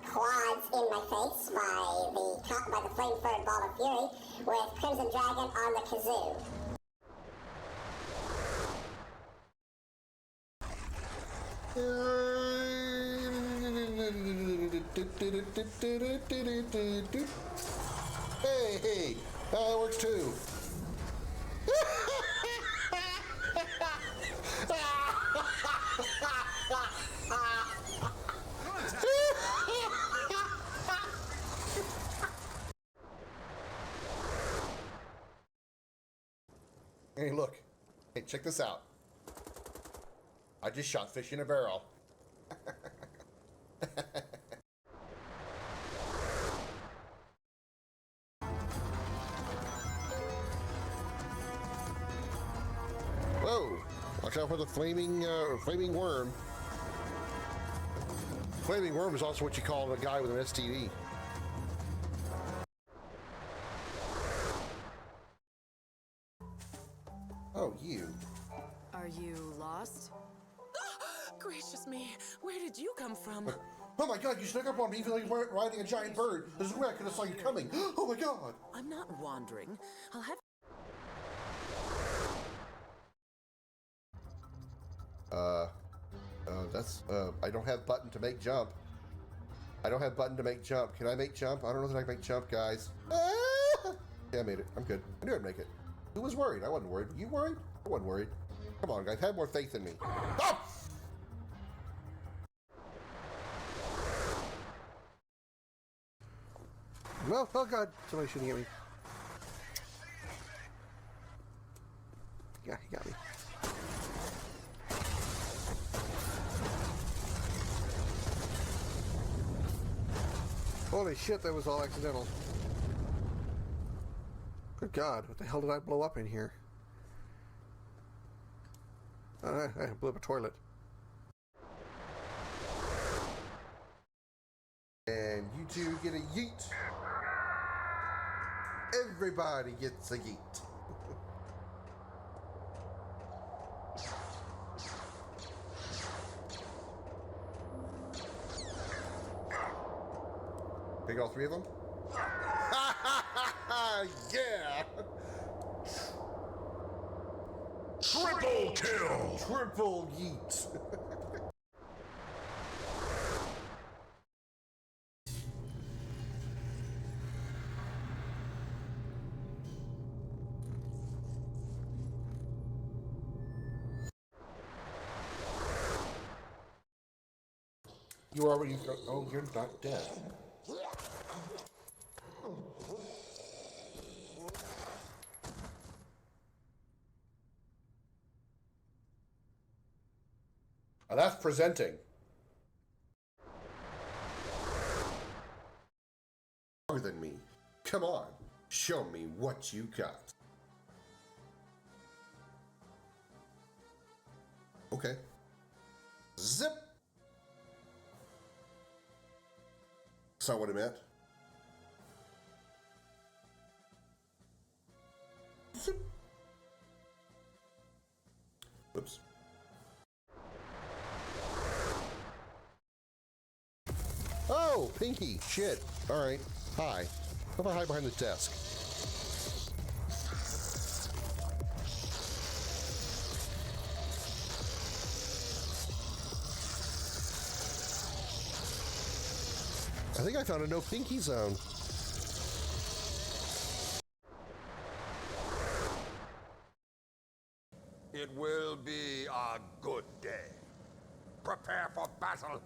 quads in my face by the flame-furred ball of fury with Crimson Dragon on the kazoo. Hey, that works too. Hey, look. Hey, check this out. I just shot fish in a barrel. Whoa! Watch out for the flaming worm. Flaming worm is also what you call a guy with an STD. Oh, you. Are you lost? Gracious me, where did you come from? Oh my god, you snuck up on me even like riding a giant bird. This is where I could have saw you coming. Oh my god. I'm not wandering. I'll have... I don't have button to make jump. I don't have button to make jump. Can I make jump? I don't know that I can make jump, guys. Ah! Yeah, I made it. I'm good. I knew I'd make it. Who was worried? I wasn't worried. You worried? I wasn't worried. Come on, guys. Have more faith in me. Oh! Well, oh god. Somebody's shooting at me. Yeah, he got me. Holy shit, that was all accidental. Good God, what the hell did I blow up in here? I blew up a toilet. And you two get a yeet. Everybody gets a yeet. Take all three of them? Yeah! Triple kill! Triple yeet. You already... Oh, you're not dead. Oh, that's presenting. More than me. Come on, show me what you got. Okay. Zip. That's not what I meant. Zip. Whoops. Oh, Pinky. Shit. All right. Hi. How about I hide behind the desk? I think I found a no Pinky zone. It will be a good day. Prepare for battle.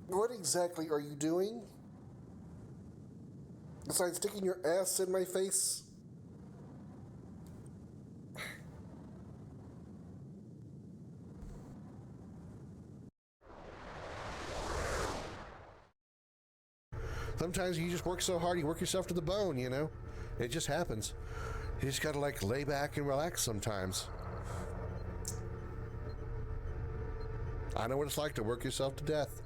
What exactly are you doing? Besides sticking your ass in my face? Sometimes you just work so hard, you work yourself to the bone, you know? It just happens. You just gotta like lay back and relax sometimes. I know what it's like to work yourself to death.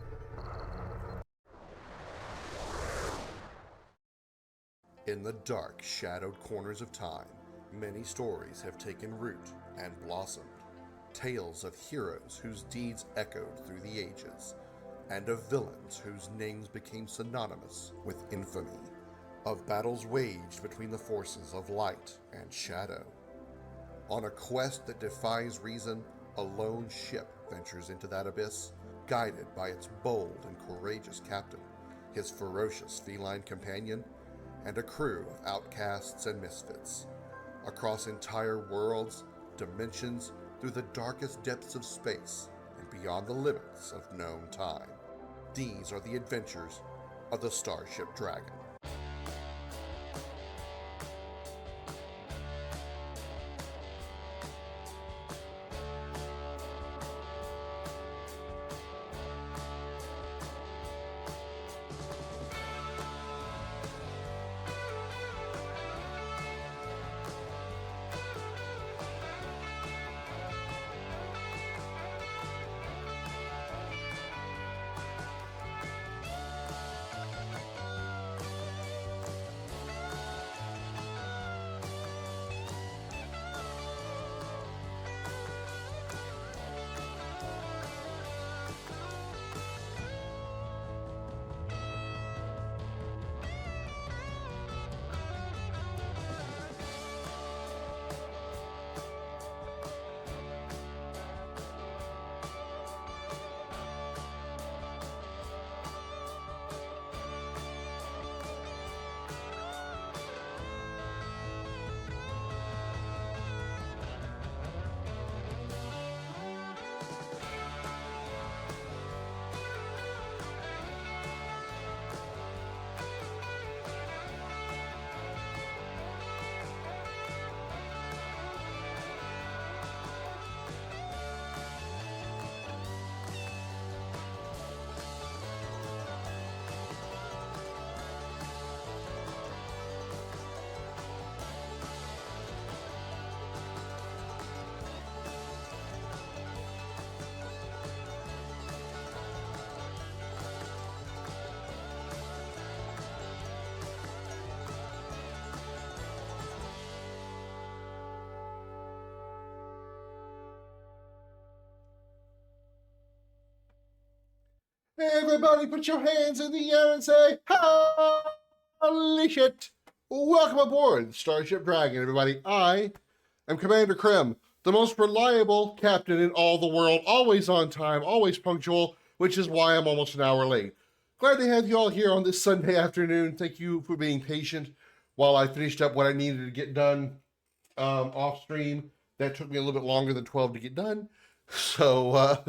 In the dark, shadowed corners of time, Many stories have taken root and blossomed. Tales of heroes whose deeds echoed through the ages, and of villains whose names became synonymous with infamy. Of battles waged between the forces of light and shadow. On a quest that defies reason, a lone ship ventures into that abyss, guided by its bold and courageous captain, his ferocious feline companion, and a crew of outcasts and misfits. Across entire worlds, dimensions, through the darkest depths of space, and beyond the limits of known time. These are the adventures of the Starship Dragon. Everybody put your hands in the air and say, holy shit. Welcome aboard Starship Dragon, everybody. I am Commander Krim, the most reliable captain in all the world, always on time, always punctual, which is why I'm almost an hour late. Glad to have you all here on this Sunday afternoon. Thank you for being patient while I finished up what I needed to get done off stream. That took me a little bit longer than 12 to get done. So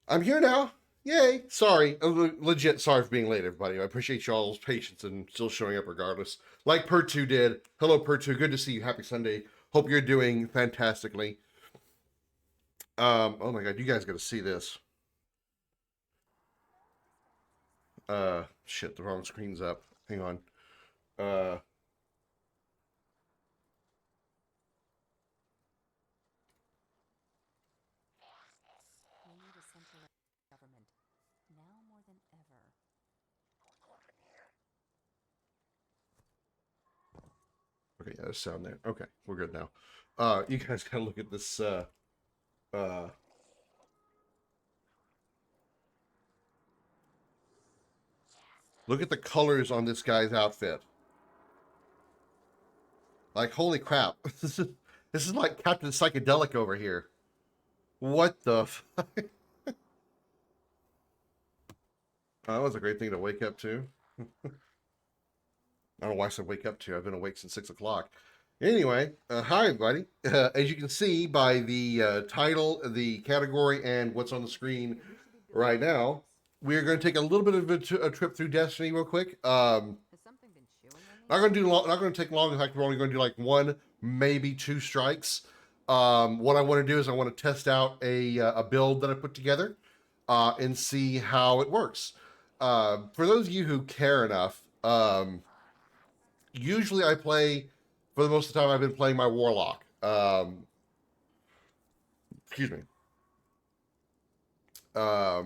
I'm here now. Yay. Sorry. Legit sorry for being late, everybody. I appreciate y'all's patience and still showing up regardless. Like Per2 did. Hello, Per2. Good to see you. Happy Sunday. Hope you're doing fantastically. Oh my God. You guys got to see this. Shit. The wrong screen's up. Hang on. Okay, yeah, there's sound there. Okay, we're good now. You guys gotta look at this, look at the colors on this guy's outfit. Like, holy crap. This is like Captain Psychedelic over here. What the fuck? That was a great thing to wake up to. I don't know why I said wake up to. I've been awake since 6 o'clock. Anyway, hi everybody. As you can see by the title, the category, and what's on the screen right now, we're going to take a little bit of a trip through Destiny real quick. Not going to take long. In fact, we're only going to do like one, maybe two strikes. What I want to do is I want to test out a build that I put together and see how it works. For those of you who care enough, usually I play, for the most of the time I've been playing my Warlock. Excuse me. I've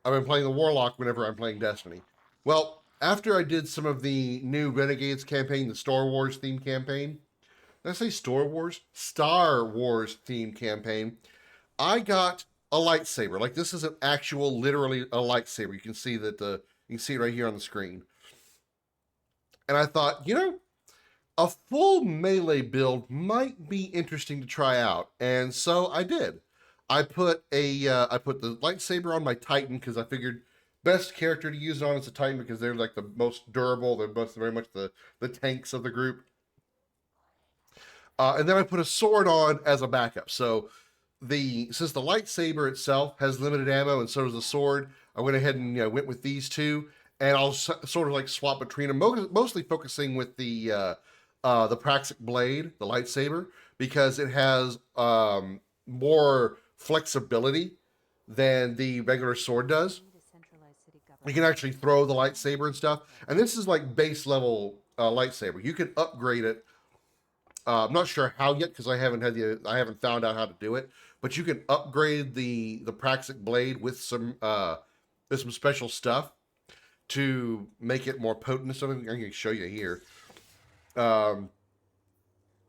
been playing the Warlock whenever I'm playing Destiny. Well, after I did some of the new Renegades campaign, the Star Wars themed campaign, did I say Star Wars? Star Wars themed campaign. I got a lightsaber. Like this is an actual, literally a lightsaber. You can see that you can see it right here on the screen. And I thought, you know, a full melee build might be interesting to try out, and so I did. I put the lightsaber on my Titan because I figured best character to use it on is a Titan because they're like the most durable. They're most very much the tanks of the group. And then I put a sword on as a backup. So since the lightsaber itself has limited ammo and so does the sword, I went ahead and went with these two, and I'll sort of like swap between them, mostly focusing with the Praxic blade, the lightsaber, because it has more flexibility than the regular sword does. You can actually throw the lightsaber and stuff, and this is like base level lightsaber. You can upgrade it. I'm not sure how yet because I haven't found out how to do it. But you can upgrade the Praxic blade with some special stuff to make it more potent. Something I can show you here.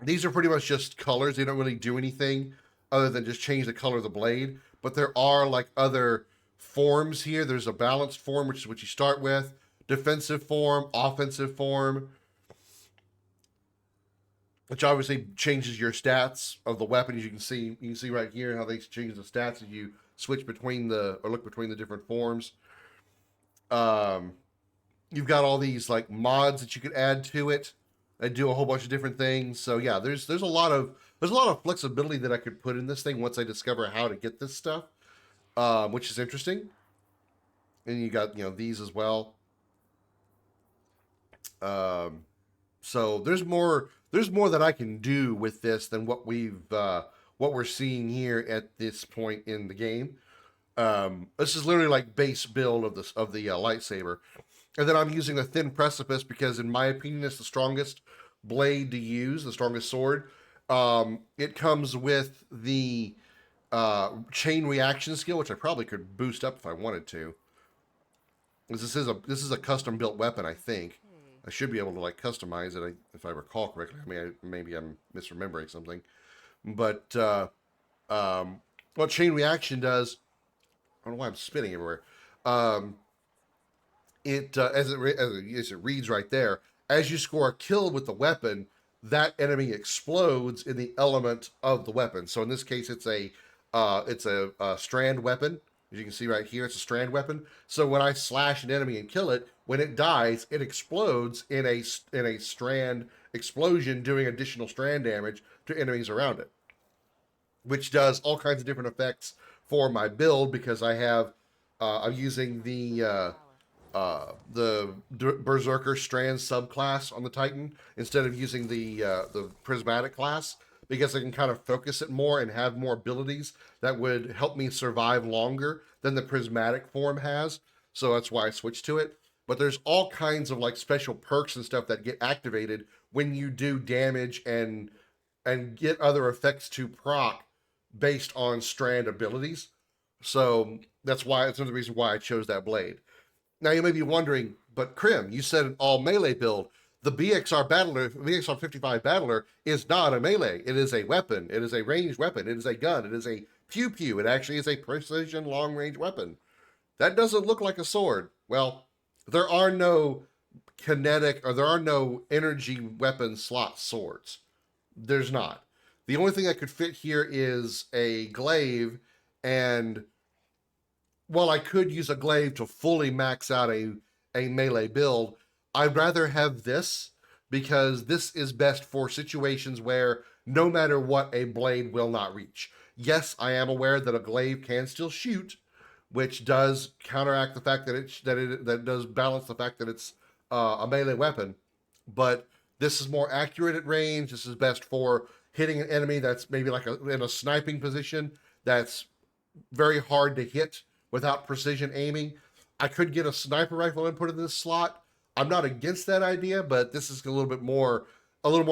These are pretty much just colors. They don't really do anything other than just change the color of the blade. But there are like other forms here. There's a balanced form, which is what you start with. Defensive form, offensive form, which obviously changes your stats of the weapon. As you can see right here how they change the stats as you switch between look between the different forms. You've got all these like mods that you could add to it. They do a whole bunch of different things. So yeah, there's a lot of flexibility that I could put in this thing once I discover how to get this stuff, which is interesting. And you got these as well. So there's more that I can do with this than what we're seeing here at this point in the game. This is literally like base build of the lightsaber, and then I'm using the thin precipice because, in my opinion, it's the strongest blade to use, the strongest sword. It comes with the chain reaction skill, which I probably could boost up if I wanted to. This is a custom built weapon, I think. I should be able to like customize it if I recall correctly. I mean, maybe I'm misremembering something, but what chain reaction does, I don't know why I'm spinning everywhere. As it reads right there, as you score a kill with the weapon, that enemy explodes in the element of the weapon. So in this case, it's a strand weapon. As you can see right here, it's a strand weapon. So when I slash an enemy and kill it, when it dies, it explodes in a strand explosion, doing additional strand damage to enemies around it, which does all kinds of different effects for my build because I'm using the Berserker Strand subclass on the Titan instead of using the Prismatic class, because I can kind of focus it more and have more abilities that would help me survive longer than the Prismatic form has. So that's why I switched to it. But there's all kinds of like special perks and stuff that get activated when you do damage and get other effects to proc based on strand abilities. So that's another reason why I chose that blade. Now you may be wondering, but Krim, you said an all melee build. The BXR 55 Battler is not a melee. It is a weapon. It is a ranged weapon. It is a gun. It is a pew pew. It actually is a precision long range weapon. That doesn't look like a sword. Well, there are no kinetic or there are no energy weapon slot swords. There's not. The only thing that could fit here is a glaive, and while I could use a glaive to fully max out a melee build, I'd rather have this because this is best for situations where no matter what, a blade will not reach. Yes, I am aware that a glaive can still shoot, which does counteract the fact that does balance the fact that it's a melee weapon. But this is more accurate at range. This is best for hitting an enemy that's maybe like in a sniping position that's very hard to hit without precision aiming. I could get a sniper rifle and put it in this slot. I'm not against that idea, but this is a little more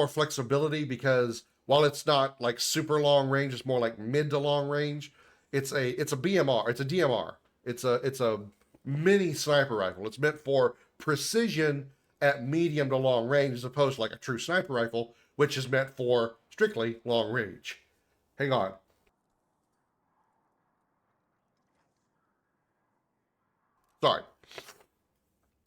flexibility because while it's not like super long range, it's more like mid to long range. It's a BMR. It's a DMR. It's a mini sniper rifle. It's meant for precision at medium to long range as opposed to like a true sniper rifle, which is meant for strictly long range. Hang on. Sorry.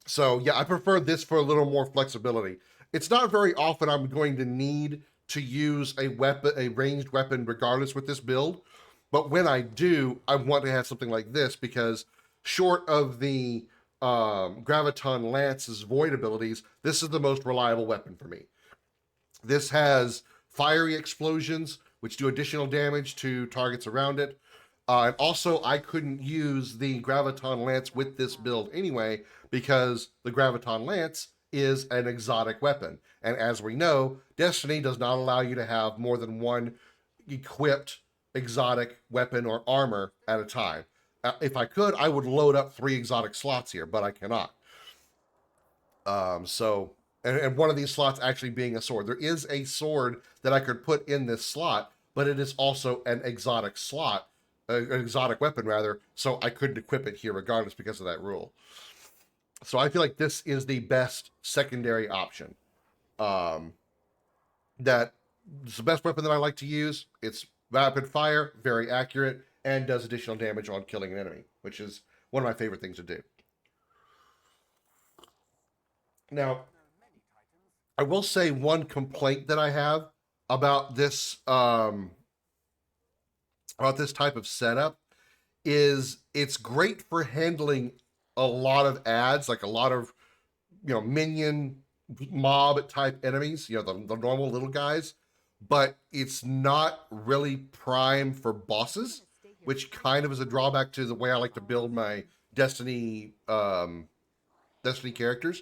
So yeah, I prefer this for a little more flexibility. It's not very often I'm going to need to use a weapon, a ranged weapon regardless with this build. But when I do, I want to have something like this because short of the Graviton Lance's void abilities, this is the most reliable weapon for me. This has fiery explosions, which do additional damage to targets around it. And also, I couldn't use the Graviton Lance with this build anyway, because the Graviton Lance is an exotic weapon. And as we know, Destiny does not allow you to have more than one equipped exotic weapon or armor at a time. If I could, I would load up 3 exotic slots here, but I cannot. And one of these slots actually being a sword. There is a sword that I could put in this slot, but it is also an exotic slot, an exotic weapon rather, so I couldn't equip it here regardless because of that rule. So I feel like this is the best secondary option. That it's the best weapon that I like to use. It's rapid fire, very accurate, and does additional damage on killing an enemy, which is one of my favorite things to do. Now, I will say one complaint that I have about this type of setup is it's great for handling a lot of ads, like a lot of minion mob type enemies, the normal little guys, but it's not really prime for bosses, which kind of is a drawback to the way I like to build my Destiny Destiny characters.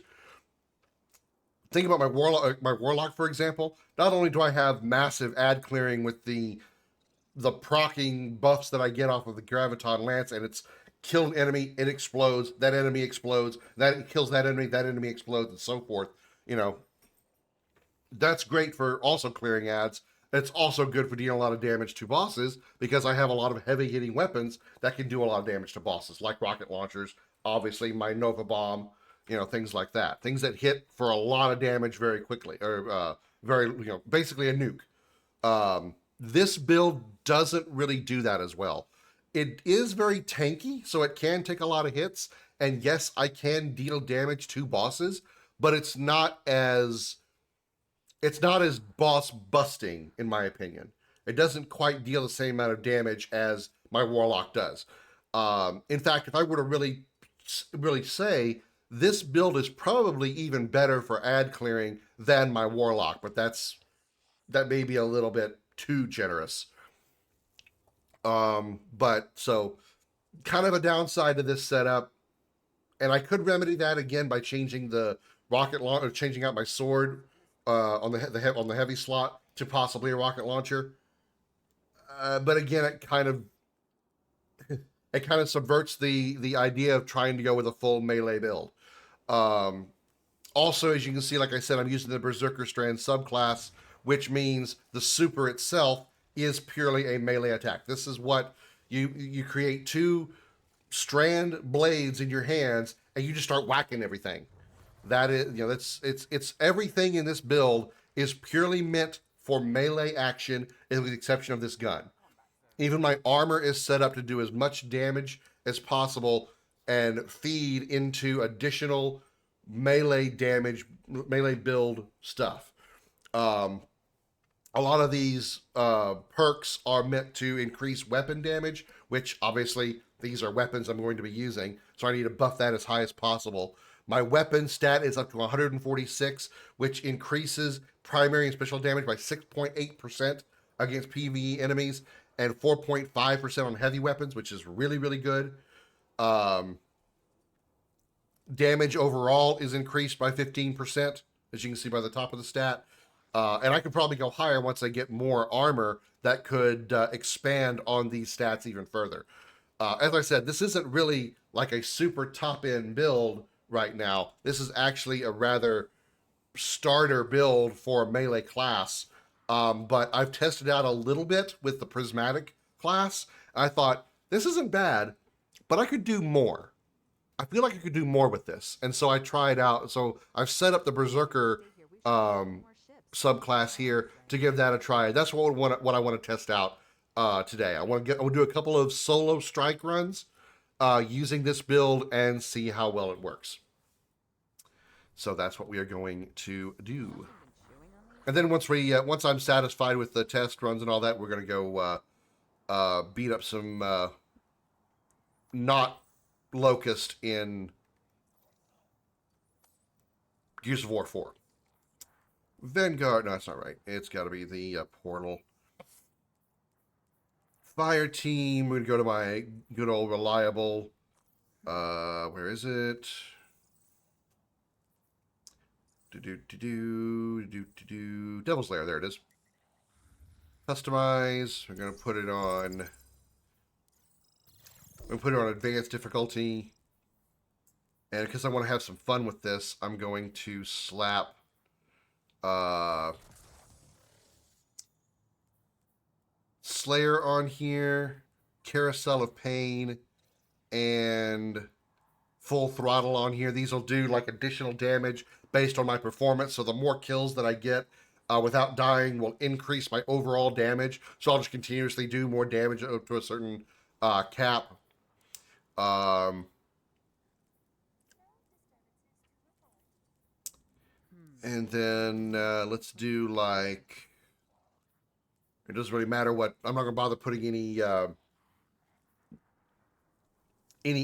Think about my warlock, for example. Not only do I have massive ad clearing with the procking buffs that I get off of the Graviton Lance, and it's kill an enemy, it explodes, that enemy explodes, that kills that enemy explodes, and so forth. That's great for also clearing ads. It's also good for dealing a lot of damage to bosses because I have a lot of heavy hitting weapons that can do a lot of damage to bosses, like rocket launchers, obviously my Nova Bomb, things like that. Things that hit for a lot of damage very quickly, or basically a nuke. This build doesn't really do that as well. It is very tanky, so it can take a lot of hits, and yes, I can deal damage to bosses, but it's not as boss busting, in my opinion. It doesn't quite deal the same amount of damage as my Warlock does. In fact, if I were to really say, this build is probably even better for ad clearing than my Warlock, but that may be a little bit too generous. But so kind of a downside to this setup, and I could remedy that again by changing the rocket launcher, or changing out my sword on the heavy slot to possibly a rocket launcher. But again, it kind of subverts the idea of trying to go with a full melee build. Also, as you can see, like I said, I'm using the Berserker Strand subclass, which means the super itself is purely a melee attack. This is what you create 2 strand blades in your hands, and you just start whacking everything. That is, it's everything in this build is purely meant for melee action, with the exception of this gun. Even my armor is set up to do as much damage as possible and feed into additional melee damage, melee build stuff. A lot of these perks are meant to increase weapon damage, which obviously these are weapons I'm going to be using, so I need to buff that as high as possible. My weapon stat is up to 146, which increases primary and special damage by 6.8% against PvE enemies and 4.5% on heavy weapons, which is really, really good. Damage overall is increased by 15%, as you can see by the top of the stat. And I could probably go higher once I get more armor that could expand on these stats even further. As I said, this isn't really like a super top-end build right now. This is actually a rather starter build for a melee class. But I've tested out a little bit with the Prismatic class. I thought, this isn't bad, but I could do more. I feel like I could do more with this. And so I tried out. So I've set up the Berserker subclass here to give that a try. That's what I want to test out today. I want to do a couple of solo strike runs using this build and see how well it works. So that's what we are going to do. And then once I'm satisfied with the test runs and all that, we're going to go beat up some not Locust in Gears of War 4. Vanguard, no, that's not right. It's got to be the Portal. Fire team, we're going to go to my good old reliable, where is it? Devil's Lair, there it is. Customize, we're going to put it on, advanced difficulty. And because I want to have some fun with this, I'm going to slap Slayer on here, Carousel of Pain, and Full Throttle on here. These will do like additional damage based on my performance. So the more kills that I get without dying will increase my overall damage. So I'll just continuously do more damage up to a certain cap. And then let's do like, it doesn't really matter what, I'm not going to bother putting any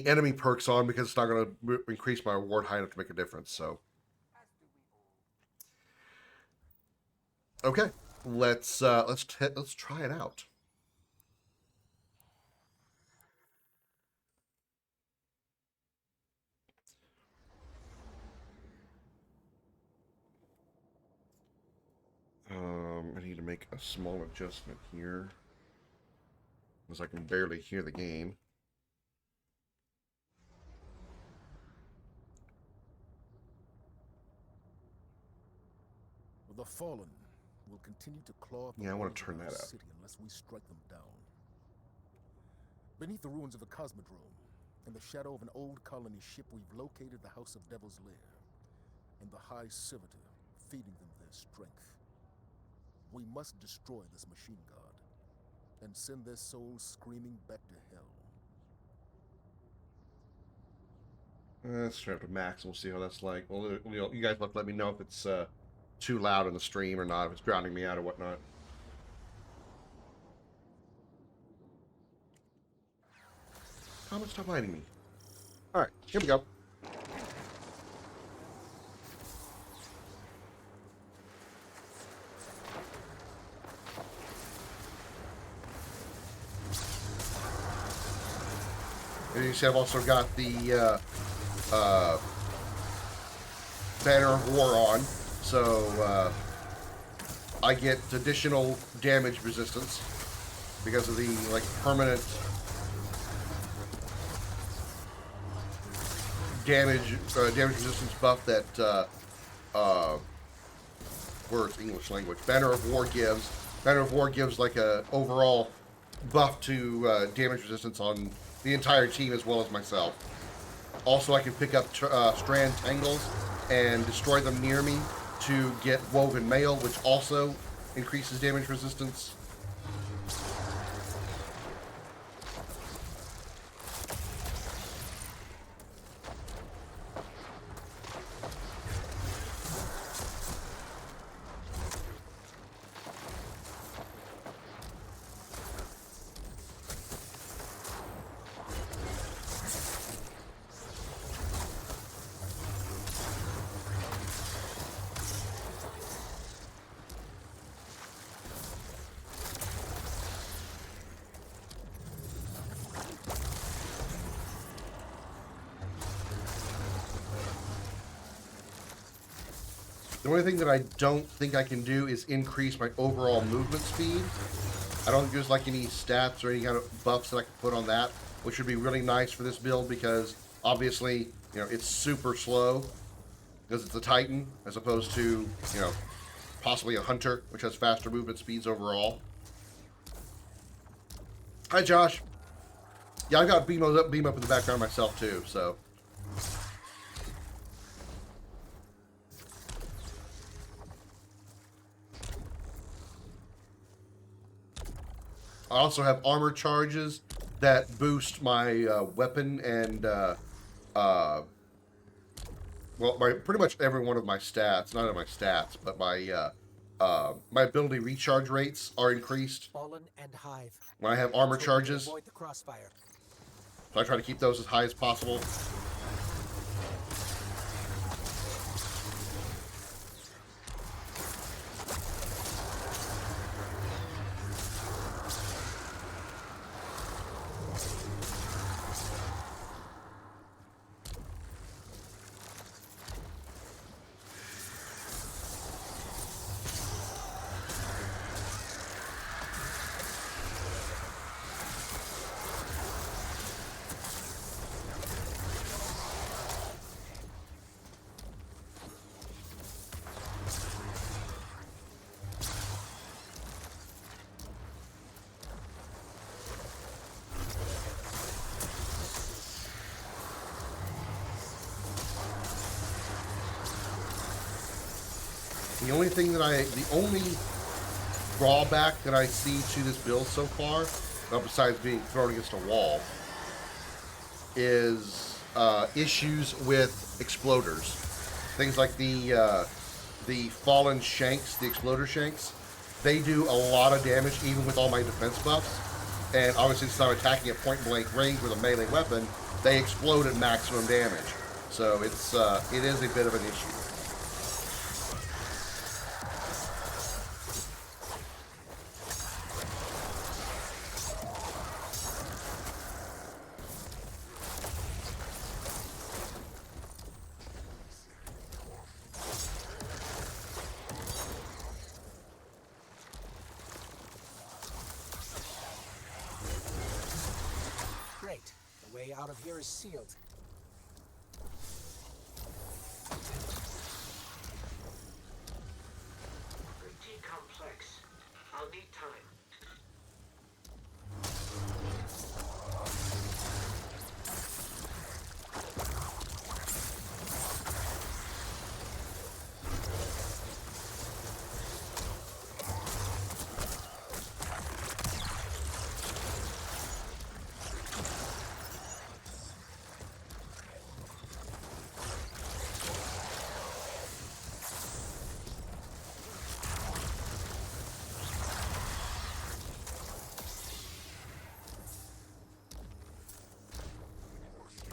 enemy perks on because it's not going to increase my reward high enough to make a difference. So, okay, let's try it out. I need to make a small adjustment here because I can barely hear the game. The fallen will continue to claw at the Yeah, I want walls to turn of our that up. city unless we strike them down. Beneath the ruins of the Cosmodrome, in the shadow of an old colony ship, we've located the House of Devil's Lair and the High Servitor, feeding them their strength. We must destroy this machine god and send their souls screaming back to hell. Let's try it to max and we'll see how that's like. Well, you guys have to let me know if it's too loud in the stream or not, if it's drowning me out or whatnot. Comment, stop hiding me. Alright, here we go. And you see I've also got the Banner of War on, so I get additional damage resistance because of the like permanent damage resistance buff that where's English language Banner of War gives. Banner of War gives like a overall buff to damage resistance on the entire team as well as myself. Also, I can pick up strand tangles and destroy them near me to get woven mail, which also increases damage resistance. The only thing that I don't think I can do is increase my overall movement speed. I don't think there's like any stats or any kind of buffs that I can put on that, which would be really nice for this build because obviously, you know, it's super slow because it's a Titan as opposed to, you know, possibly a Hunter, which has faster movement speeds overall. Hi, Josh. Yeah, I got beam up in the background myself too, so. also have armor charges that boost my weapon and well, pretty much every one of my stats. Not of my stats, but my ability recharge rates are increased Fallen and Hive. when I have armor Let's hope we can charges. avoid the crossfire. So I try to keep those as high as possible. The only drawback that I see to this build so far, besides being thrown against a wall, is issues with exploders. Things like the fallen shanks, the exploder shanks, they do a lot of damage even with all my defense buffs. And obviously, since I'm attacking at point blank range with a melee weapon, they explode at maximum damage. So it is a bit of an issue. Great. The way out of here is sealed. Pretty complex. I'll need time.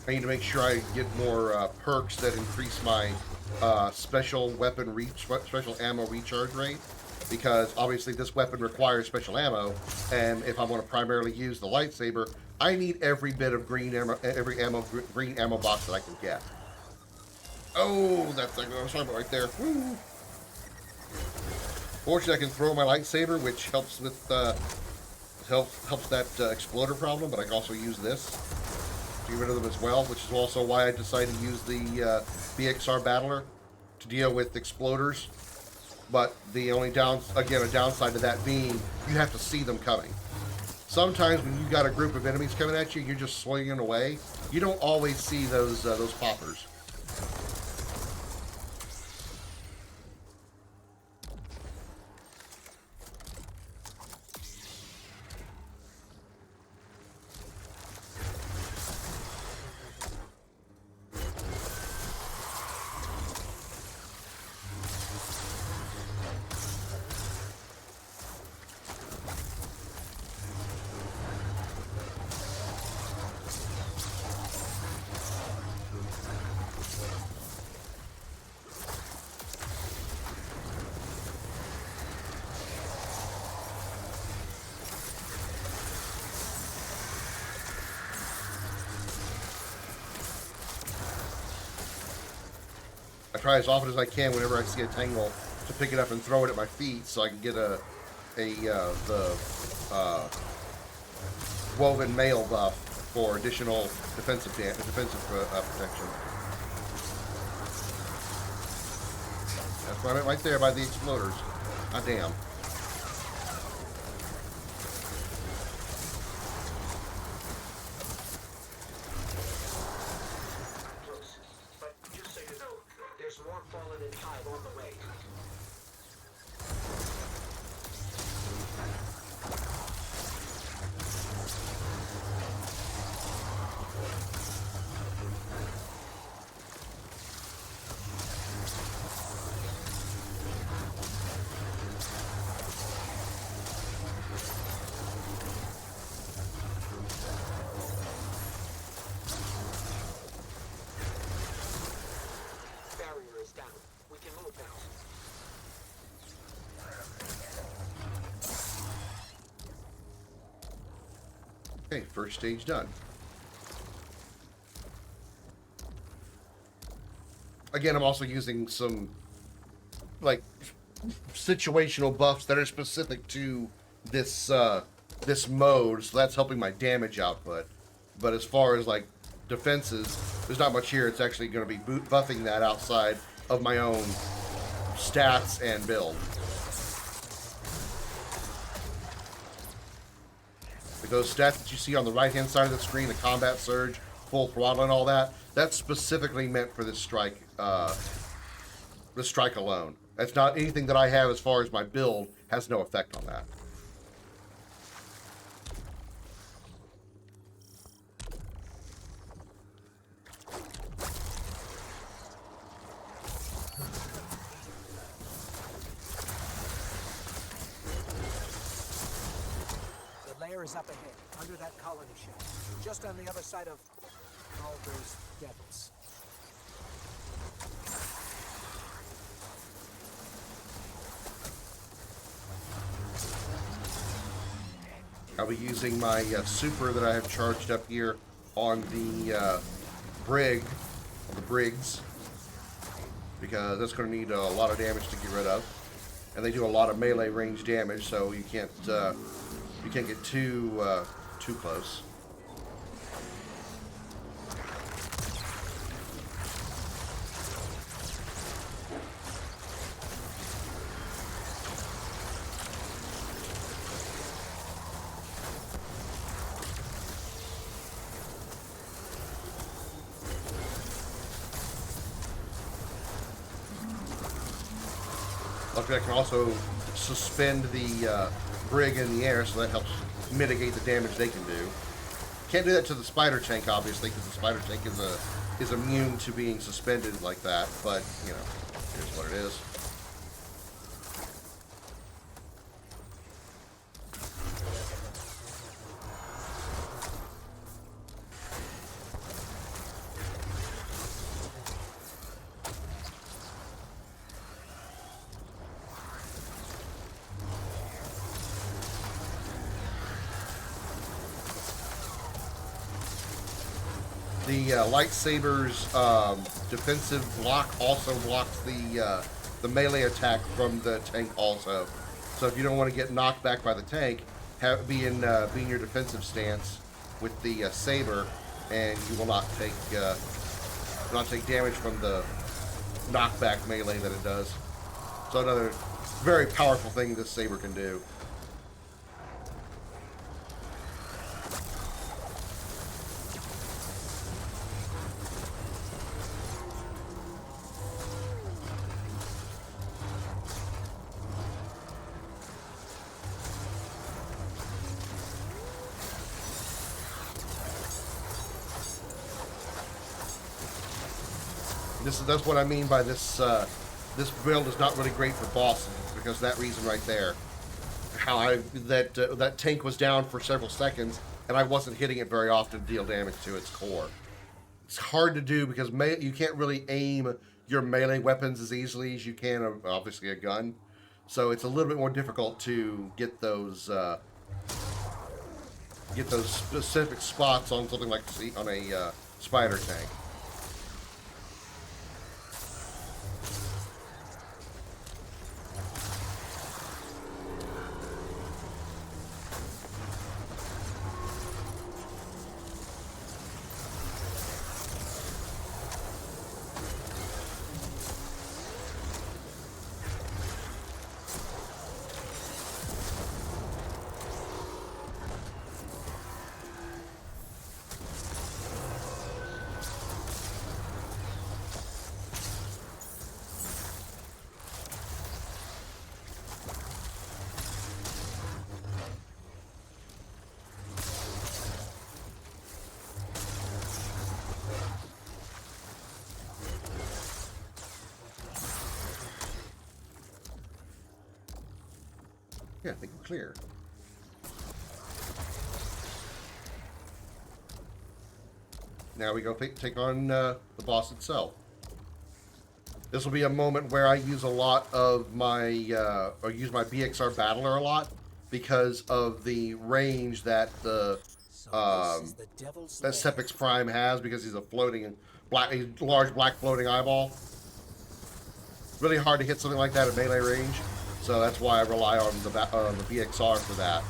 I need to make sure I get more perks that increase my special ammo recharge rate, because obviously this weapon requires special ammo, and if I want to primarily use the lightsaber, I need every bit of green ammo box that I can get. Oh, that's like what I was talking about right there. Woo. Fortunately, I can throw my lightsaber, which helps with helps that exploder problem, but I can also use this to get rid of them as well, which is also why I decided to use the BXR Battler to deal with exploders. But the only a downside to that being, you have to see them coming. Sometimes when you got a group of enemies coming at you, you're just swinging away. You don't always see those poppers. I try as often as I can whenever I see a tangle to pick it up and throw it at my feet so I can get the woven mail buff for additional defensive protection. That's what I meant right there by the exploders. Ah, damn. But just so you know, there's more fallen and Hive on the way. Okay, first stage done. Again, I'm also using some, like, situational buffs that are specific to this, this mode, so that's helping my damage output. But as far as, like, defenses, there's not much here. It's actually going to be buffing that outside of my own stats and build. Like those stats that you see on the right-hand side of the screen, the combat surge, full throttle, and all that, that's specifically meant for this strike alone. That's not anything that I have as far as my build has no effect on that. The lair is up ahead, under that colony ship, just on the other side of all those devils. I'll be using my super that I have charged up here on the brigs, because that's going to need a lot of damage to get rid of, and they do a lot of melee range damage, so you can't get too close. Luckily, I can also suspend the brig in the air, so that helps mitigate the damage they can do. Can't do that to the spider tank, obviously, because the spider tank is immune to being suspended like that. But you know, here's what it is. The lightsaber's defensive block also blocks the melee attack from the tank also. So if you don't want to get knocked back by the tank, be in your defensive stance with the saber, and you will not take damage from the knockback melee that it does. So another very powerful thing this saber can do. That's what I mean by this. This build is not really great for bosses because of that reason right there. How that tank was down for several seconds and I wasn't hitting it very often to deal damage to its core. It's hard to do because you can't really aim your melee weapons as easily as you can, obviously, a gun. So it's a little bit more difficult to get those specific spots on something like on a spider tank. Yeah, I think we're clear. Now we go take on the boss itself. This will be a moment where I use a lot of my, or use my BXR Battler a lot because of the range that the This is the devil's that lair. Sepix Prime has, because he's a floating a large black floating eyeball. Really hard to hit something like that at melee range, so that's why I rely on the VXR for that.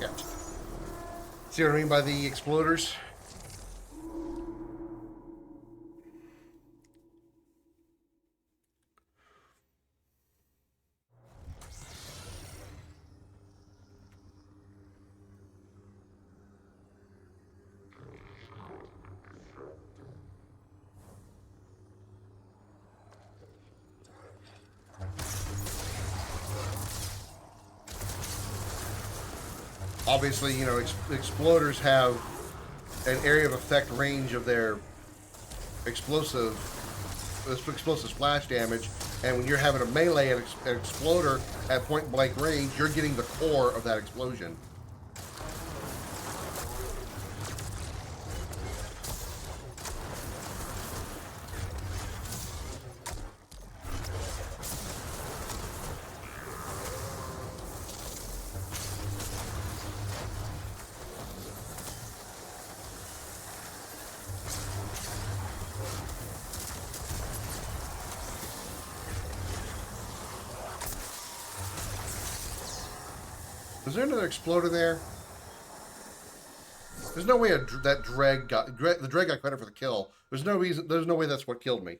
Yeah. See what I mean by the exploders? Obviously, you know, exploders have an area of effect range of their explosive splash damage, and when you're having a melee an exploder at point blank range, you're getting the core of that explosion. Was there another exploder there? There's no way that Dreg got the Dreg got credit for the kill. There's no reason. There's no way that's what killed me.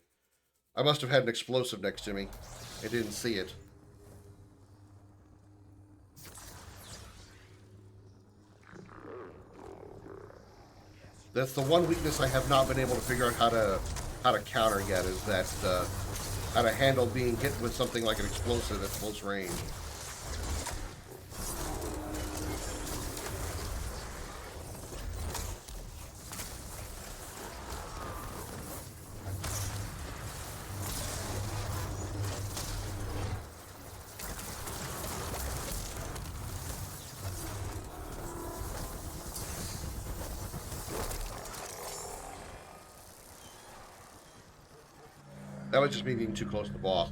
I must have had an explosive next to me. I didn't see it. That's the one weakness I have not been able to figure out how to counter yet. Is that how to handle being hit with something like an explosive at close range. That was just me being too close to the boss.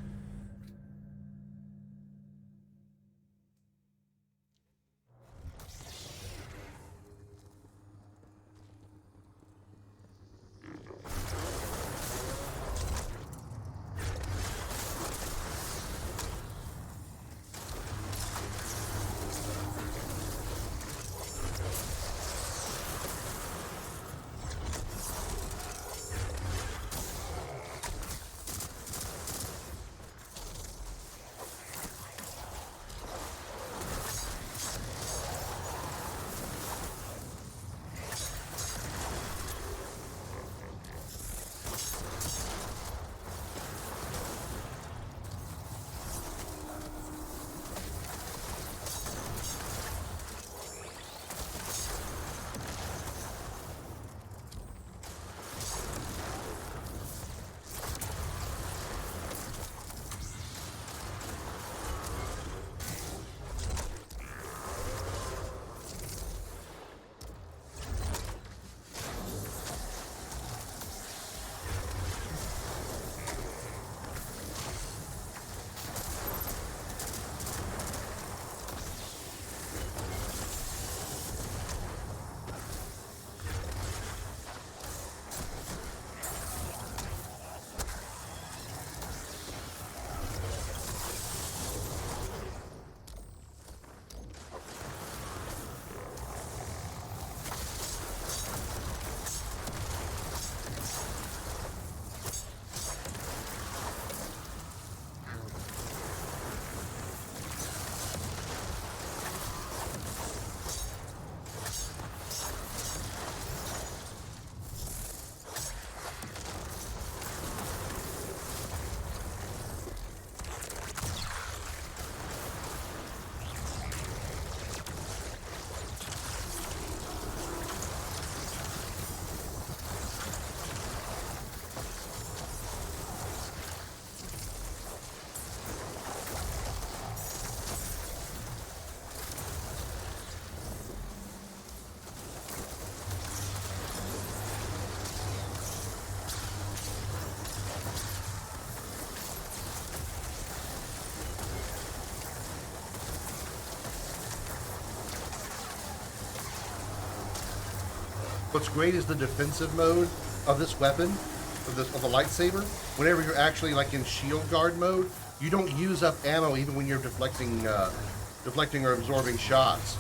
what's great is the defensive mode of this weapon, of the lightsaber. Whenever you're actually like in shield guard mode, you don't use up ammo even when you're deflecting or absorbing shots.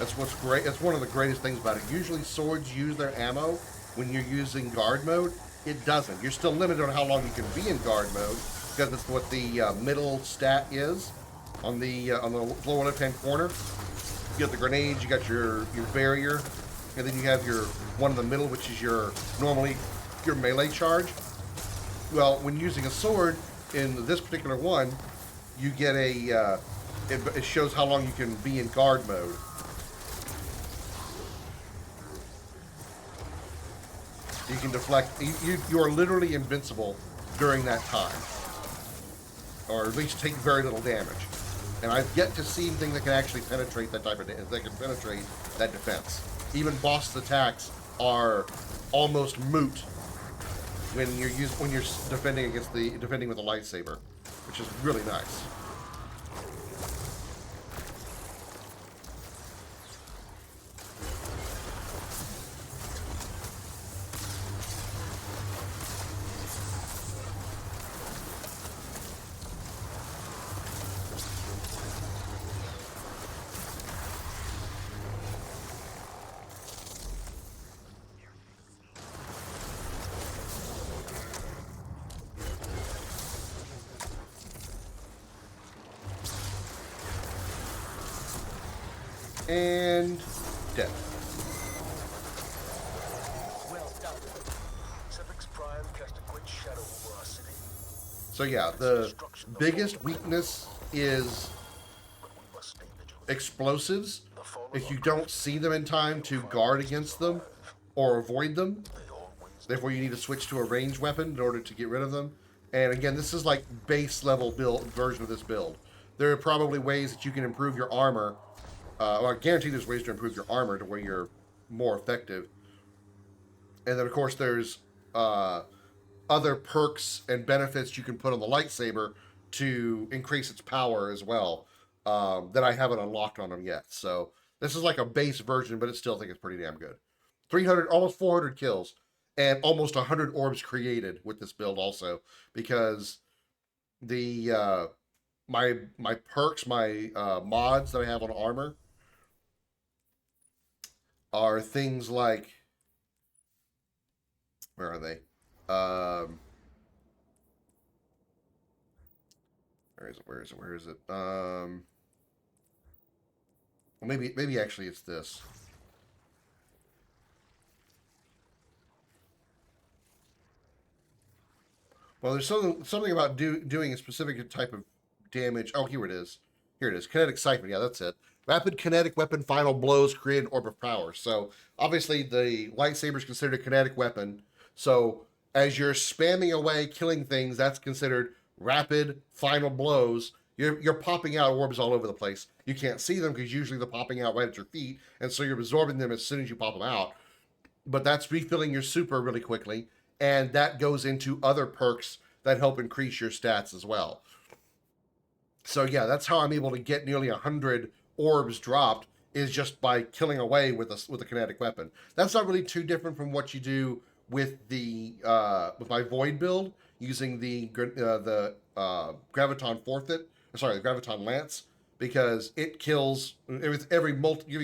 That's what's great. That's one of the greatest things about it. Usually swords use their ammo when you're using guard mode. It doesn't. You're still limited on how long you can be in guard mode because that's what the middle stat is on the lower left-hand corner. You got the grenades, you got your barrier, and then you have your one in the middle, which is normally your melee charge. Well, when using a sword in this particular one, you get it shows how long you can be in guard mode. You can deflect. You are literally invincible during that time, or at least take very little damage. And I've yet to see anything that can actually penetrate that type of that can penetrate that defense. Even boss attacks are almost moot when you're defending with a lightsaber, which is really nice. And dead. Well done. Civic's Prime cast a great shadow over our city. So yeah, the biggest weakness is explosives. If you don't see them in time to guard against them or avoid them, therefore you need to switch to a ranged weapon in order to get rid of them. And again, this is like base level build version of this build. There are probably ways that you can improve your armor. Well, I guarantee there's ways to improve your armor to where you're more effective. And then, of course, there's other perks and benefits you can put on the lightsaber to increase its power as well that I haven't unlocked on them yet. So this is like a base version, but I still think it's pretty damn good. 300, almost 400 kills, and almost 100 orbs created with this build also, because the my perks, my mods that I have on armor are things like, where are they? Where is it? Well, maybe actually it's this. Well, there's something about doing a specific type of damage. Oh, here it is. Here it is. Kinetic siphon. Yeah, that's it. Rapid kinetic weapon final blows create an orb of power. So obviously the lightsaber is considered a kinetic weapon. So as you're spamming away, killing things, that's considered rapid final blows. You're popping out orbs all over the place. You can't see them because usually they're popping out right at your feet, and so you're absorbing them as soon as you pop them out. But that's refilling your super really quickly, and that goes into other perks that help increase your stats as well. So yeah, that's how I'm able to get nearly 100 orbs dropped, is just by killing away with a kinetic weapon. That's not really too different from what you do with the with my void build using the graviton the graviton lance, because it kills every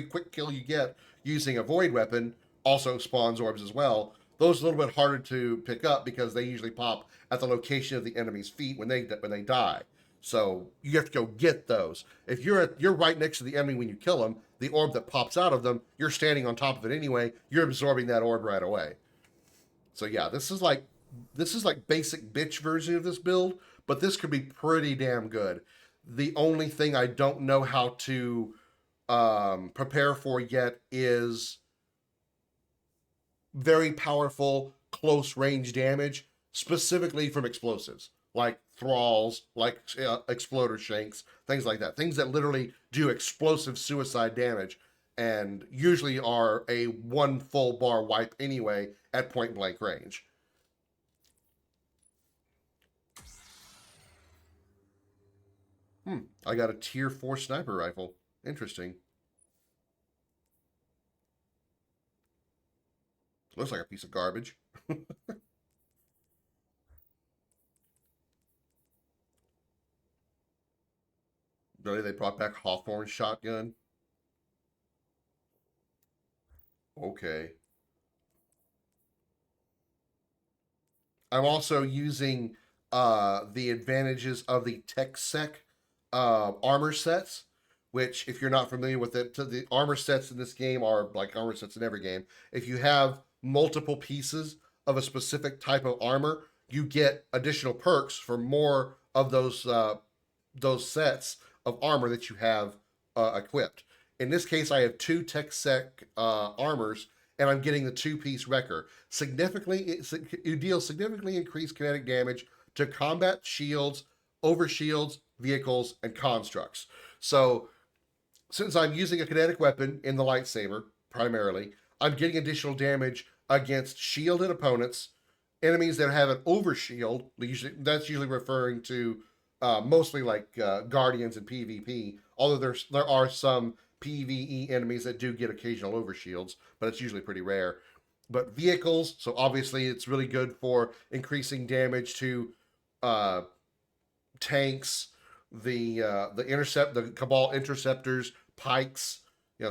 quick kill you get using a void weapon also spawns orbs as well. Those are a little bit harder to pick up because they usually pop at the location of the enemy's feet when they die. So you have to go get those. If you're right next to the enemy when you kill them, the orb that pops out of them, you're standing on top of it anyway. You're absorbing that orb right away. So yeah, this is like basic bitch version of this build, but this could be pretty damn good. The only thing I don't know how to prepare for yet is very powerful close range damage, specifically from explosives, like thralls, like exploder shanks, things like that. Things that literally do explosive suicide damage and usually are a one full bar wipe anyway at point blank range. I got a tier 4 sniper rifle. Interesting. Looks like a piece of garbage. Really, they brought back Hawthorne's shotgun? Okay. I'm also using the advantages of the TechSec armor sets, which, if you're not familiar with it, the armor sets in this game are like armor sets in every game. If you have multiple pieces of a specific type of armor, you get additional perks for more of those sets of armor that you have equipped. In this case, I have two TechSec armors, and I'm getting the two-piece wrecker. You deal significantly increased kinetic damage to combat shields, overshields, vehicles, and constructs. So, since I'm using a kinetic weapon in the lightsaber primarily, I'm getting additional damage against shielded opponents, enemies that have an overshield. That's usually referring to mostly like guardians and PvP. Although there are some PvE enemies that do get occasional overshields, but it's usually pretty rare. But vehicles, so obviously it's really good for increasing damage to tanks, the Cabal interceptors, pikes,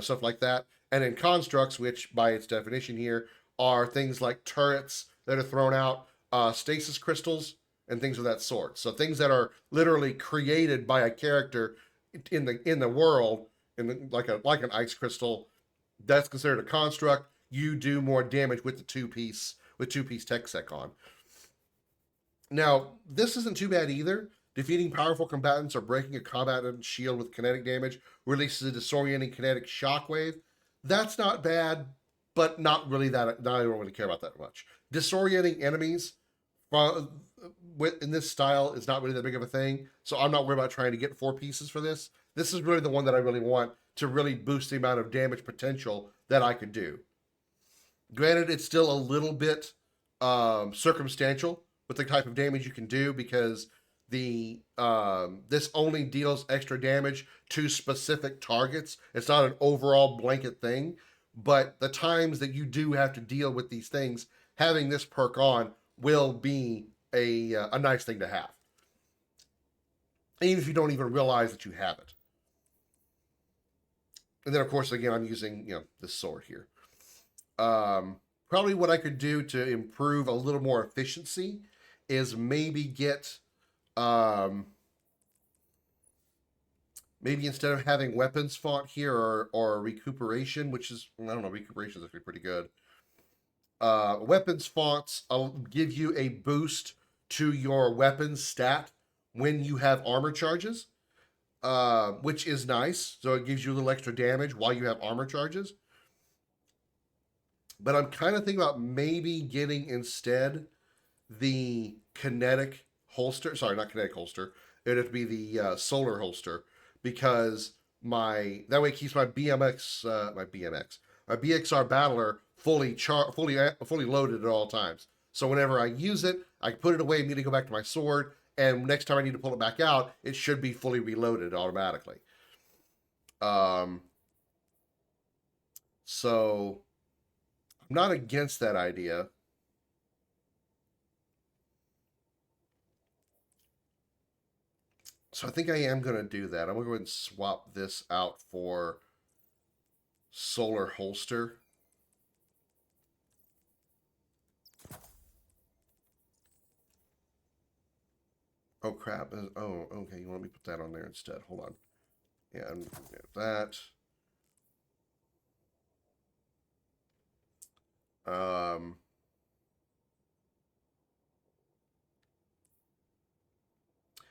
stuff like that. And then constructs, which by its definition here are things like turrets that are thrown out, stasis crystals, and things of that sort. So things that are literally created by a character in the world, like an ice crystal, that's considered a construct. You do more damage with two-piece TechSec on. Now, this isn't too bad either. Defeating powerful combatants or breaking a combatant shield with kinetic damage releases a disorienting kinetic shockwave. That's not bad, but not really that. I don't really care about that much. Disorienting enemies in this style is not really that big of a thing, so I'm not worried about trying to get 4 pieces for this. This is really the one that I really want to really boost the amount of damage potential that I could do. Granted, it's still a little bit circumstantial with the type of damage you can do, because this only deals extra damage to specific targets. It's not an overall blanket thing, but the times that you do have to deal with these things, having this perk on will be a nice thing to have, even if you don't even realize that you have it. And then, of course, again, I'm using this sword here. Probably what I could do to improve a little more efficiency is maybe get maybe instead of having weapons fought here or recuperation, which is, I don't know, recuperation is actually pretty good. Weapons fonts give you a boost to your weapons stat when you have armor charges, which is nice. So it gives you a little extra damage while you have armor charges. But I'm kind of thinking about maybe getting instead the kinetic holster. Sorry, not kinetic holster. It'd have to be the solar holster, because that way it keeps my BXR battler fully loaded at all times. So whenever I use it, I put it away, immediately go back to my sword, and next time I need to pull it back out, it should be fully reloaded automatically. So I'm not against that idea. So I think I am going to do that. I'm going to go ahead and swap this out for solar holster. Oh, crap. Oh, okay. You want me to put that on there instead. Hold on. Yeah, I'm going to get that.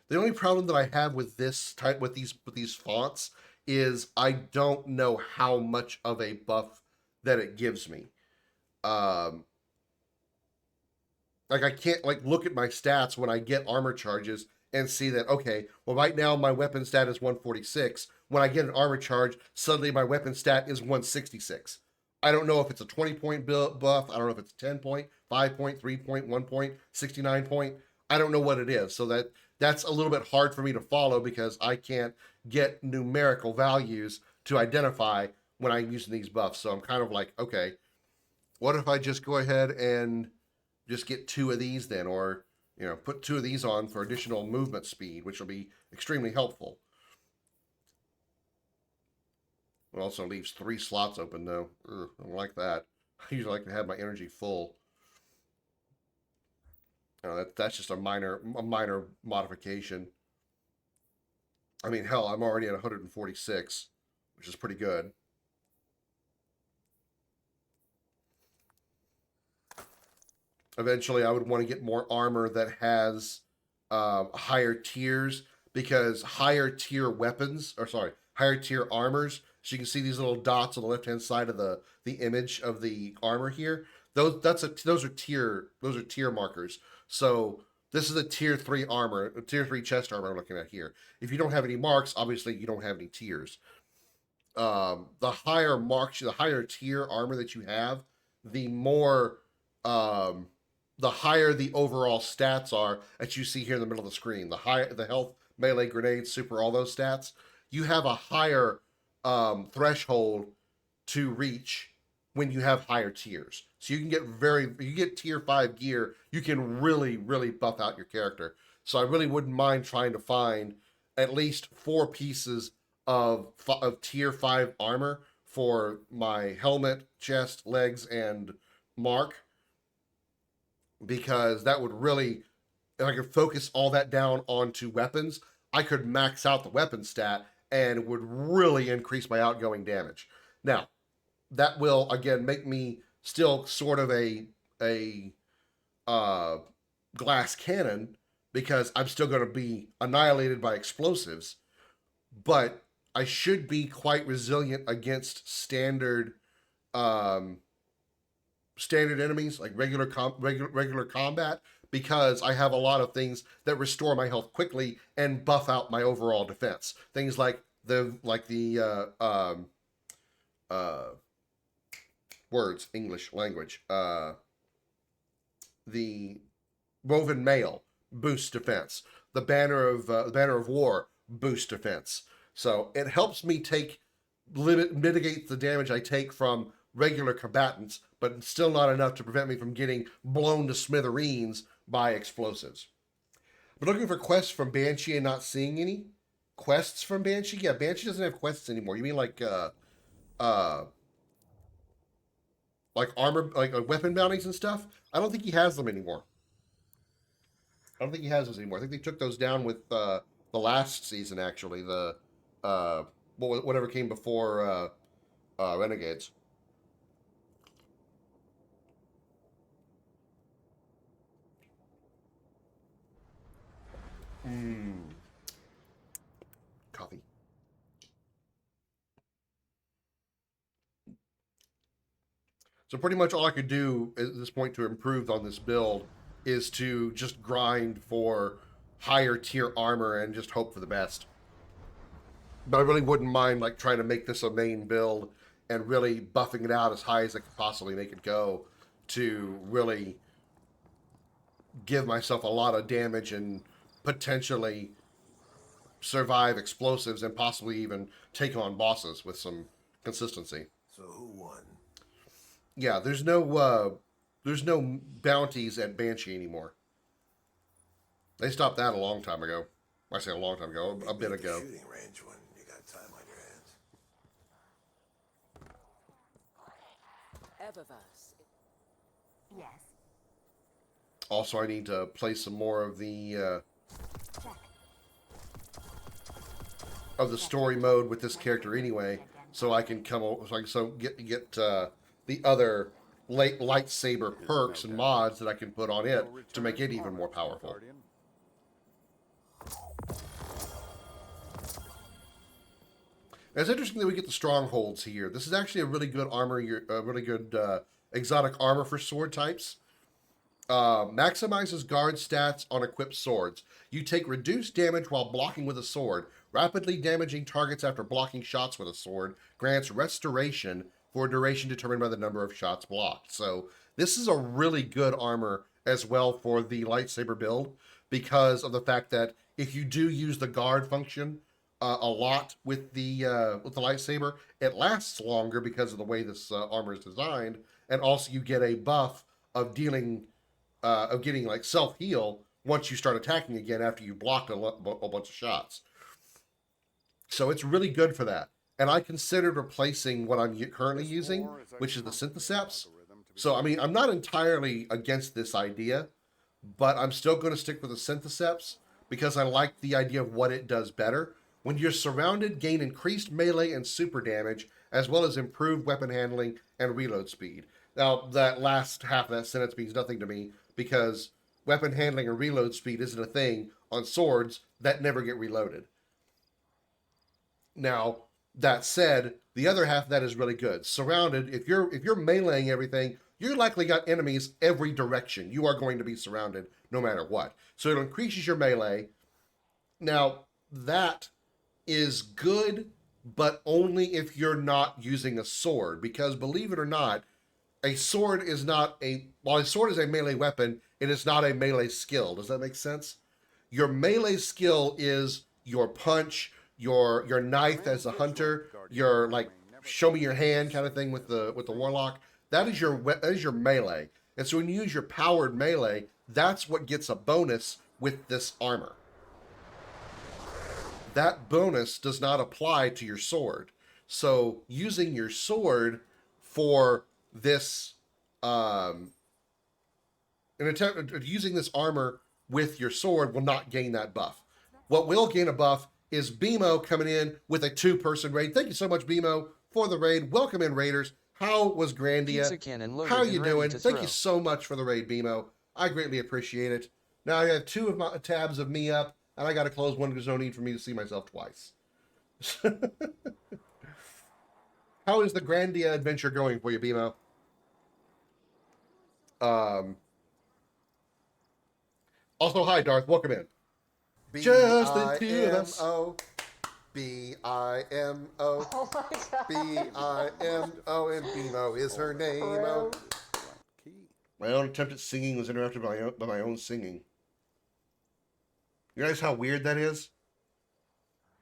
The only problem that I have with this type, with these fonts, is I don't know how much of a buff that it gives me. Like I can't look at my stats when I get armor charges and see that, okay, well, right now my weapon stat is 146. When I get an armor charge, suddenly my weapon stat is 166. I don't know if it's a 20-point buff. I don't know if it's a 10-point, 5-point, 3-point, 1-point, 69-point. I don't know what it is. So that's a little bit hard for me to follow, because I can't get numerical values to identify when I'm using these buffs. So I'm kind of like, okay, What if I just go ahead and just get 2 of these then, or put 2 of these on for additional movement speed, which will be extremely helpful. It also leaves 3 slots open though. Ugh, I don't like that. I usually like to have my energy full. That's just a minor modification. I mean, hell, I'm already at 146, which is pretty good. Eventually, I would want to get more armor that has higher tiers, because higher tier weapons, or sorry, higher tier armors. So you can see these little dots on the left hand side of the image of the armor here. Those are tier markers. So this is a tier 3 armor, a tier 3 chest armor I'm looking at here. If you don't have any marks, obviously you don't have any tiers. The higher marks, the higher tier armor that you have, the more the higher the overall stats are that you see here in the middle of the screen. The higher the health, melee, grenade, super, all those stats, you have a higher threshold to reach when you have higher tiers. So you can you get tier 5 gear, you can really, really buff out your character. So I really wouldn't mind trying to find at least 4 pieces of tier 5 armor for my helmet, chest, legs, and mark, because that would really, if I could focus all that down onto weapons, I could max out the weapon stat and it would really increase my outgoing damage. Now, that will again make me still sort of a glass cannon, because I'm still going to be annihilated by explosives, but I should be quite resilient against standard standard enemies, like regular combat, because I have a lot of things that restore my health quickly and buff out my overall defense. Things like the words, English language, the woven mail boosts defense. The banner of war boosts defense. So it helps me mitigate the damage I take from regular combatants, but still not enough to prevent me from getting blown to smithereens by explosives. But looking for quests from Banshee and not seeing any quests from Banshee. Yeah, Banshee doesn't have quests anymore. You mean like armor, like weapon bounties and stuff? I don't think he has them anymore. I don't think he has those anymore. I think they took those down with the last season, actually. The whatever came before Renegades. Coffee. So pretty much all I could do at this point to improve on this build is to just grind for higher tier armor and just hope for the best. But I really wouldn't mind like trying to make this a main build and really buffing it out as high as I could possibly make it go, to really give myself a lot of damage and potentially survive explosives and possibly even take on bosses with some consistency. So who won? Yeah, there's no bounties at Banshee anymore. They stopped that a long time ago. I say a long time ago, a bit ago. Shooting range when you got time on your hands. Evervas. Yes. Also, I need to play some more of the story mode with this character anyway, so I can get the other lightsaber perks and mods that I can put on it to make it even more powerful. It's interesting that we get the strongholds here. This is actually a really good armor, really good exotic armor for sword types. Maximizes guard stats on equipped swords. You take reduced damage while blocking with a sword. Rapidly damaging targets after blocking shots with a sword. Grants restoration for a duration determined by the number of shots blocked. So this is a really good armor as well for the lightsaber build, because of the fact that if you do use the guard function a lot with the lightsaber, it lasts longer because of the way this armor is designed, and also you get a buff of dealing, of getting like self-heal once you start attacking again after you blocked a bunch of shots. So it's really good for that. And I considered replacing what I'm currently using, which is the Syntheseps. So, I mean, I'm not entirely against this idea, but I'm still going to stick with the Syntheseps because I like the idea of what it does better. When you're surrounded, gain increased melee and super damage, as well as improved weapon handling and reload speed. Now, that last half of that sentence means nothing to me because weapon handling and reload speed isn't a thing on swords that never get reloaded. Now, that said, the other half of that is really good. Surrounded, if you're meleeing everything, you likely got enemies every direction. You are going to be surrounded no matter what. So it increases your melee. Now, that is good, but only if you're not using a sword. Because believe it or not, a sword is not a... While a sword is a melee weapon, it is not a melee skill. Does that make sense? Your melee skill is your punch, your knife as a hunter, your like show me your hand kind of thing with the warlock. That is your melee. And so when you use your powered melee, that's what gets a bonus with this armor. That bonus does not apply to your sword. So using your sword for this, using this armor with your sword will not gain that buff. What will gain a buff is BMO coming in with a 2-person raid. Thank you so much, BMO, for the raid. Welcome in, Raiders. How was Grandia? How are you doing? Thank you so much for the raid, BMO. I greatly appreciate it. Now I have 2 of my tabs of me up, and I got to close one because there's no need for me to see myself twice. How is the Grandia adventure going for you, BMO? Also, hi, Darth. Welcome in. Just the 2 of us. B-I-M-O. Oh my god. B-I-M-O, and BMO is her name. -o. My own attempt at singing was interrupted by my own singing. You realize how weird that is?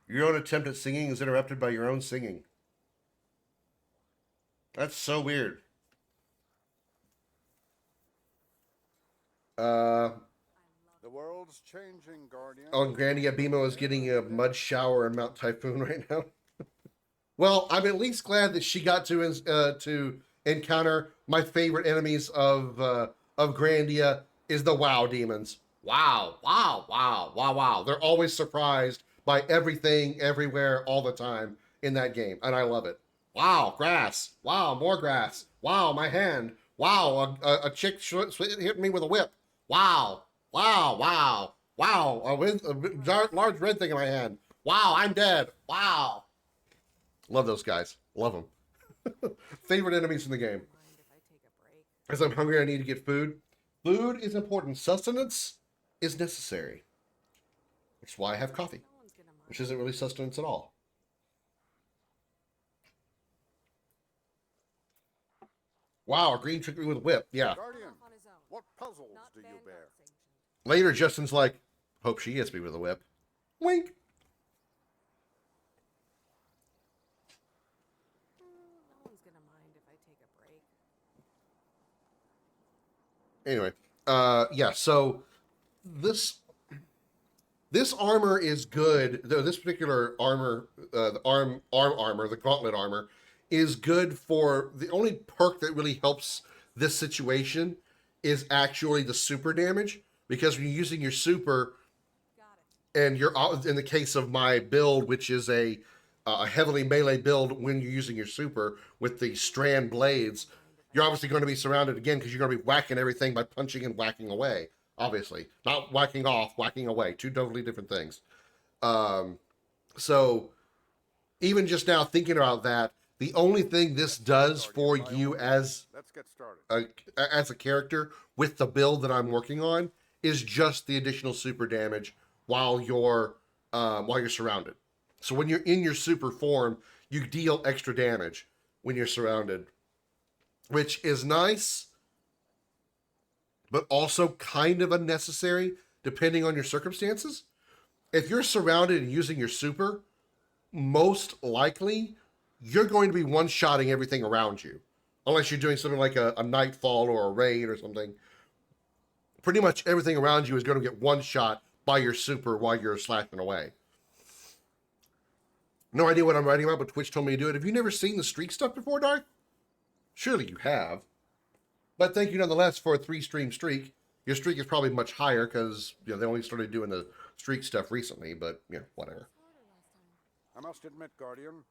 Your own attempt at singing is interrupted by your own singing. That's so weird. The world's changing, Guardian. Oh, and Grandia BMO is getting a mud shower in Mount Typhoon right now. Well, I'm at least glad that she got to encounter my favorite enemies of Grandia is the WoW demons. Wow, wow, wow, wow, wow. They're always surprised by everything, everywhere, all the time in that game, and I love it. Wow, grass. Wow, more grass. Wow, my hand. Wow, a chick hit me with a whip. Wow, wow, wow, wow, a large red thing in my hand. Wow, I'm dead. Wow. Love those guys. Love them. Favorite enemies in the game. As I'm hungry, I need to get food. Food is important. Sustenance is necessary. That's why I have coffee, which isn't really sustenance at all. Wow, a green tricked me with a whip. Yeah. Guardian, what puzzles do you bear? Later, Justin's like, hope she hits me with a whip. Wink. No one's gonna mind if I take a break. Anyway, yeah, so this armor is good. Though this particular armor, the arm armor, the gauntlet armor, is good for the only perk that really helps this situation is actually the super damage, because when you're using your super, and you're in the case of my build, which is a heavily melee build, when you're using your super with the strand blades, you're obviously going to be surrounded again because you're going to be whacking everything by punching and whacking away. Obviously, not whacking off, whacking away, 2 totally different things. So even just now thinking about that, the only thing this does for you as a character with the build that I'm working on is just the additional super damage while you're surrounded. So when you're in your super form, you deal extra damage when you're surrounded, which is nice, but also kind of unnecessary depending on your circumstances. If you're surrounded and using your super, most likely you're going to be one-shotting everything around you unless you're doing something like a nightfall or a raid or something. Pretty much everything around you is going to get one shot by your super while you're slashing away. No idea what I'm writing about, but Twitch told me to do it. Have you never seen the streak stuff before, Darth? Surely you have. But thank you nonetheless for a 3-stream streak. Your streak is probably much higher because they only started doing the streak stuff recently, but whatever. I must admit, Guardian,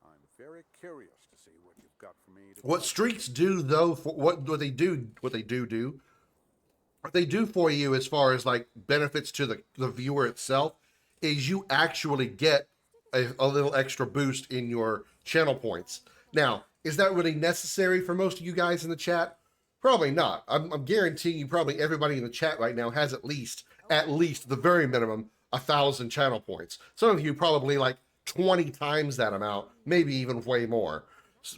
I'm very curious to see what you've got for me. What streaks do, though, for what they do for you as far as like benefits to the viewer itself is you actually get a little extra boost in your channel points. Now, is that really necessary for most of you guys in the chat? Probably not. I'm guaranteeing you probably everybody in the chat right now has at least the very minimum 1,000 channel points. Some of you probably like 20 times that amount, maybe even way more,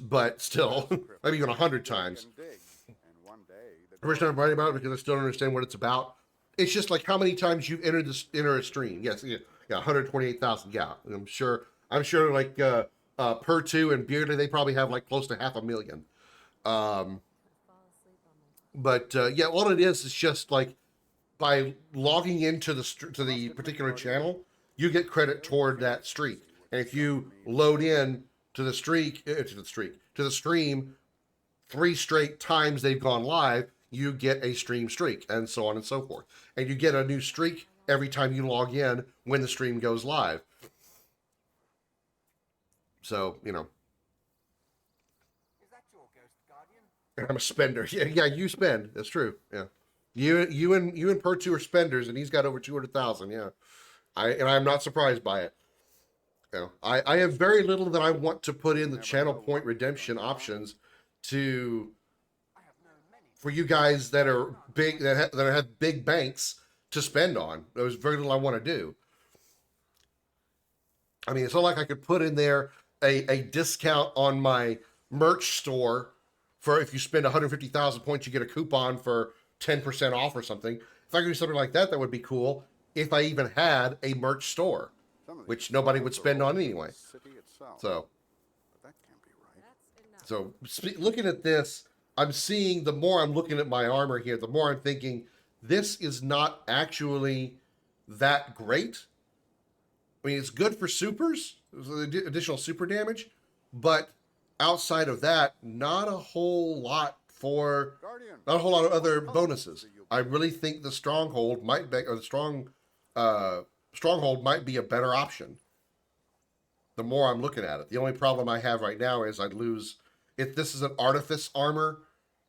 but still, maybe even 100 times. The first time I'm writing about it because I still don't understand what it's about. It's just like how many times you enter a stream. Yes, yeah, 128,000. Yeah, I'm sure like Per2 and Bearded, they probably have like close to 500,000. But yeah, all it is just like by logging into the particular channel, you get credit toward that streak. And if you load in to the stream 3 straight times they've gone live, you get a stream streak, and so on and so forth. And you get a new streak every time you log in when the stream goes live. So, Is that your ghost, Guardian? And I'm a spender. Yeah, you spend. That's true. Yeah. You and Per2 are spenders, and he's got over 200,000. Yeah. I'm not surprised by it. I have very little that I want to put in the channel point redemption options for you guys that are big, that have big banks to spend on. There's very little I want to do. I mean, it's not like I could put in there a discount on my merch store for if you spend 150,000 points, you get a coupon for 10% off or something. If I could do something like that, that would be cool. If I even had a merch store, which nobody would spend on anyway. So, looking at this, I'm seeing, the more I'm looking at my armor here, the more I'm thinking this is not actually that great. I mean, it's good for supers, additional super damage, but outside of that, not a whole lot of other bonuses. I really think the stronghold might be, or the stronghold might be a better option. The more I'm looking at it, the only problem I have right now is I'd lose if this is an artifice armor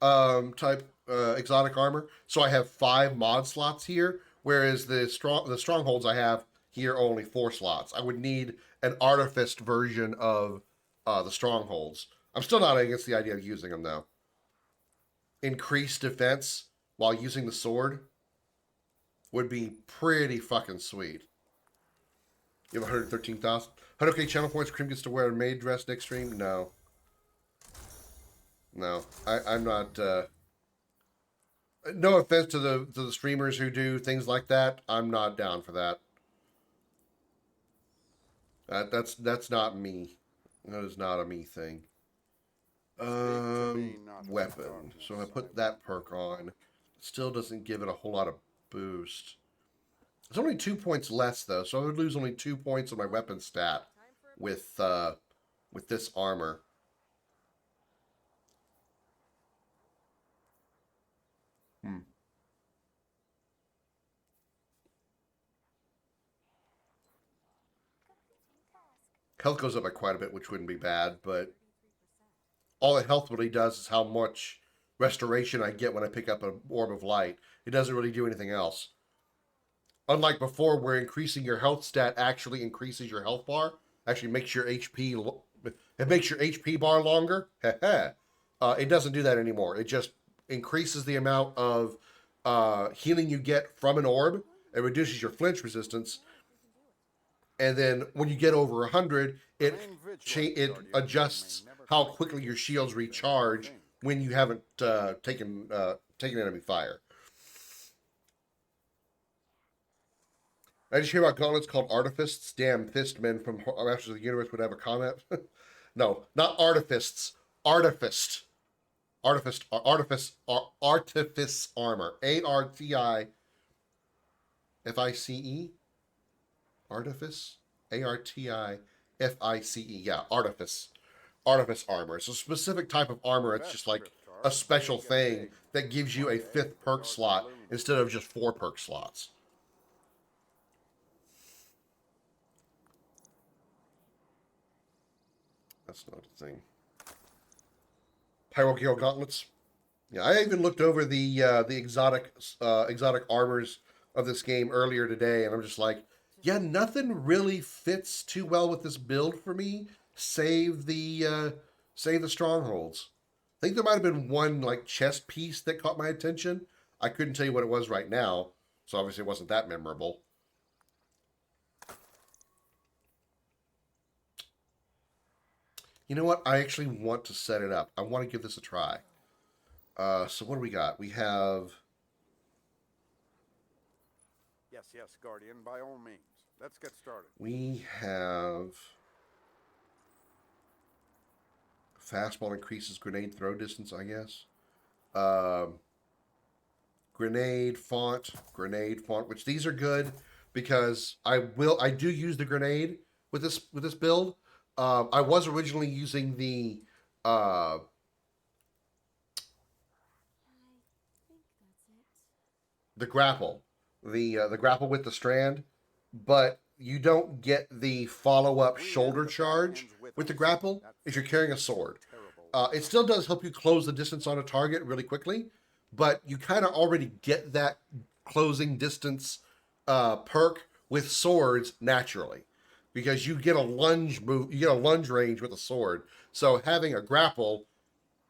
type exotic armor. So I have 5 mod slots here, whereas the strongholds I have here are only 4 slots. I would need an artifice version of the strongholds. I'm still not against the idea of using them though. Increased defense while using the sword would be pretty fucking sweet. You have 113,000. 100k channel points. Krim gets to wear a maid dress next stream? No. No. I'm not... no offense to the streamers who do things like that. I'm not down for that. That's not me. That is not a me thing. Weapon. So I put that perk on. Still doesn't give it a whole lot of boost. It's only 2 points less though, so I would lose only 2 points on my weapon stat with this armor. Health goes up by quite a bit, which wouldn't be bad, but all the health really does is how much restoration I get when I pick up an orb of light. It doesn't really do anything else. Unlike before, where increasing your health stat actually increases your health bar, actually makes your HP, it makes your HP bar longer. It doesn't do that anymore. It just increases the amount of healing you get from an orb. It reduces your flinch resistance. And then when you get over 100, it adjusts how quickly your shields recharge when you haven't taken enemy fire. I just hear about gauntlets called artifists. Damn, fistmen from Masters of the Universe would have a comment. No, not artifists. Artificed. artifice armor. ARTIFICE. Artifice? ARTIFICE. Yeah, artifice. Artifice armor. It's a specific type of armor. It's just like a special thing that gives you a 5th perk slot instead of just 4 perk slots. That's not a thing. Pyrokill gauntlets. Yeah, I even looked over the exotic armors of this game earlier today, and I'm just like, yeah, nothing really fits too well with this build for me. Save the strongholds. I think there might have been one like chest piece that caught my attention. I couldn't tell you what it was right now, so obviously it wasn't that memorable. You know what? I actually want to set it up. I want to give this a try. So what do we got? We have... Yes, Guardian, by all means. Let's get started. We have... Fastball increases grenade throw distance, I guess. Grenade font, which these are good because I do use the grenade with this build. I was originally using the grapple, the grapple with the strand, but you don't get the follow-up shoulder charge with the grapple if you're carrying a sword. It still does help you close the distance on a target really quickly, but you kind of already get that closing distance perk with swords naturally, because you get a lunge move, you get a lunge range with a sword. So having a grapple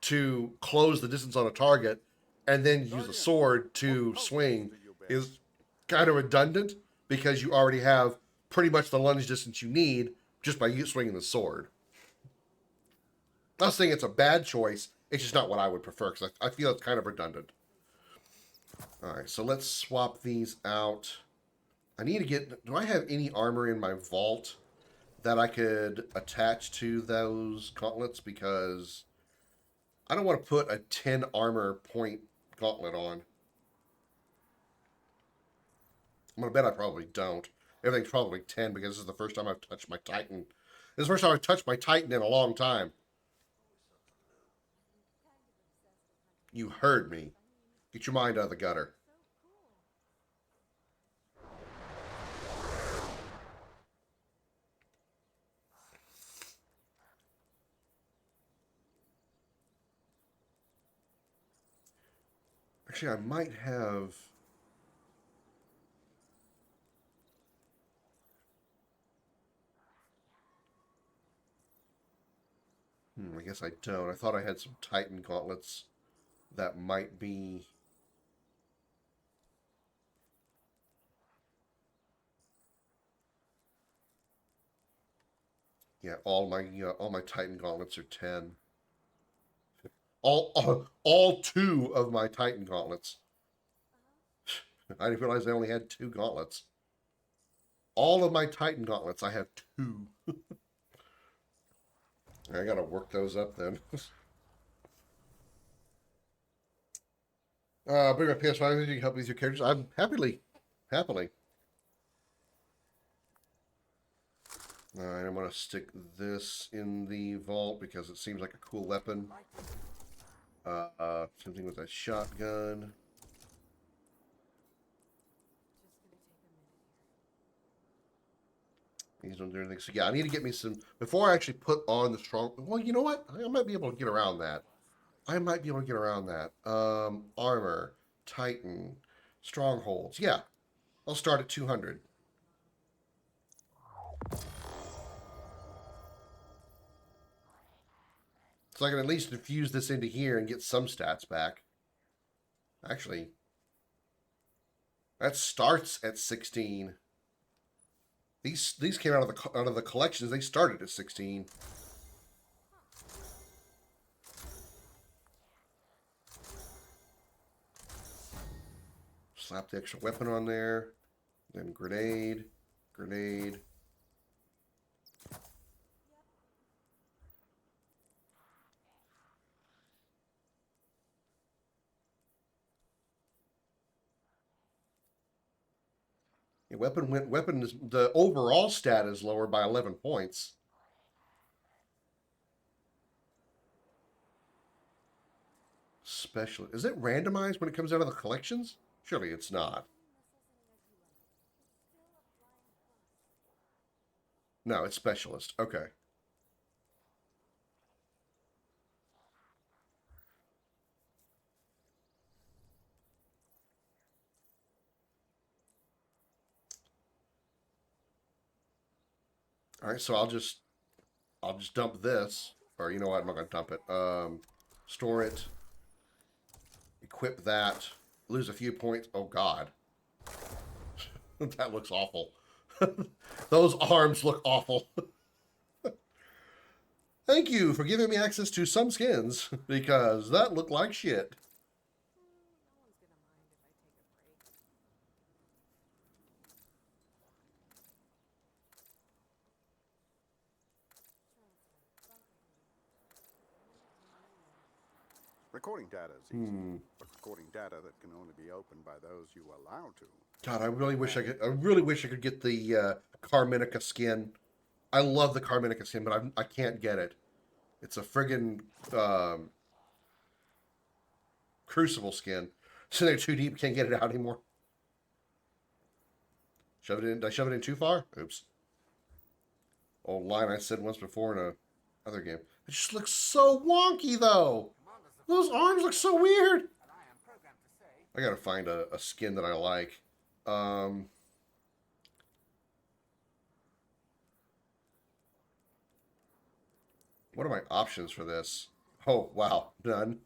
to close the distance on a target and then use a sword to swing is kind of redundant, because you already have pretty much the lunge distance you need just by swinging the sword. Not saying it's a bad choice, it's just not what I would prefer, because I feel it's kind of redundant. Alright, so let's swap these out. I need to get... Do I have any armor in my vault that I could attach to those gauntlets? Because I don't want to put a 10 armor point gauntlet on. I'm going to bet I probably don't. Everything's probably 10, because this is the first time I've touched my Titan. This is the first time I've touched my Titan in a long time. You heard me. Get your mind out of the gutter. Actually, I might have... I guess I don't. I thought I had some Titan gauntlets that might be... Yeah, all my Titan gauntlets are 10. All 2 of my Titan gauntlets. I didn't realize I only had 2 gauntlets. All of my Titan gauntlets, I have 2. I gotta work those up then. Bring my PS5 so you can help me with your characters. I'm happily. Alright, I'm gonna stick this in the vault because it seems like a cool weapon. Same thing with that shotgun. These don't do anything. So yeah, I need to get me some... Before I actually put on the strong... Well, you know what? I might be able to get around that. Armor, Titan, strongholds. Yeah, I'll start at 200. So I can at least infuse this into here and get some stats back. Actually, that starts at 16. These came out of the collections. They started at 16. Slap the extra weapon on there. Then grenade. Weapon is the overall stat is lower by 11 points. Special. Is it randomized when it comes out of the collections? Surely it's not. No, it's specialist. Okay. All right, so I'll just dump this, or you know what? I'm not gonna dump it. Store it. Equip that. Lose a few points. Oh God, that looks awful. Those arms look awful. Thank you for giving me access to some skins, because that looked like shit. Recording data is easy, but recording data that can only be opened by those you allow to. God, I really wish I could. I really wish I could get the Carminica skin. I love the Carminica skin, but I can't get it. It's a friggin' Crucible skin. So they're too deep, can't get it out anymore. Shove it in. Did I shove it in too far? Oops. Old line I said once before in a other game. It just looks so wonky though. Those arms look so weird. I gotta find a skin that I like. What are my options for this? Oh, wow. None.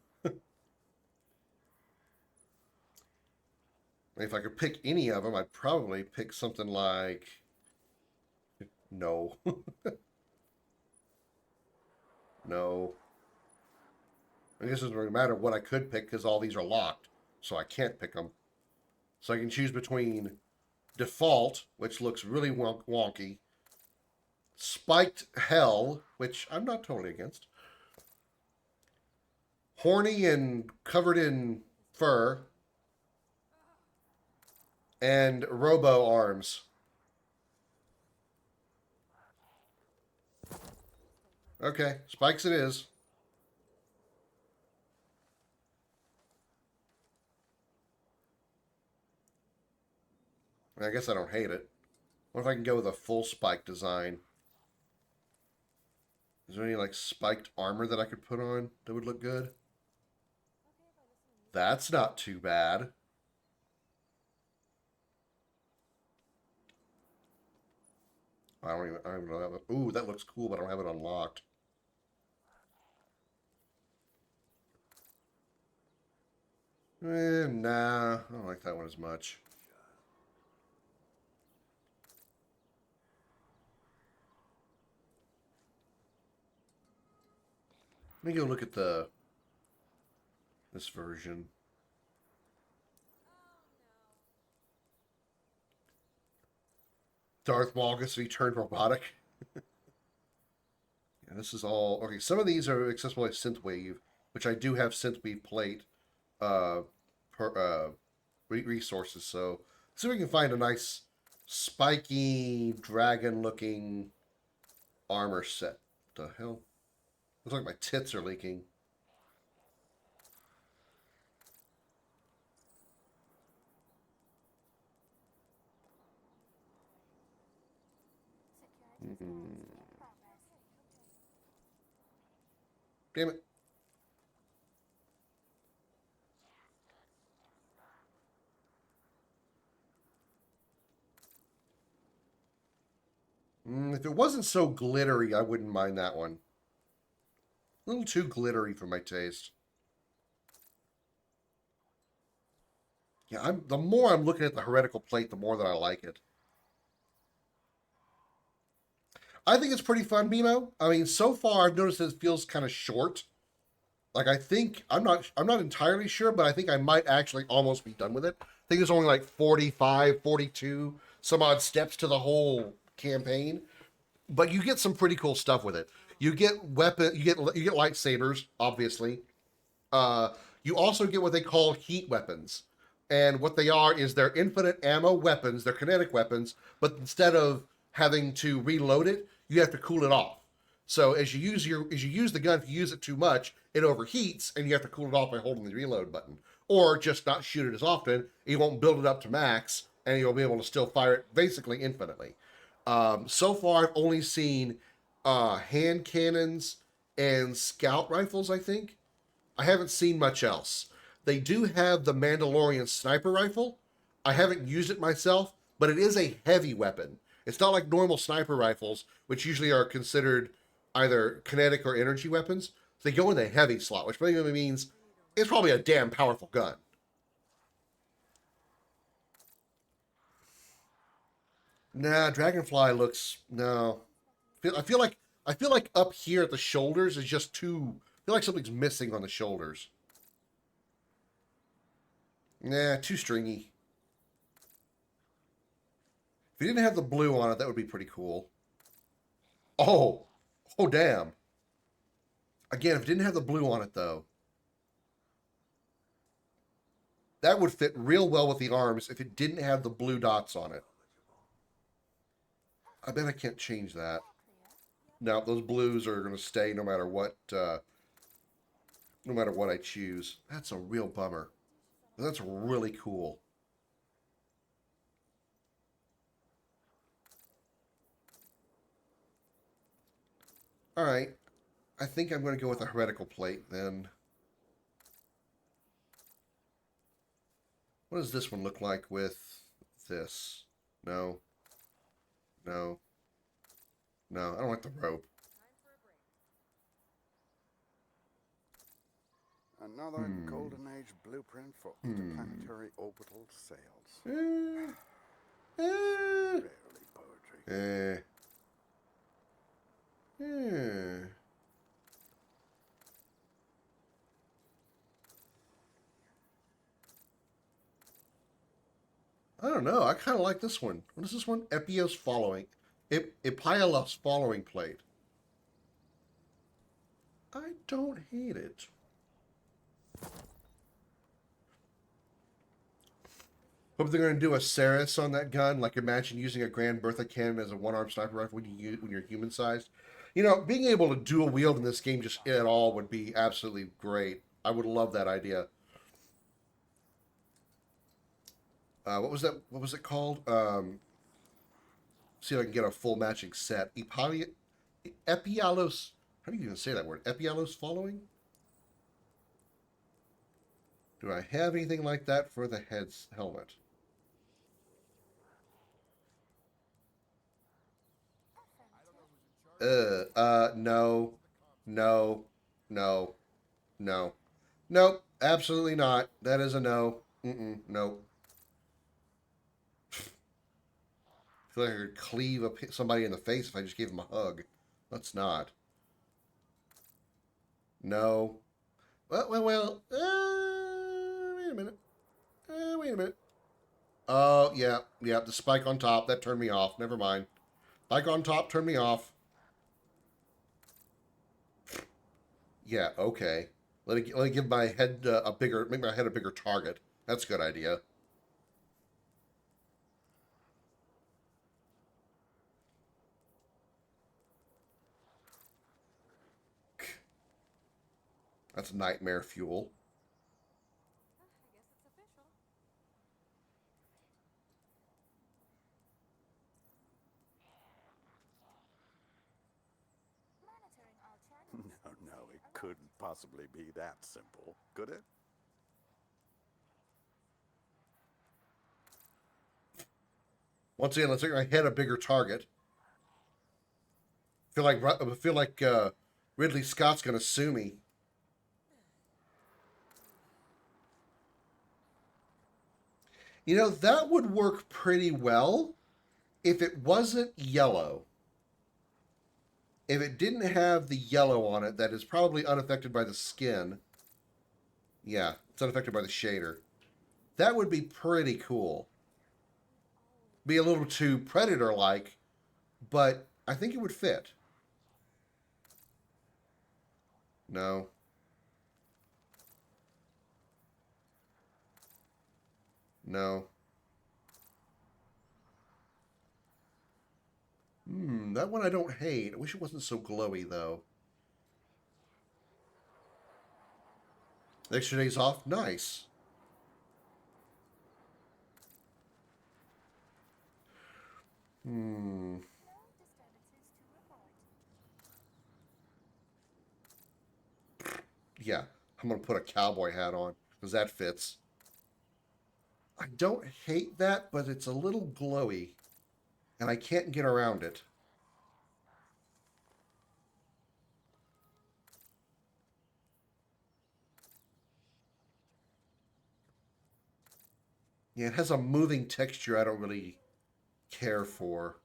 If I could pick any of them, I'd probably pick something like... No. No. I guess it doesn't really matter what I could pick because all these are locked. So I can't pick them. So I can choose between Default, which looks really wonky. Spiked Hell, which I'm not totally against. Horny and covered in fur. And Robo Arms. Okay, spikes it is. I guess I don't hate it. What if I can go with a full spike design? Is there any like spiked armor that I could put on that would look good? That's not too bad. I don't even know that. Ooh, that looks cool, but I don't have it unlocked. Nah, I don't like that one as much. Let me go look at this version. Darth Maul gets to be turned robotic. Yeah, this is all okay. Some of these are accessible as Synthwave, which I do have Synthwave plate resources. So see if we can find a nice spiky dragon-looking armor set. What the hell? Looks like my tits are leaking. Damn it. If it wasn't so glittery, I wouldn't mind that one. A little too glittery for my taste. Yeah, the more I'm looking at the heretical plate, the more that I like it. I think it's pretty fun, Bimo. I mean, so far I've noticed that it feels kind of short. Like I think I'm not entirely sure, but I think I might actually almost be done with it. I think there's only like 45, 42 some odd steps to the whole campaign, but you get some pretty cool stuff with it. You get you get lightsabers, obviously. You also get what they call heat weapons, And what they are is they're infinite ammo weapons. They're kinetic weapons, but instead of having to reload it, you have to cool it off. So as you use the gun, if you use it too much, it overheats, and you have to cool it off by holding the reload button, or just not shoot it as often. You won't build it up to max, and you'll be able to still fire it basically infinitely. So far, I've only seen hand cannons and scout rifles, I think. I haven't seen much else. They do have the Mandalorian sniper rifle. I haven't used it myself, but it is a heavy weapon. It's not like normal sniper rifles, which usually are considered either kinetic or energy weapons. They go in the heavy slot, which basically means it's probably a damn powerful gun. Nah, Dragonfly looks no. I feel like up here at the shoulders is just too. I feel like something's missing on the shoulders. Nah, too stringy. If you didn't have the blue on it, that would be pretty cool. Oh, damn. Again, if it didn't have the blue on it though, that would fit real well with the arms if it didn't have the blue dots on it. I bet I can't change that. No, those blues are going to stay no matter what. No matter what I choose. That's a real bummer. That's really cool. All right. I think I'm going to go with a heretical plate then. What does this one look like with this? No. No. No, I don't like the rope. Another golden age blueprint for interplanetary orbital sails. Rarely poetry. I don't know. I kind of like this one. What is this one? Epios following. Epielos following plate. I don't hate it. Hope they're going to do a Ceres on that gun. Like, imagine using a Grand Bertha cannon as a one-arm sniper rifle when you're human-sized. You know, being able to dual wield in this game just at all would be absolutely great. I would love that idea. What was that? What was it called? See if I can get a full matching set. Epielos. How do you even say that word? Epielos following? Do I have anything like that for the helmet? No. No. No. No. Nope. Absolutely not. That is a no. Nope. I feel like I could cleave somebody in the face if I just gave him a hug. Let's not. No. Well. Wait a minute. Wait a minute. Oh, yeah. The spike on top. That turned me off. Never mind. Spike on top turned me off. Yeah, okay. Let it give my head make my head a bigger target. That's a good idea. That's nightmare fuel. No, it couldn't possibly be that simple, could it? Once again, let's make my head a bigger target. I feel like Ridley Scott's gonna sue me. You know, that would work pretty well if it wasn't yellow. If it didn't have the yellow on it, that is probably unaffected by the skin. Yeah, it's unaffected by the shader. That would be pretty cool. Be a little too Predator-like, but I think it would fit. No. No. That one I don't hate. I wish it wasn't so glowy, though. Extra days off? Nice. Yeah, I'm going to put a cowboy hat on, because that fits. I don't hate that, but it's a little glowy, and I can't get around it. Yeah, it has a moving texture I don't really care for.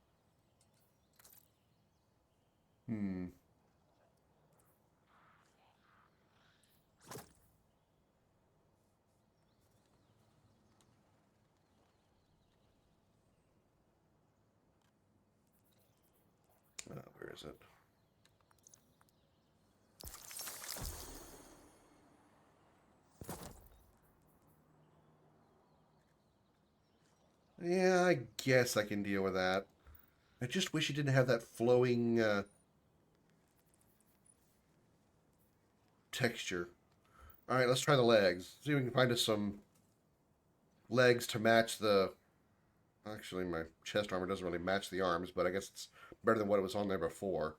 Where is it? Yeah, I guess I can deal with that. I just wish it didn't have that flowing texture. All right, let's try the legs. See if we can find us some legs to match the... Actually, my chest armor doesn't really match the arms, but I guess it's better than what it was on there before.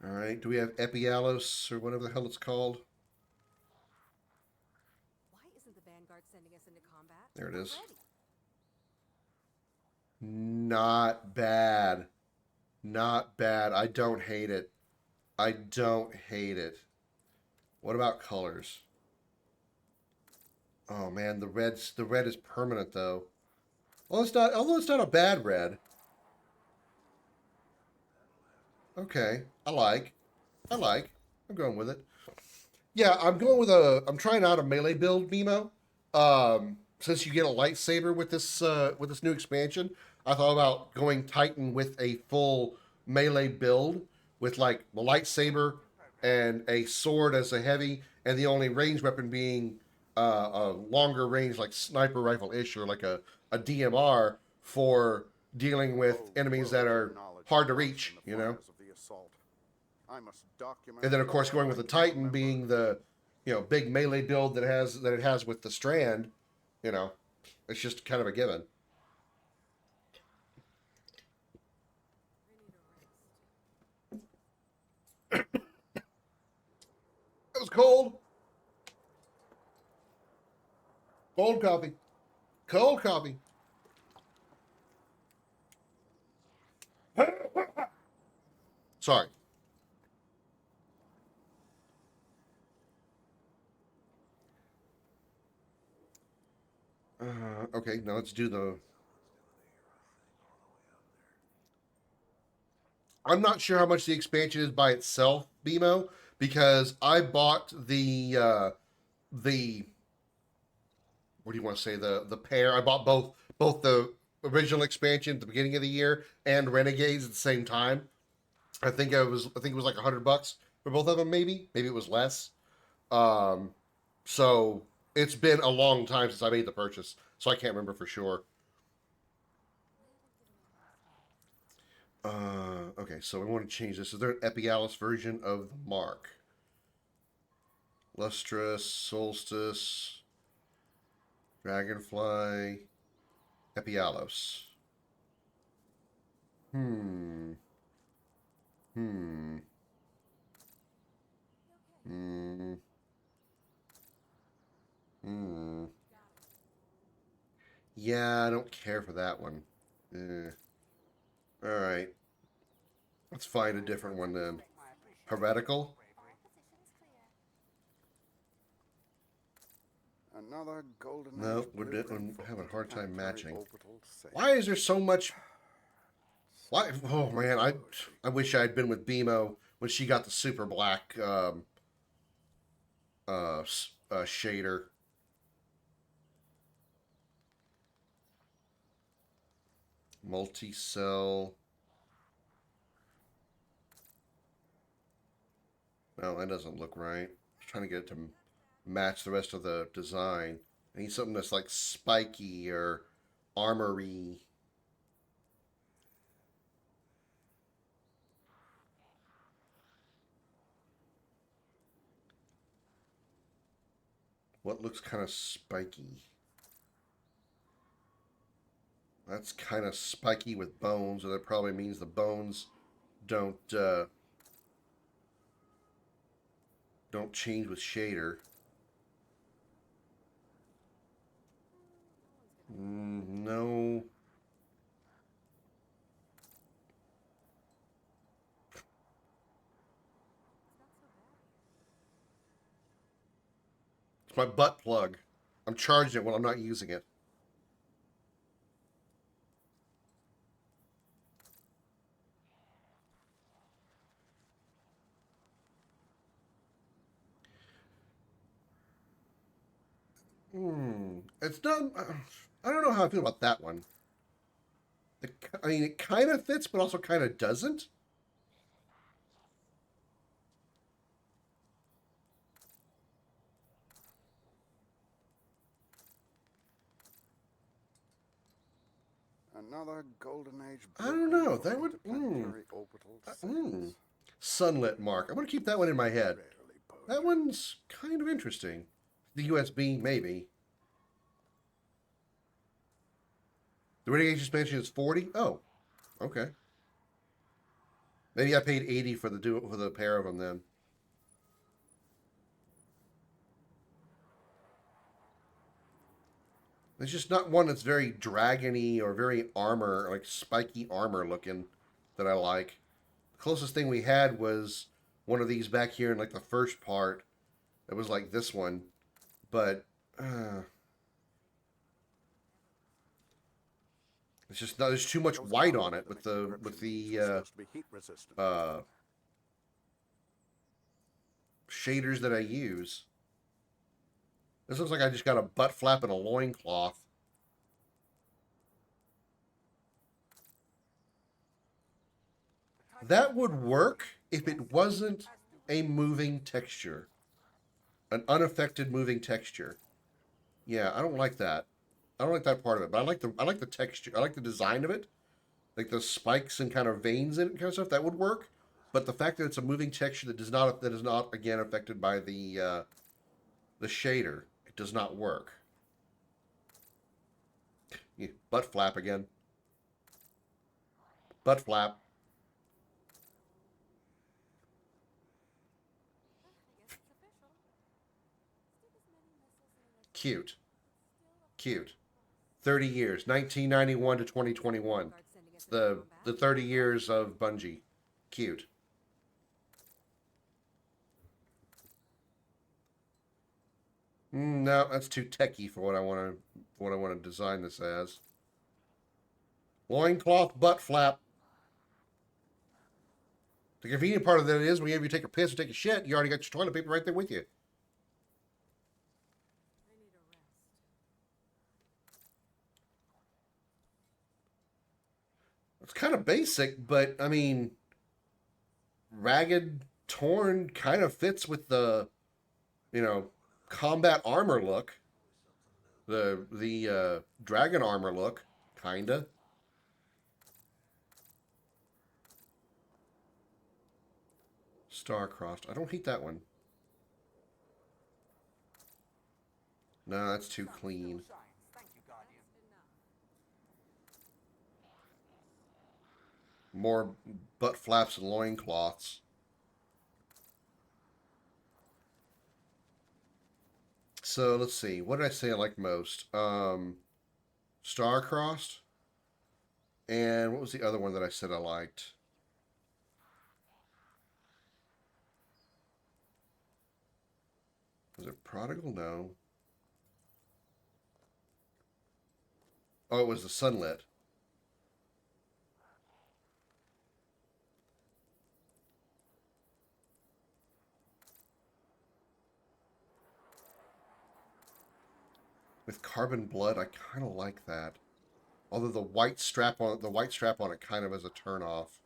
All right, do we have Epialos or whatever the hell it's called? Why isn't the Vanguard sending us into combat? There it is. already? Not bad. Not bad. I don't hate it. I don't hate it. What about colors? Oh man, the red is permanent though. Well, it's not. Although it's not a bad red. Okay, I like. I'm going with it. Yeah, I'm going with a. I'm trying out a melee build, Mimo. Since you get a lightsaber with this new expansion, I thought about going Titan with a full melee build with like the lightsaber and a sword as a heavy, and the only range weapon being a longer range like sniper rifle ish or like a DMR for dealing with enemies that are hard to reach. You know. And then, of course, going with the Titan being the, big melee build that it has with the Strand, it's just kind of a given. It was cold. Cold coffee. Cold coffee. Sorry. Okay, now let's do the... I'm not sure how much the expansion is by itself, BMO, because I bought the what do you want to say, the pair. I bought both the original expansion at the beginning of the year and Renegades at the same time. I think it was like $100 for both of them, maybe it was less. So it's been a long time since I made the purchase, so I can't remember for sure. Okay, so we want to change this. Is there an Epialis version of the mark? Lustrous, Solstice, Dragonfly, Epialos. Yeah, I don't care for that one. Alright. Let's find a different one then. Heretical? Another golden. No, we're having a hard time matching. Why is there so much... Why? Oh man, I wish I had been with BMO when she got the super black shader. Multi-cell. No, that doesn't look right. trying to get it to match the rest of the design. I need something that's like spiky or armory. What looks kind of spiky? That's kind of spiky with bones, so that probably means the bones don't change with shader. No. It's my butt plug. I'm charging it when I'm not using it. It's not. I don't know how I feel about that one. I mean, it kind of fits, but also kind of doesn't. Another golden age. I don't know. That would. Sunlit mark. I'm gonna keep that one in my head. That one's kind of interesting. The USB, maybe. The rating age expansion is 40. Oh, okay. Maybe I paid 80 for the pair of them then. It's just not one that's very dragony or very armor, like spiky armor looking that I like. The closest thing we had was one of these back here in like the first part. It was like this one, but it's just not. There's too much white on it with the shaders that I use. This looks like I just got a butt flap and a loincloth. That would work if it wasn't a moving texture. An unaffected moving texture. Yeah, I don't like that. I don't like that part of it, but I like the texture. I like the design of it. Like the spikes and kind of veins in it and kind of stuff, that would work. But the fact that it's a moving texture that is not again affected by the shader, it does not work. Yeah, butt flap again. Butt flap. Cute. Cute. 30 years. 1991 to 2021. It's the 30 years of Bungie. Cute. No, that's too techy for what I want to design this as. Loincloth butt flap. The convenient part of that is whenever you take a piss or take a shit, you already got your toilet paper right there with you. It's kind of basic, but I mean, ragged, torn kind of fits with the, combat armor look. The dragon armor look, kinda. Star-crossed. I don't hate that one. No, that's too clean. More butt flaps and loincloths. So let's see. What did I say I like most? Star-crossed. And what was the other one that I said I liked? Was it Prodigal? No. Oh, it was the Sunlit. With carbon blood, I kind of like that. Although the white strap on it kind of is a turn-off.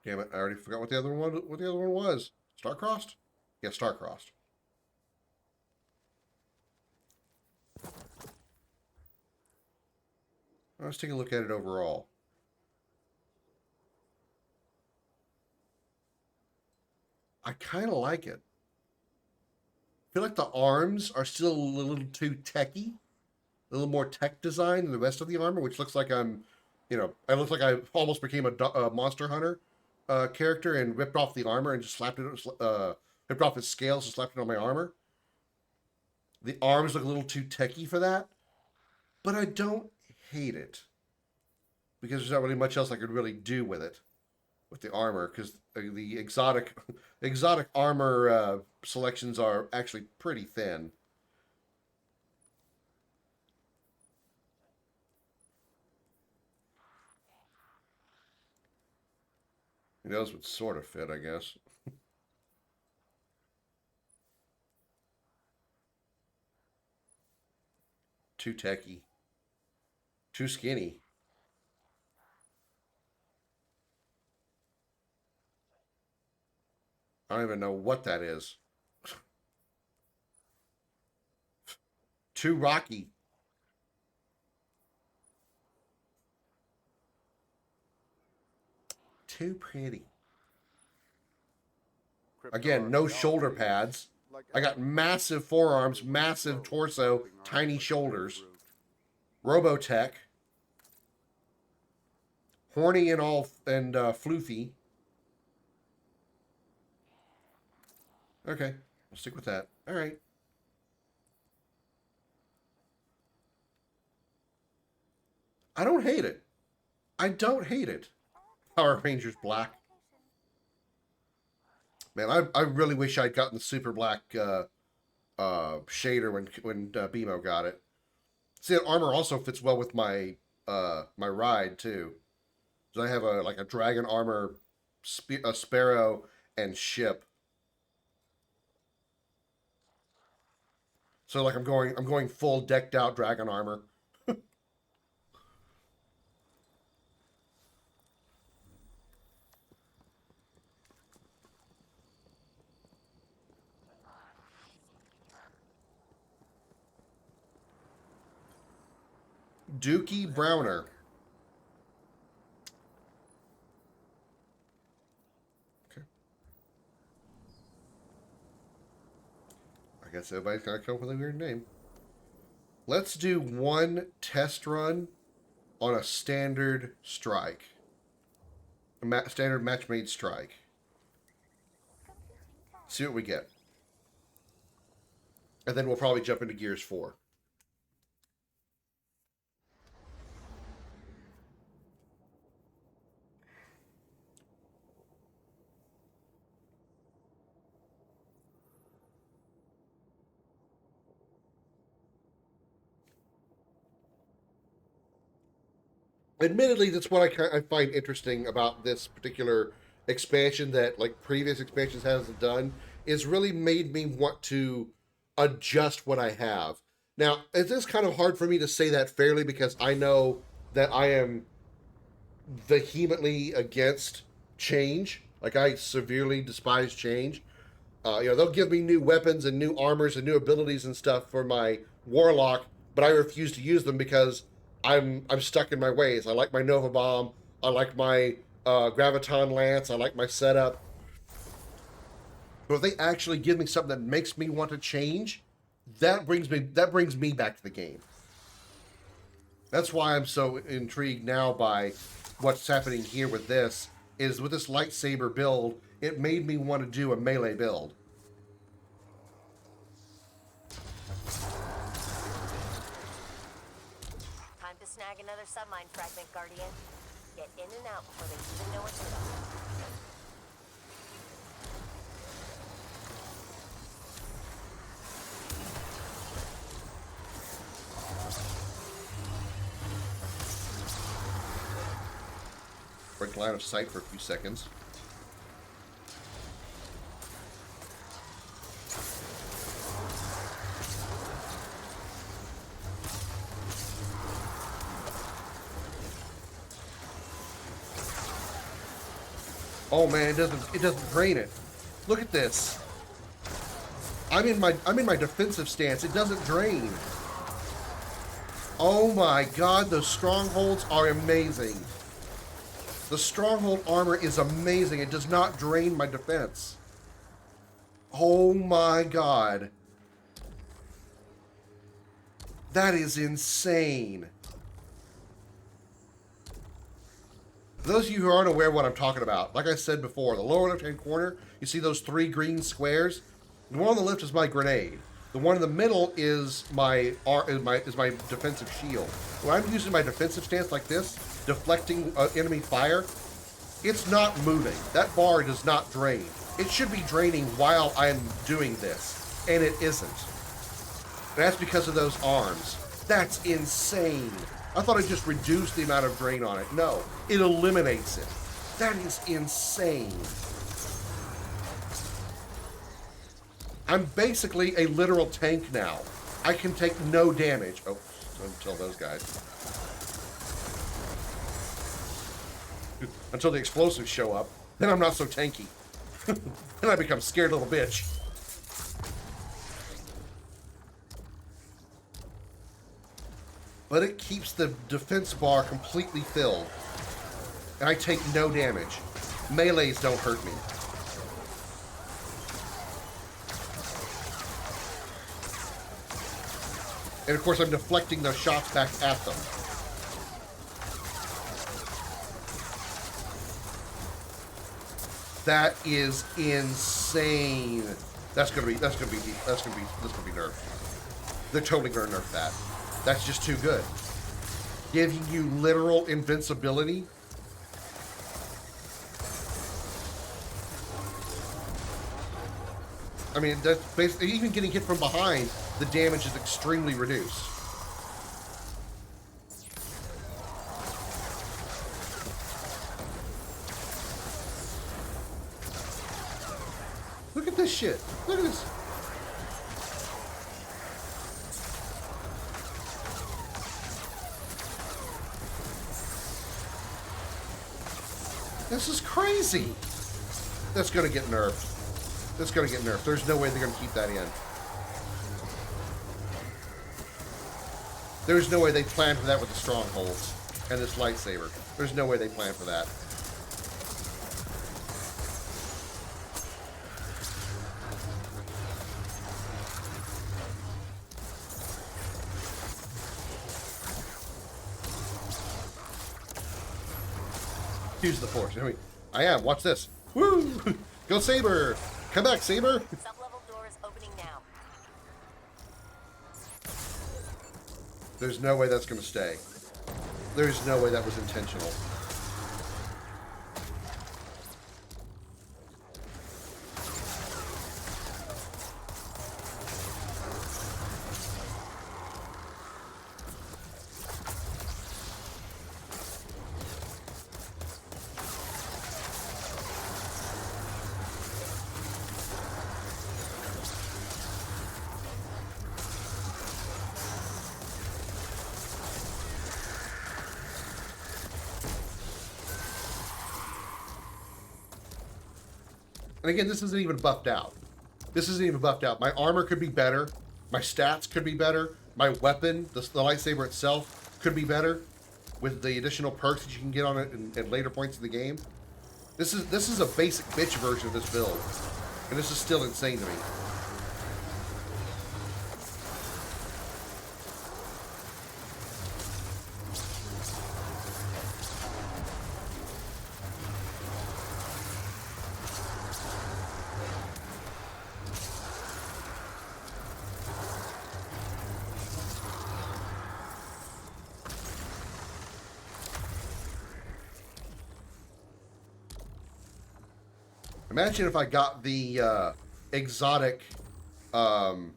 Damn it! I already forgot what the other one. What the other one was? Star-crossed? Yeah, star-crossed. Let's take a look at it overall. I kind of like it. I feel like the arms are still a little too techy, a little more tech design than the rest of the armor, which looks like I'm, I look like I almost became a Monster Hunter character and ripped off the armor and just slapped it, ripped off its scales and slapped it on my armor. The arms look a little too techy for that, but I don't hate it because there's not really much else I could really do with it, with the armor, because the exotic armor selections are actually pretty thin. Those would sort of fit, I guess. Too techy. Too skinny. I don't even know what that is. Too rocky. Too pretty. Again, no shoulder pads. I got massive forearms, massive torso, tiny shoulders. Robotech. Horny and all and floofy. Okay, we'll stick with that. All right. I don't hate it. I don't hate it. Power Rangers Black. Man, I really wish I'd gotten the super black shader when BMO got it. See, that armor also fits well with my my ride too. So I have a dragon armor, a sparrow, and ship. So like I'm going full decked out dragon armor. Dookie Browner. Okay. I guess everybody's got to come up with a weird name. Let's do one test run on a standard strike. A standard match-made strike. See what we get. And then we'll probably jump into Gears 4. Admittedly, that's what I find interesting about this particular expansion that like previous expansions hasn't done, is really made me want to adjust what I have. Now, it is kind of hard for me to say that fairly because I know that I am vehemently against change. Like, I severely despise change. They'll give me new weapons and new armors and new abilities and stuff for my warlock, but I refuse to use them because I'm stuck in my ways. I like my Nova Bomb. I like my Graviton Lance. I like my setup. But if they actually give me something that makes me want to change, that brings me back to the game. That's why I'm so intrigued now by what's happening here with this. Is with this lightsaber build, it made me want to do a melee build. Time to snag another submine fragment, Guardian. Get in and out before they even know what's up. Break line of sight for a few seconds. Oh man, it doesn't drain it. Look at this. I'm in my defensive stance. It doesn't drain. Oh my god, those strongholds are amazing. The stronghold armor is amazing. It does not drain my defense. Oh my god. That is insane. For those of you who aren't aware of what I'm talking about, like I said before, the lower left-hand corner, you see those 3 green squares? The one on the left is my grenade. The one in the middle is my defensive shield. When I'm using my defensive stance like this, deflecting enemy fire, it's not moving. That bar does not drain. It should be draining while I'm doing this, and it isn't. That's because of those arms. That's insane. I thought it just reduced the amount of drain on it. No, it eliminates it. That is insane. I'm basically a literal tank now. I can take no damage. Oh, until those guys. Until the explosives show up. Then I'm not so tanky. Then I become a scared little bitch. But it keeps the defense bar completely filled. And I take no damage. Melees don't hurt me. And of course I'm deflecting those shots back at them. That is insane. That's gonna be nerfed. They're totally gonna nerf that. That's just too good. Giving you literal invincibility. I mean, that's basically, even getting hit from behind, the damage is extremely reduced. Look at this shit. Look at this. This is crazy. That's gonna get nerfed. That's gonna get nerfed. There's no way they're gonna keep that in. There's no way they planned for that with the strongholds and this lightsaber. There's no way they planned for that. Use the force. I am. Watch this. Woo! Go Saber! Come back, Saber! Sub-level door is opening now. There's no way that's gonna stay. There's no way that was intentional. And again, this isn't even buffed out. This isn't even buffed out. My armor could be better. My stats could be better. My weapon, the lightsaber itself, could be better with the additional perks that you can get on it at later points in the game. This is a basic bitch version of this build. And this is still insane to me. Imagine if I got the exotic armor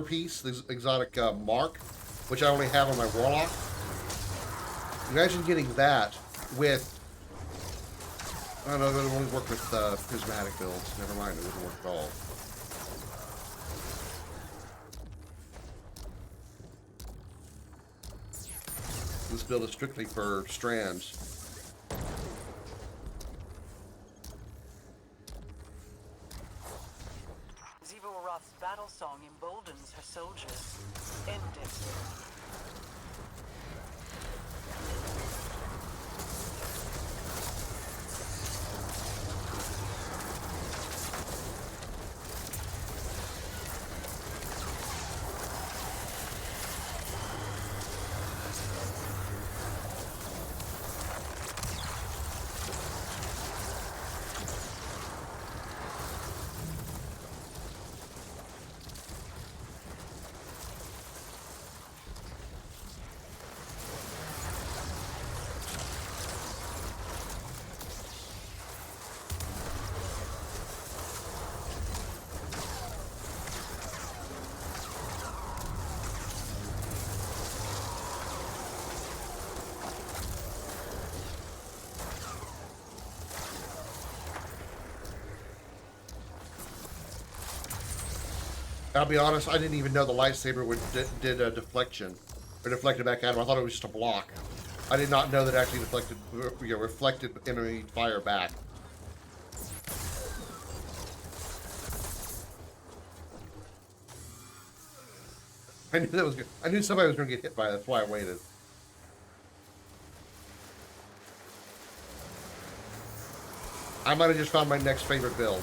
piece, the exotic mark, which I only have on my warlock. Imagine getting that with, I don't know, it would only work with prismatic builds. Never mind, it wouldn't work at all. This build is strictly for strands. Koth's battle song emboldens her soldiers. End it. I'll be honest, I didn't even know the lightsaber did a deflection. Or deflected back at him. I thought it was just a block. I did not know that it actually deflected, reflected enemy fire back. I knew that was good. I knew somebody was going to get hit by it. That's why I waited. I might have just found my next favorite build.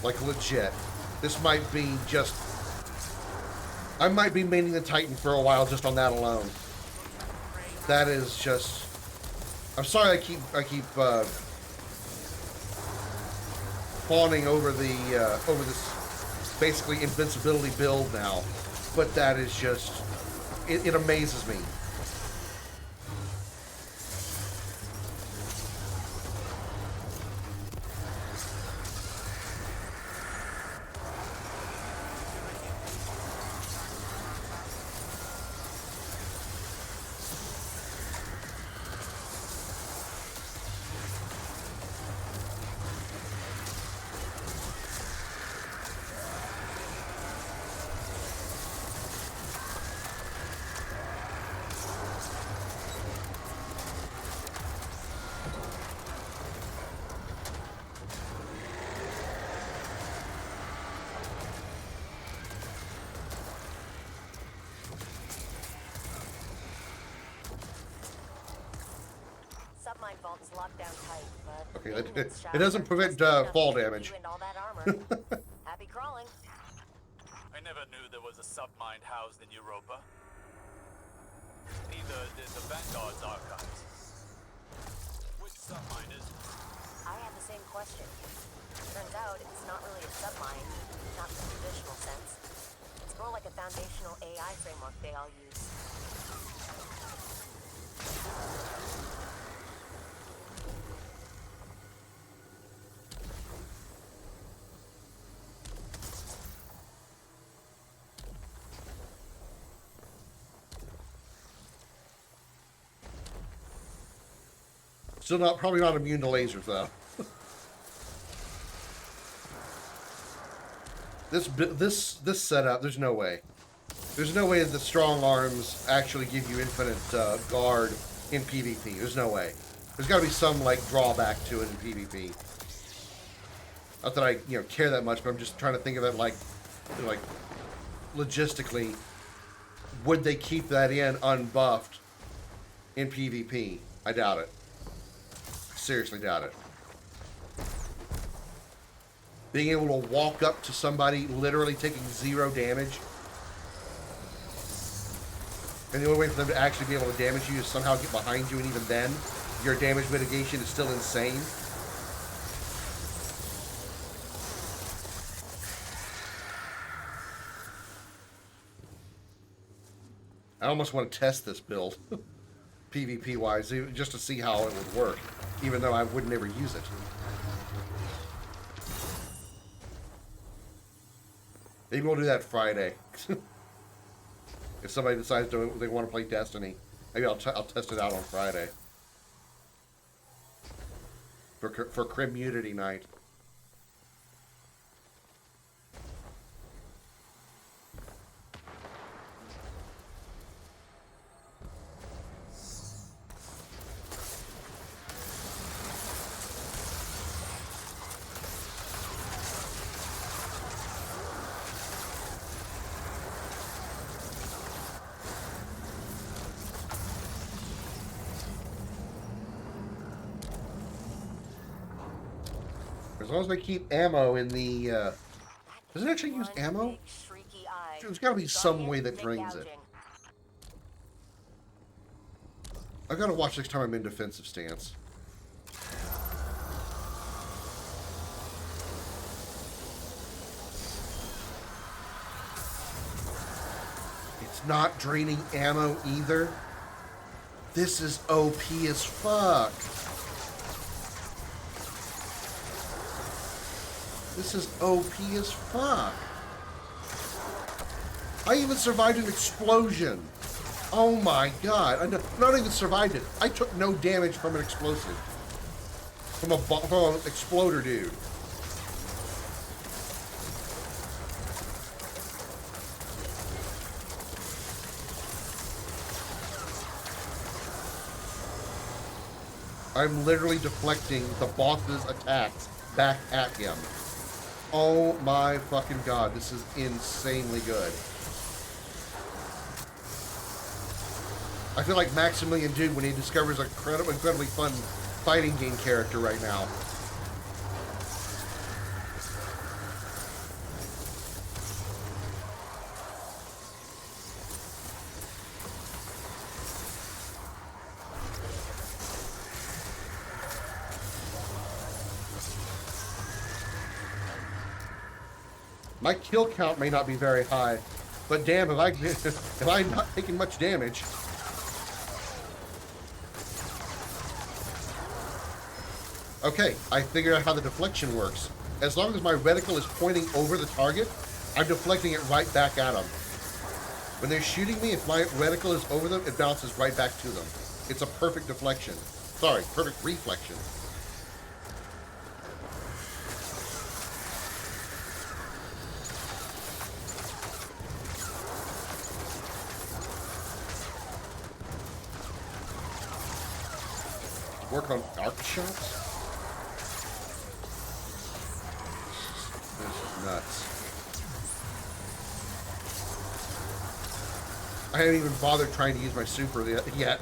Like, legit. This might be just... I might be maining the Titan for a while just on that alone. That is just... I'm sorry I keep fawning over the, over this basically invincibility build now. But that is just... It amazes me. Submine vault's locked down tight, but okay, it doesn't prevent fall damage. and all that armor. Happy crawling. I never knew there was a submine housed in Europa. Neither did the Vanguard's archives. Which submine is it? I had the same question. Turns out it's not really a submine, not in the traditional sense. It's more like a foundational AI framework they all use. Still not, probably not immune to lasers though. This setup, there's no way. There's no way that the strong arms actually give you infinite guard in PvP. There's no way. There's got to be some like drawback to it in PvP. Not that I care that much, but I'm just trying to think of it like logistically. Would they keep that in unbuffed in PvP? I doubt it. Seriously doubt it. Being able to walk up to somebody literally taking 0 damage, and the only way for them to actually be able to damage you is somehow get behind you, and even then your damage mitigation is still insane. I almost want to test this build PvP wise just to see how it would work, even though I would never use it. Maybe we'll do that Friday. If somebody decides they want to play Destiny, maybe I'll test it out on Friday for Krim Unity night. long as I keep ammo in the, does it actually use ammo? There's got to be some way that drains it. I gotta watch next time I'm in defensive stance. It's not draining ammo either. This is OP as fuck. This is OP as fuck. I even survived an explosion. Oh my god. I not even survived it. I took no damage from an explosive. From an exploder dude. I'm literally deflecting the boss's attacks back at him. Oh my fucking god, this is insanely good. I feel like Maximilian Dude when he discovers an incredibly fun fighting game character right now. My kill count may not be very high, but damn, if I'm not taking much damage. Okay, I figured out how the deflection works. As long as my reticle is pointing over the target, I'm deflecting it right back at them. When they're shooting me, if my reticle is over them, it bounces right back to them. It's a perfect deflection. Sorry, perfect reflection. Work on arc shots? This is nuts. I haven't even bothered trying to use my super yet.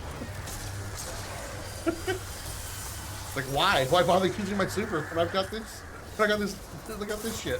Like, why? Why bother using my super when I've got this? I got this shit.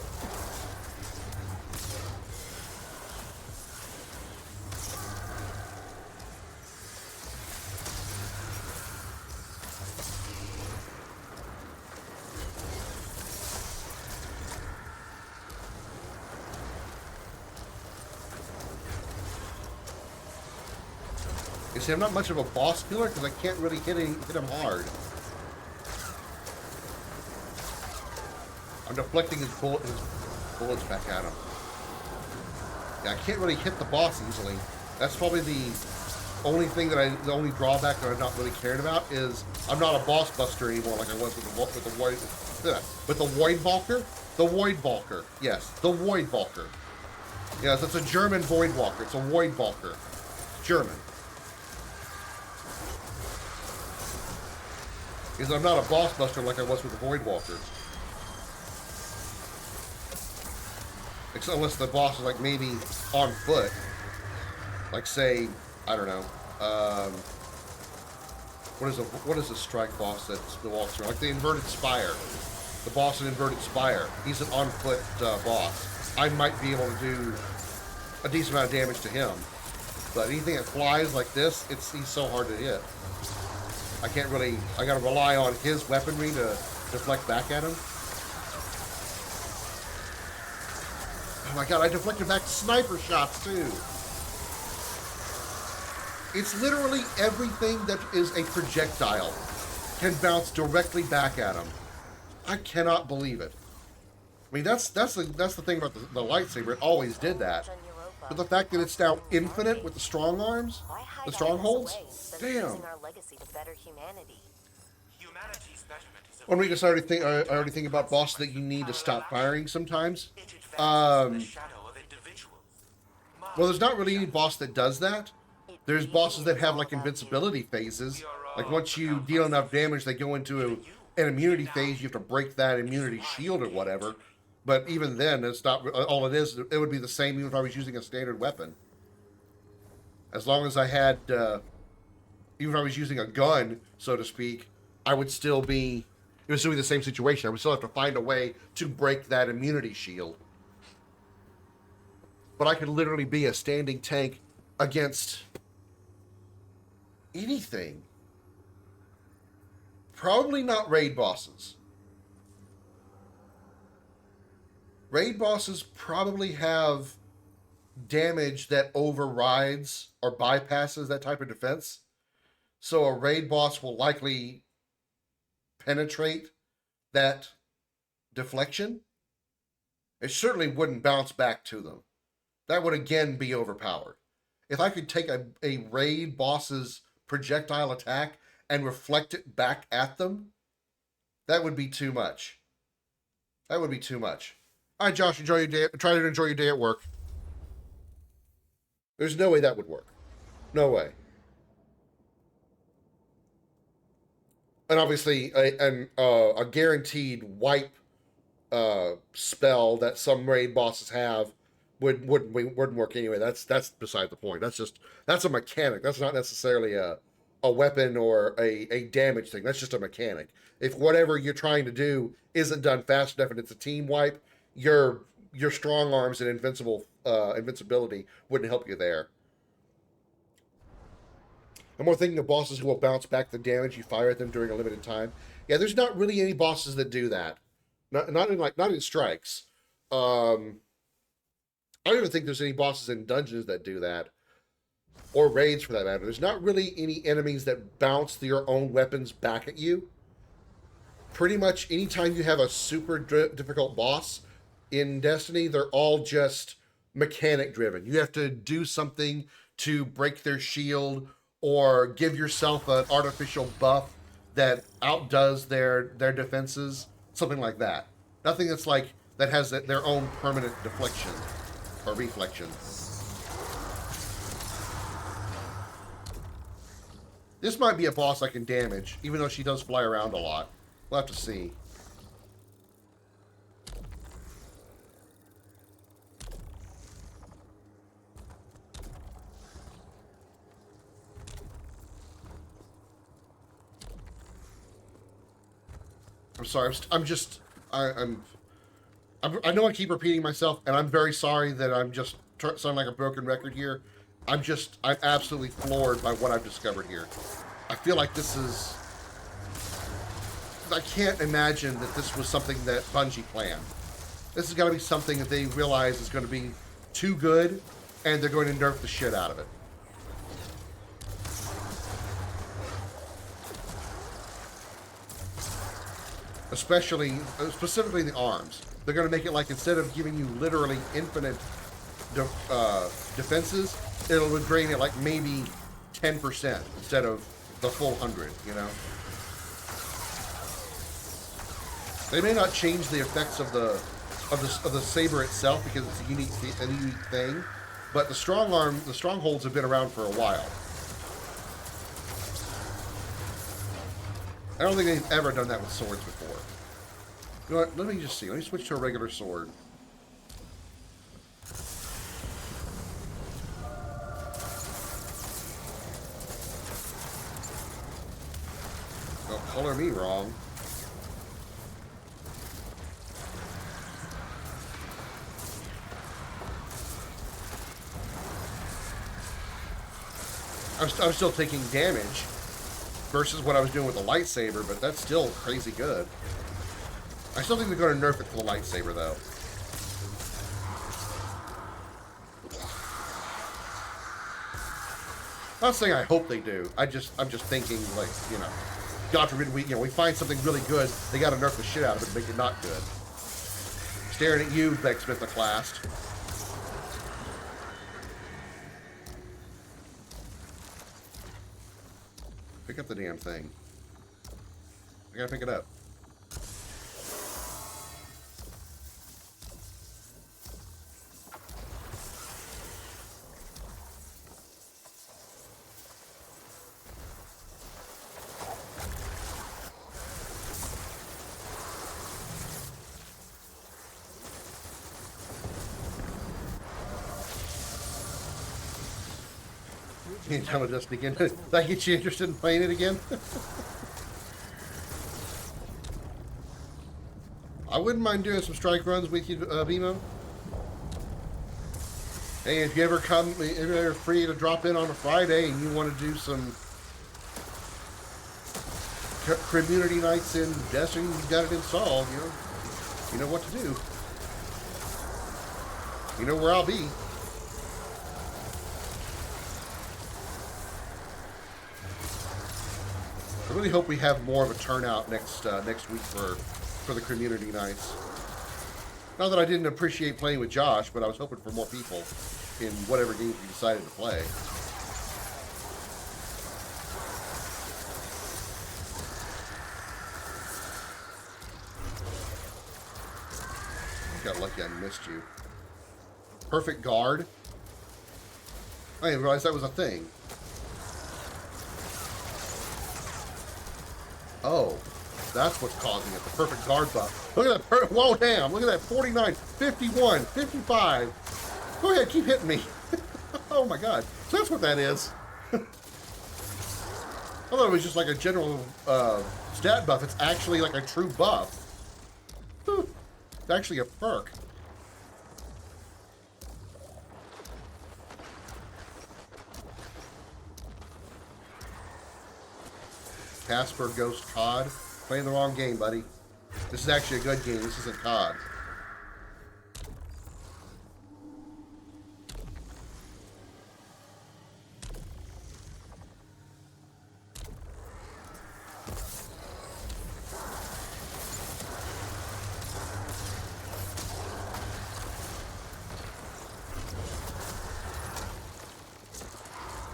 You see, I'm not much of a boss killer because I can't really hit him hard. I'm deflecting his bullets back at him. Yeah, I can't really hit the boss easily. That's probably the only thing the only drawback that I'm not really caring about is I'm not a boss buster anymore like I was with the Voidwalker. The Voidwalker, yes, the Voidwalker. Yes, it's a German Voidwalker. It's a Voidwalker. It's German. Because I'm not a boss buster like I was with the Voidwalker. Except unless the boss is like maybe on foot. Like say, I don't know. What is a strike boss that walks around? Like the Inverted Spire. The boss in Inverted Spire. He's an on foot boss. I might be able to do a decent amount of damage to him. But anything that flies like this, he's so hard to hit. I gotta rely on his weaponry to deflect back at him. Oh my god, I deflected back sniper shots too. It's literally everything that is a projectile can bounce directly back at him. I cannot believe it. I mean, that's the thing about the lightsaber. It always did that. But the fact that it's now infinite with the strong arms, the strongholds, damn. One weakness I already think about bosses that you need to stop firing sometimes. Well, there's not really any boss that does that. There's bosses that have like invincibility phases. Like once you deal enough damage, they go into an immunity phase. You have to break that immunity shield or whatever. But even then, it's not all it is. It would be the same even if I was using a standard weapon. As long as I had, even if I was using a gun, so to speak, I would still be it was doing the same situation. I would still have to find a way to break that immunity shield. But I could literally be a standing tank against anything. Probably not raid bosses. Raid bosses probably have damage that overrides or bypasses that type of defense. So a raid boss will likely penetrate that deflection. It certainly wouldn't bounce back to them. That would again be overpowered. If I could take a raid boss's projectile attack and reflect it back at them, that would be too much. That would be too much. All right, Josh, enjoy your day. Try to enjoy your day at work. There's no way that would work. No way. And obviously, a guaranteed wipe spell that some raid bosses have wouldn't work anyway. That's beside the point. That's a mechanic. That's not necessarily a weapon or a damage thing. That's just a mechanic. If whatever you're trying to do isn't done fast enough and it's a team wipe, your strong arms and invincibility wouldn't help you there. I'm more thinking of bosses who will bounce back the damage you fire at them during a limited time. Yeah, there's not really any bosses that do that. Not in strikes. I don't even think there's any bosses in dungeons that do that, or raids for that matter. There's not really any enemies that bounce your own weapons back at you. Pretty much anytime you have a super difficult boss in Destiny, they're all just mechanic driven. You have to do something to break their shield or give yourself an artificial buff that outdoes their defenses, something like that. Nothing that's like that has their own permanent deflection or reflection. This might be a boss I can damage, even though she does fly around a lot. We'll have to see. I'm sorry. I know I keep repeating myself, and I'm very sorry that I'm just sounding like a broken record here. I'm absolutely floored by what I've discovered here. I feel like this is... I can't imagine that this was something that Bungie planned. This has got to be something that they realize is going to be too good, and they're going to nerf the shit out of it. Specifically the arms. They're going to make it like instead of giving you literally infinite defenses, it'll drain it like maybe 10% instead of the full 100, you know? They may not change the effects of the saber itself because it's a unique thing, but the strongholds have been around for a while. I don't think they've ever done that with swords before. You know what? Let me just see. Let me switch to a regular sword. Don't color me wrong. I'm still taking damage versus what I was doing with the lightsaber, but that's still crazy good. I still think they're going to nerf it for the lightsaber, though. Not saying I hope they do. I'm just thinking, like, you know, God forbid we find something really good, they got to nerf the shit out of it and make it not good. Staring at you, Beck Smith McClast. Pick up the damn thing. I gotta pick it up. You tell me just again. Did I get you interested in playing it again? I wouldn't mind doing some strike runs with you, Bimo. Hey, if you ever come, if you're ever free to drop in on a Friday and you want to do some community nights in Destiny, you got it installed, you know what to do. You know where I'll be. I really hope we have more of a turnout next week for the community nights. Not that I didn't appreciate playing with Josh, but I was hoping for more people in whatever games we decided to play. Got lucky I missed you. Perfect guard? I didn't realize that was a thing. Oh, that's what's causing it. The perfect guard buff. Look at that. Whoa, damn. Look at that. 49, 51, 55. Go ahead. Keep hitting me. Oh, my God. So that's what that is. I thought it was just like a general stat buff. It's actually like a true buff. It's actually a perk. Casper Ghost COD. Playing the wrong game, buddy. This is actually a good game. This isn't COD.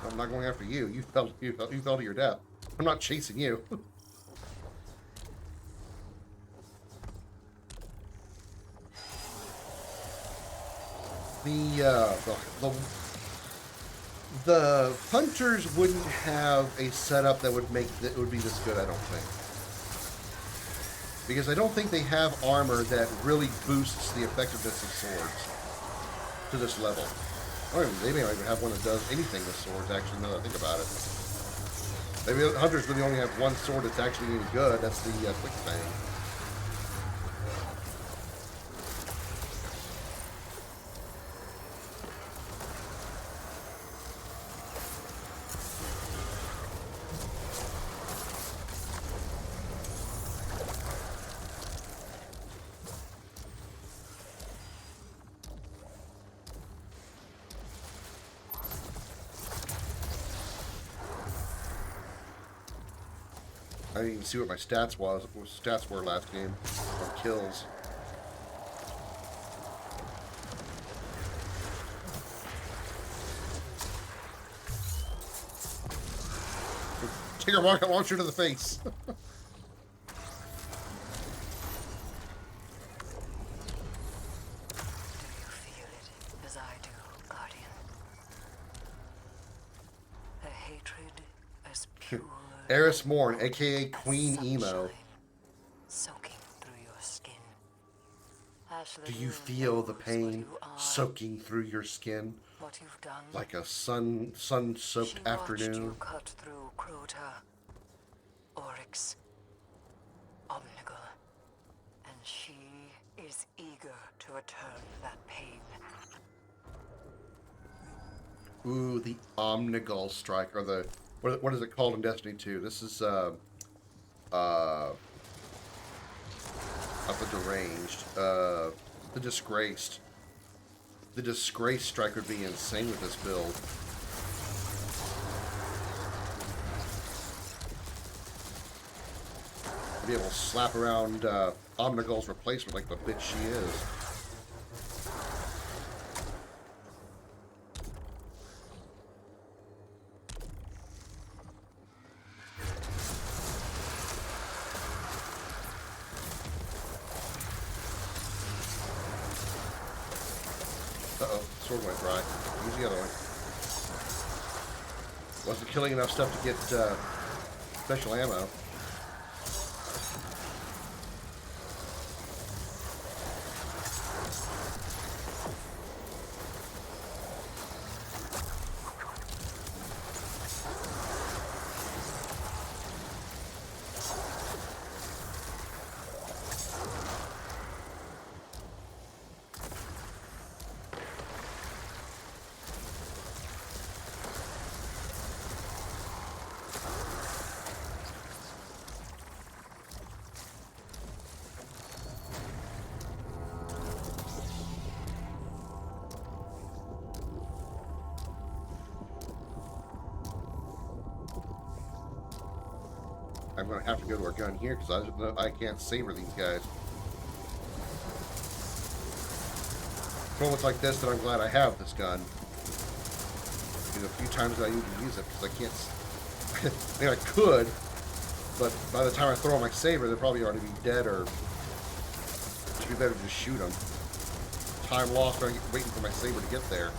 I'm not going after you. You fell to your death. I'm not chasing you. The hunters wouldn't have a setup that would make that would be this good, I don't think. Because I don't think they have armor that really boosts the effectiveness of swords to this level. Or they may not even have one that does anything with swords, actually, now that I think about it. Maybe hunters really only have one sword that's actually any good. That's the quick thing. I didn't even see what my stats were last game on kills. Take a rocket launcher to the face. Do you feel it as I do, Guardian? A hatred as pure Eris Morn, aka Queen Emo. soaking through your skin. Do you feel the pain soaking through your skin? What you've done. Like a sun-soaked afternoon. You cut through Crota, Oryx, Omnigul, and she is eager to return that pain. Ooh, the Omnigul strike, or the what is it called in Destiny 2? This is up the deranged, the disgraced. The disgraced strike would be insane with this build. I'd be able to slap around Omnigul's replacement like the bitch she is. Uh-oh, sword went dry. Use the other one. Wasn't killing enough stuff to get special ammo. I'm going to have to go to our gun here because I can't saber these guys. Moments like this that I'm glad I have this gun. You know, a few times I need to use it because I can't. I mean, I could, but by the time I throw my saber, they'll probably already be dead, or it'd be better to just shoot them. Time lost waiting for my saber to get there.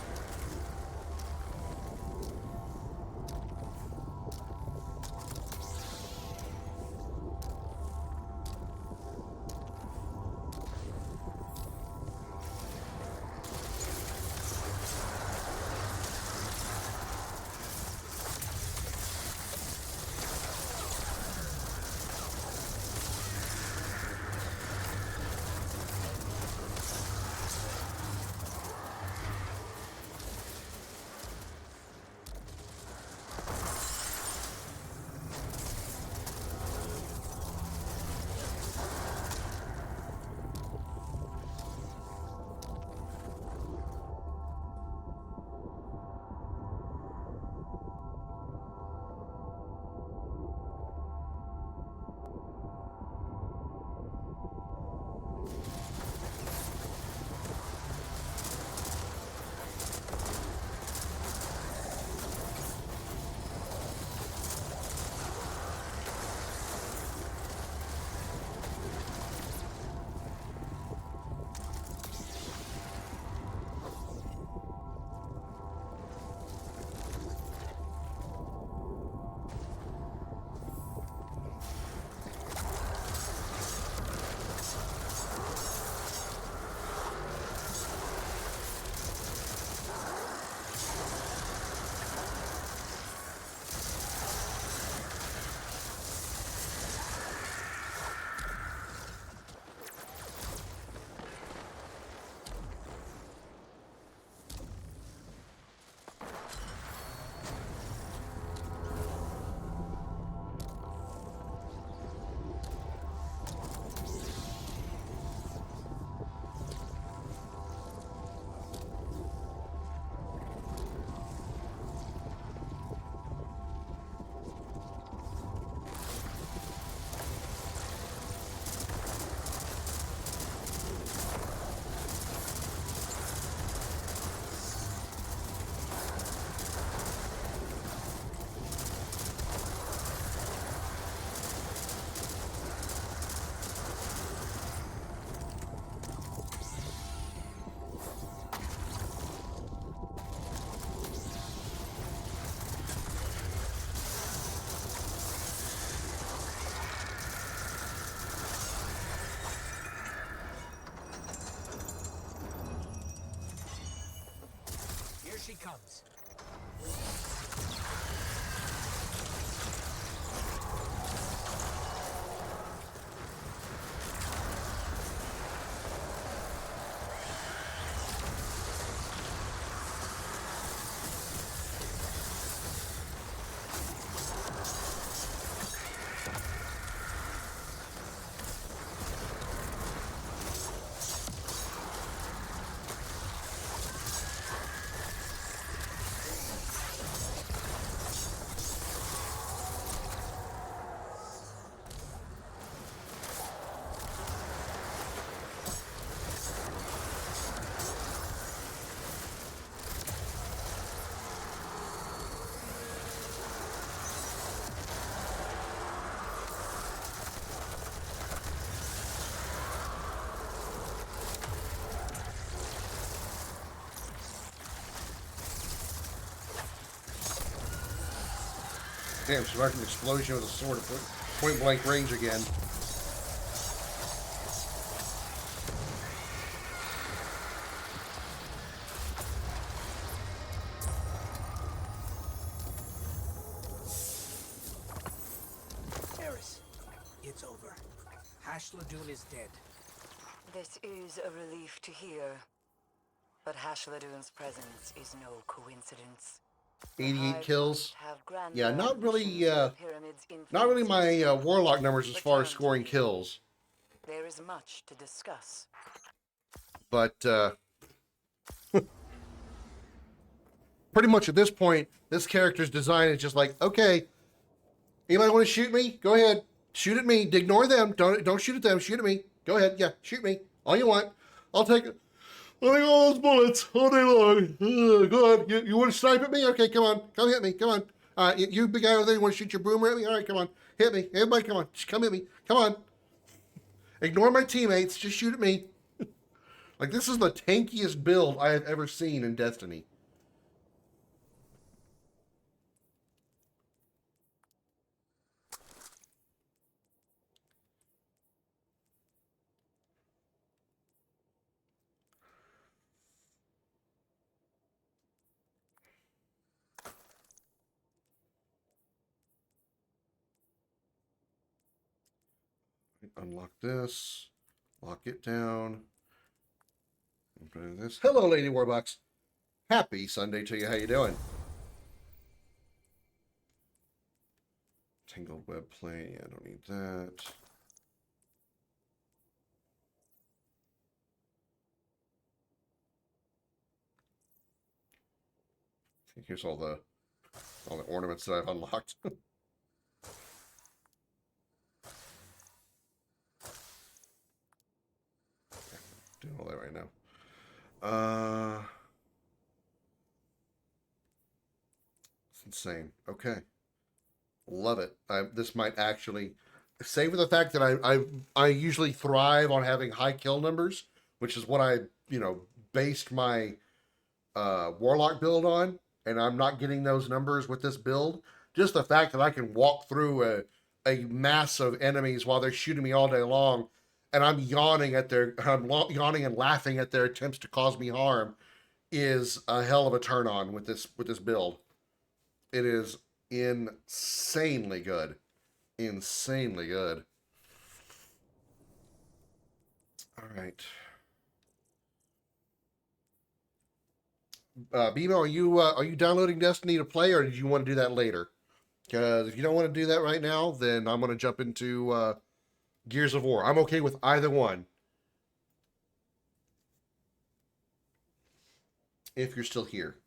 Here she comes. Damn, survived an explosion with a sword at point blank range again. Eris, it's over. Hashladoon is dead. This is a relief to hear. But Hashladoon's presence is no coincidence. 88 kills. Yeah, not really my warlock numbers as far as scoring kills. There is much to discuss. But pretty much at this point, this character's design is just like, okay, Anybody want to shoot me? Go ahead. Shoot at me. Ignore them. Don't shoot at them. Shoot at me. Go ahead. Yeah, shoot me. All you want. I'll take it. I'll take all those bullets all day long. Go on. You want to snipe at me? Okay, come on. Come hit me. Come on. All right, you big guy over there, you want to shoot your boomer at me? All right, come on. Hit me. Everybody, come on. Just come hit me. Come on. Ignore my teammates. Just shoot at me. Like, this is the tankiest build I have ever seen in Destiny. Unlock this. Lock it down. This. Hello, Lady Warbucks. Happy Sunday to you. How you doing? Tangled web plane. I don't need that. Here's all the ornaments that I've unlocked. Doing all that right now. It's insane. Okay. Love it. This might actually, save for the fact that I usually thrive on having high kill numbers, which is what I, based my Warlock build on, and I'm not getting those numbers with this build. Just the fact that I can walk through a mass of enemies while they're shooting me all day long, and I'm yawning and laughing at their attempts to cause me harm, is a hell of a turn on with this build. It is insanely good. Insanely good. All right. Bimo, are you downloading Destiny to play, or did you want to do that later? Because if you don't want to do that right now, then I'm going to jump into Gears of War. I'm okay with either one. If you're still here.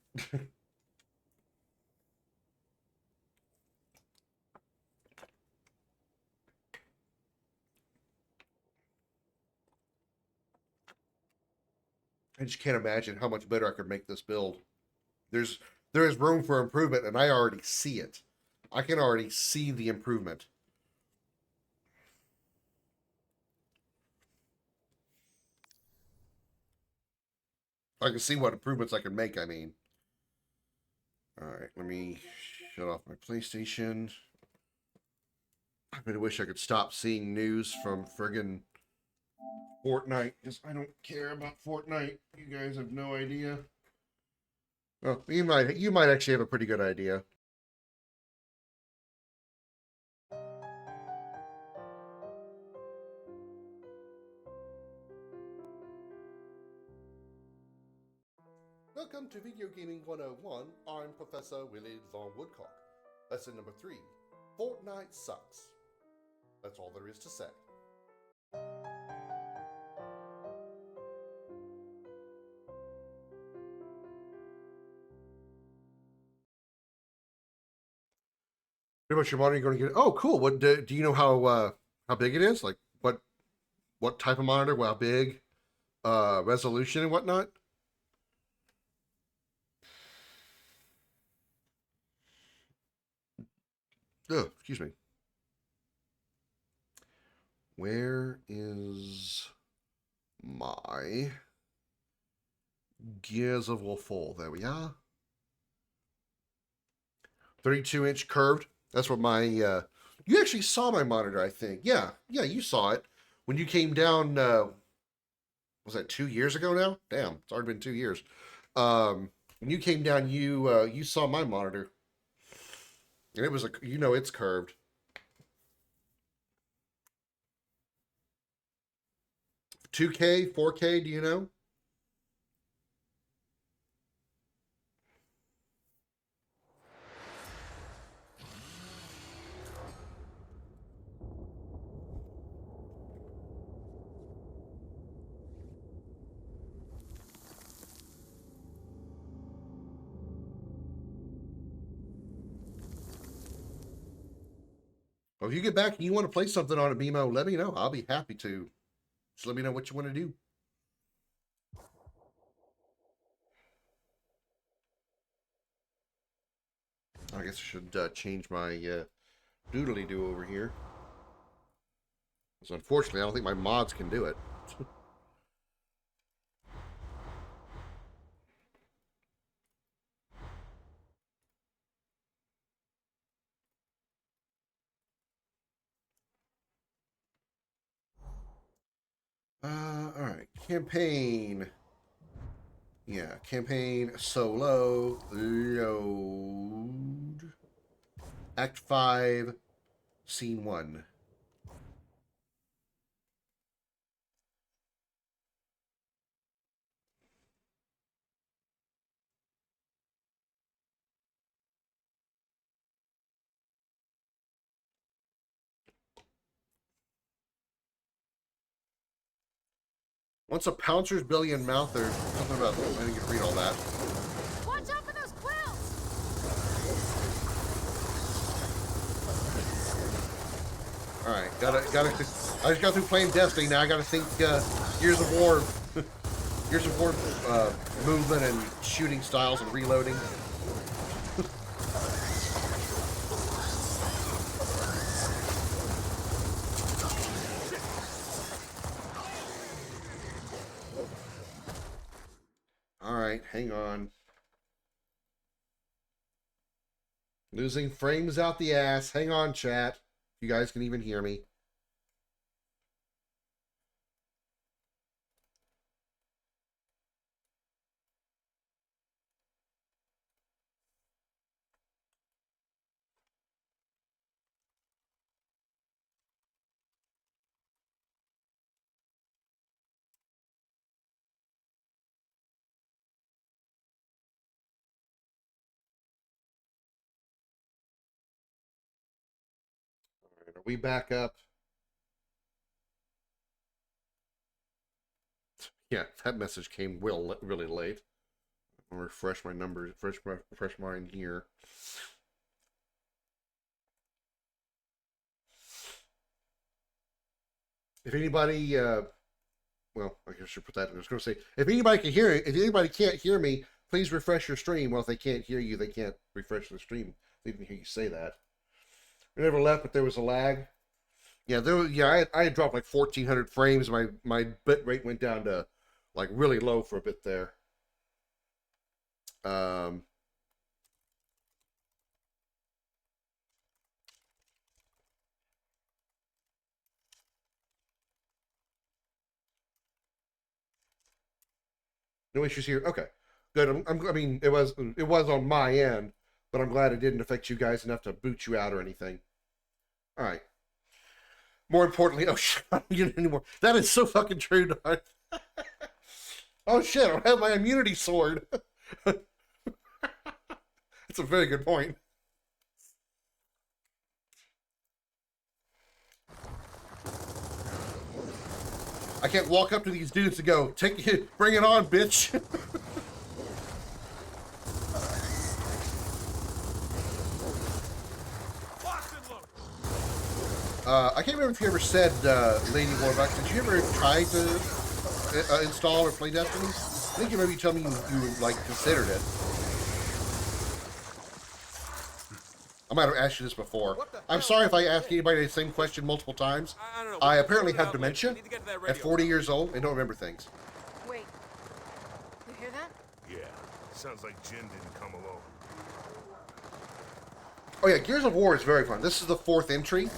I just can't imagine how much better I could make this build. There is room for improvement, and I already see it. I can already see the improvement. I can see what improvements I can make, I mean. Alright, let me shut off my PlayStation. I really wish I could stop seeing news from friggin' Fortnite, because I don't care about Fortnite. You guys have no idea. Well, you might actually have a pretty good idea. Welcome to Video Gaming 101. I'm Professor Willie Von Woodcock. Lesson number 3. Fortnite sucks. That's all there is to say. Pretty much your monitor you're going to get. Oh, cool. What do you know how big it is? Like what type of monitor? How big? Resolution and whatnot? Oh, excuse me. Where is my Gears of War 4? There we are. 32-inch curved. That's what my... you actually saw my monitor, I think. Yeah, you saw it. When you came down... was that 2 years ago now? Damn, it's already been 2 years. When you came down, you saw my monitor. And it was it's curved. $2K, $4K, do you know? Well, if you get back and you want to play something on a BMO, let me know. I'll be happy to. Just let me know what you want to do. I guess I should change my doodly-doo over here. So unfortunately, I don't think my mods can do it. All right, campaign. Yeah, campaign solo load. Act 5, Scene 1. Once a Pouncer's Billion Mouther. Something about, I didn't get to read all that. Watch out for those quills! Alright, I just got through playing Destiny, now I gotta think Gears of War Gears of War movement and shooting styles and reloading. Alright, hang on. Losing frames out the ass. Hang on, chat. You guys can even hear me. Are we back up? Yeah, that message came really late. I'll refresh my numbers, refresh mine here. If anybody, well, I guess I should put that. I was going to say, if anybody can hear it, if anybody can't hear me, please refresh your stream. Well, if they can't hear you, they can't refresh the stream. They didn't hear you say that. We never left, but there was a lag. Yeah, I had dropped like 1,400 frames. My bit rate went down to like really low for a bit there. No issues here. Okay, good. I mean, it was on my end, but I'm glad it didn't affect you guys enough to boot you out or anything. All right. More importantly, oh shit, I don't get it anymore. That is so fucking true, dog. Oh shit, I don't have my immunity sword. That's a very good point. I can't walk up to these dudes and go, bring it on, bitch. I can't remember if you ever said, Lady Warbucks, did you ever try to install or play Destiny? I think you maybe told me you like considered it. I might have asked you this before. I'm sorry if I ask anybody the same question multiple times. I apparently have dementia at 40 years old and don't remember things. Wait. You hear that? Yeah. Sounds like Jin didn't come alone. Oh yeah, Gears of War is very fun. This is the 4th entry.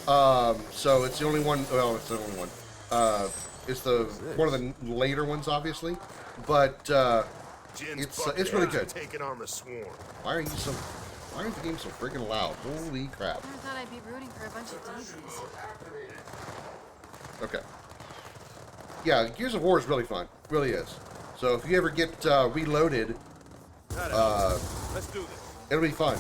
So it's the only one, well, it's the only one. It's one of the later ones, obviously. But, it's really good. Taking on the swarm. Why are the games so freaking loud? Holy crap. I thought I'd be rooting for a bunch of DBs. Okay. Yeah, Gears of War is really fun. Really is. So if you ever get reloaded, Let's do this. it'll be fun.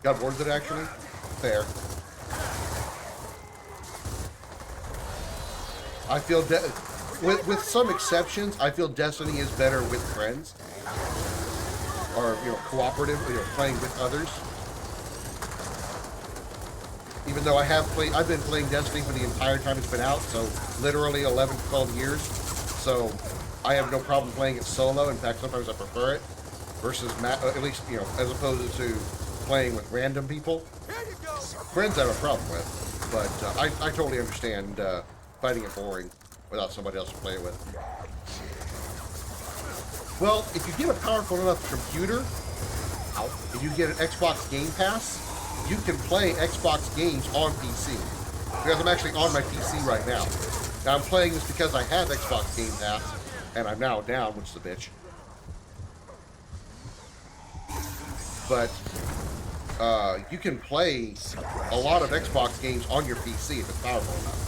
Got bored of it, actually? Fair. I feel with some exceptions, I feel Destiny is better with friends, or cooperative, playing with others. Even though I've been playing Destiny for the entire time it's been out, so literally 11 to 12 years. So I have no problem playing it solo. In fact, sometimes I prefer it versus at least as opposed to playing with random people. Friends I have a problem with, but I totally understand finding it boring without somebody else to play it with. Well, if you get a powerful enough computer, if you get an Xbox Game Pass, you can play Xbox games on PC. Because I'm actually on my PC right now. Now I'm playing this because I have Xbox Game Pass, and I'm now down, which is a bitch. But you can play a lot of Xbox games on your PC if it's powerful enough.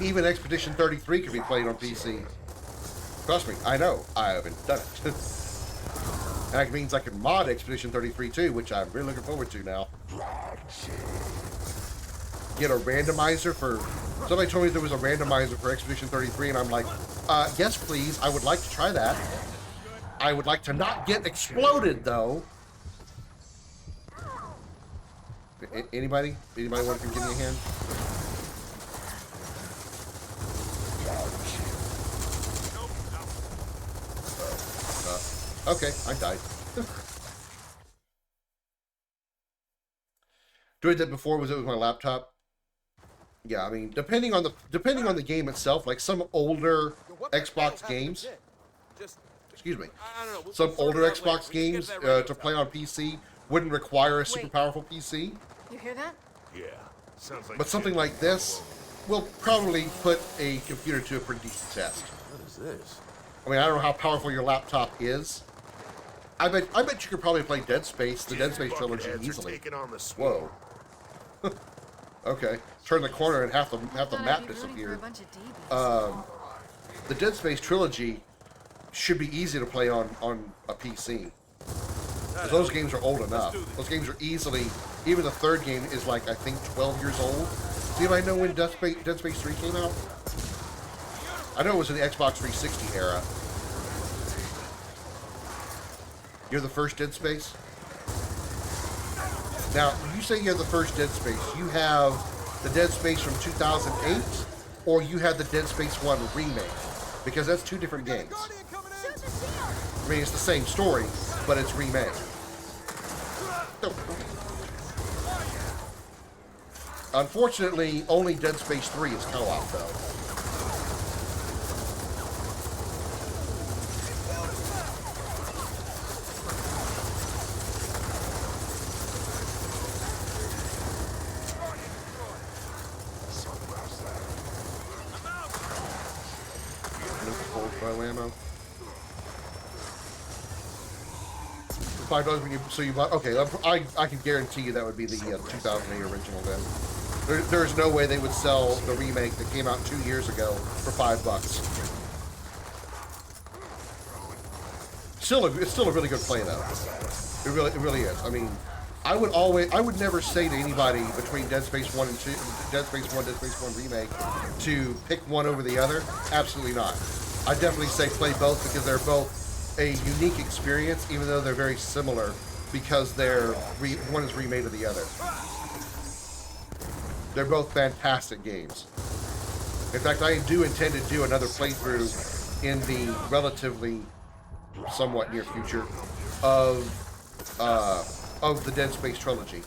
Even Expedition 33 can be played on PC. Trust me, I know. I haven't done it. And that means I can mod Expedition 33 too, which I'm really looking forward to now. Get a randomizer for... Somebody told me there was a randomizer for Expedition 33, and I'm like, yes, please. I would like to try that. I would like to not get exploded, though. Anybody? Anybody want to give me a hand? Okay, I died. Doing that before was it with my laptop? Yeah, I mean, depending on the game itself, like some older Xbox games. Excuse me. Some older Xbox games to play on PC wouldn't require a super powerful PC. You hear that? Yeah. Sounds like. But something like this will probably put a computer to a pretty decent test. What is this? I mean, I don't know how powerful your laptop is. I bet you could probably play Dead Space, the Dead Space trilogy easily. Whoa. Okay. Turn the corner and half the map disappeared. The Dead Space trilogy should be easy to play on a PC. Because those games are old enough. Those games are easily... Even the third game is like, I think, 12 years old. Do you know when Dead Space 3 came out? I know it was in the Xbox 360 era. You're the first Dead Space? Now, when you say you're the first Dead Space, you have the Dead Space from 2008, or you have the Dead Space 1 remake? Because that's two different games. I mean, it's the same story, but it's remade. Unfortunately, only Dead Space 3 is co-op, though. Ammo. $5 when you buy. Okay, I can guarantee you that would be the 2008 original. Then there's no way they would sell the remake that came out 2 years ago for $5. It's still a really good play though. It really is. I mean, I would never say to anybody between Dead Space 1 and 2, Dead Space 1 remake, to pick one over the other. Absolutely not. I definitely say play both because they're both a unique experience, even though they're very similar, because one is remade of the other. They're both fantastic games. In fact, I do intend to do another playthrough in the relatively somewhat near future of the Dead Space trilogy,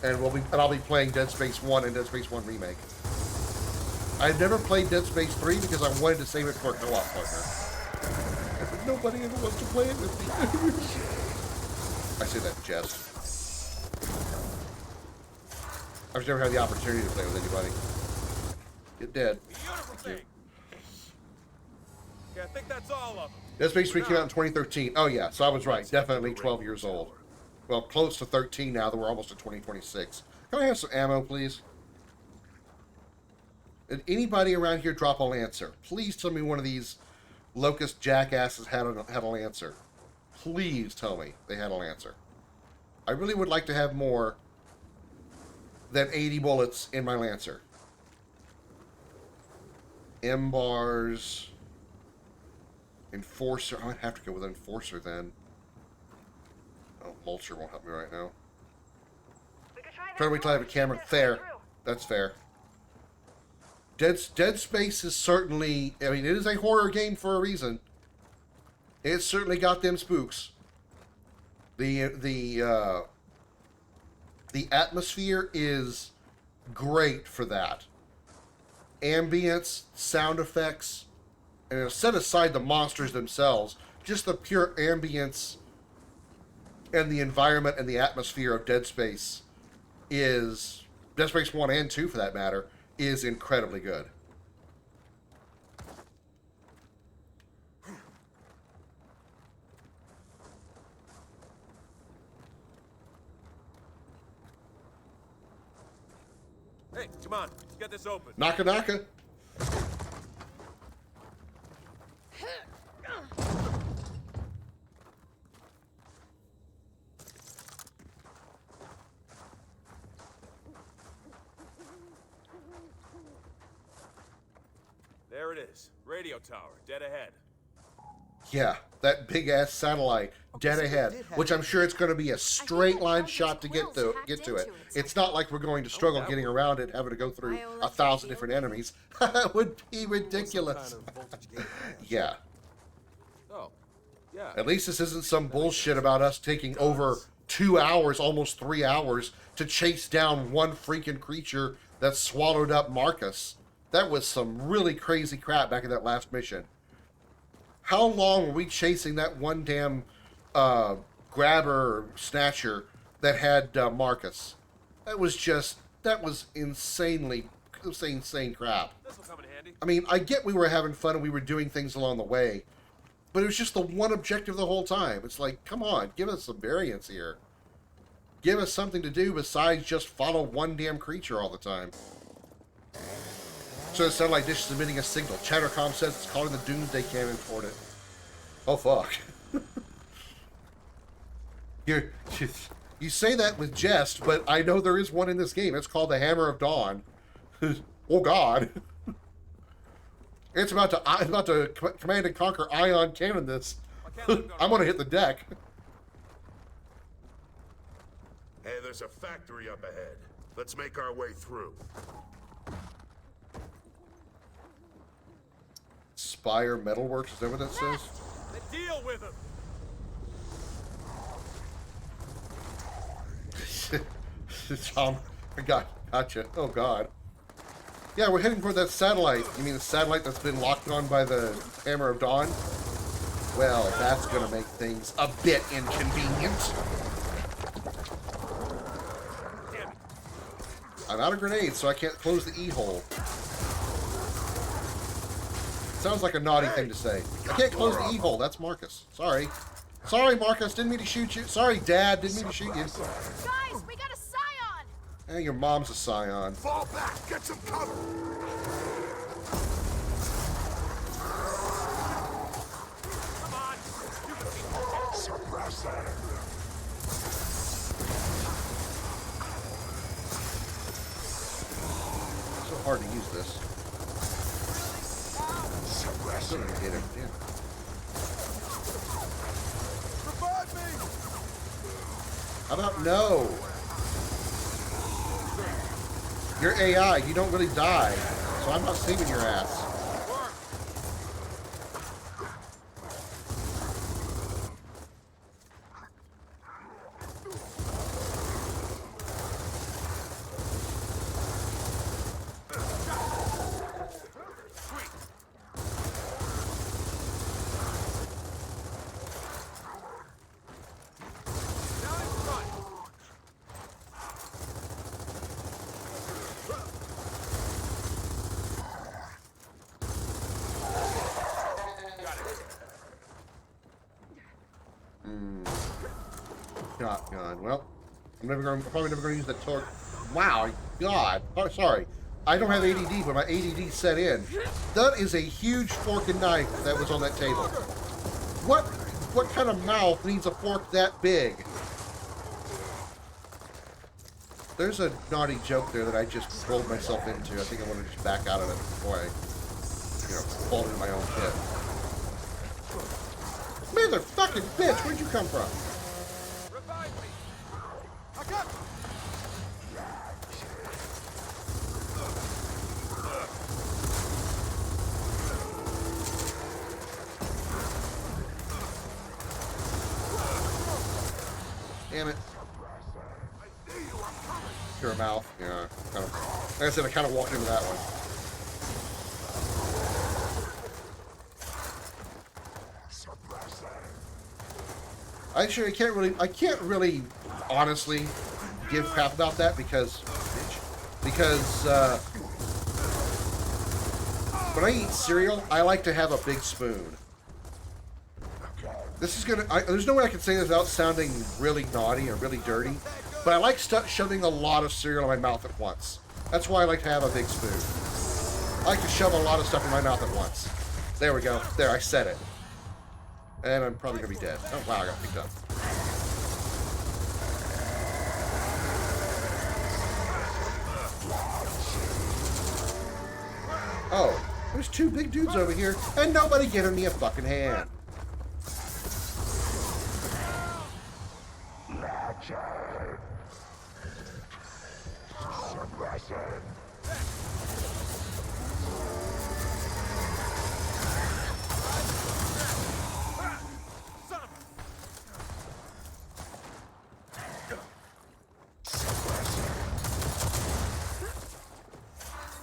and I'll be playing Dead Space 1 and Dead Space 1 remake. I've never played Dead Space 3 because I wanted to save it for a co-op partner. But nobody ever wants to play it with me. I say that in jest. I've never had the opportunity to play with anybody. Get dead. Yeah, I think that's all of them. Dead Space 3 came out in 2013. Oh yeah, so I was right. Definitely 12 years old. Well, close to 13 now that we're almost at 2026. Can I have some ammo, please? Did anybody around here drop a Lancer? Please tell me one of these locust jackasses had a Lancer. Please tell me they had a Lancer. I really would like to have more. than 80 bullets in my Lancer. M-bars. Enforcer. I might have to go with Enforcer then. Oh, Mulcher won't help me right now. Trying to wait till I have a camera. Fair. That's fair. Dead Space is certainly... I mean, it is a horror game for a reason. It's certainly got them spooks. The atmosphere is great for that. Ambience, sound effects, and set aside the monsters themselves, just the pure ambience and the environment and the atmosphere of Dead Space is, Dead Space 1 and 2 for that matter, is incredibly good. Hey, come on, let's get this open. Naka Naka. There it is. Radio tower, dead ahead. Yeah, that big ass satellite dead ahead, which I'm sure it's going to be a straight line shot to get to it. It's not like we're going to struggle getting around it, having to go through 1,000 different enemies. That would be ridiculous. Yeah. Oh, yeah. At least this isn't some bullshit about us taking over 2 hours, almost 3 hours, to chase down one freaking creature that swallowed up Marcus. That was some really crazy crap back in that last mission. How long were we chasing that one damn grabber or snatcher that had Marcus? That was insane crap. This'll come in handy. I mean, I get we were having fun and we were doing things along the way, but it was just the one objective the whole time. It's like, come on, give us some variance here. Give us something to do besides just follow one damn creature all the time. So the satellite dish is emitting a signal. Chattercom says it's calling the Doomsday Cannon for it. Oh, fuck. You say that with jest, but I know there is one in this game. It's called the Hammer of Dawn. Oh, God. It's about to command and conquer ion cannon this. I'm going to hit the deck. Hey, there's a factory up ahead. Let's make our way through. Spire Metalworks, is that what that says? Deal with him. Tom, gotcha. Oh God. Yeah, we're heading toward that satellite. You mean the satellite that's been locked on by the Hammer of Dawn? Well, that's gonna make things a bit inconvenient. I'm out of grenades, so I can't close the E-hole. Sounds like a naughty thing to say. I can't close the E-hole. That's Marcus. Sorry. Sorry, Marcus. Didn't mean to shoot you. Sorry, Dad. Didn't mean to shoot you. Guys, we got a scion! Hey, your mom's a scion. Fall back! Get some cover! Come on! You can be Suppress that! So hard to use this. Still didn't get it. Yeah. Revive me! How about no? You're AI. You don't really die. So I'm not saving your ass. Shotgun. Well, I'm probably never going to use the torque. Wow, God. Oh, sorry. I don't have ADD, but my ADD set in. That is a huge fork and knife that was on that table. What kind of mouth needs a fork that big? There's a naughty joke there that I just rolled myself into. I think I want to just back out of it before I, fall into my own pit. Motherfucking bitch, where'd you come from? Revive me! I got you! Damn it. To her mouth. Yeah. Kind of, like I said, I kind of walked into that one. Actually, I can't really honestly give crap about that because when I eat cereal, I like to have a big spoon. This is there's no way I can say this without sounding really naughty or really dirty, but I like shoving a lot of cereal in my mouth at once. That's why I like to have a big spoon. I like to shove a lot of stuff in my mouth at once. There we go. There, I said it. And I'm probably going to be dead. Oh, wow, I got picked up. Oh, there's two big dudes over here, and nobody giving me a fucking hand.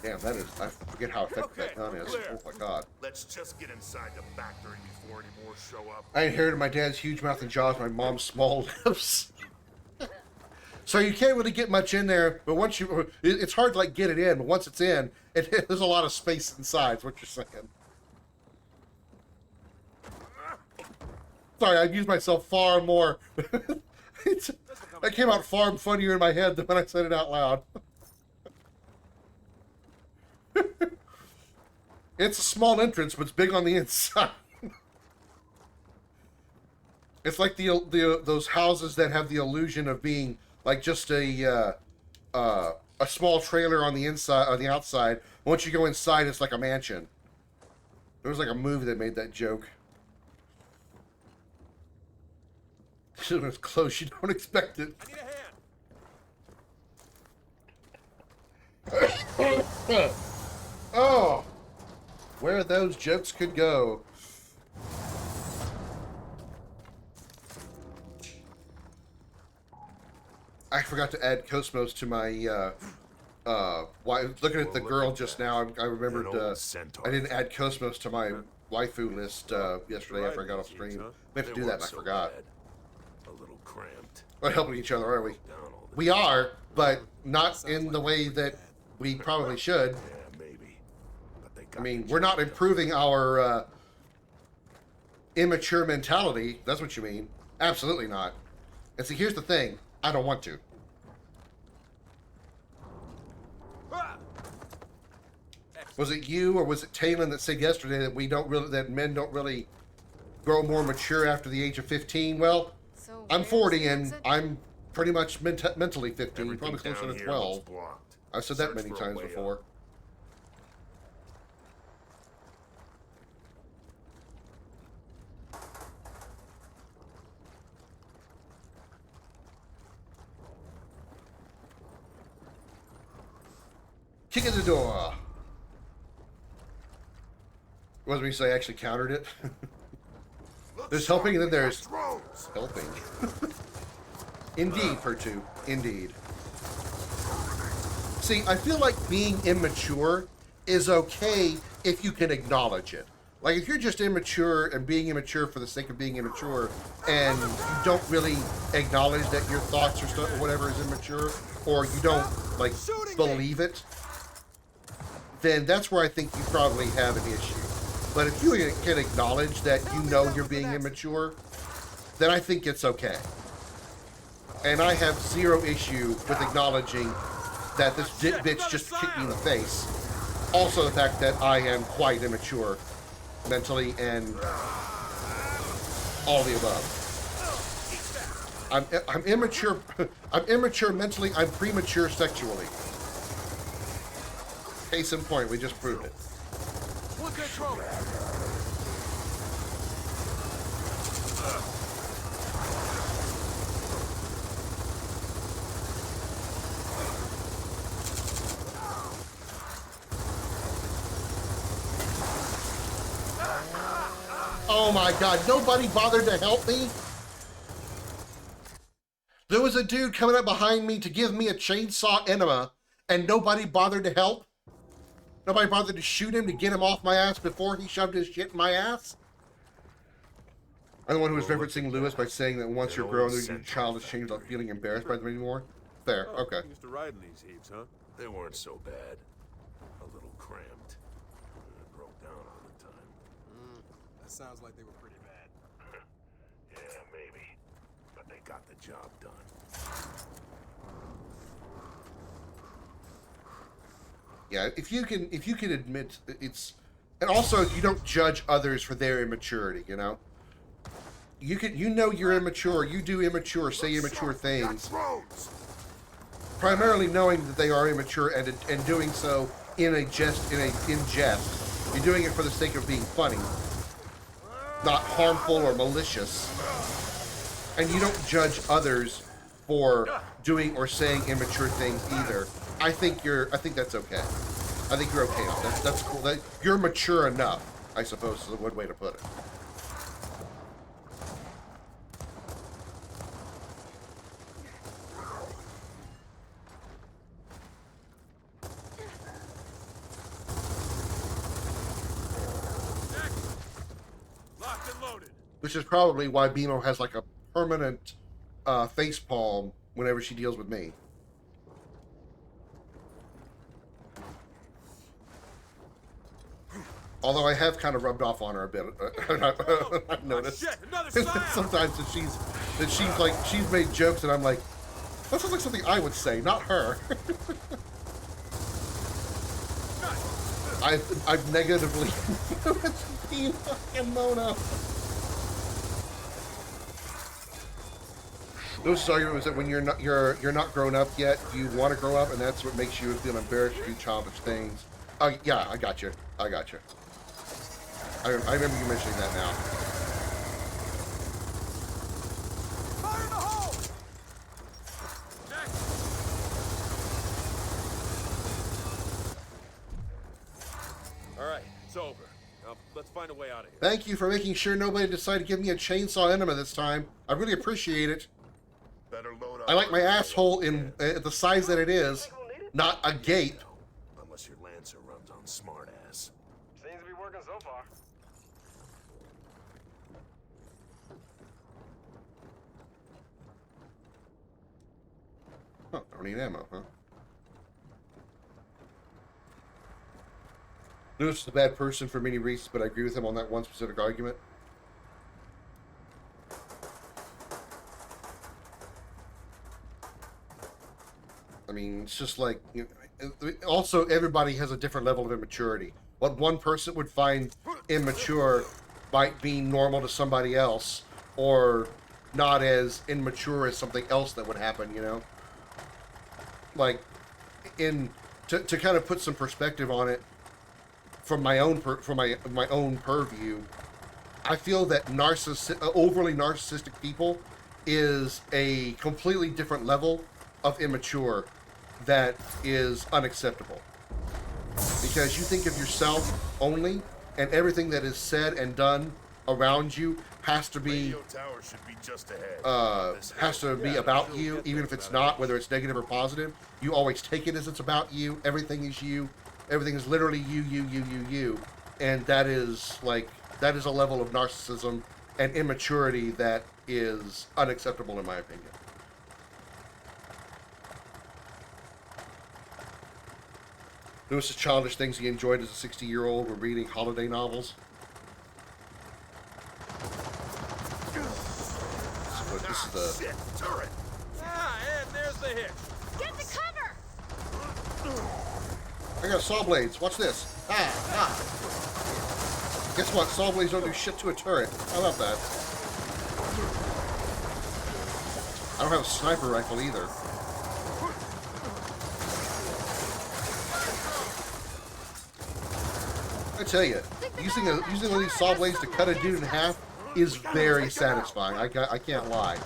Damn, that is, I forget how effective that gun is. Oh my god. Let's just get inside the factory before any more show up. I inherited my dad's huge mouth and jaws, my mom's small lips. So you can't really get much in there, but once it's hard to like get it in, but once it's in, there's a lot of space inside, is what you're saying. Sorry, I used myself far more. That came out far funnier in my head than when I said it out loud. It's a small entrance, but it's big on the inside. It's like those houses that have the illusion of being like just a small trailer on the inside, on the outside. Once you go inside, it's like a mansion. There was like a movie that made that joke. When it's close, you don't expect it. I need a hand. Oh, where those jokes could go. I forgot to add Cosmos to my, looking at the girl just now, I remembered, I didn't add Cosmos to my waifu list, yesterday after I got off stream. We have to do that and I forgot. A little cramped. We're helping each other, aren't we? We are, but not in the way that we probably should. Yeah, maybe. I mean, we're not improving our, immature mentality. That's what you mean. Absolutely not. And see, here's the thing. I don't want to. Was it you or was it Talon that said yesterday that that men don't really grow more mature after the age of 15? Well, So I'm where's 40 the and exit? I'm pretty much mentally 15, probably Everything closer down to here 12. looks blocked. I've said that Search many for a times way before. up. Kick in the door. What did we say? I actually countered it. There's helping and then there's helping. Indeed, Pertu. Indeed. See, I feel like being immature is okay if you can acknowledge it. Like, if you're just immature and being immature for the sake of being immature and you don't really acknowledge that your thoughts or stuff or whatever is immature, or you don't, like, believe it, then that's where I think you probably have an issue. But if you can acknowledge that you know you're being immature, then I think it's okay. And I have zero issue with acknowledging that this bitch just kicked me in the face. Also the fact that I am quite immature mentally and all the above. I'm immature. I'm immature mentally. I'm premature sexually. Case in point, we just proved it. One control. Oh my god, nobody bothered to help me? There was a dude coming up behind me to give me a chainsaw enema, and nobody bothered to help? Nobody bothered to shoot him to get him off my ass before he shoved his shit in my ass? I'm the one who was referencing Lewis by saying that once you're grown, your child has changed without feeling embarrassed by them anymore. Fair, okay. Used to ride in these heaps, huh? They weren't so bad. A little cramped. Broke down all the time. That sounds like they were pretty bad. Yeah, maybe. But they got the job done. Yeah, if you can admit it's, and also you don't judge others for their immaturity, you know? You know you're immature, you do immature, say immature things. Primarily knowing that they are immature and doing so in jest. You're doing it for the sake of being funny, not harmful or malicious. And you don't judge others for doing or saying immature things either. I think that's okay. I think you're okay on that. That's cool. You're mature enough, I suppose, is a good way to put it. Locked and loaded. Which is probably why BMO has like a permanent face palm whenever she deals with me. Although I have kind of rubbed off on her a bit. I've noticed. Sometimes that she's made jokes and I'm like, that sounds like something I would say, not her. I've negatively influenced Pina and Mona. Lewis's argument was that when you're not grown up yet, you want to grow up, and that's what makes you feel embarrassed to do childish things. Yeah, I got you. I remember you mentioning that now. Fire in the hole! All right, it's over. Now let's find a way out of here. Thank you for making sure nobody decided to give me a chainsaw enema this time. I really appreciate it. Better load up. I like my asshole in the size that it is, not a gape. Unless your Lancer runs on smart ass. Seems to be working so far. Oh, don't need ammo, huh? Lewis is a bad person for many reasons, but I agree with him on that one specific argument. I mean, it's just like, you know, also everybody has a different level of immaturity. What one person would find immature might be normal to somebody else, or not as immature as something else that would happen, you know? Like, to kind of put some perspective on it, from my own my own purview, I feel that overly narcissistic people is a completely different level of immature that is unacceptable. Because you think of yourself only, and everything that is said and done around you has to be about you, even if it's not, whether it's negative or positive. You always take it as it's about you. Everything is you. Everything is literally you. And that is a level of narcissism and immaturity that is unacceptable in my opinion. Lewis's childish things he enjoyed as a 60-year-old were reading holiday novels. This is the... Shit, turret! Ah, and there's the hit. Get the cover! I got saw blades. Watch this. Guess what? Saw blades don't do shit to a turret. How about that? I don't have a sniper rifle either. I tell you, using one of these saw blades to cut a dude in half is very satisfying. I can't lie.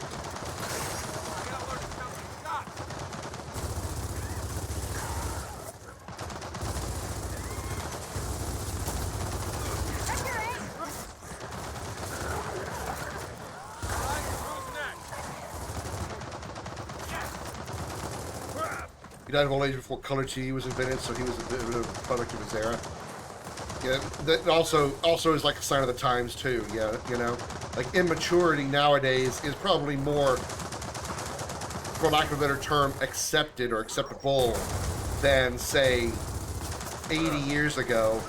He died of old age before color TV was invented, so he was a bit of a product of his era. Yeah, that also is like a sign of the times too. Yeah, you know, like immaturity nowadays is probably more, for lack of a better term, accepted or acceptable than say 80 years ago,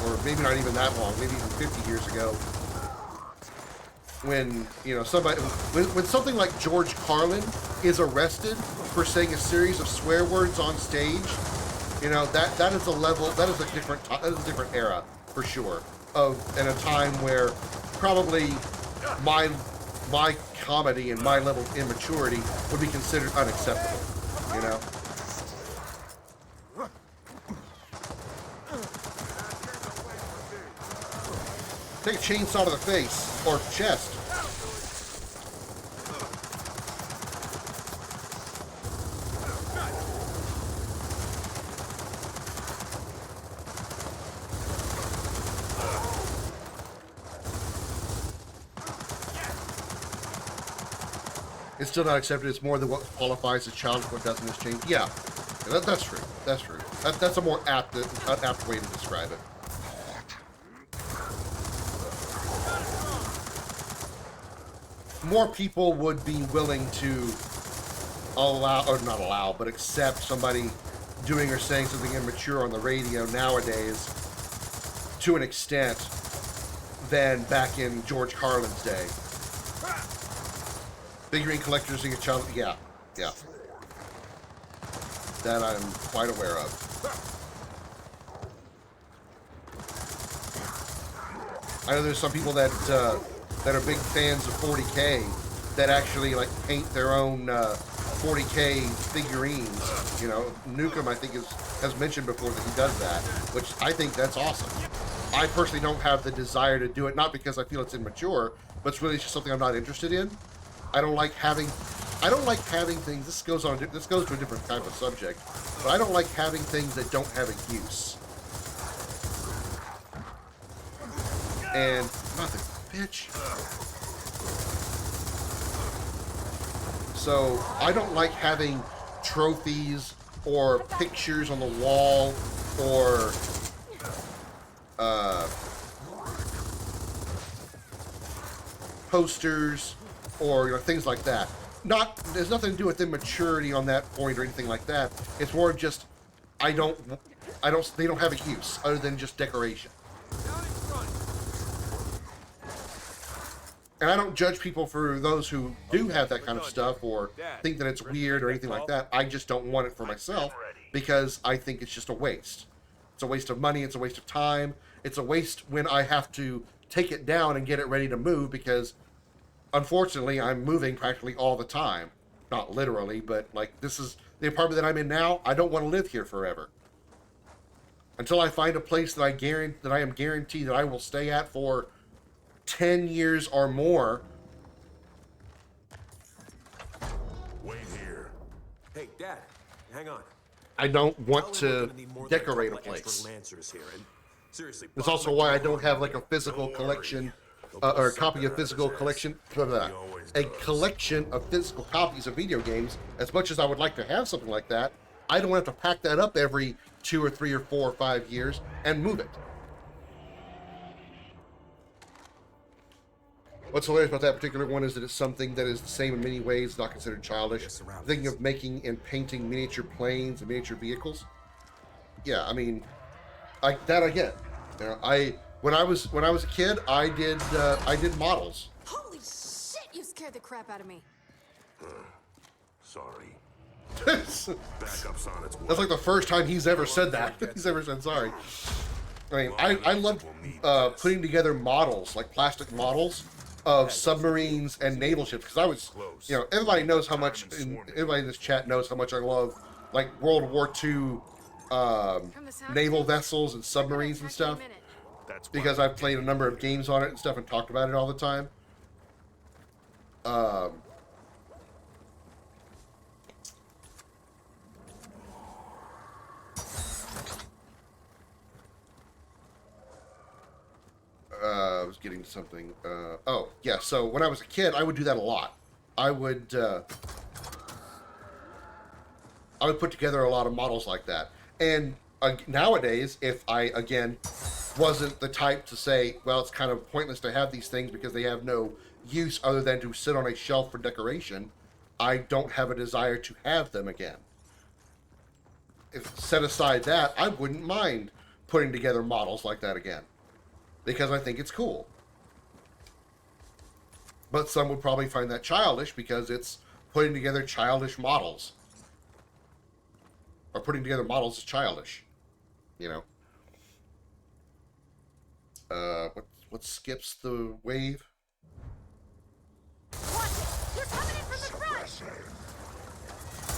or maybe not even that long, maybe even 50 years ago. When, you know, somebody, when something like George Carlin is arrested for saying a series of swear words on stage, you know, that is a level, that is a different era for sure, in a time where probably my comedy and my level of immaturity would be considered unacceptable, you know. Take a chainsaw to the face or chest. It's still not accepted. It's more than what qualifies as childish, what doesn't has changed. Yeah, that's true. That's true. That's a more apt way to describe it. More people would be willing to allow, or not allow, but accept somebody doing or saying something immature on the radio nowadays to an extent than back in George Carlin's day. Figurine collectors being a child, yeah. That I'm quite aware of. I know there's some people that are big fans of 40K that actually like paint their own 40K figurines. You know, Nukem I think has mentioned before that he does that, which I think that's awesome. I personally don't have the desire to do it, not because I feel it's immature, but it's really just something I'm not interested in. I don't like having things. This goes to a different kind of subject, but I don't like having things that don't have a use. And nothing, bitch. So I don't like having trophies or pictures on the wall or posters or, you know, things like that. There's nothing to do with immaturity on that point or anything like that. It's more just they don't have a use other than just decoration. And I don't judge people for those who do have that kind of stuff or think that it's weird or anything like that. I just don't want it for myself because I think it's just a waste. It's a waste of money. It's a waste of time. It's a waste when I have to take it down and get it ready to move because, unfortunately, I'm moving practically all the time. Not literally, but like this is the apartment that I'm in now. I don't want to live here forever. Until I find a place that I am guaranteed that I will stay at for 10 years or more. Wait here. Hey, Dad, hang on. I don't want to decorate a place. That's also why I don't have like a physical collection or a copy of physical collection. A collection of physical copies of video games. As much as I would like to have something like that, I don't have to pack that up every 2 or 3 or 4 or 5 years and move it. What's hilarious about that particular one is that it's something that is the same in many ways, not considered childish. Thinking of making and painting miniature planes and miniature vehicles. Yeah, I mean, I get. You know, when I was a kid, I did models. Holy shit! You scared the crap out of me. Sorry. That's like the first time he's ever said that. He's ever said sorry. I mean, I loved putting together models, like plastic models, of submarines and naval ships, because I was, you know, everybody knows how much, everybody in this chat knows how much I love, like, World War II naval vessels and submarines and stuff, because I've played a number of games on it and stuff and talked about it all the time. I was getting something. Oh, yeah. So when I was a kid, I would do that a lot. I would put together a lot of models like that. And nowadays, if I, again, wasn't the type to say, well, it's kind of pointless to have these things because they have no use other than to sit on a shelf for decoration, I don't have a desire to have them again. If set aside that, I wouldn't mind putting together models like that again, because I think it's cool. But some would probably find that childish because it's putting together childish models. Or putting together models is childish. You know? What skips the wave? They're coming in from the front!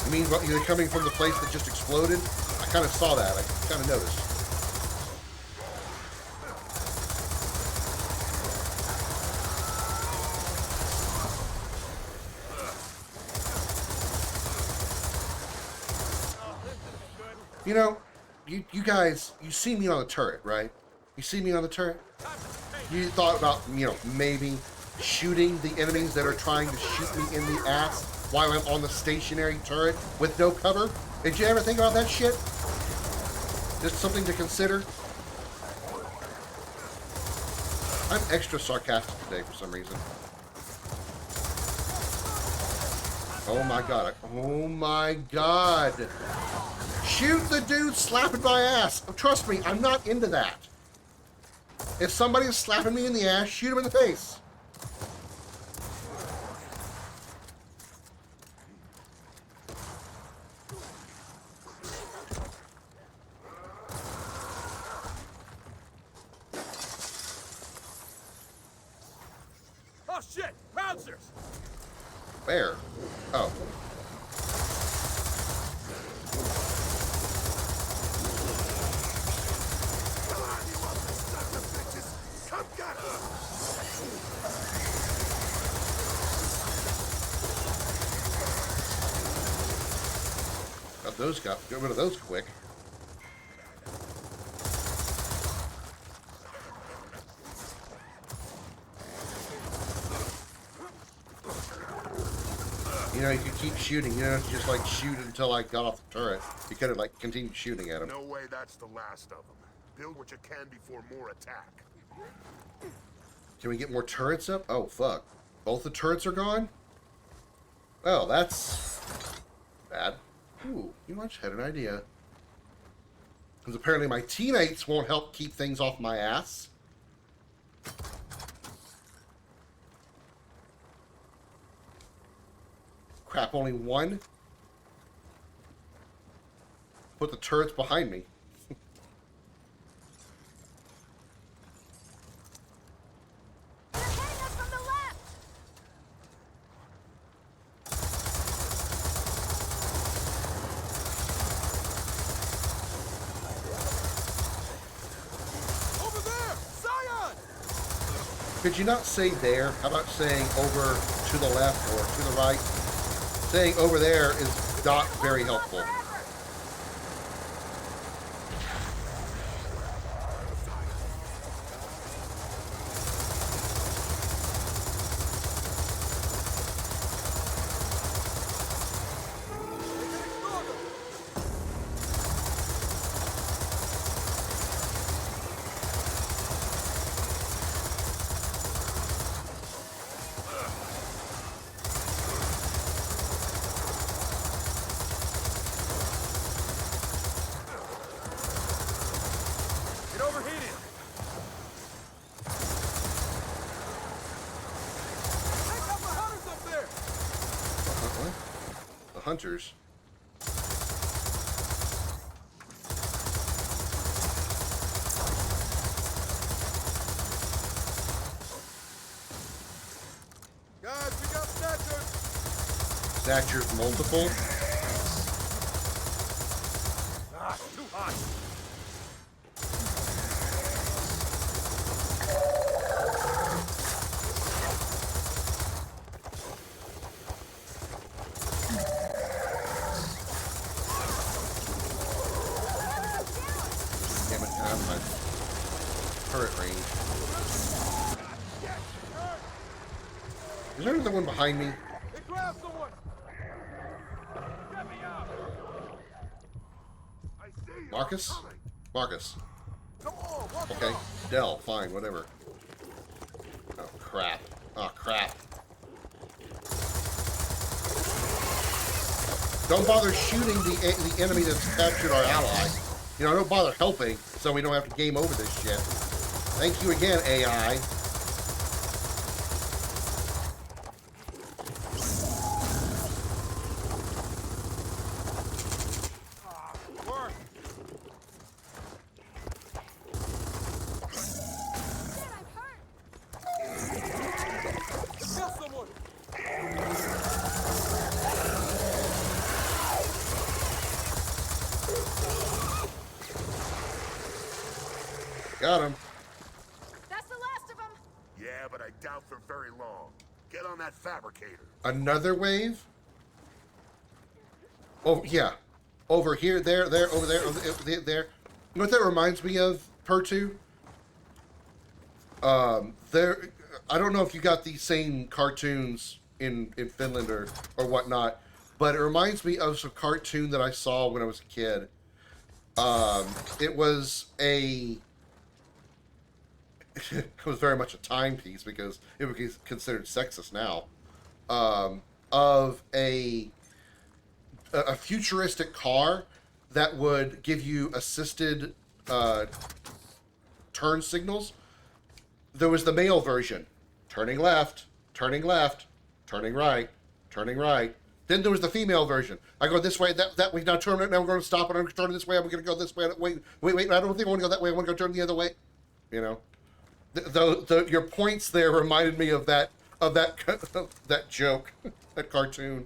You mean they're coming from the place that just exploded? I kind of saw that. I kind of noticed. You know, you guys, you see me on the turret, right? You see me on the turret? You thought about, you know, maybe shooting the enemies that are trying to shoot me in the ass while I'm on the stationary turret with no cover? Did you ever think about that shit? Just something to consider? I'm extra sarcastic today for some reason. Oh my god. Oh my god. Shoot the dude slapping my ass. Trust me, I'm not into that. If somebody is slapping me in the ass, shoot him in the face. Oh shit! Bouncers! Where? Oh. Got rid of those quick. You know, you could keep shooting. You don't have to just like shoot until I got off the turret. You could have like continued shooting at him. No way that's the last of them. Build what you can before more attack. Can we get more turrets up? Oh, fuck. Both the turrets are gone? Oh, that's bad. Ooh, you much had an idea. Because apparently my teammates won't help keep things off my ass. Crap, only one? Put the turrets behind me. Could you not say there? How about saying over to the left or to the right? Saying over there is not very helpful. Hunters. Thatcher's multiple. Ah, too hot. Damn it, out of my turret range. Is there another one behind me? Marcus? Marcus. Okay. Dell, fine, whatever. Oh, crap. Oh, crap. Don't bother shooting the enemy that's captured our ally. You know, don't bother helping so we don't have to game over this shit. Thank you again, AI. Got him. That's the last of them. Yeah, but I doubt for very long. Get on that fabricator. Another wave? Oh, yeah. Over here, there, over there, there. You know what that reminds me of, Pertu? There, I don't know if you got these same cartoons in Finland or whatnot, but it reminds me of some cartoon that I saw when I was a kid. It was a... it was very much a timepiece because it would be considered sexist now. Of a futuristic car that would give you assisted turn signals. There was the male version, turning left, turning right, turning right. Then there was the female version. I go this way, that way, now turn it, now we're going to stop it, I'm turning this way, I'm going to go this way, wait, I don't think I want to go that way, I want to go turn the other way. You know? Your points there reminded me of that that joke, that cartoon.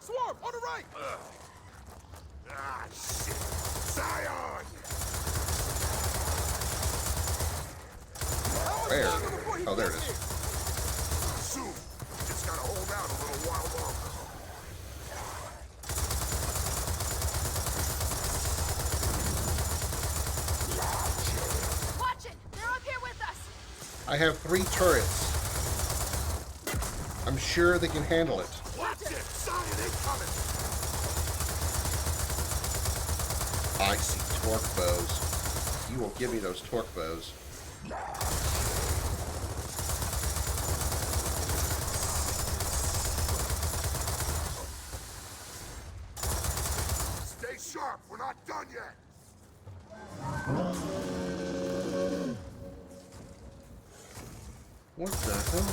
Swarm, on the right! Ah, shit. Zion! Where? Oh, there it is. Soon. It's gotta hold out a little while longer. Watch it. They're up here with us. I have 3 turrets. I'm sure they can handle it. Watch it! Zion incoming! I see torque bows. You will give me those torque bows. Stay sharp, we're not done yet! What the hell?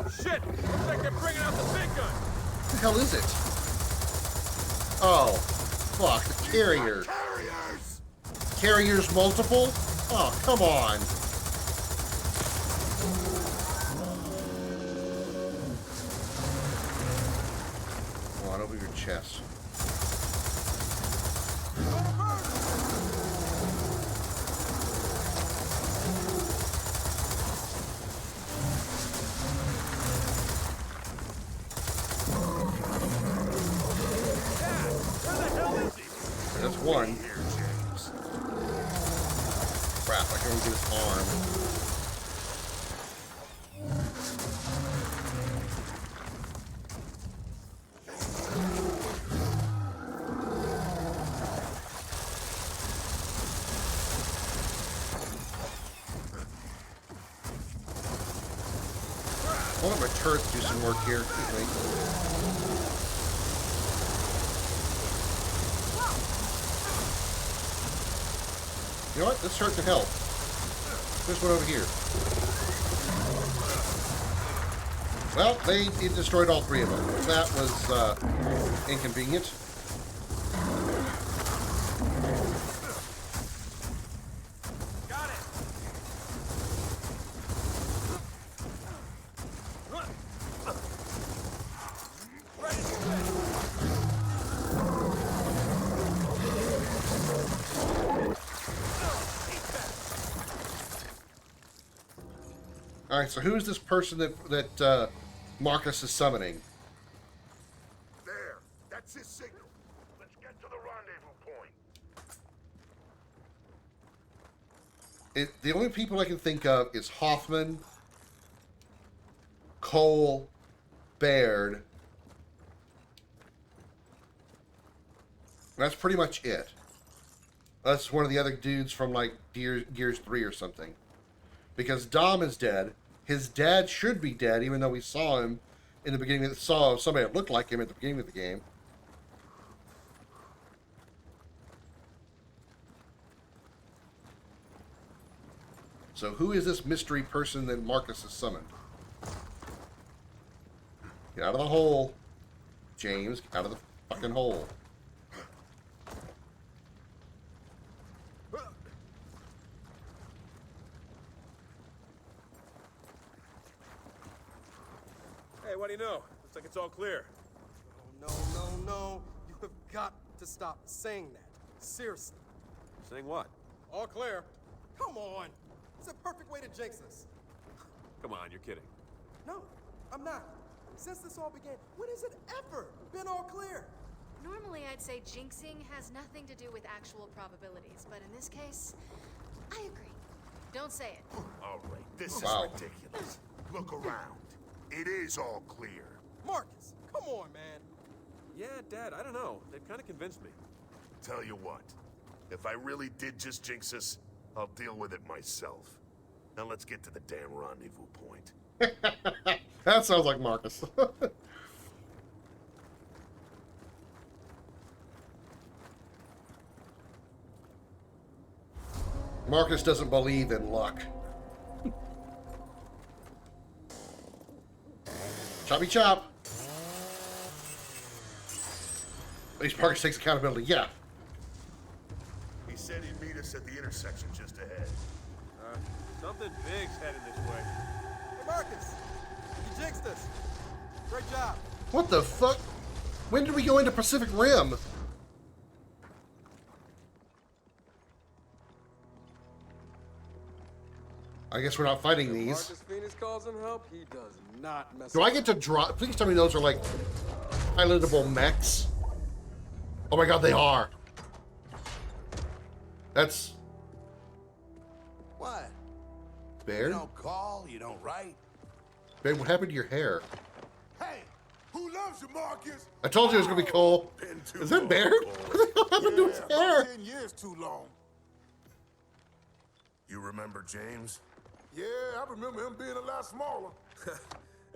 Shit! Looks like they're bringing out the big gun! What the hell is it? Oh, fuck, the carrier. Carriers! Carriers multiple? Oh, come on. Come on, open your chest. That's one. Crap, I can only get his arm. I'll let my turrets do some work here. Excuse me. You know what? This turret can help. There's one over here. Well, it destroyed all 3 of them. That was inconvenient. Got it! All right, so who's this person that Marcus is summoning? There. That's his signal. Let's get to the rendezvous point. The only people I can think of is Hoffman, Cole, Baird. That's pretty much it. That's one of the other dudes from like Gears 3 or something. Because Dom is dead. His dad should be dead, even though we saw him in the beginning. Saw somebody that looked like him at the beginning of the game. So who is this mystery person that Marcus has summoned? Get out of the hole, James. Get out of the fucking hole. Hey, what do you know? Looks like it's all clear. Oh, no. You have got to stop saying that. Seriously. Saying what? All clear. Come on. It's a perfect way to jinx us. Come on, you're kidding. No, I'm not. Since this all began, when has it ever been all clear? Normally, I'd say jinxing has nothing to do with actual probabilities, but in this case, I agree. Don't say it. All right, this is Wow. ridiculous. Look around. It is all clear. Marcus, come on, man. Yeah, Dad, I don't know. They've kind of convinced me. Tell you what, if I really did just jinx us, I'll deal with it myself. Now let's get to the damn rendezvous point. That sounds like Marcus. Marcus doesn't believe in luck. Choppy chop. At least Marcus takes accountability. Yeah. He said he'd meet us at the intersection just ahead. Something big's heading this way. Hey, Marcus. You jinxed us. Great job. What the fuck? When did we go into Pacific Rim? I guess we're not fighting these. Marcus Phoenix calls in help. He does not mess Do I get to draw? Please tell me those are like pilotable mechs. Oh my god, they are. That's What? Baird. You don't call, you don't write. Babe, what happened to your hair? Hey, who loves you, Marcus? I told you it was gonna be Cole. Is that Baird? What the hell happened to his hair? 10 years too long. You remember James? Yeah, I remember him being a lot smaller.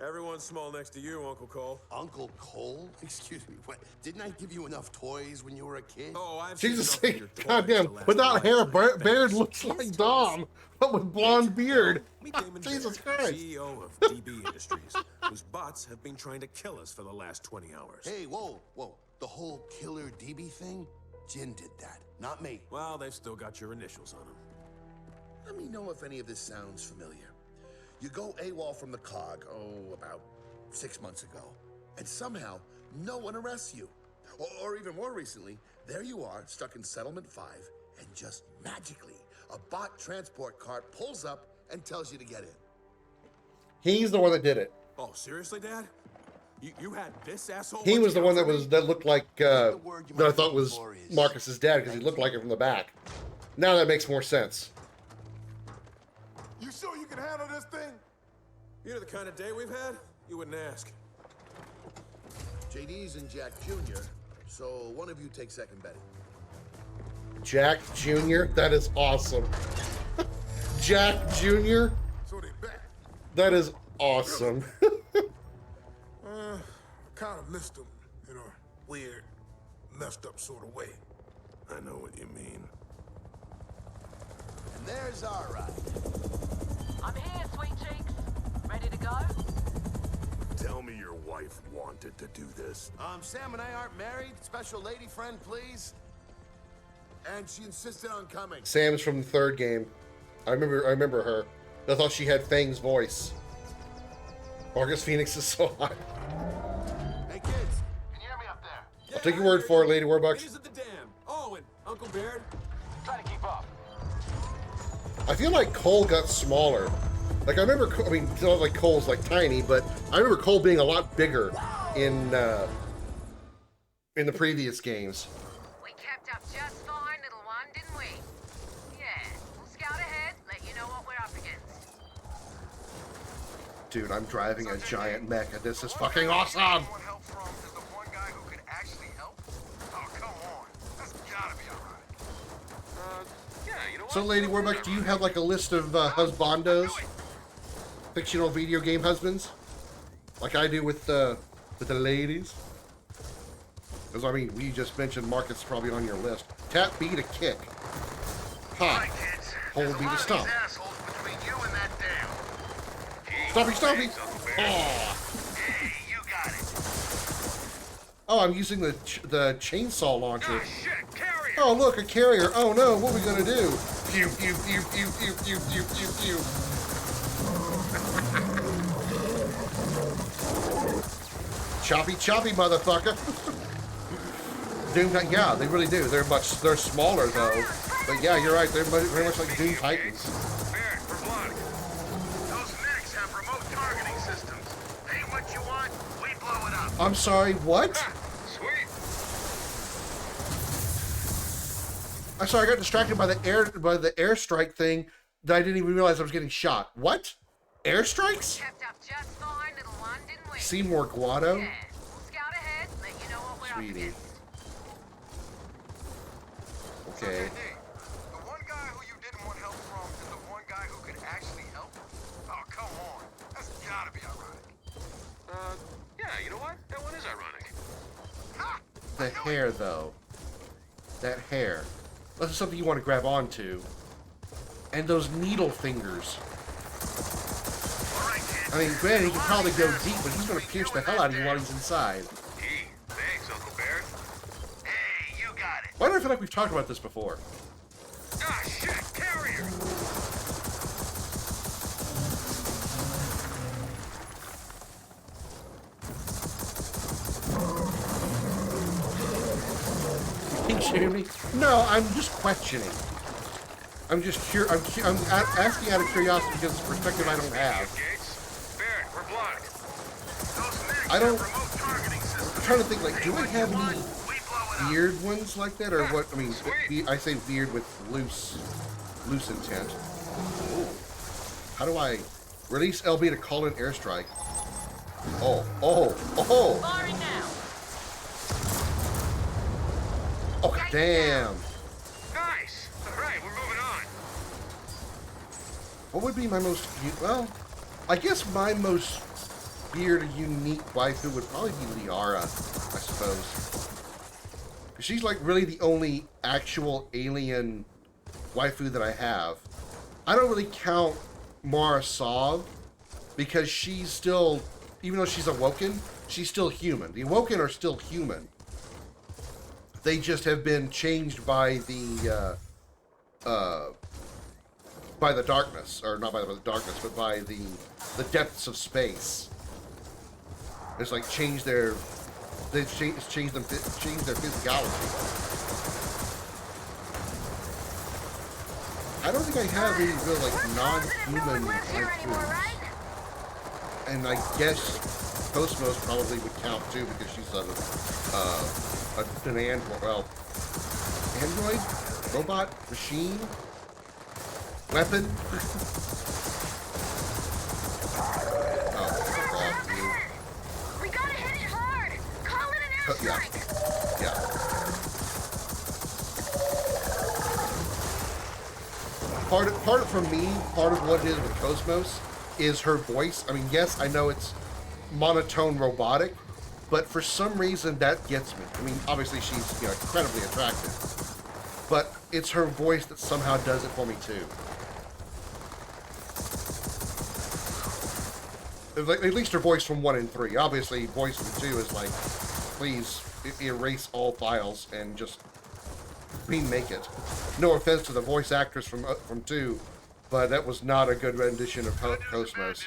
Everyone's small next to you, Uncle Cole. Uncle Cole? Excuse me, what? Didn't I give you enough toys when you were a kid? Oh, I've Jesus, seen enough of your goddamn! toys to Without last hair, a lifetime. Baird looks like Dom, but with blonde beard. Meet Damon Jesus Baird, Christ! CEO of DB Industries, whose bots have been trying to kill us for the last 20 hours. Hey, whoa. The whole killer DB thing? Jin did that, not me. Well, they've still got your initials on them. Let me know if any of this sounds familiar. You go AWOL from the COG, about 6 months ago, and somehow no one arrests you. Or even more recently, there you are, stuck in Settlement 5, and just magically, a bot transport cart pulls up and tells you to get in. He's the one that did it. Oh, seriously, Dad? You had this asshole? He was the one that looked like that I thought was glorious. Marcus's dad because he looked like it from the back. Now that makes more sense. You sure you can handle this thing? You know the kind of day we've had? You wouldn't ask. JD's and Jack Jr., so one of you take second betting. Jack Jr. That is awesome. Jack Jr. So they bet. That is awesome. I kind of missed him in a weird, messed up sort of way. I know what you mean. And there's our ride. I'm here, sweet cheeks. Ready to go? Tell me your wife wanted to do this. Sam and I aren't married. Special lady friend, please. And she insisted on coming. Sam's from the third game. I remember her. I thought she had Fang's voice. Marcus Phoenix is so hot. Hey, kids. Can you hear me up there? I'll take your word for it, Lady Warbucks. Ladies at the dam. Oh, and Uncle Baird. Try to keep up. I feel like Cole got smaller. Like I remember, I mean, it's not like Cole's like tiny, but I remember Cole being a lot bigger in the previous games. We kept up just fine, little one, didn't we? Yeah. We'll scout ahead, let you know what we're up against. Dude, I'm driving a giant mech, and this is fucking awesome. So, Lady Warbuck, do you have like a list of husbandos? Fictional video game husbands? Like I do with the ladies? Because, I mean, we just mentioned Marcus probably on your list. Tap B to kick. Ha. Hold B to stomp. Stompy, stompy! Oh. Oh, I'm using the chainsaw launcher. Oh, look, a carrier. Oh, no, what are we going to do? Pew, pew, pew, pew, pew, pew, pew, pew, pew. Choppy, choppy, motherfucker. Doom, yeah, they really do. They're smaller, though. But yeah, you're right. They're very much like Doom Titans. Those mechs have remote targeting systems. Pay what you want, we blow it up. I'm sorry, what? I'm sorry, I got distracted by the airstrike thing that I didn't even realize I was getting shot. What? Airstrikes? Seymour Guado? Yeah. We'll scout ahead, let you know what we're up Sweetie. against. Okay. The one guy who you didn't want help from is the one guy who could actually help? Oh, come on. That's gotta be ironic. Yeah, you know what? That one is ironic. Ha! The hair, though. That hair. That's something you want to grab onto. And those needle fingers. I mean, granted, he can probably go deep, but he's going to pierce the hell out of you while he's inside. Thanks, Uncle Bear. Hey, you got it. Why do I feel like we've talked about this before? Ah, shit, carrier! Think you hear me? No, I'm just questioning. I'm just I'm asking out of curiosity because it's a perspective I don't have. I don't. I'm trying to think. Like, do I have any weird ones like that, or what? I mean, I say weird with loose intent. Ooh. How do I release LB to call in airstrike? Oh. Oh, damn. Nice. All right, we're moving on. What would be my most, well, I guess my most weird, unique waifu would probably be Liara, I suppose. She's like really the only actual alien waifu that I have. I don't really count Mara Sov because she's still, even though she's awoken, she's still human. The awoken are still human. They just have been changed by the darkness, or not by the darkness, but by the depths of space. It's like changed their their physicality. I don't think I have any real like non-human waifus. And I guess Cosmos probably would count too because she's an android. Well, android, robot, machine, weapon. We gotta hit it hard. Call it an airstrike. Yeah. Part for me, part of what it is with Cosmos is her voice. I mean, yes, I know it's monotone robotic, but for some reason that gets me. I mean, obviously she's incredibly attractive, but it's her voice that somehow does it for me too. Like, at least her voice from 1 and 3. Obviously, voice from 2 is like, please erase all files and just remake it. No offense to the voice actress from 2, but that was not a good rendition of Cosmos.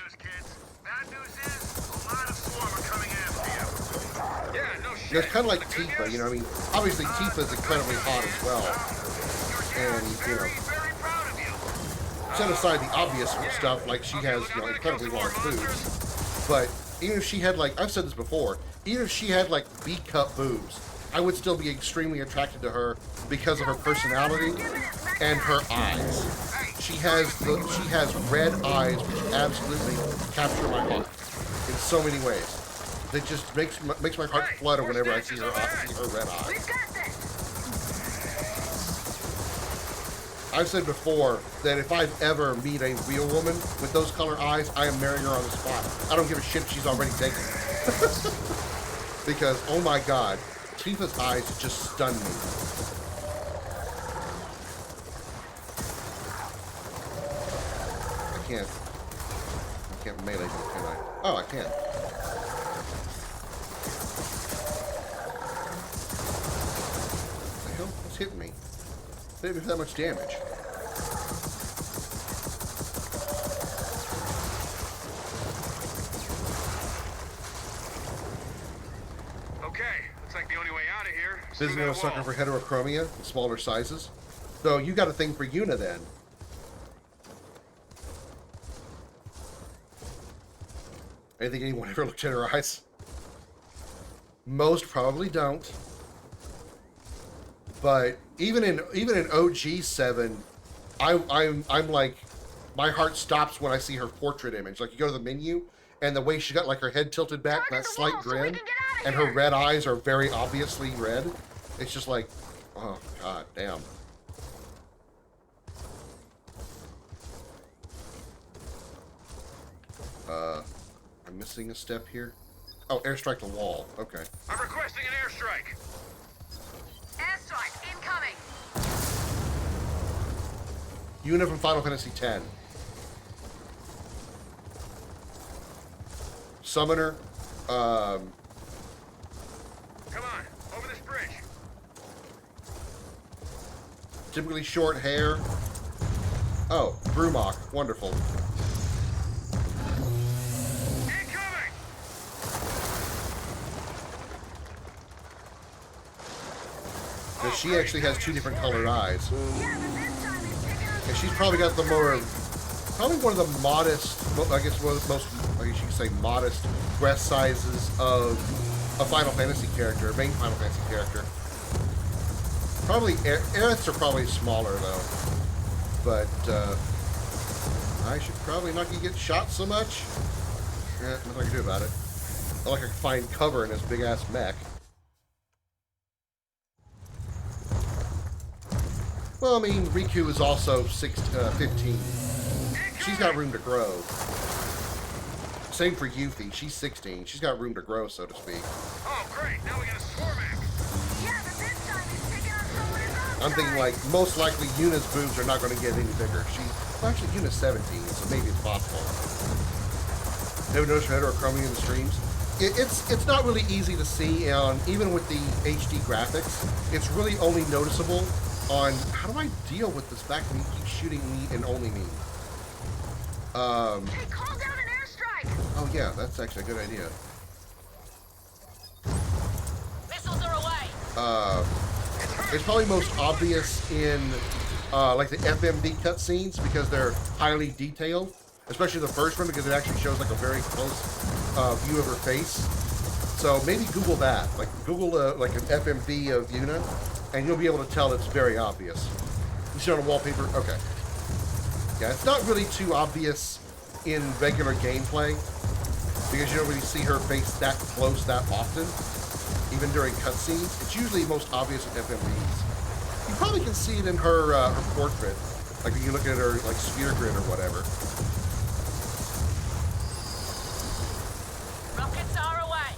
It's kind of like Tifa, I mean, obviously Tifa is incredibly hot as well. And, set aside the obvious stuff, like she has, you know, incredibly large boobs. But even if she had, like, I've said this before, even if she had, like, B-cup boobs, I would still be extremely attracted to her because of her personality and her eyes. She has red eyes which absolutely capture my heart in so many ways. It just makes my heart flutter whenever I see her red eyes. I've said before that if I ever meet a real woman with those color eyes, I am marrying her on the spot. I don't give a shit if she's already taken. Because, oh my god, Tifa's eyes just stun me. I can't melee, can I? Oh, I can. What the hell? What's hitting me? Didn't do that much damage. Okay, looks like the only way out of here. Isn't it a sucker for heterochromia in smaller sizes? So you got a thing for Yuna then. Anything anyone ever looked at her eyes? Most probably don't. But even in OG 7, I'm like, my heart stops when I see her portrait image. Like, you go to the menu, and the way she got like her head tilted back, that slight grin, and her red eyes are very obviously red. It's just like, oh god damn. I'm missing a step here. Oh, airstrike the wall. Okay. I'm requesting an airstrike. Airstrike incoming. Yuna from Final Fantasy X. Summoner. Come on, over this bridge. Typically short hair. Oh, Brumok. Wonderful. Because she actually has two different colored eyes. And she's probably got the probably one of the modest, I guess one of the most, I guess you could say modest breast sizes of a Final Fantasy character, a main Final Fantasy character. Probably, Aerith's are probably smaller though. But, I should probably not get shot so much. Yeah, nothing I can do about it. Not like I can find cover in this big ass mech. Well, I mean, Riku is also 15. She's got room to grow. Same for Yuffie. She's 16. She's got room to grow, so to speak. Oh, great. Now we got a Swarmack. Yeah, but this time he's taking on someone else. I'm thinking, like, most likely Yuna's boobs are not going to get any bigger. Well, actually, Yuna's 17, so maybe it's possible. Never noticed heterochromia in the streams? It's not really easy to see, even with the HD graphics. It's really only noticeable on how do I deal with this fact that he keeps shooting me and only me. Hey, call down an airstrike. Oh yeah, that's actually a good idea. Missiles are away. It's probably most obvious in like the FMV cutscenes because they're highly detailed, especially the first one because it actually shows like a very close view of her face. So maybe Google that, like Google like an FMV of Yuna, and you'll be able to tell it's very obvious. You see it on a wallpaper? Okay. Yeah, it's not really too obvious in regular gameplay because you don't really see her face that close that often, even during cutscenes. It's usually most obvious in FMVs. You probably can see it in her her portrait, like when you look at her like sphere grid or whatever. Rockets are away.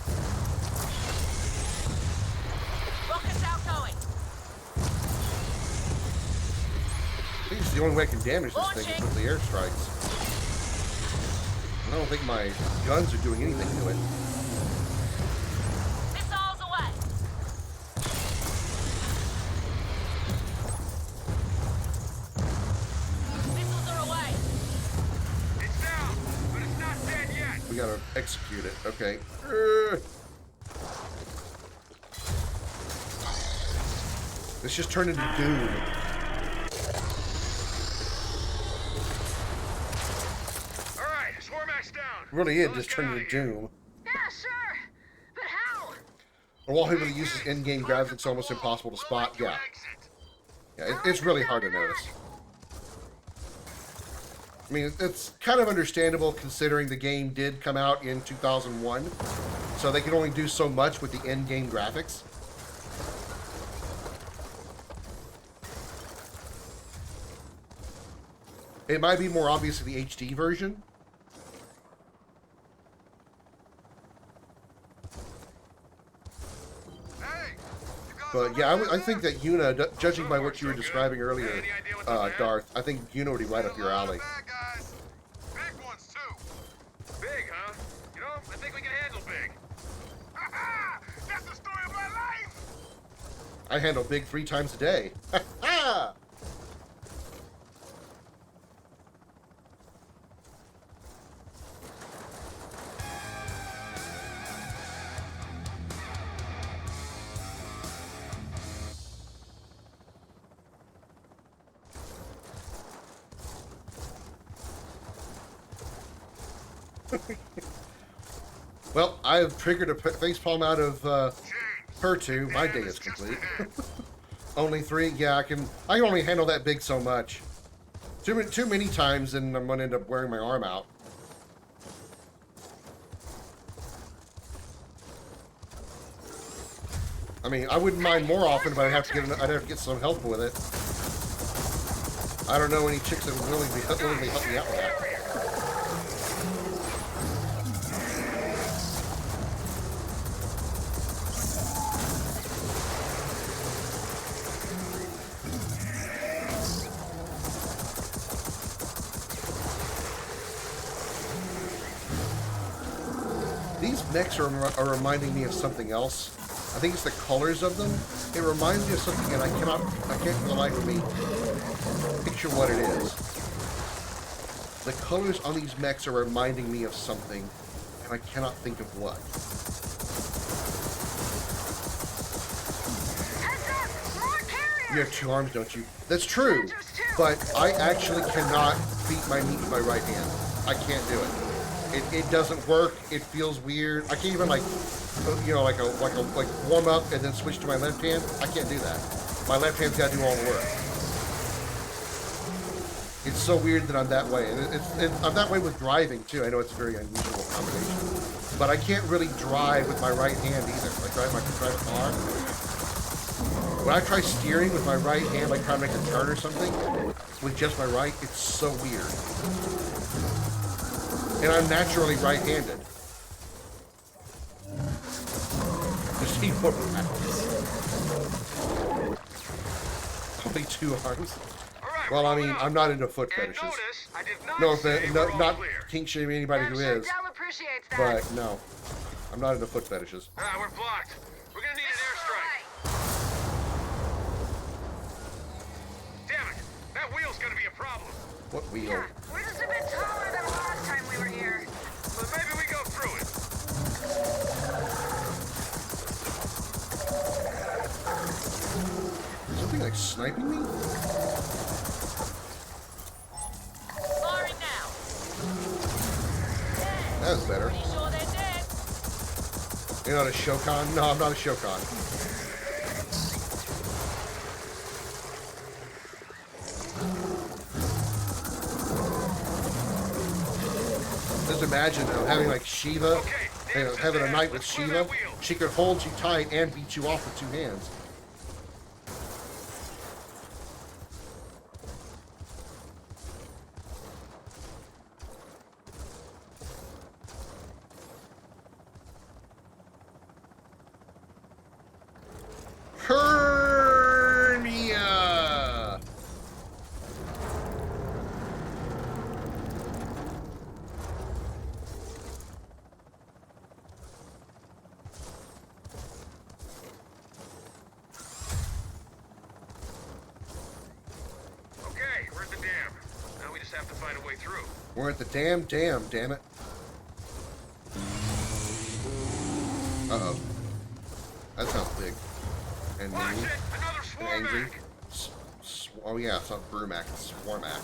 Rockets outgoing. I think it's the only way I can damage this thing is with the airstrikes. I don't think my guns are doing anything to it. Missiles away. Missiles are away. It's down, but it's not dead yet. We gotta execute it. Okay. This just turned into Doom. really is just turning into Doom. Yeah, sure. But how? A wallpaper that uses in-game graphics, it's almost impossible to spot. Yeah. Yeah, it's really hard to notice. I mean, it's kind of understandable considering the game did come out in 2001, so they can only do so much with the in-game graphics. It might be more obvious in the HD version. But yeah, I think that Yuna, judging by what you were describing earlier, Darth, I think Yuna would be right up your alley. Big ones, too. Big, huh? You know, I think we can handle big. Ha-ha! That's the story of my life! I handle big 3 times a day. Ha-ha! Well, I have triggered a facepalm out of her too. My day is complete. Only 3? Yeah, I can only handle that big so much. Too many times, and I'm gonna end up wearing my arm out. I mean, I wouldn't mind more often, but I'd have to get some help with it. I don't know any chicks that would willingly help me out with that. These mechs are reminding me of something else. I think it's the colors of them. It reminds me of something, and I can't for the life of me picture what it is. The colors on these mechs are reminding me of something, and I cannot think of what. You have 2 arms, don't you? That's true, but I actually cannot beat my meat with my right hand. I can't do it. It doesn't work. It feels weird. I can't even like warm up and then switch to my left hand. I can't do that. My left hand's got to do all the work. It's so weird that I'm that way, and I'm that way with driving too. I know it's a very unusual combination, but I can't really drive with my right hand either. Like drive a car. When I try steering with my right hand, like trying to make a turn or something, with just my right, it's so weird. And I'm naturally right-handed. Just see what happens. Only 2 arms. Well, I mean, I'm not into foot fetishes. No offense, not kink shaming anybody who is. But no, I'm not into foot fetishes. We're blocked. We're gonna need an airstrike. Damn it! That wheel's gonna be a problem. What wheel? Yeah, we're just a bit taller than last time we were here. But maybe we go through it. Is something like sniping me? Firing now. That was better. Pretty sure they're dead. You're not a Shokan? No, I'm not a Shokan. Just imagine having like Shiva, having a night with Shiva. She could hold you tight and beat you off with 2 hands. Hernia! Okay, we're at the dam. Now we just have to find a way through. We're at the damn it. Uh-oh. That sounds big. And mean. And angry. Oh yeah, it's not Brumac, it's Swarmac.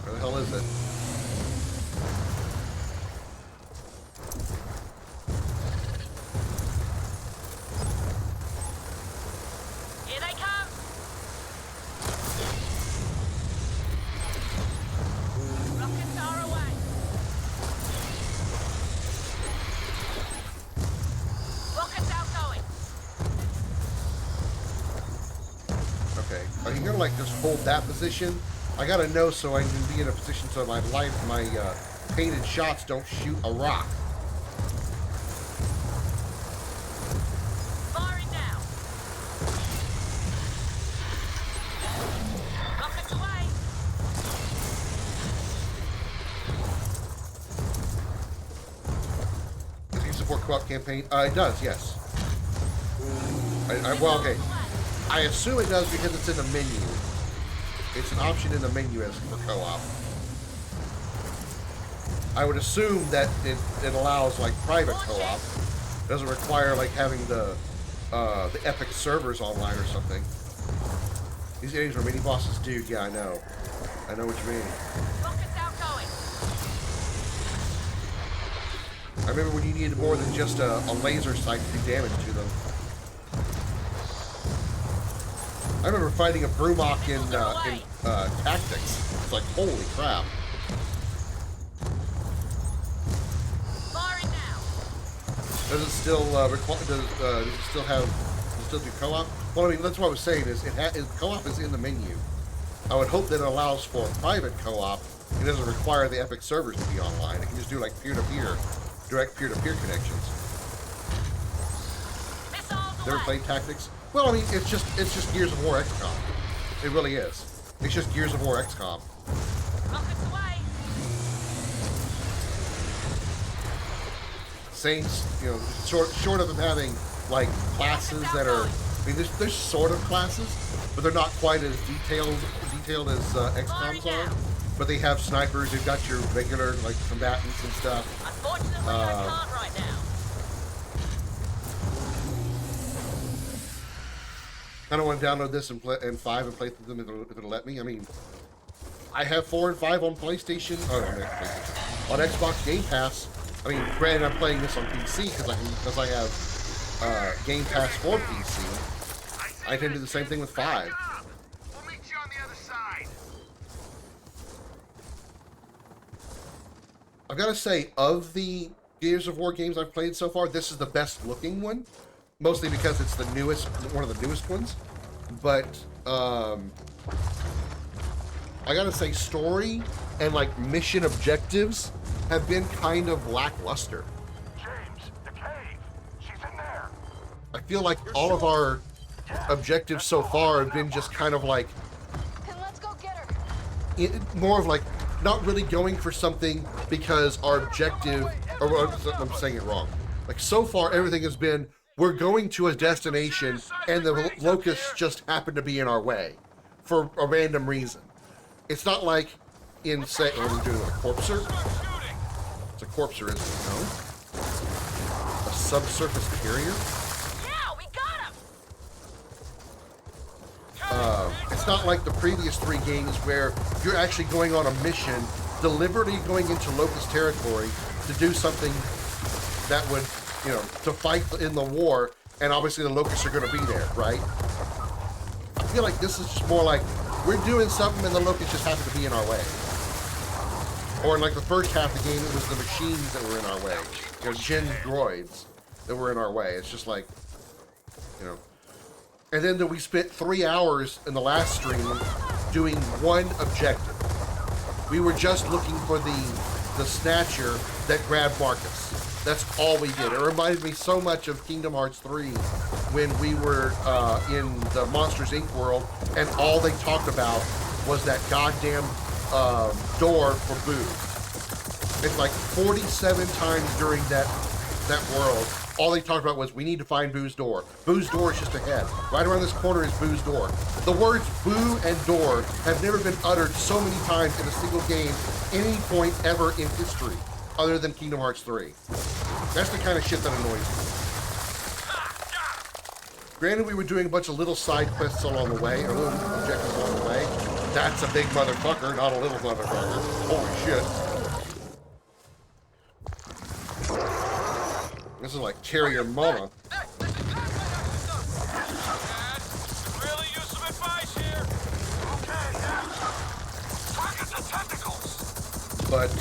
Where the hell is it? gonna like just hold that position. I gotta know so I can be in a position so my painted shots don't shoot a rock. Firing now. Rockets away. Does he support co-op campaign? It does, yes. Well, okay. I assume it does because it's in the menu. It's an option in the menu as for co-op. I would assume that it allows like private co-op. It doesn't require like having the epic servers online or something. These games are mini bosses, dude. Yeah, I know. I know what you mean. Rockets outgoing. I remember when you needed more than just a laser sight to do damage to them. I remember fighting a Brumok in Tactics. It's like, holy crap. Firing now. Does it still does it still do co-op? Well, I mean, that's what I was saying is co-op is in the menu. I would hope that it allows for private co-op. It doesn't require the Epic servers to be online. It can just do like peer-to-peer, direct peer-to-peer connections. Never played Tactics? Well, I mean, it's just Gears of War XCOM. It really is. It's just Gears of War XCOM. Rockets away. Saints, you know, short of them having like classes that are, I mean, there's sort of classes, but they're not quite as detailed as XCOM's are. But they have snipers. They've got your regular like combatants and stuff. Unfortunately, I can't right now. Kind of want to download this and 5 and play through them if it'll let me. I mean, I have 4 and 5 on PlayStation. Oh, no, PlayStation. On Xbox Game Pass. I mean, granted, I'm playing this on PC because I have Game Pass for PC. I can do the same thing with 5. We'll meet you on the other side. I've got to say, of the Gears of War games I've played so far, this is the best looking one. Mostly because it's the newest, one of the newest ones. But, I gotta say, story and, like, mission objectives have been kind of lackluster. James, the cave. She's in there. I feel like all of our objectives so far have been just kind of like... Then let's go get her. More of like, not really going for something because our objective... Or, I'm saying it wrong. Like, so far, everything has been... We're going to a destination, and the locusts just happen to be in our way for a random reason. It's not like in, say, what are we doing, a corpser? It's a corpser, isn't it? No? A subsurface carrier? Yeah, we got him. It's not like the previous 3 games where you're actually going on a mission, deliberately going into locust territory to do something that would... you know, to fight in the war, and obviously the locusts are going to be there, right? I feel like this is just more like, we're doing something and the locusts just happen to be in our way. Or in like the first half of the game, it was the machines that were in our way. You know, Jin droids that were in our way. It's just like, you know. And then we spent 3 hours in the last stream doing one objective. We were just looking for the snatcher that grabbed Marcus. That's all we did. It reminded me so much of Kingdom Hearts 3 when we were in the Monsters, Inc. world, and all they talked about was that goddamn door for Boo. It's like 47 times during that world, all they talked about was, we need to find Boo's door. Boo's door is just ahead. Right around this corner is Boo's door. The words Boo and door have never been uttered so many times in a single game, any point ever in history, other than Kingdom Hearts 3. That's the kind of shit that annoys me. Granted, we were doing a bunch of little side quests along the way, or little objectives along the way. That's a big motherfucker, not a little motherfucker. Holy shit. This is like carry your mama. Really use some advice here. Okay, yeah. Target the tentacles. But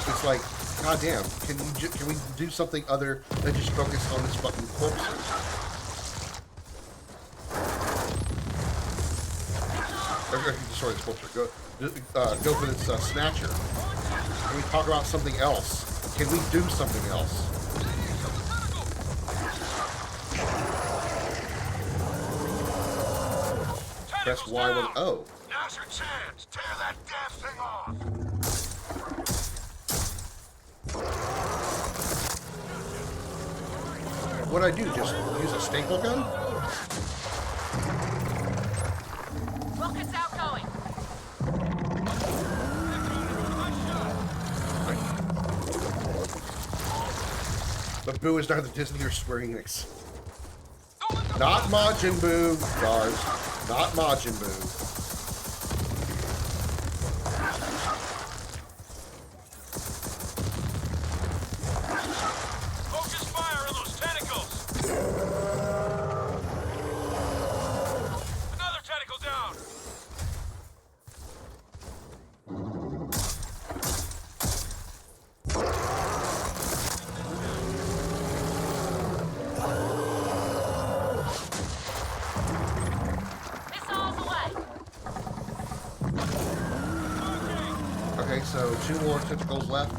it's like, goddamn, can we do something other than just focus on this fucking corpse? Okay, destroy the sculpture. Go for this snatcher. Can we talk about something else? Can we do something else? Press Y with O. Now's your chance. Tear that damn thing off. What'd I do? Just use a staple gun? Rockets outgoing. But Boo is neither Disney or Square Enix. Not Majin Buu, stars. Not Majin Buu. Focus fire on those tentacles! Another tentacle down! Okay, so 2 more tentacles left.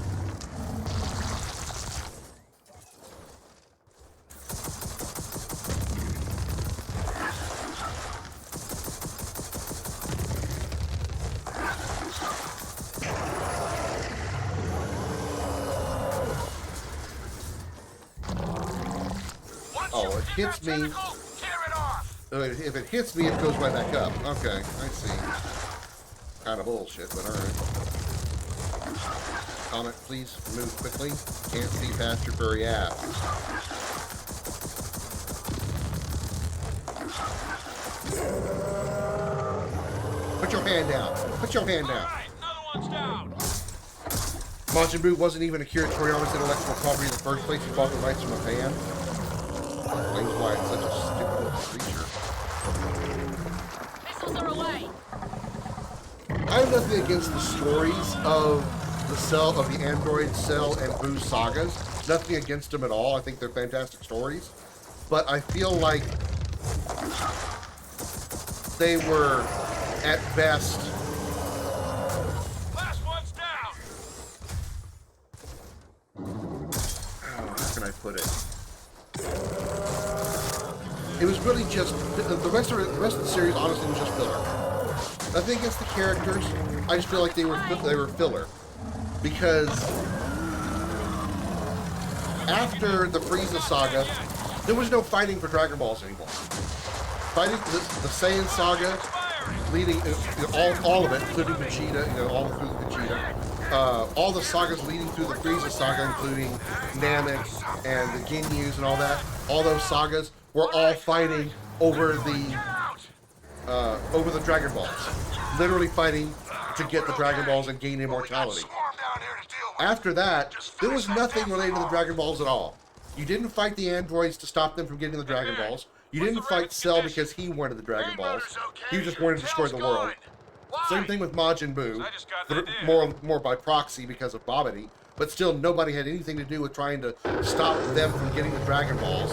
Oh, it hits me. If it hits me, it goes right back up. Okay, I see. Kind of bullshit, but alright. Comet, please move quickly. Can't see past your furry ass. Put your hand down. Put your hand down. Majin Buu wasn't even Akira Toriyama's intellectual property in the first place. He bought the rights from a fan. Explains why it's such a stupid little creature. Missiles are away. I have nothing against the stories of the Cell, of the Android, Cell, and Boo sagas. Nothing against them at all. I think they're fantastic stories. But I feel like they were, at best, Last one's down! how can I put it? It was really just the rest of the series. Honestly, was just filler. Nothing against the characters. I just feel like they were filler because after the Frieza saga, there was no fighting for Dragon Balls anymore. Fighting the Saiyan saga, leading all of it, including Vegeta, all including Vegeta. All the sagas leading through the Frieza saga, including Namek and the Ginyus and all that. All those sagas were all fighting over the Dragon Balls. Literally fighting to get the Dragon Balls and gain immortality. After that, there was nothing related to the Dragon Balls at all. You didn't fight the androids to stop them from getting the Dragon Balls. You didn't fight Cell because he wanted the Dragon Balls. He just wanted to destroy the world. Same thing with Majin Buu, more by proxy because of Babidi, but still nobody had anything to do with trying to stop them from getting the Dragon Balls.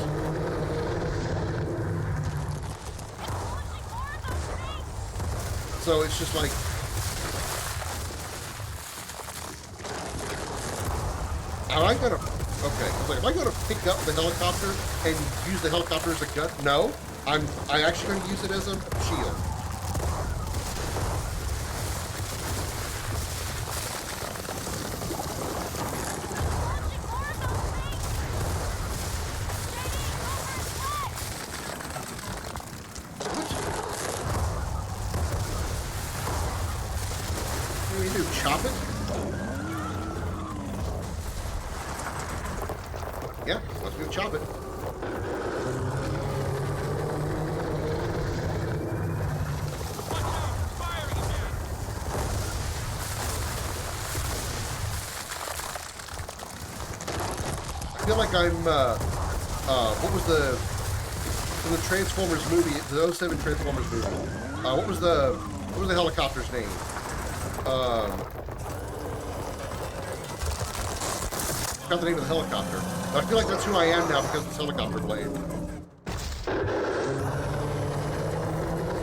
So it's just like, am I gonna, okay, I was like, am I gonna pick up the helicopter and use the helicopter as a gun? No, I'm actually gonna use it as a shield. What do we do, chop it? Yeah, let's go chop it. I feel like I'm, what was from the Transformers movie, the 07 Transformers movie, what was the helicopter's name? Forgot the name of the helicopter. But I feel like that's who I am now because of this helicopter blade.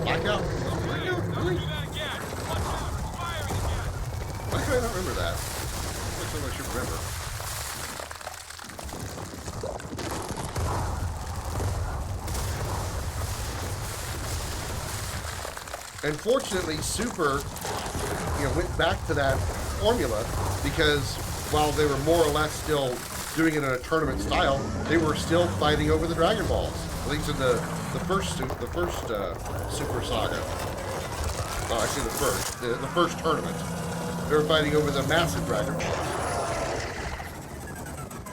Blackout? Blackout? Really? could I not remember that? Looks like I should remember. And fortunately, Super, went back to that formula because while they were more or less still doing it in a tournament style, they were still fighting over the Dragon Balls. At least in the first Super Saga. Oh, actually, the first tournament. They were fighting over the massive Dragon Balls,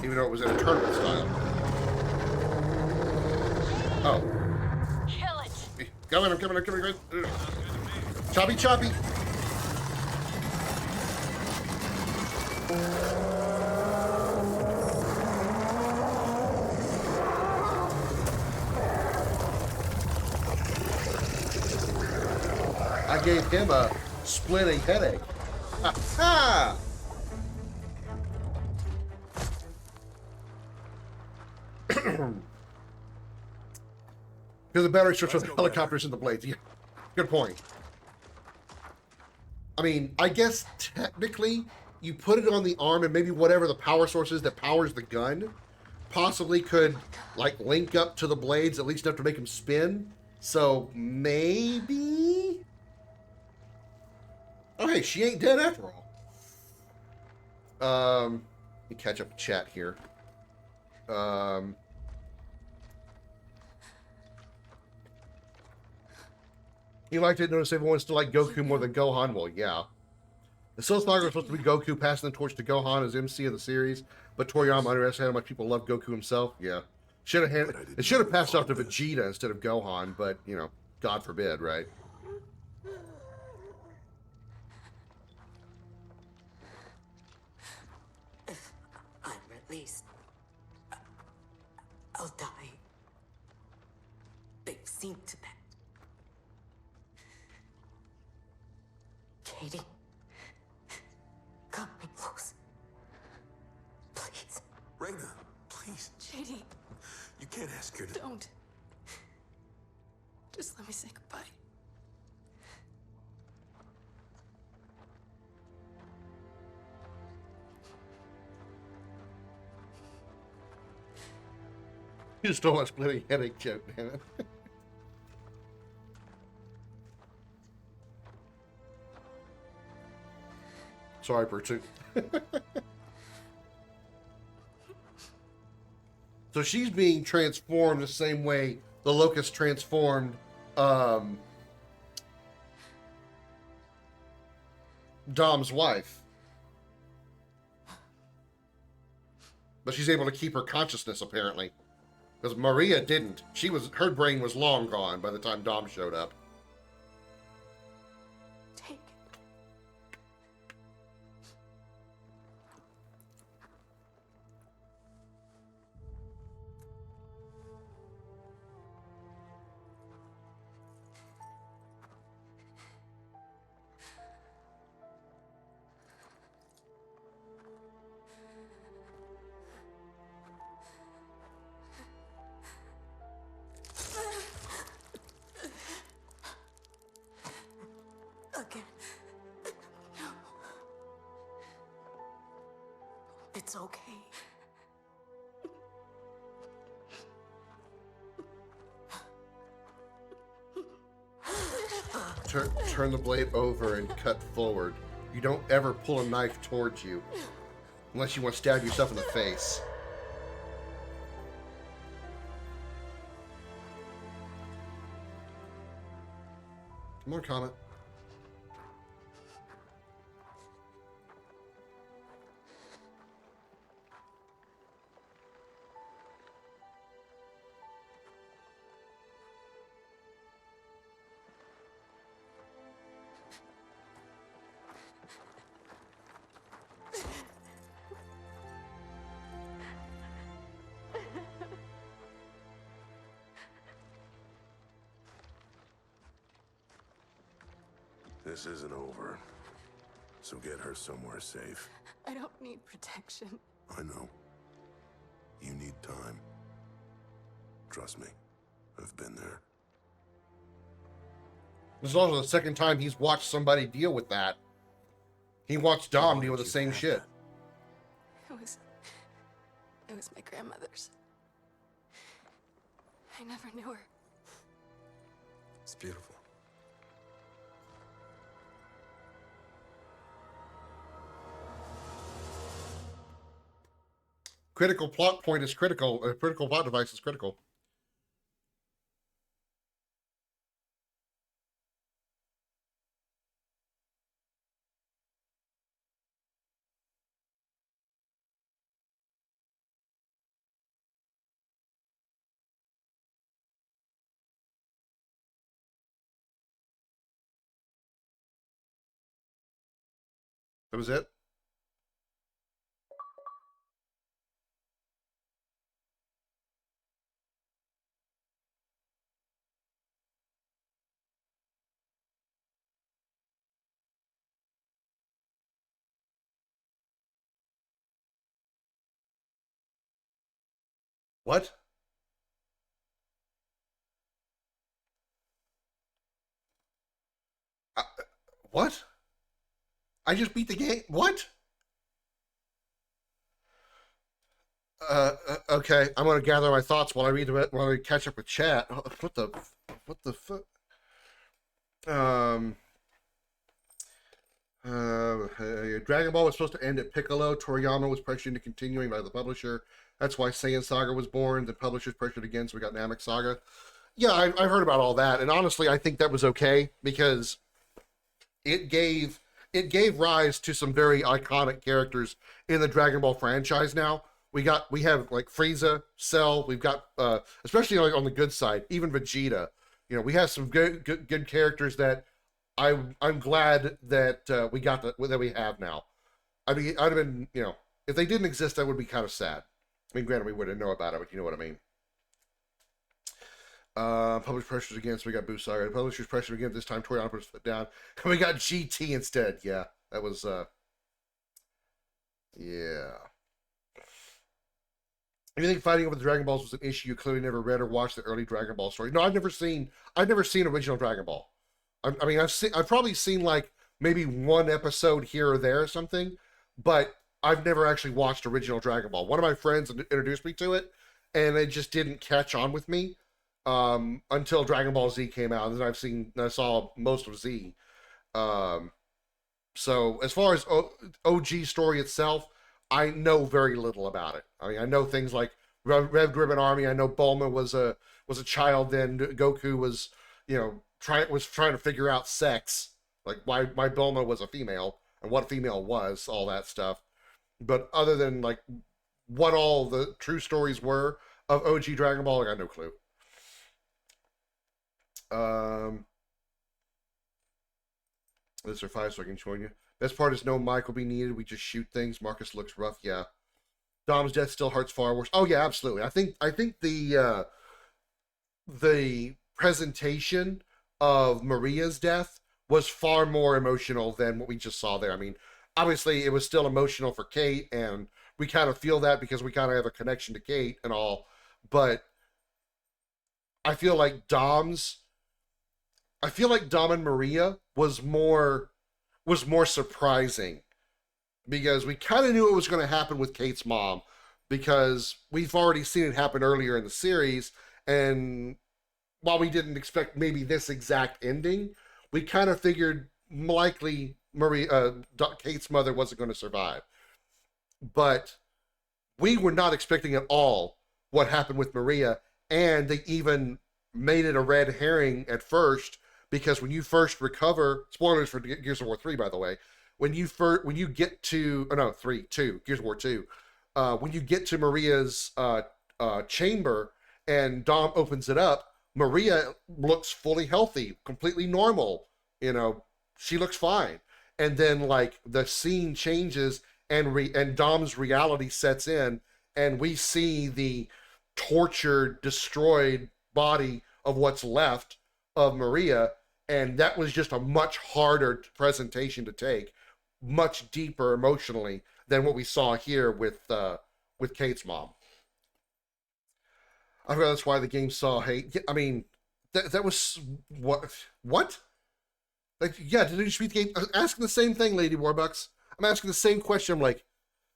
even though it was in a tournament style. Oh. Kill it. I'm coming, guys. Choppy, choppy. I gave him a splitting headache. Ha! Because the battery starts with helicopters in the blades. Yeah, good point. I mean, I guess technically you put it on the arm and maybe whatever the power source is that powers the gun possibly could like link up to the blades at least enough to make them spin. So maybe. Oh hey, she ain't dead after all. Let me catch up the chat here. You liked it, notice everyone's still like Goku more than Gohan? Well, yeah. The Soul Saga was supposed to be Goku passing the torch to Gohan as MC of the series, but Toriyama underestimated how much people love Goku himself. Yeah. It should have passed off to Vegeta instead of Gohan, but, God forbid, right? If I'm released, I'll die. They've seen to that. Katie, cut me loose. Please. Raina, please. JD. You can't ask her to... Don't. Just let me say goodbye. You stole a splitting headache joke, damn it. Sorry, Pursuit. So she's being transformed the same way the Locust transformed Dom's wife. But she's able to keep her consciousness, apparently. Because Maria didn't. Her brain was long gone by the time Dom showed up. Take it. Again. No. It's okay. Turn the blade over and cut forward. You don't ever pull a knife towards you. Unless you want to stab yourself in the face. Come on, Comet. This isn't over. So get her somewhere safe. I don't need protection. I know. You need time. Trust me. I've been there. This is also the second time he's watched somebody deal with that. He watched Dom deal with the same shit. It was my grandmother's. I never knew her. It's beautiful. Critical plot point is critical. A critical plot device is critical. That was it? What? What? I just beat the game. What? Okay, I'm gonna gather my thoughts while I read the while I catch up with chat. What the fuck? Dragon Ball was supposed to end at Piccolo. Toriyama was pressured into continuing by the publisher. That's why Saiyan Saga was born. The publisher's pressured again, so we got Namek Saga. Yeah, I've heard about all that, and honestly, I think that was okay because it gave rise to some very iconic characters in the Dragon Ball franchise. Now we have like Frieza, Cell. We've got especially like on the good side, even Vegeta. You know, we have some good characters that I'm glad that we got that we have now. I mean, I'd have been, you know, if they didn't exist, I would be kind of sad. I mean, granted, we wouldn't know about it, but you know what I mean. Published pressures again, so we got Boo Saga. Publisher's pressure again, this time Toriyama put his foot down. And we got GT instead. Yeah, that was, yeah. If you think fighting over the Dragon Balls was an issue, you clearly never read or watched the early Dragon Ball story. No, I've never seen original Dragon Ball. I mean, I've probably seen like maybe one episode here or there or something, but I've never actually watched original Dragon Ball. One of my friends introduced me to it, and it just didn't catch on with me until Dragon Ball Z came out. And then I saw most of Z. So as far as OG story itself, I know very little about it. I mean, I know things like Red Ribbon Army. I know Bulma was a child then. Goku was, you know, trying to figure out sex, like why Bulma was a female and what a female was, all that stuff. But other than like what all the true stories were of OG Dragon Ball, I got no clue. Let's survive so I can join you. Best part is no mic will be needed. We just shoot things. Marcus looks rough. Yeah. Dom's death still hurts far worse. Oh yeah, absolutely. I think the presentation of Maria's death was far more emotional than what we just saw there. I mean, obviously it was still emotional for Kate, and we kind of feel that because we kind of have a connection to Kate and all, but I feel like Dom and Maria was more surprising because we kind of knew it was going to happen with Kate's mom because we've already seen it happen earlier in the series, and while we didn't expect maybe this exact ending, we kind of figured likely Kate's mother wasn't going to survive. But we were not expecting at all what happened with Maria, and they even made it a red herring at first because when you first recover, spoilers for Gears of War 3, by the way, when you get to, oh no, 3, 2, Gears of War 2, when you get to Maria's chamber and Dom opens it up, Maria looks fully healthy, completely normal. You know, she looks fine. And then like the scene changes and Dom's reality sets in, and we see the tortured, destroyed body of what's left of Maria, and that was just a much harder presentation to take, much deeper emotionally than what we saw here with Kate's mom. I forgot that's why the game saw hate. I mean, that was what? Like, yeah, did you just beat the game? I was asking the same thing, Lady Warbucks. I'm asking the same question. I'm like,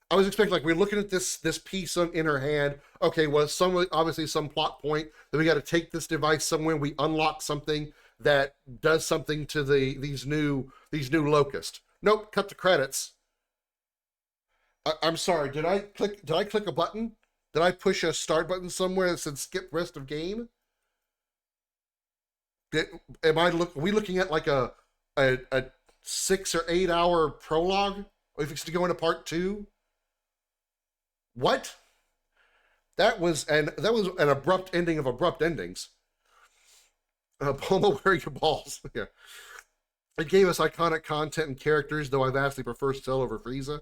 I was expecting, like, we're looking at this piece in her hand. Okay, well, obviously some plot point that we got to take this device somewhere. We unlock something that does something to these new locusts. Nope, cut the credits. I'm sorry. Did I click a button? Did I push a start button somewhere that said skip rest of game? Are we looking at like a 6 or 8 hour prologue? Or if it's to go into part 2? What? That was an abrupt ending of abrupt endings. Bulma, where are your balls? Yeah. It gave us iconic content and characters, though I vastly prefer Cell over Frieza.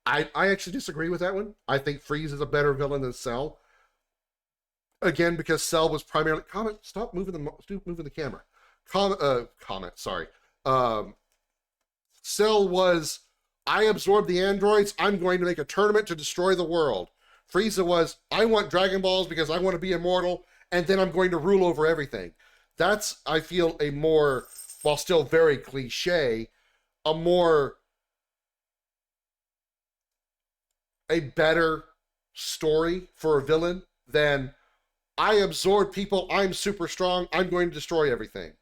I actually disagree with that one. I think Frieza is a better villain than Cell. Again, because Cell was primarily... Stop moving the camera. Sorry. Cell was, I absorbed the androids, I'm going to make a tournament to destroy the world. Frieza was, I want Dragon Balls because I want to be immortal, and then I'm going to rule over everything. That's, I feel, a more, while still very cliche, a better story for a villain than, I absorb people, I'm super strong, I'm going to destroy everything.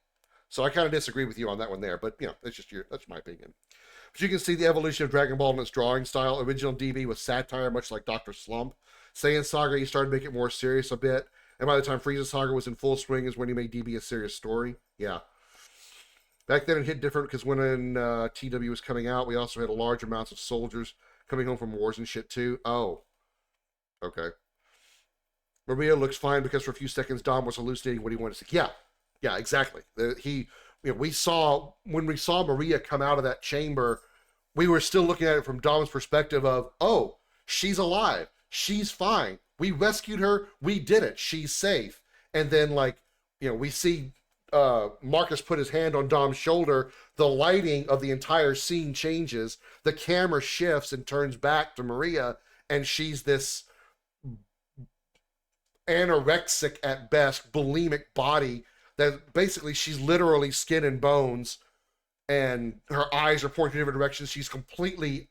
So I kind of disagree with you on that one there, but that's my opinion. But you can see the evolution of Dragon Ball in its drawing style. Original DB was satire, much like Dr. Slump. Saiyan Saga, he started to make it more serious a bit. And by the time Frieza Saga was in full swing is when he made DB a serious story. Yeah. Back then it hit different because when TW was coming out, we also had a large amounts of soldiers coming home from wars and shit too. Oh. Okay. Maria looks fine because for a few seconds Dom was hallucinating what he wanted to say. Yeah, exactly. When we saw Maria come out of that chamber, we were still looking at it from Dom's perspective of, oh, she's alive. She's fine. We rescued her. We did it. She's safe. And then, we see Marcus put his hand on Dom's shoulder. The lighting of the entire scene changes. The camera shifts and turns back to Maria, and she's this anorexic at best, bulimic body that basically she's literally skin and bones, and her eyes are pointing in different directions. She's completely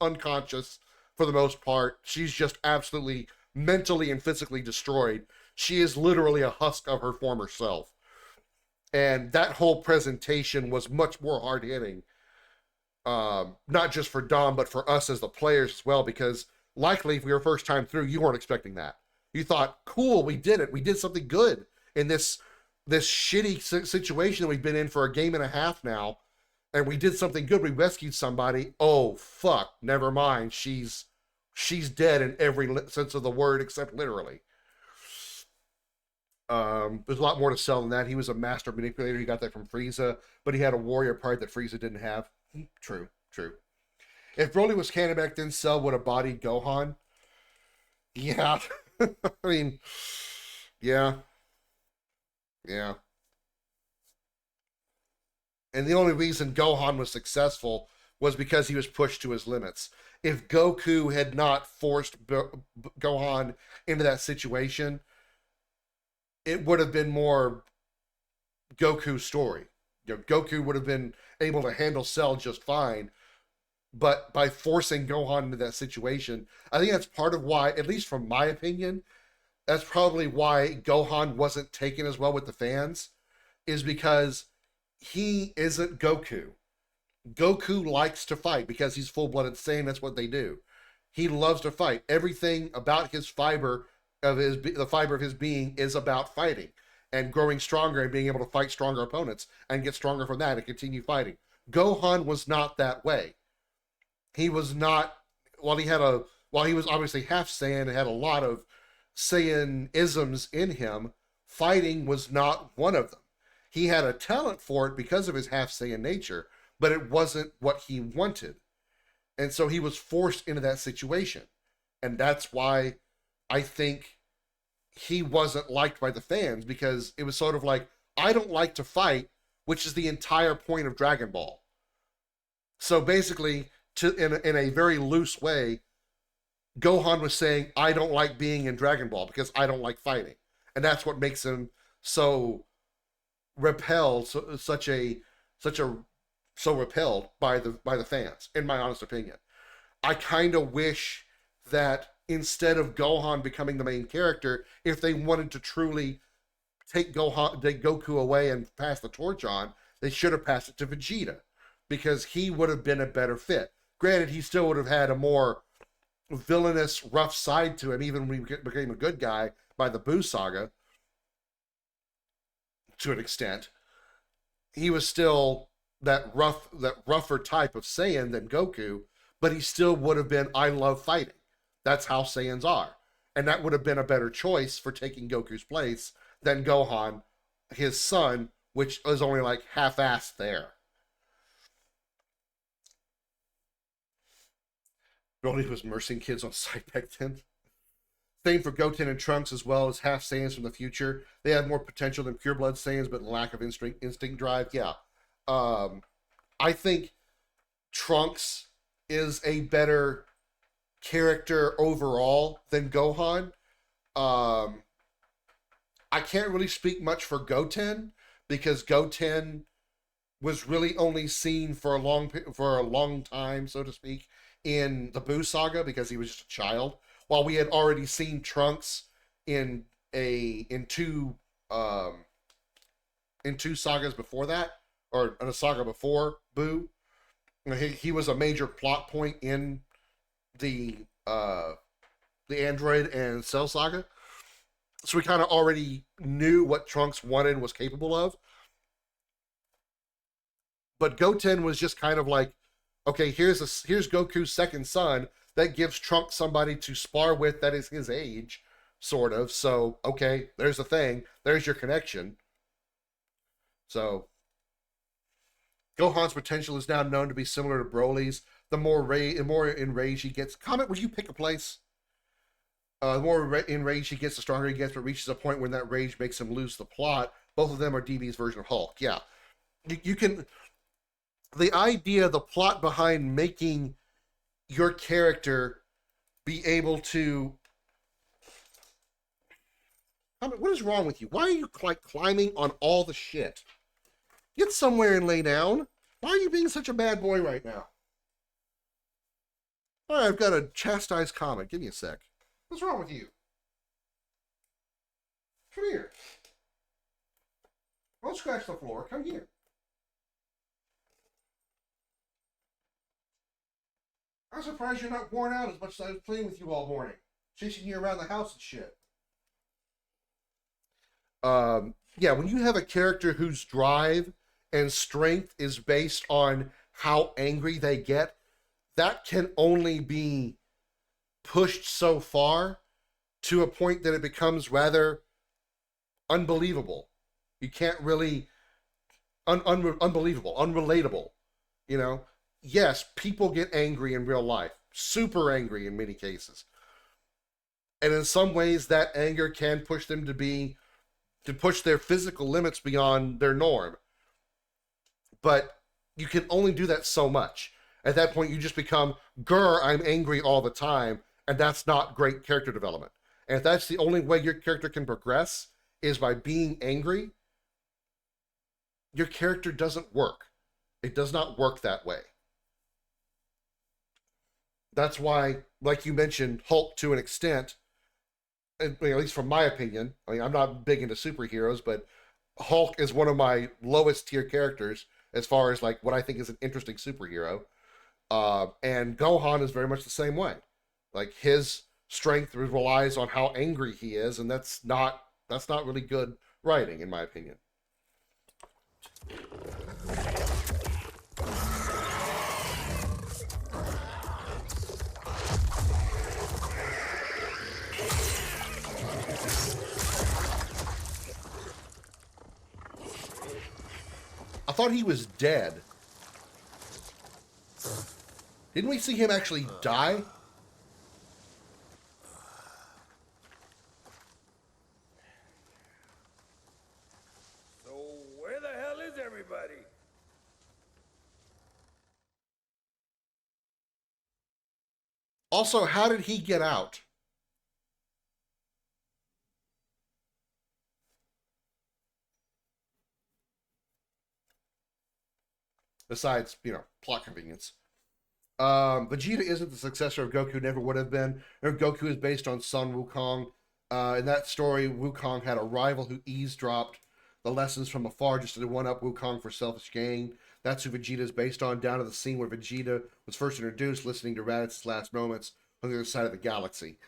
unconscious for the most part. She's just absolutely mentally and physically destroyed. She is literally a husk of her former self. And that whole presentation was much more hard-hitting, not just for Dom, but for us as the players as well, because likely if we were first time through, you weren't expecting that. You thought, cool, we did it. We did something good in this shitty situation that we've been in for a game and a half now, and we did something good. We rescued somebody. Oh, fuck, never mind. She's dead in every sense of the word except literally. There's a lot more to Cell than that. He was a master manipulator. He got that from Frieza, but he had a warrior part that Frieza didn't have. True. If Broly was canon back then, Cell would have bodied Gohan. Yeah. I mean, yeah. And the only reason Gohan was successful was because he was pushed to his limits. If Goku had not forced Gohan into that situation, it would have been more Goku's story. Goku would have been able to handle Cell just fine, but by forcing Gohan into that situation, I think that's part of why, at least from my opinion, that's probably why Gohan wasn't taken as well with the fans, is because he isn't Goku. Goku likes to fight because he's full-blooded Saiyan. That's what they do. He loves to fight. Everything about the fiber of his being is about fighting and growing stronger and being able to fight stronger opponents and get stronger from that and continue fighting. Gohan was not that way. He was not, while he was obviously half Saiyan and had a lot of Saiyan-isms in him, fighting was not one of them. He had a talent for it because of his half Saiyan nature, but it wasn't what he wanted. And so he was forced into that situation. And that's why I think he wasn't liked by the fans, because it was sort of like, I don't like to fight, which is the entire point of Dragon Ball. So basically, in a very loose way, Gohan was saying, I don't like being in Dragon Ball because I don't like fighting. And that's what makes him so repelled, such a so repelled by the fans, in my honest opinion. I kind of wish that instead of Gohan becoming the main character, if they wanted to truly take Goku away and pass the torch on, they should have passed it to Vegeta, because he would have been a better fit. Granted, he still would have had a more villainous, rough side to him, even when he became a good guy by the Buu saga, to an extent. He was still that rougher type of Saiyan than Goku, but he still would have been, I love fighting. That's how Saiyans are. And that would have been a better choice for taking Goku's place than Gohan, his son, which is only like half-assed there. Broly was nursing kids on site back then. Same for Goten and Trunks, as well as half Saiyans from the future. They have more potential than pure blood Saiyans, but lack of instinct drive. Yeah. I think Trunks is a better character overall than Gohan. I can't really speak much for Goten, because Goten was really only seen for a long time, so to speak, in the Buu saga, because he was just a child, while we had already seen Trunks in two sagas before that, or in a saga before Buu. He was a major plot point in the Android and Cell saga, so we kind of already knew what Trunks wanted and was capable of. But Goten was just kind of like, okay, here's Goku's second son that gives Trunks somebody to spar with that is his age, sort of. So, okay, there's the thing. There's your connection. So, Gohan's potential is now known to be similar to Broly's. The more enraged he gets... Comment, will you pick a place? The more enraged he gets, the stronger he gets, but reaches a point when that rage makes him lose the plot. Both of them are DB's version of Hulk. Yeah. You can... The idea, the plot behind making your character be able to... What is wrong with you? Why are you climbing on all the shit? Get somewhere and lay down. Why are you being such a bad boy right now? All right, I've got a chastised comment. Give me a sec. What's wrong with you? Come here. Don't scratch the floor. Come here. I'm surprised you're not worn out as much as I was playing with you all morning. Chasing you around the house and shit. Yeah, when you have a character whose drive and strength is based on how angry they get, that can only be pushed so far to a point that it becomes rather unbelievable. You can't really... unbelievable, unrelatable, you know? Yes, people get angry in real life. Super angry in many cases. And in some ways, that anger can push them to push their physical limits beyond their norm. But you can only do that so much. At that point, you just become, grr, I'm angry all the time, and that's not great character development. And if that's the only way your character can progress, is by being angry, your character doesn't work. It does not work that way. That's why, like you mentioned, Hulk to an extent, at least from my opinion, I mean, I'm not big into superheroes, but Hulk is one of my lowest tier characters as far as like what I think is an interesting superhero. And Gohan is very much the same way. Like his strength relies on how angry he is, and that's not really good writing, in my opinion. I thought he was dead. Didn't we see him actually die? So where the hell is everybody? Also, how did he get out? besides, plot convenience. Vegeta isn't the successor of Goku, never would have been. Goku is based on Sun Wukong. In that story, Wukong had a rival who eavesdropped the lessons from afar just to one-up Wukong for selfish gain. That's who Vegeta is based on, down to the scene where Vegeta was first introduced, listening to Raditz' last moments on the other side of the galaxy.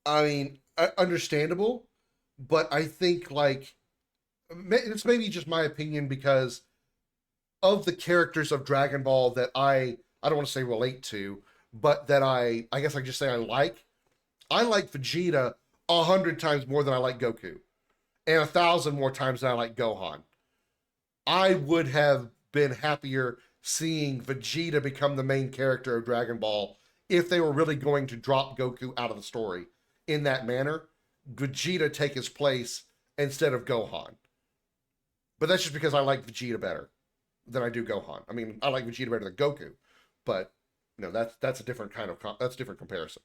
I mean, understandable, but I think, it's maybe just my opinion because of the characters of Dragon Ball that I don't want to say relate to, but that I guess I just say I like. I like Vegeta 100 times more than I like Goku, and 1,000 more times than I like Gohan. I would have been happier seeing Vegeta become the main character of Dragon Ball if they were really going to drop Goku out of the story in that manner. Vegeta take his place instead of Gohan. But that's just because I like Vegeta better than I do Gohan. I mean, I like Vegeta better than Goku, but that's a different that's a different comparison.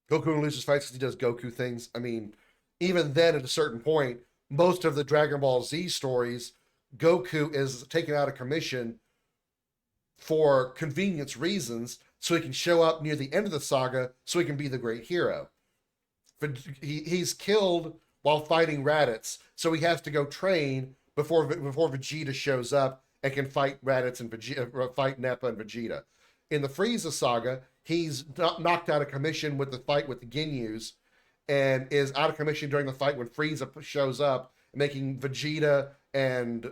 Goku loses fights because he does Goku things. I mean, even then, at a certain point, most of the Dragon Ball Z stories, Goku is taken out of commission for convenience reasons, so he can show up near the end of the saga, so he can be the great hero. He's killed while fighting Raditz, so he has to go train before Vegeta shows up and can fight Raditz and Vegeta, fight Nappa and Vegeta. In the Frieza saga, he's knocked out of commission with the fight with the Ginyus, and is out of commission during the fight when Frieza shows up, making Vegeta and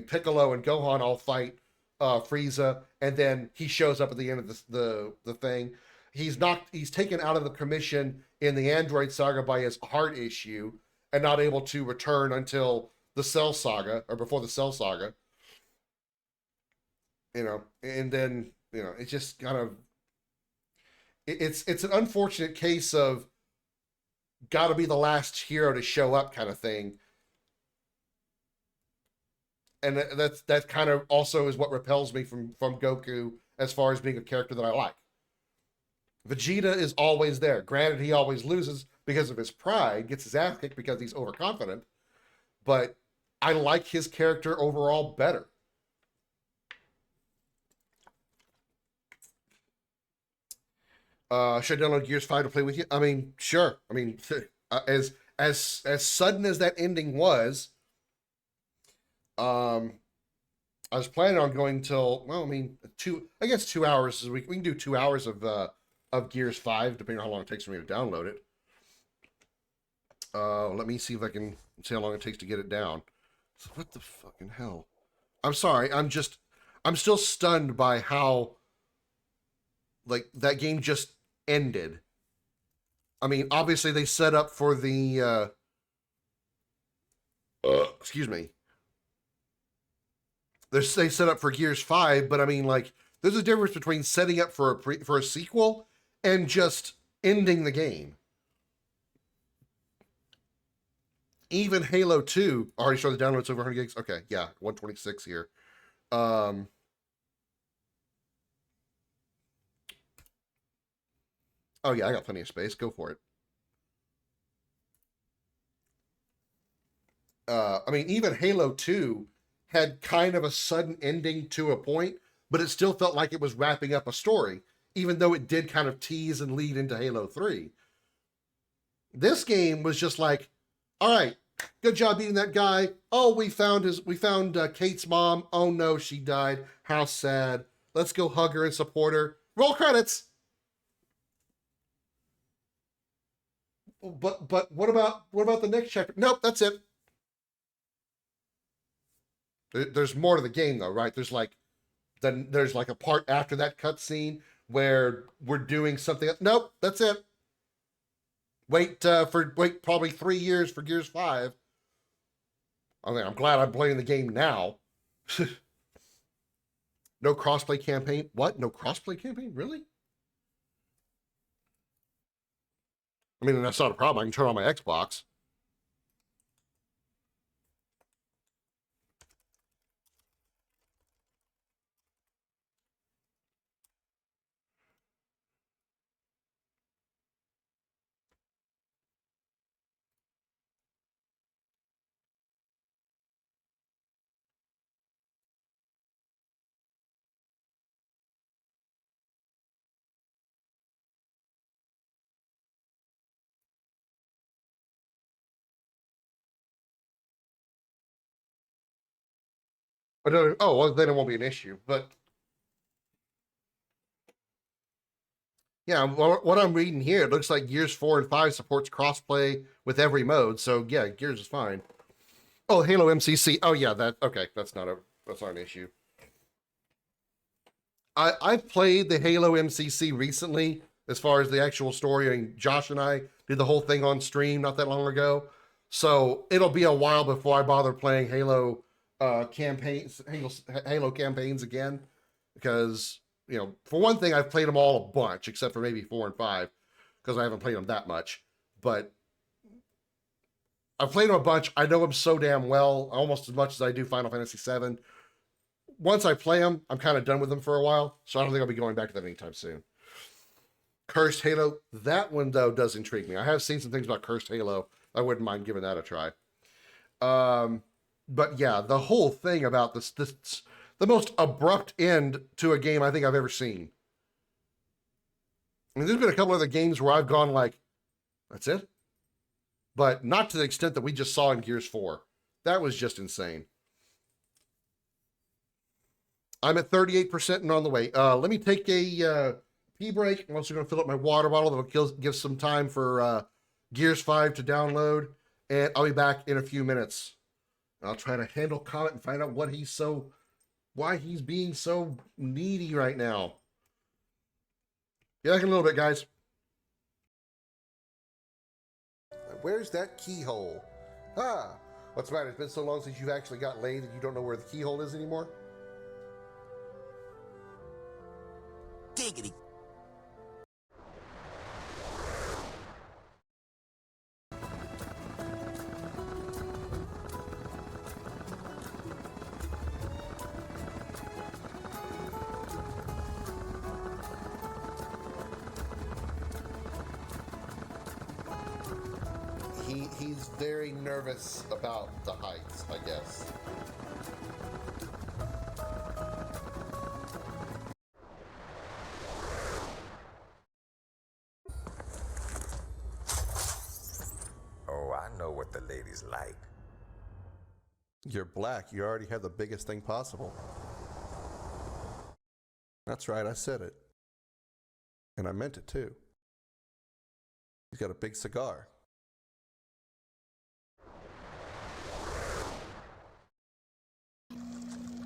Piccolo and Gohan all fight Frieza, and then he shows up at the end of the thing. He's taken out of the commission in the Android saga by his heart issue, and not able to return until the Cell saga, or before the Cell saga. And then, it's just kind of, it's an unfortunate case of gotta be the last hero to show up kind of thing. And that kind of also is what repels me from Goku as far as being a character that I like. Vegeta is always there. Granted, he always loses because of his pride, gets his ass kicked because he's overconfident, but I like his character overall better. Should I download Gears 5 to play with you? I mean, sure. I mean, as sudden as that ending was, I was planning on going till, well, I mean, 2 hours. We can do 2 hours of Gears 5, depending on how long it takes for me to download it. Let me see if I can see how long it takes to get it down. So what the fucking hell? I'm sorry. I'm still stunned by how, that game just ended. I mean, obviously they set up for the, excuse me. They set up for Gears 5, but I mean, there's a difference between setting up for a sequel and just ending the game. Even Halo 2 already showed the downloads over 100 gigs. Okay, yeah, 126 here. Oh yeah, I got plenty of space. Go for it. I mean, even Halo 2 had kind of a sudden ending to a point, but it still felt like it was wrapping up a story, even though it did kind of tease and lead into Halo 3. This game was just like, all right, good job beating that guy. Oh, we found Kate's mom. Oh no, she died. How sad. Let's go hug her and support her. Roll credits. But what about the next chapter? Nope, that's it. There's more to the game though, right? There's a part after that cutscene where we're doing something. Nope, that's it. Wait probably 3 years for Gears 5. I mean, I'm glad I'm playing the game now. No crossplay campaign. What? No crossplay campaign? Really? I mean, that's not a problem. I can turn on my Xbox. But oh, well, then it won't be an issue. But yeah, what I'm reading here, it looks like Gears 4 and 5 supports crossplay with every mode. So yeah, Gears is fine. Oh, Halo MCC. Oh yeah, that's not an issue. I've played the Halo MCC recently, as far as the actual story. I mean, Josh and I did the whole thing on stream not that long ago. So it'll be a while before I bother playing Halo campaigns, Halo campaigns again, because for one thing, I've played them all a bunch, except for maybe 4 and 5, because I haven't played them that much. But I've played them a bunch. I know them so damn well, almost as much as I do Final Fantasy VII. Once I play them, I'm kind of done with them for a while, so I don't think I'll be going back to them anytime soon. Cursed Halo, that one though does intrigue me. I have seen some things about Cursed Halo. I wouldn't mind giving that a try. But yeah, the whole thing about this the most abrupt end to a game I think I've ever seen. I mean, there's been a couple other games where I've gone like, that's it? But not to the extent that we just saw in Gears 4. That was just insane. I'm at 38% and on the way. Let me take a pee break. I'm also going to fill up my water bottle. That'll give some time for Gears 5 to download. And I'll be back in a few minutes. I'll try to handle Comet and find out why he's being so needy right now. Be back in a little bit, guys. Where's that keyhole? What's the matter? It's been so long since you've actually got laid that you don't know where the keyhole is anymore? Diggity. He's very nervous about the heights, I guess. Oh, I know what the ladies like. You're black. You already have the biggest thing possible. That's right, I said it. And I meant it too. He's got a big cigar.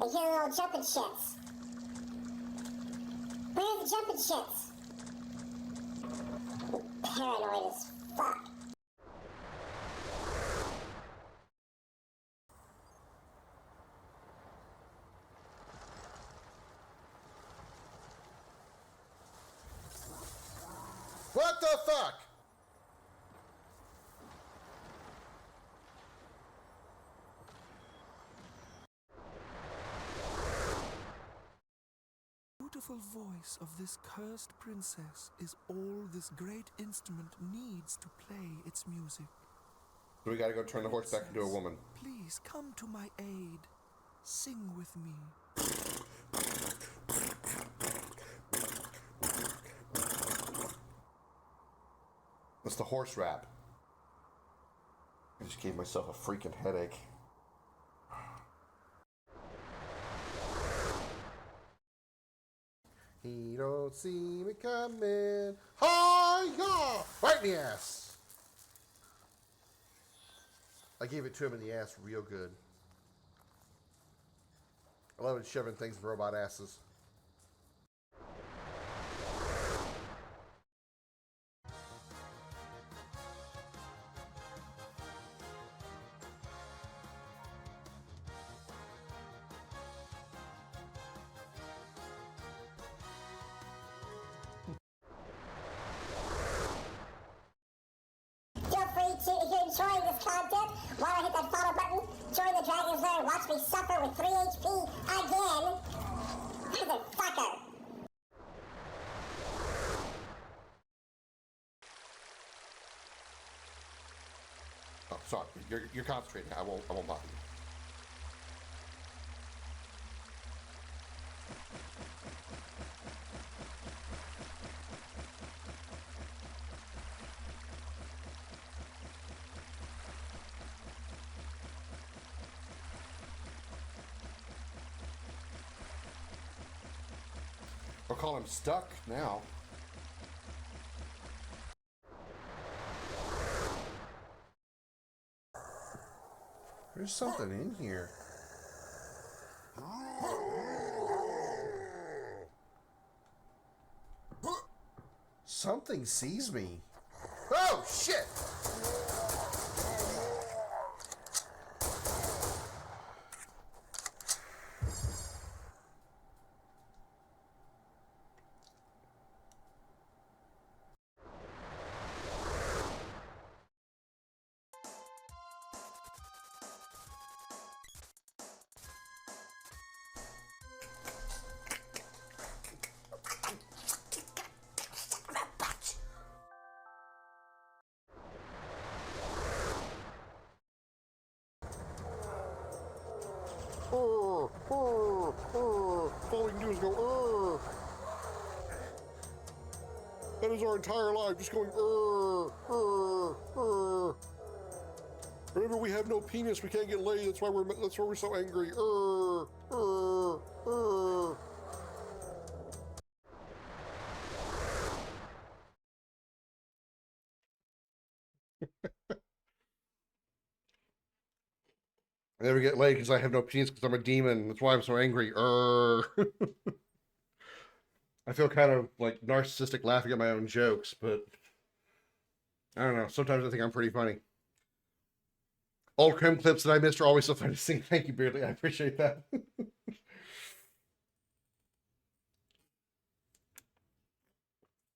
I hear little jumping shits. Where are the jumping shits? Paranoid as fuck. What the fuck? Beautiful voice of this cursed princess is all this great instrument needs to play its music. So we gotta go turn the horse back into a woman. Please come to my aid. Sing with me. That's the horse rap. I just gave myself a freaking headache. He don't see me coming. Hi-ya! Right in the ass. I gave it to him in the ass real good. I love it shoving things in robot asses. If you're enjoying this content, why don't hit that follow button, join the Dragon's Lair, and watch me suffer with 3 HP again? Motherfucker! Oh, sorry. You're concentrating. I won't bother you. I'll call him Stuck now. There's something in here. Something sees me. Oh, shit! All we can do is go, That is our entire life, just going, Remember, we have no penis, we can't get laid, that's why we're so angry, I never get laid because I have no penis because I'm a demon. That's why I'm so angry. I feel kind of like narcissistic laughing at my own jokes, but I don't know. Sometimes I think I'm pretty funny. Old Krim clips that I missed are always so fun to sing. Thank you, Beardley. I appreciate that.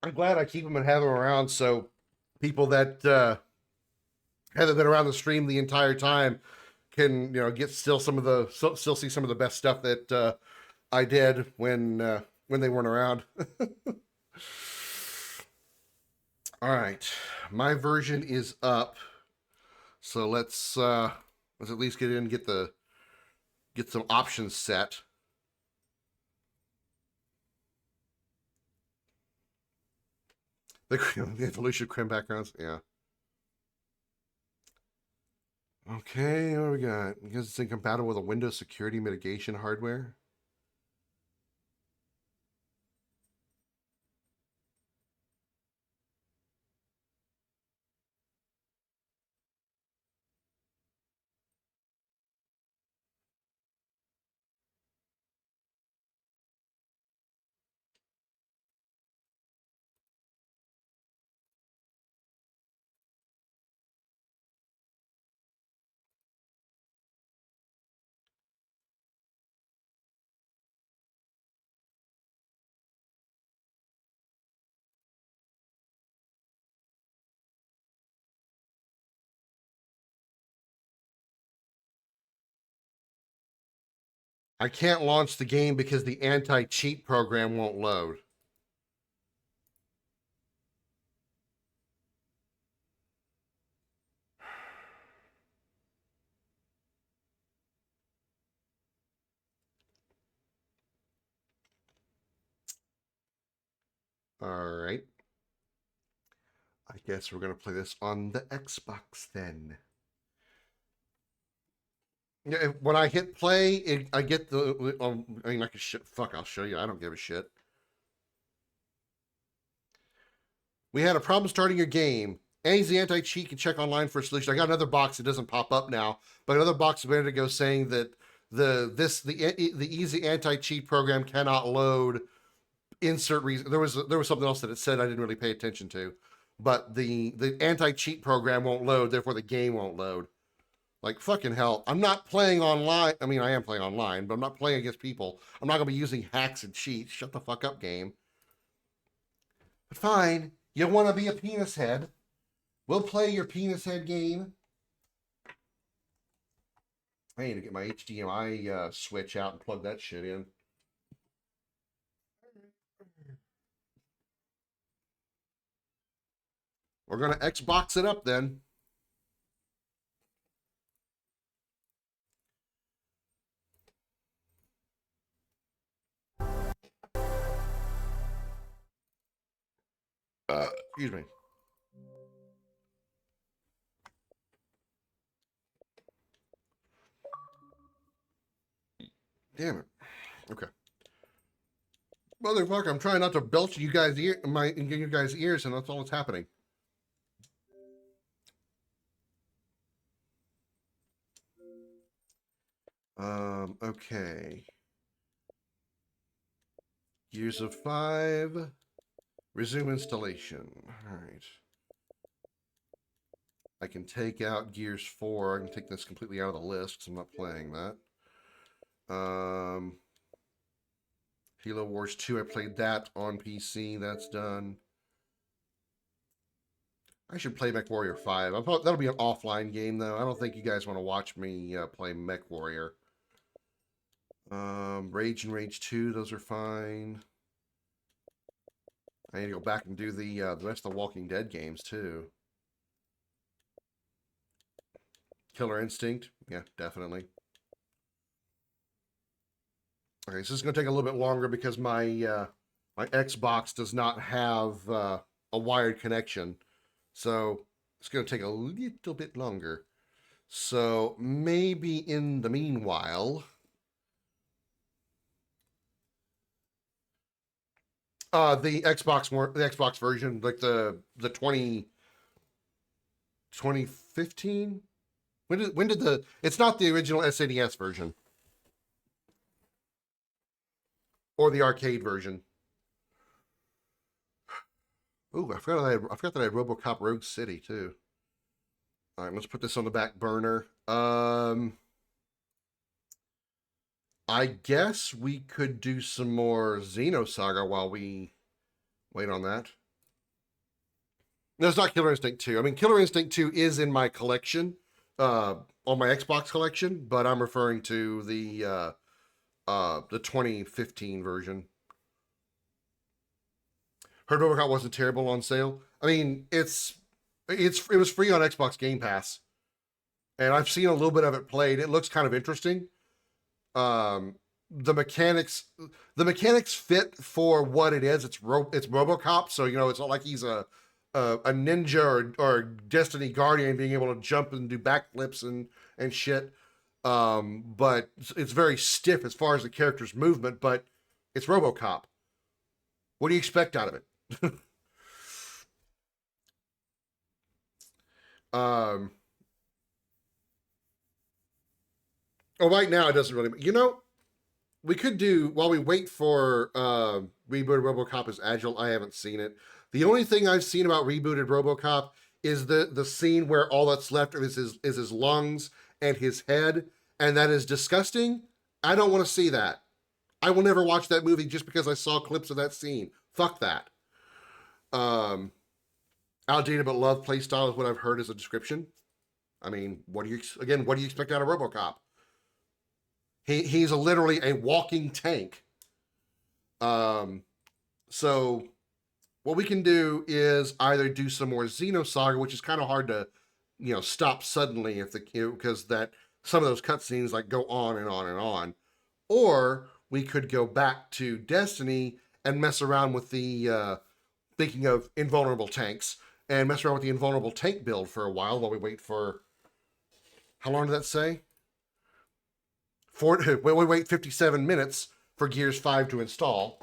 I'm glad I keep them and have them around so people that haven't been around the stream the entire time can, get still still see some of the best stuff that I did when they weren't around. All right, my version is up, so let's at least get in and get some options set. The evolution of Krim backgrounds, yeah. Okay, what do we got? Because it's incompatible with a Windows security mitigation hardware. I can't launch the game because the anti-cheat program won't load. All right. I guess we're going to play this on the Xbox then. Yeah, when I hit play, I get the. I mean, I can fuck. I'll show you. I don't give a shit. We had a problem starting your game. Annie's the anti-cheat can check online for a solution. I got another box that doesn't pop up now, but another box a minute ago saying that the easy anti-cheat program cannot load. Insert reason. There was something else that it said I didn't really pay attention to, but the anti-cheat program won't load. Therefore, the game won't load. Like, fucking hell. I'm not playing online. I mean, I am playing online, but I'm not playing against people. I'm not going to be using hacks and cheats. Shut the fuck up, game. But fine. You want to be a penis head? We'll play your penis head game. I need to get my HDMI switch out and plug that shit in. We're going to Xbox it up then. Excuse me. Damn it. Okay. Motherfucker, I'm trying not to belch in you guys' in you guys' ears, and that's all that's happening. Okay. Gears of 5. Resume installation. All right. I can take out Gears 4. I can take this completely out of the list because I'm not playing that. Halo Wars 2, I played that on PC. That's done. I should play Mech Warrior 5. That'll be an offline game, though. I don't think you guys want to watch me play Mech Warrior. Rage and Rage 2, those are fine. I need to go back and do the rest of the Walking Dead games, too. Killer Instinct, yeah, definitely. Okay, so this is going to take a little bit longer because my my Xbox does not have a wired connection. So it's going to take a little bit longer. So maybe in the meanwhile, the Xbox version, like the 2015. When did the? It's not the original SNES version or the arcade version. Ooh, I forgot that I had RoboCop Rogue City too. All right, let's put this on the back burner. I guess we could do some more Xenosaga while we wait on that. No, it's not Killer Instinct 2. I mean, Killer Instinct 2 is in my collection, on my Xbox collection, but I'm referring to the 2015 version. Heard RoboCop wasn't terrible on sale. I mean, it was free on Xbox Game Pass, and I've seen a little bit of it played. It looks kind of interesting. The mechanics fit for what it is. It's RoboCop, so you know it's not like he's a ninja or Destiny Guardian being able to jump and do backflips and shit. But it's very stiff as far as the character's movement. But it's RoboCop. What do you expect out of it? Oh, right now it doesn't really. You know, we could do while we wait for rebooted RoboCop is Agile. I haven't seen it. The only thing I've seen about rebooted RoboCop is the scene where all that's left is his lungs and his head, and that is disgusting. I don't want to see that. I will never watch that movie just because I saw clips of that scene. Fuck that. Outdated but loved playstyle is what I've heard as a description. I mean, what do you expect out of RoboCop? He's literally a walking tank. So what we can do is either do some more Xenosaga, which is kind of hard to, stop suddenly because that some of those cutscenes like go on and on and on, or we could go back to Destiny and mess around with the thinking of invulnerable tanks and mess around with the invulnerable tank build for a while we wait for. How long did that say? We wait 57 minutes for Gears 5 to install.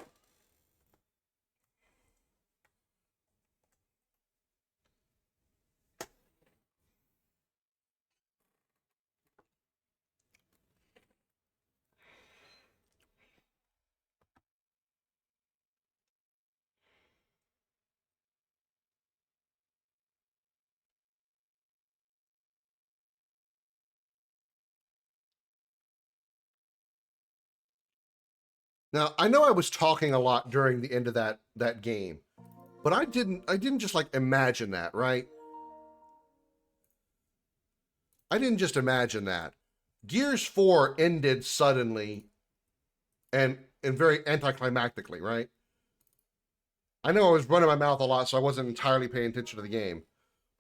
Now, I know I was talking a lot during the end of that game, but I didn't just like imagine that, right? I didn't just imagine that. Gears 4 ended suddenly and very anticlimactically, right? I know I was running my mouth a lot, so I wasn't entirely paying attention to the game,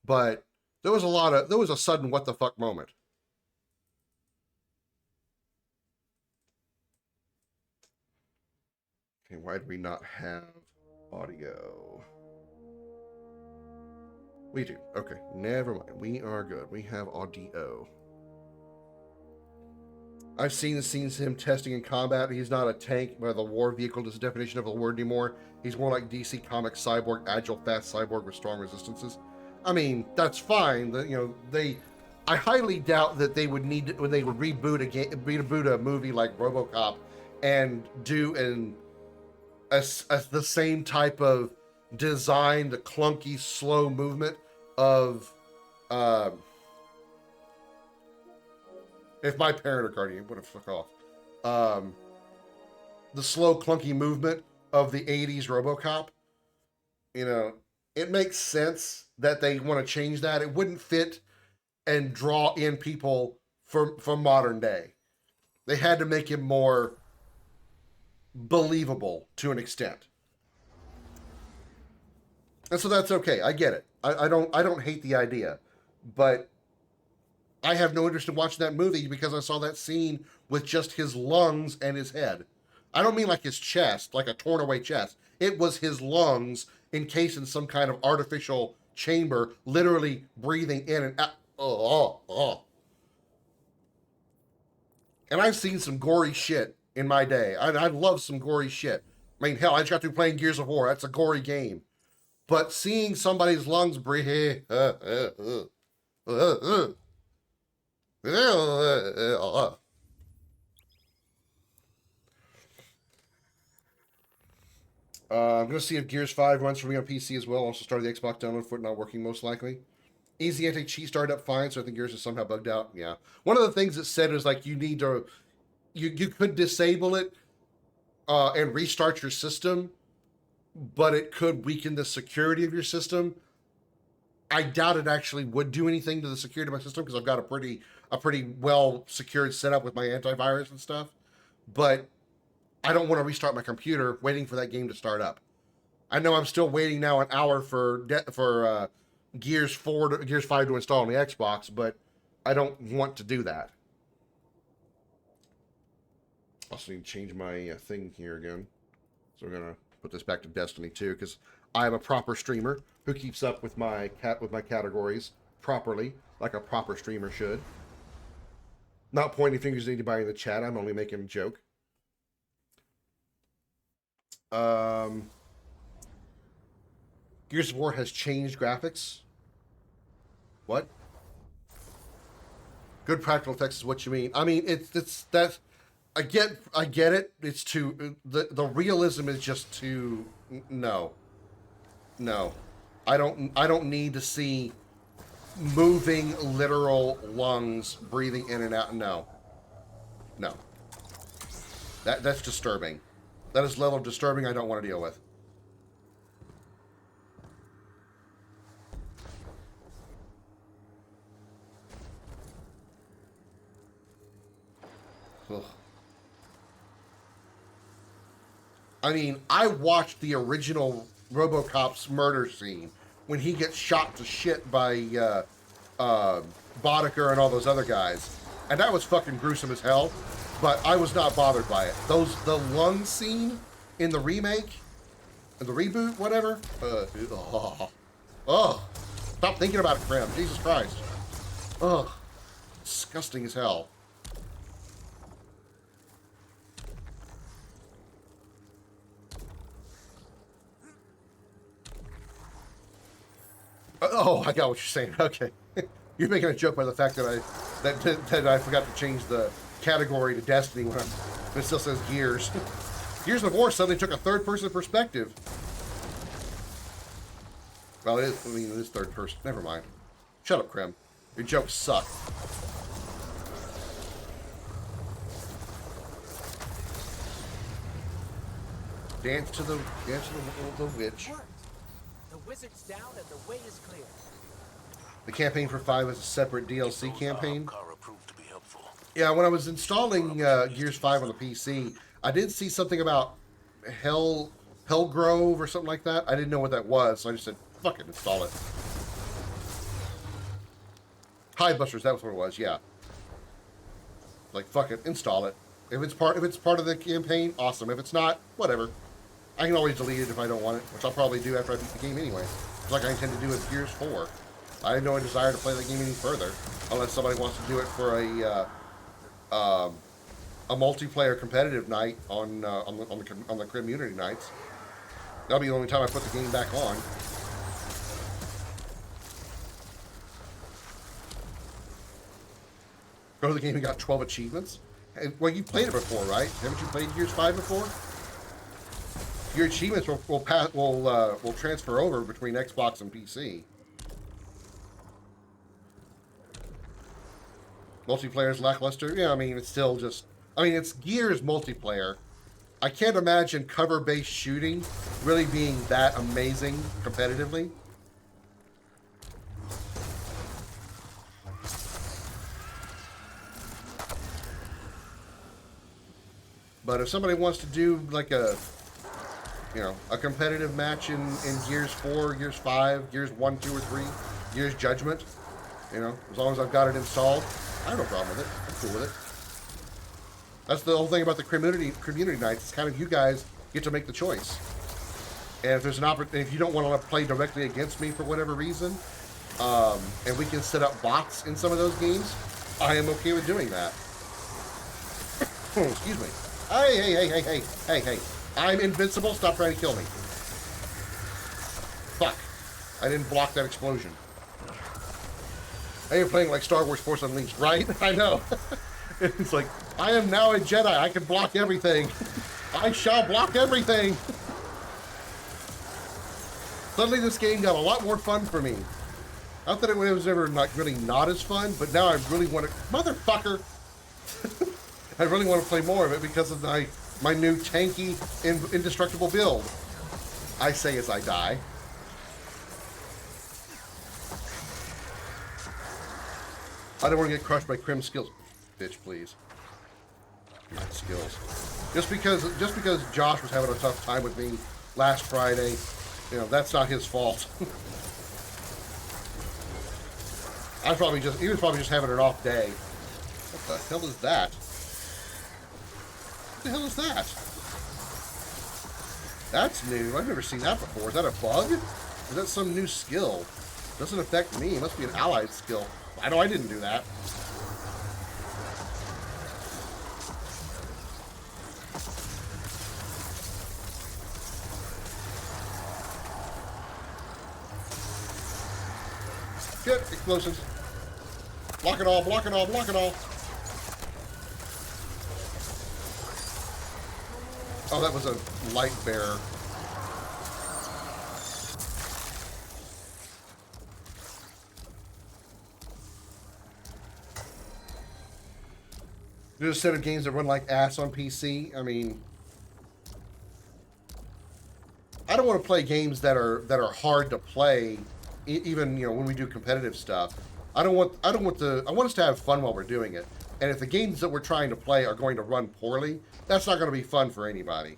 but there was a sudden what the fuck moment. Okay, why do we not have audio? We do. Okay, never mind. We are good. We have audio. I've seen the scenes of him testing in combat. He's not a tank, but the war vehicle is the definition of a word anymore. He's more like DC Comics cyborg, agile, fast cyborg with strong resistances. I mean, that's fine. I highly doubt that they would need to, when they would reboot a movie like RoboCop and do the same type of design, the clunky, slow movement of if my parent or guardian would have fuck off. The slow, clunky movement of the 80s RoboCop. You know, it makes sense that they want to change that. It wouldn't fit and draw in people from modern day. They had to make him more believable to an extent. And so that's okay. I get it. I don't hate the idea. But I have no interest in watching that movie because I saw that scene with just his lungs and his head. I don't mean like his chest, like a torn away chest. It was his lungs encased in some kind of artificial chamber, literally breathing in and out. And I've seen some gory shit in my day. I love some gory shit. I mean, hell, I just got through playing Gears of War. That's a gory game. But seeing somebody's lungs breathe, I'm going to see if Gears 5 runs for me on PC as well. Also started the Xbox download for it, not working most likely. Easy anti-cheat started up fine, so I think yours is somehow bugged out. Yeah. One of the things it said is like you need to, you could disable it and restart your system, but it could weaken the security of your system. I doubt it actually would do anything to the security of my system because I've got a pretty well secured setup with my antivirus and stuff. But I don't want to restart my computer waiting for that game to start up. I know I'm still waiting now an hour for Gears 5 to install on the Xbox, but I don't want to do that. Also need to change my thing here again. So we're gonna put this back to Destiny 2 because I am a proper streamer who keeps up with my categories properly, like a proper streamer should. Not pointing fingers at anybody in the chat. I'm only making a joke. Gears of War has changed graphics. What? Good practical effects is what you mean. I mean, it's that. I get it. It's too the realism is just too no. I don't need to see moving literal lungs breathing in and out. No. That's disturbing. That is a level of disturbing I don't want to deal with. Ugh. I mean, I watched the original RoboCop's murder scene when he gets shot to shit by Boddicker and all those other guys, and that was fucking gruesome as hell. But I was not bothered by it. The lung scene in the remake, in the reboot, whatever. Stop thinking about it, Krim. Jesus Christ. Ugh, disgusting as hell. Oh, I got what you're saying. Okay, you're making a joke by the fact that I forgot to change the category to Destiny when it still says Gears. Gears of War suddenly took a third-person perspective. Well, it is third person. Never mind. Shut up, Krim. Your jokes suck. Dance to the witch. The wizard's down and the way is clear. The campaign for 5 is a separate DLC campaign. Yeah, when I was installing Gears 5 on the PC, I did see something about Hellgrove or something like that. I didn't know what that was, so I just said, fuck it, install it. Hidebusters, that was what it was, yeah. Like, fuck it, install it. If it's part of the campaign, awesome. If it's not, whatever. I can always delete it if I don't want it, which I'll probably do after I beat the game anyway. It's like I intend to do with Gears 4. I have no desire to play the game any further, unless somebody wants to do it for a a multiplayer competitive night on the Krim Unity nights. That'll be the only time I put the game back on. Go to the game and got 12 achievements. Well, you played it before, right? Haven't you played Gears 5 before? Your achievements will transfer over between Xbox and PC. Multiplayer's lackluster. Yeah, I mean, it's still just... I mean, it's Gears multiplayer. I can't imagine cover-based shooting really being that amazing competitively. But if somebody wants to do like a, you know, a competitive match in Gears 4, Gears 5, Gears 1, 2, or 3, Gears Judgment, you know, as long as I've got it installed, I have no problem with it. I'm cool with it. That's the whole thing about the community nights. It's kind of you guys get to make the choice. And if there's an if you don't want to play directly against me for whatever reason, and we can set up bots in some of those games, I am okay with doing that. Excuse me. Hey. I'm invincible. Stop trying to kill me. Fuck. I didn't block that explosion. I am playing like Star Wars Force Unleashed, right? I know. It's like, I am now a Jedi. I can block everything. I shall block everything. Suddenly this game got a lot more fun for me. Not that it was ever really not as fun, but now I really want to... Motherfucker! I really want to play more of it because of my new tanky, indestructible build. I say as I die. I don't want to get crushed by Krim's skills. Bitch, please. My skills. Just because Josh was having a tough time with me last Friday, you know, that's not his fault. he was probably just having an off day. What the hell is that? What the hell is that? That's new. I've never seen that before. Is that a bug? Is that some new skill? Doesn't affect me. It must be an allied skill. I know I didn't do that. Good. Explosives. Block it all, block it all, block it all. Oh, that was a light bearer. There's a set of games that run like ass on PC. I mean, I don't want to play games that are hard to play, even, you know, when we do competitive stuff. I want us to have fun while we're doing it. And if the games that we're trying to play are going to run poorly, that's not going to be fun for anybody.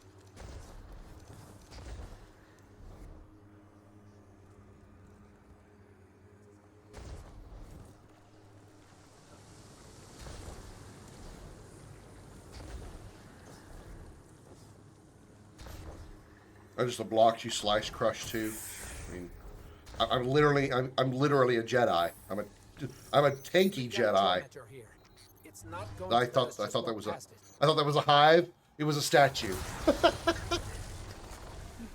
I'm just a block you slice crush too. I mean, I'm literally a Jedi. I'm a tanky Jedi. I thought that was a hive. It was a statue.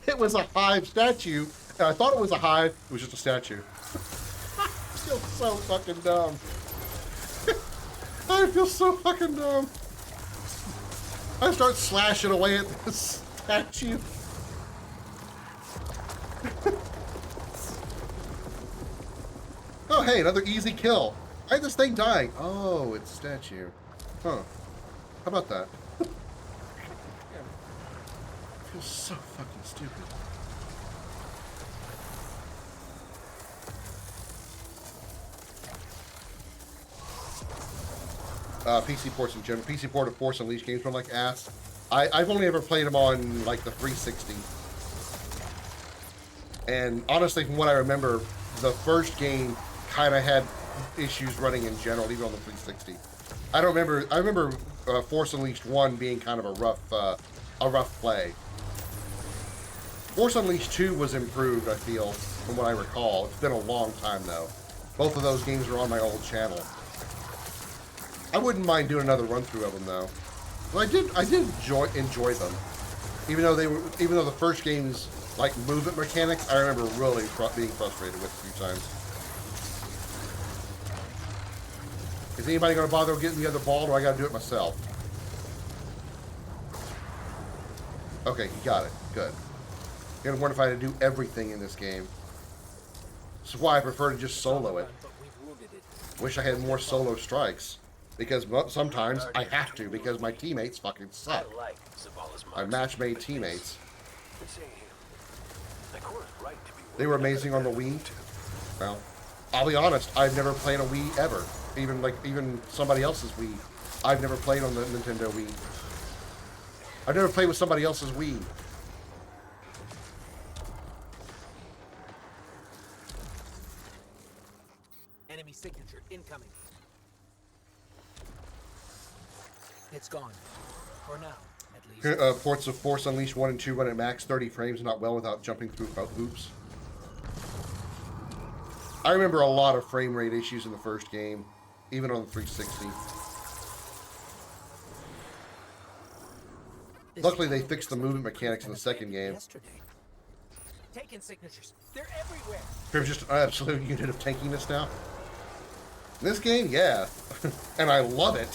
It was a hive statue, and I thought it was a hive. It was just a statue. I feel so fucking dumb. I feel so fucking dumb. I start slashing away at this statue. Oh, hey, another easy kill. Why is this thing dying? Oh, it's a statue. Huh. How about that? I feel so fucking stupid. PC ports in general. PC port of Force Unleashed games run like ass. I've only ever played them on, like, the 360. And honestly, from what I remember, the first game kind of had issues running in general, even on the 360. I remember Force Unleashed 1 being kind of a rough play. Force Unleashed 2 was improved, I feel, from what I recall. It's been a long time, though. Both of those games are on my old channel. I wouldn't mind doing another run-through of them, though. Well, I did enjoy them, even though the first game's like movement mechanics, I remember really being frustrated with a few times. Is anybody going to bother getting the other ball, or I got to do it myself? Okay, you got it. Good. You're gonna wonder if I had to do everything in this game. This is why I prefer to just solo it. Wish I had more solo strikes. Because sometimes I have to, because my teammates fucking suck. My match-made teammates. They were amazing on the Wii. Well, I'll be honest, I've never played a Wii ever. Even somebody else's Wii. I've never played on the Nintendo Wii. I've never played with somebody else's Wii. Enemy signature incoming. It's gone. For now, at least. Ports of Force Unleashed 1 and 2 run at max 30 frames, not well without jumping through hoops. I remember a lot of frame rate issues in the first game, even on the 360. Luckily, they fixed the movement mechanics in the second game. Taking signatures. They're everywhere. Krim's just an absolute unit of tankiness now. In this game, yeah. And I love it.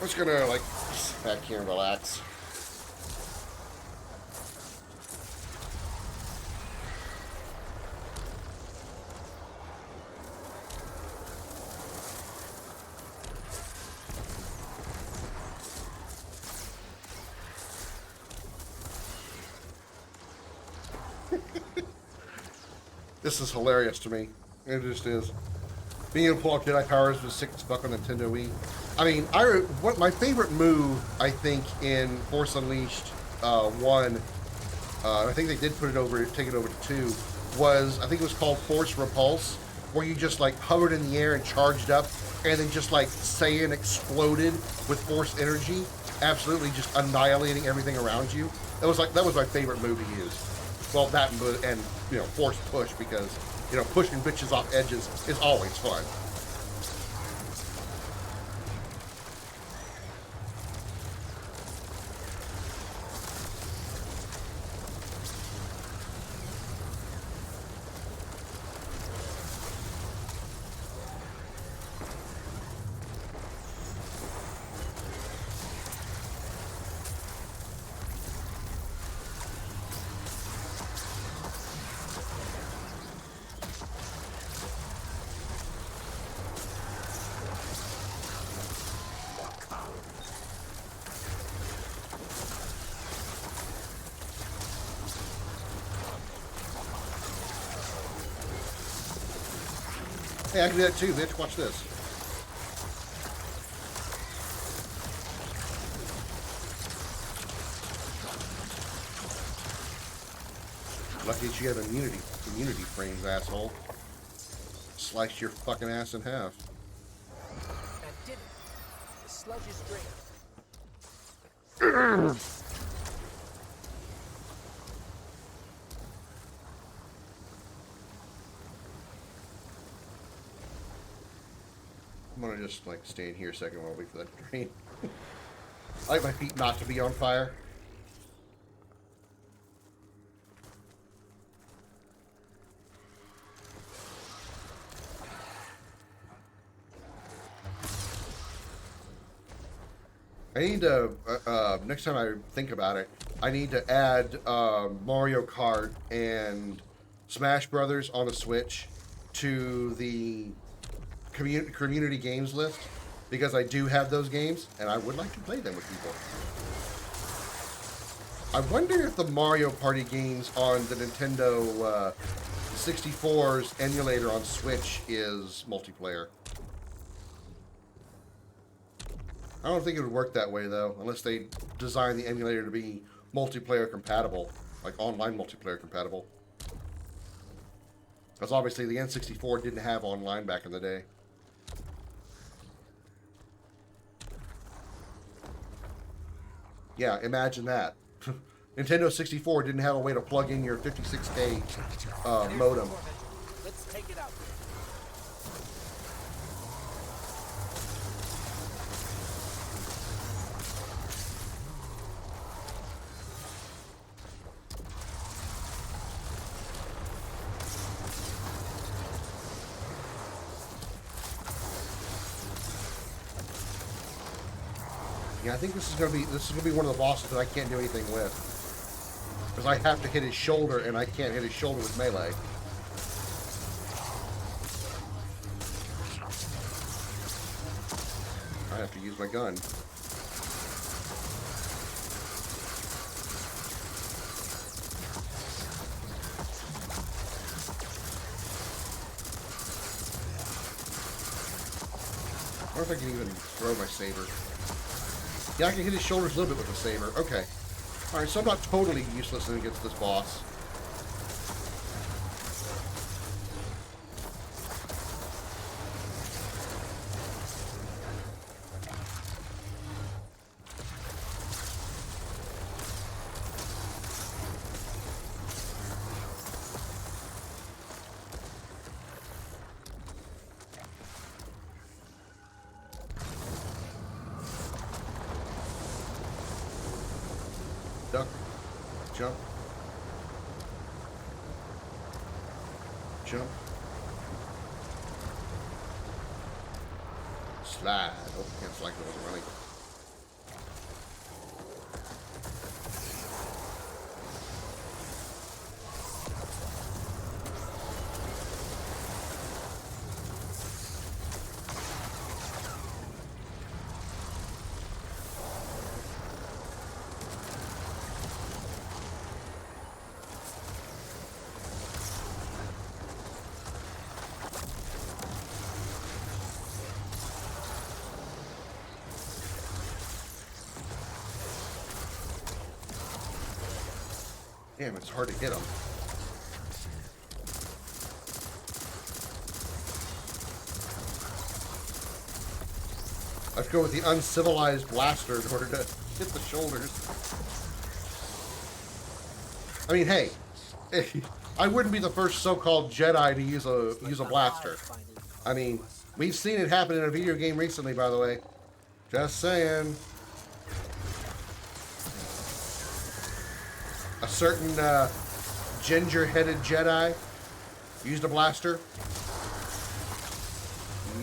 I'm just gonna, like, sit back here and relax. This is hilarious to me. It just is. Being able to pull out Jedi powers was sick as fuck on Nintendo Wii. I mean, what my favorite move, I think, in Force Unleashed 1, I think they did take it over to 2, was, I think it was called Force Repulse, where you just like hovered in the air and charged up, and then just like Saiyan exploded with Force energy, absolutely just annihilating everything around you. That was my favorite move to use. Well, that and you know, Force Push, because you know, pushing bitches off edges is always fun. Hey, I can do that too, bitch. Watch this. Lucky that you have immunity frames, asshole. Slice your fucking ass in half. That did it. The sludge is drained. I'm gonna just like stay in here a second while I wait for that to drain. I like my feet not to be on fire. I need to, next time I think about it, I need to add Mario Kart and Smash Brothers on the Switch to the community games list, because I do have those games and I would like to play them with people. I wonder if the Mario Party games on the Nintendo 64's emulator on Switch is multiplayer. I don't think it would work that way though, unless they design the emulator to be multiplayer compatible, like online multiplayer compatible. Because obviously the N64 didn't have online back in the day. Yeah, imagine that. Nintendo 64 didn't have a way to plug in your 56K modem. Let's take it out. Yeah, I think this is gonna be one of the bosses that I can't do anything with. Because I have to hit his shoulder, and I can't hit his shoulder with melee. I have to use my gun. I wonder if I can even throw my saber. Yeah, I can hit his shoulders a little bit with the saber. Okay. Alright, so I'm not totally useless against this boss. Duck. Jump. Jump. Slide. Oh, can't slide because I wasn't running. Damn, it's hard to hit him. I have to go with the uncivilized blaster in order to hit the shoulders. I mean, hey, I wouldn't be the first so-called Jedi to use a blaster. I mean, we've seen it happen in a video game recently, by the way. Just saying. A certain ginger-headed Jedi used a blaster.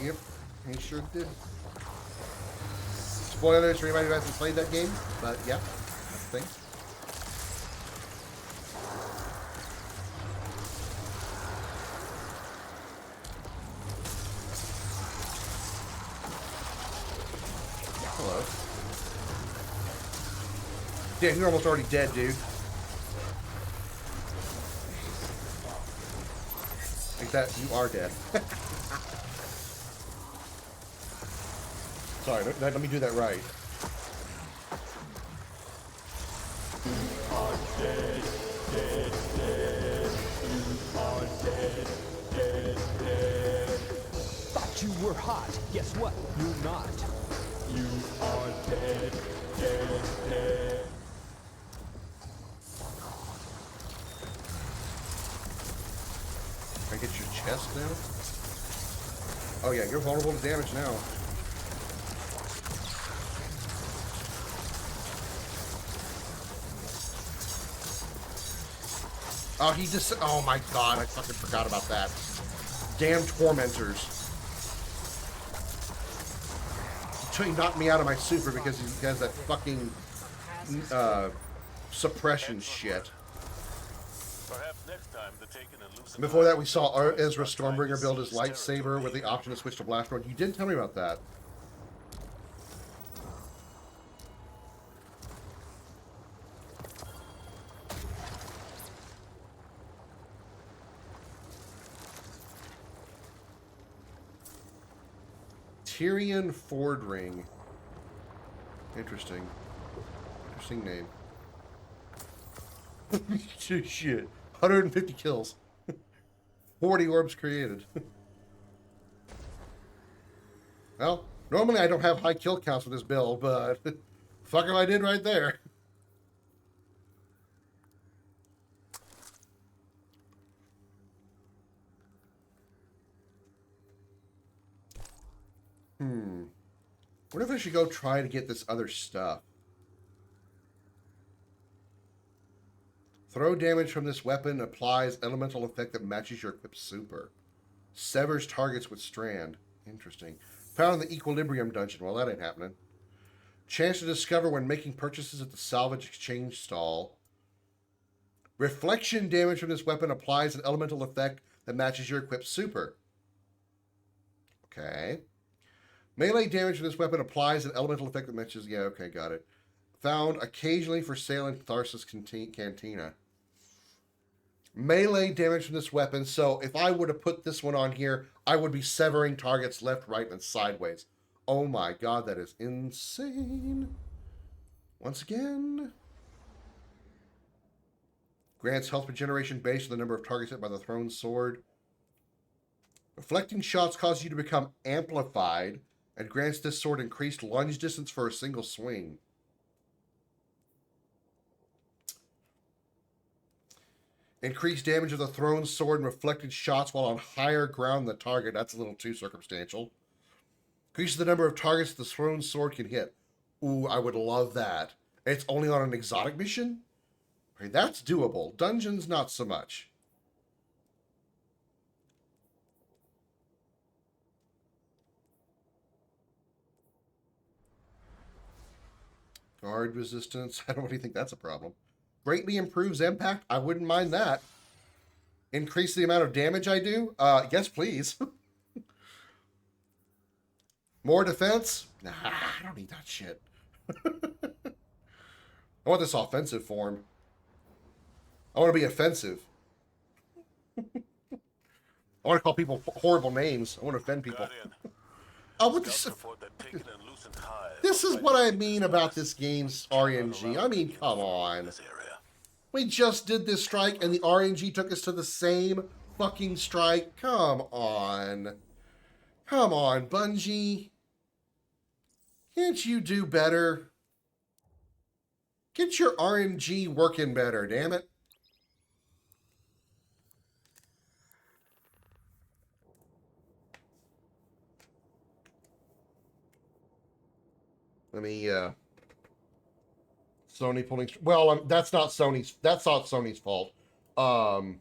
Yep, he sure did. Spoilers for anybody who hasn't played that game, but yeah, that's the thing. Hello. Damn, you're almost already dead, dude. Like that, you are dead. Sorry, let me do that right. You are dead, dead, dead. You are dead, dead, dead. Thought you were hot. Guess what? You're not. You are dead, dead, dead. Can I get your chest now? Oh yeah, you're vulnerable to damage now. Oh, he just... Oh my god, I fucking forgot about that. Damn tormentors. He knocked me out of my super because he has that fucking suppression shit. Before that, we saw Ezra Stormbringer build his lightsaber with the option to switch to blast mode. You did tell me about that. Tyrion Fordring. Interesting. Interesting name. Shit. 150 kills. 40 orbs created. Well, normally I don't have high kill counts with this build, but fuck if I did right there. What if I should go try to get this other stuff? Throw damage from this weapon applies elemental effect that matches your equipped super. Severs targets with strand. Interesting. Found in the Equilibrium dungeon. Well, that ain't happening. Chance to discover when making purchases at the salvage exchange stall. Reflection damage from this weapon applies an elemental effect that matches your equipped super. Okay. Melee damage from this weapon applies an elemental effect that matches... Yeah, okay, got it. Found occasionally for sale in Tharsis Cantina. Melee damage from this weapon. So if I were to put this one on here, I would be severing targets left, right, and sideways. Oh my god, that is insane. Once again. Grants health regeneration based on the number of targets hit by the thrown sword. Reflecting shots cause you to become amplified and grants this sword increased lunge distance for a single swing. Increased damage of the thrown sword and reflected shots while on higher ground than the target. That's a little too circumstantial. Increases the number of targets the thrown sword can hit. Ooh, I would love that. And it's only on an exotic mission? Okay, that's doable. Dungeons, not so much. Guard resistance. I don't really think that's a problem. Greatly improves impact. I wouldn't mind that. Increase the amount of damage I do? Yes, please. More defense? Nah, I don't need that shit. I want this offensive form. I want to be offensive. I want to call people horrible names. I want to offend people. Oh, what this is what I mean about this game's RNG. I mean, come on. We just did this strike and the RNG took us to the same fucking strike. Come on. Come on, Bungie. Can't you do better? Get your RNG working better, damn it. Let me, Sony pulling... Well, that's not Sony's fault. The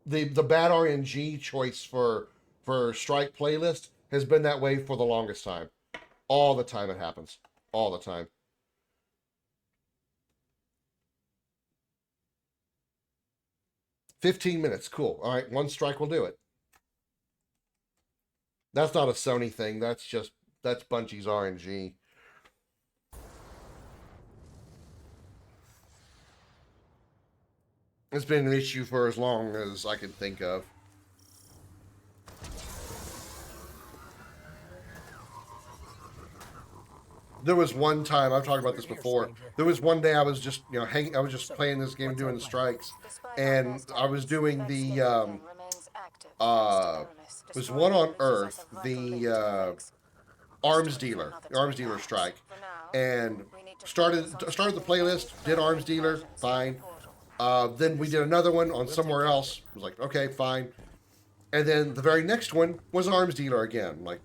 bad RNG choice for Strike playlist has been that way for the longest time. All the time it happens. All the time. $15 minutes. Cool. All right, one strike will do it. That's not a Sony thing. That's Bungie's RNG. It's been an issue for as long as I can think of. There was one time, I've talked about this before, there was one day I was just, I was just playing this game, doing the strikes, and I was doing the, it was one on Earth, the, arms dealer strike, and started the playlist, did arms dealer, fine. Then we did another one on somewhere else. I was like, okay, fine. And then the very next one was arms dealer again. I'm like,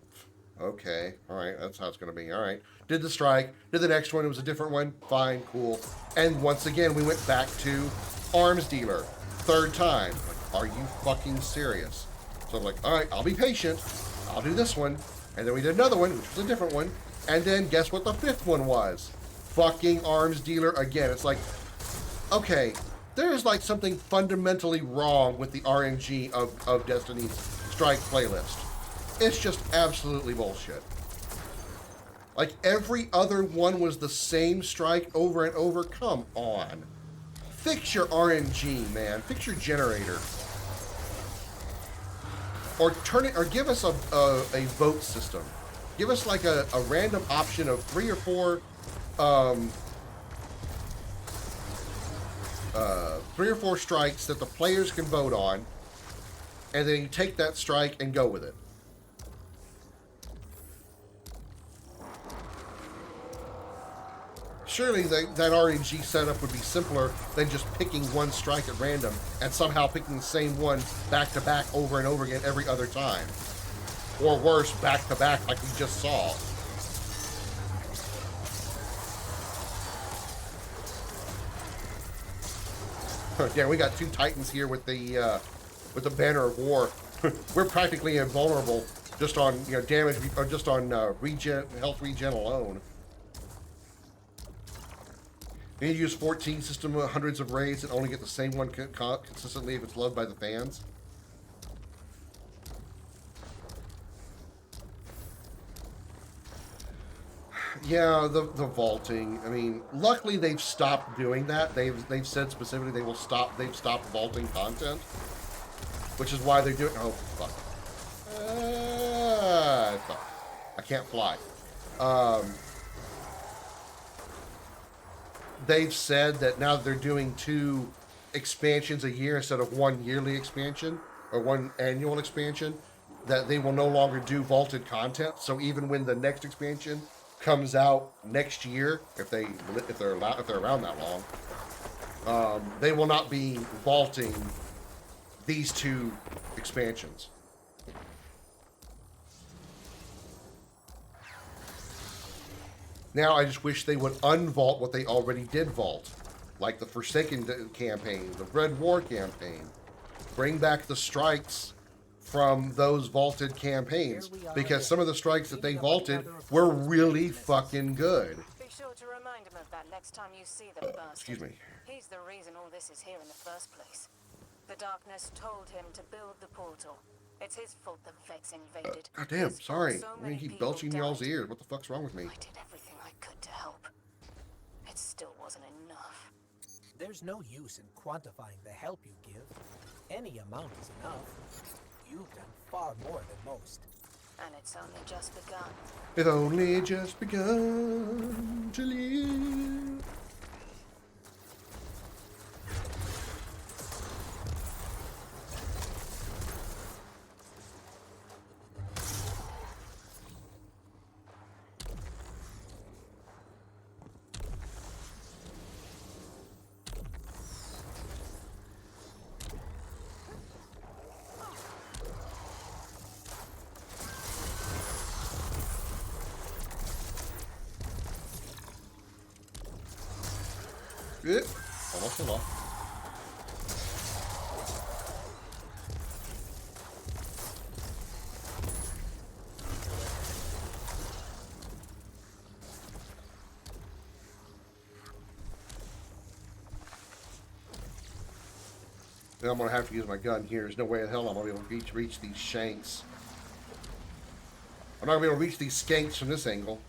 okay, all right, that's how it's going to be. All right. Did the strike, did the next one. It was a different one. Fine, cool. And once again, we went back to arms dealer. Third time. Like, are you fucking serious? So I'm like, all right, I'll be patient. I'll do this one. And then we did another one, which was a different one. And then guess what the fifth one was? Fucking arms dealer again. It's like, okay, there's like something fundamentally wrong with the RNG of Destiny's Strike playlist. It's just absolutely bullshit. Like every other one was the same strike over and over. Come on. Fix your RNG, man. Fix your generator. Or turn it, or give us a vote system. Give us like a random option of 3 or 4 3 or 4 strikes that the players can vote on, and then you take that strike and go with it. Surely that RNG setup would be simpler than just picking one strike at random and somehow picking the same one back to back over and over again every other time. Or worse, back to back like we just saw. Yeah, we got 2 Titans here with the banner of war. We're practically invulnerable just on damage or just on health regen alone. You need to use 14 system hundreds of raids and only get the same one consistently if it's loved by the fans. Yeah, the vaulting. I mean, luckily they've stopped doing that. They've said specifically they will stop. They've stopped vaulting content, which is why they're doing. Oh fuck! I can't fly. They've said that now they're doing 2 expansions a year instead of 1 yearly expansion or 1 annual expansion. That they will no longer do vaulted content. So even when the next expansion comes out next year, if they're around that long, they will not be vaulting these 2 expansions. Now I just wish they would unvault what they already did vault, like the Forsaken campaign, the Red War campaign. Bring back the strikes from those vaulted campaigns, because some of the strikes that they vaulted were really fucking good. Be sure to remind him of that next time you see them, bastard. Excuse me. He's the reason all this is here in the first place. The darkness told him to build the portal. It's his fault the Vex invaded. Goddamn, sorry. I'm gonna keep belching in y'all's ears. What the fuck's wrong with me? I did everything I could to help. It still wasn't enough. There's no use in quantifying the help you give. Any amount is enough. You've done far more than most. And it's only just begun. It's only just begun to live. Good. Almost enough. Then I'm gonna have to use my gun here. There's no way in hell I'm gonna be able to reach these shanks. I'm not gonna be able to reach these skanks from this angle.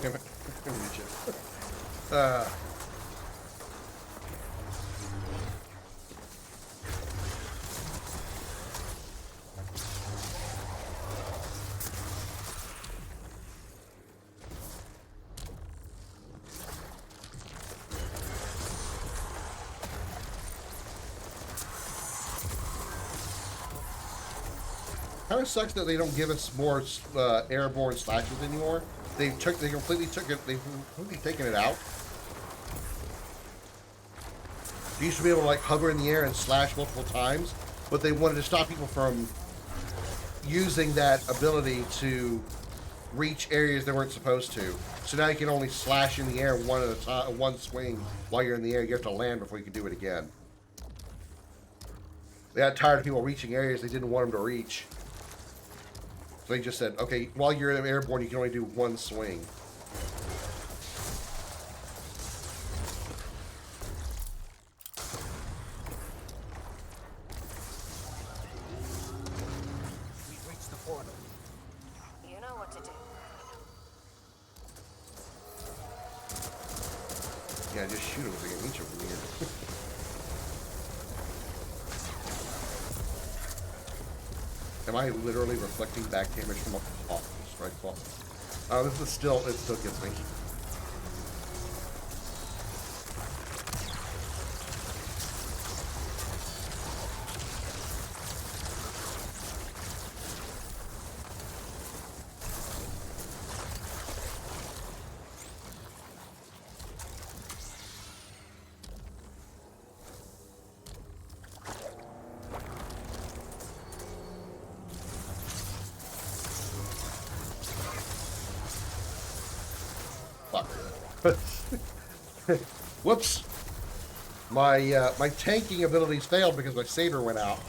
Damn it. I can reach it. Kind of sucks that they don't give us more airborne slashes anymore. They completely took it. They've completely taken it out. They used to be able to like hover in the air and slash multiple times, but they wanted to stop people from using that ability to reach areas they weren't supposed to. So now you can only slash in the air one at a time, one swing while you're in the air. You have to land before you can do it again. They got tired of people reaching areas they didn't want them to reach. So they just said, okay, while you're airborne, you can only do one swing. We've reached the portal. You know what to do. Yeah, just shoot them if they can reach them from here. Am I literally reflecting back damage from a strike ball? Oh, this is still, it still gets me. Whoops. My tanking abilities failed because my saber went out.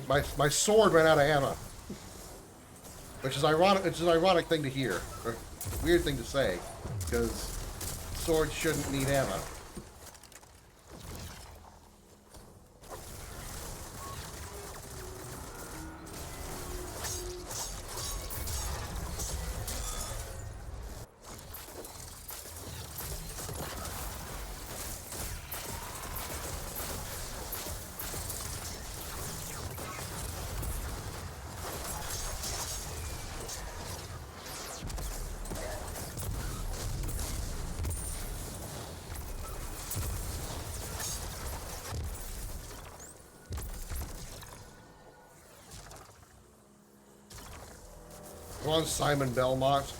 My sword ran out of ammo. Which is ironic. It's an ironic thing to hear. Or weird thing to say. Because swords shouldn't need ammo. Come on, Simon Belmont.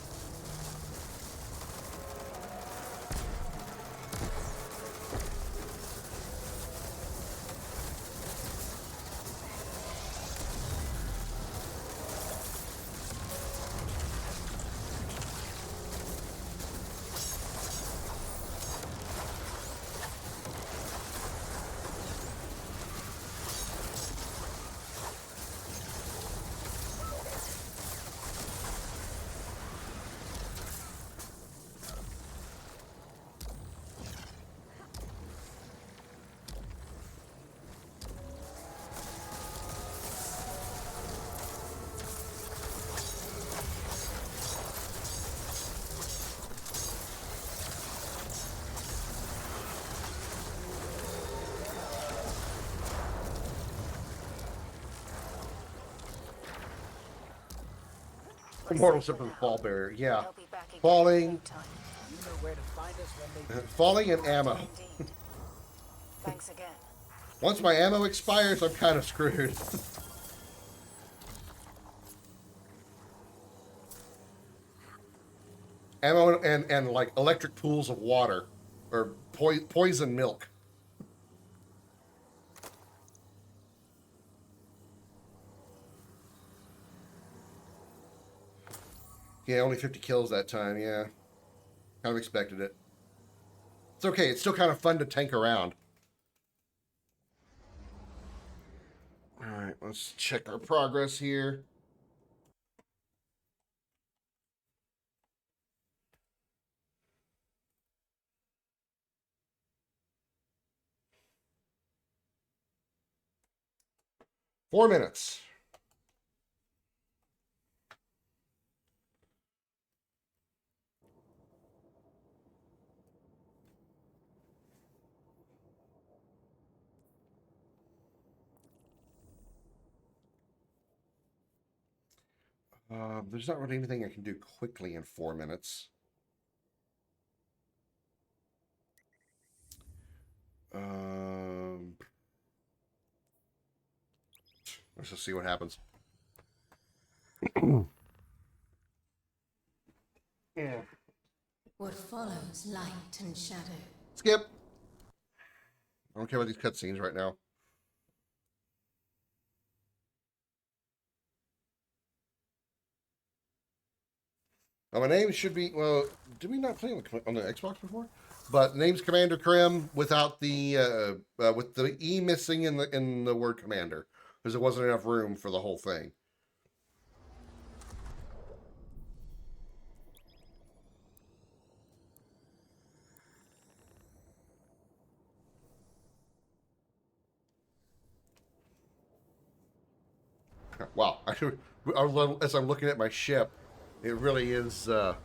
Mortal Ship of the Fall Barrier, yeah. Falling. Falling and ammo. Thanks again. Once my ammo expires, I'm kind of screwed. Ammo and like electric pools of water. Or poison milk. Yeah, only 50 kills that time, yeah. Kind of expected it. It's okay, it's still kind of fun to tank around. Alright, let's check our progress here. Four minutes. There's not really anything I can do quickly in 4 minutes. Let's just see what happens. Yeah. What follows light and shadow? Skip. I don't care about these cutscenes right now. Well, my name should be, well, did we not play on the Xbox before? But name's Commander Krim without the with the E missing in the word commander, because there wasn't enough room for the whole thing. Wow, as I'm looking at my ship, it really is. Let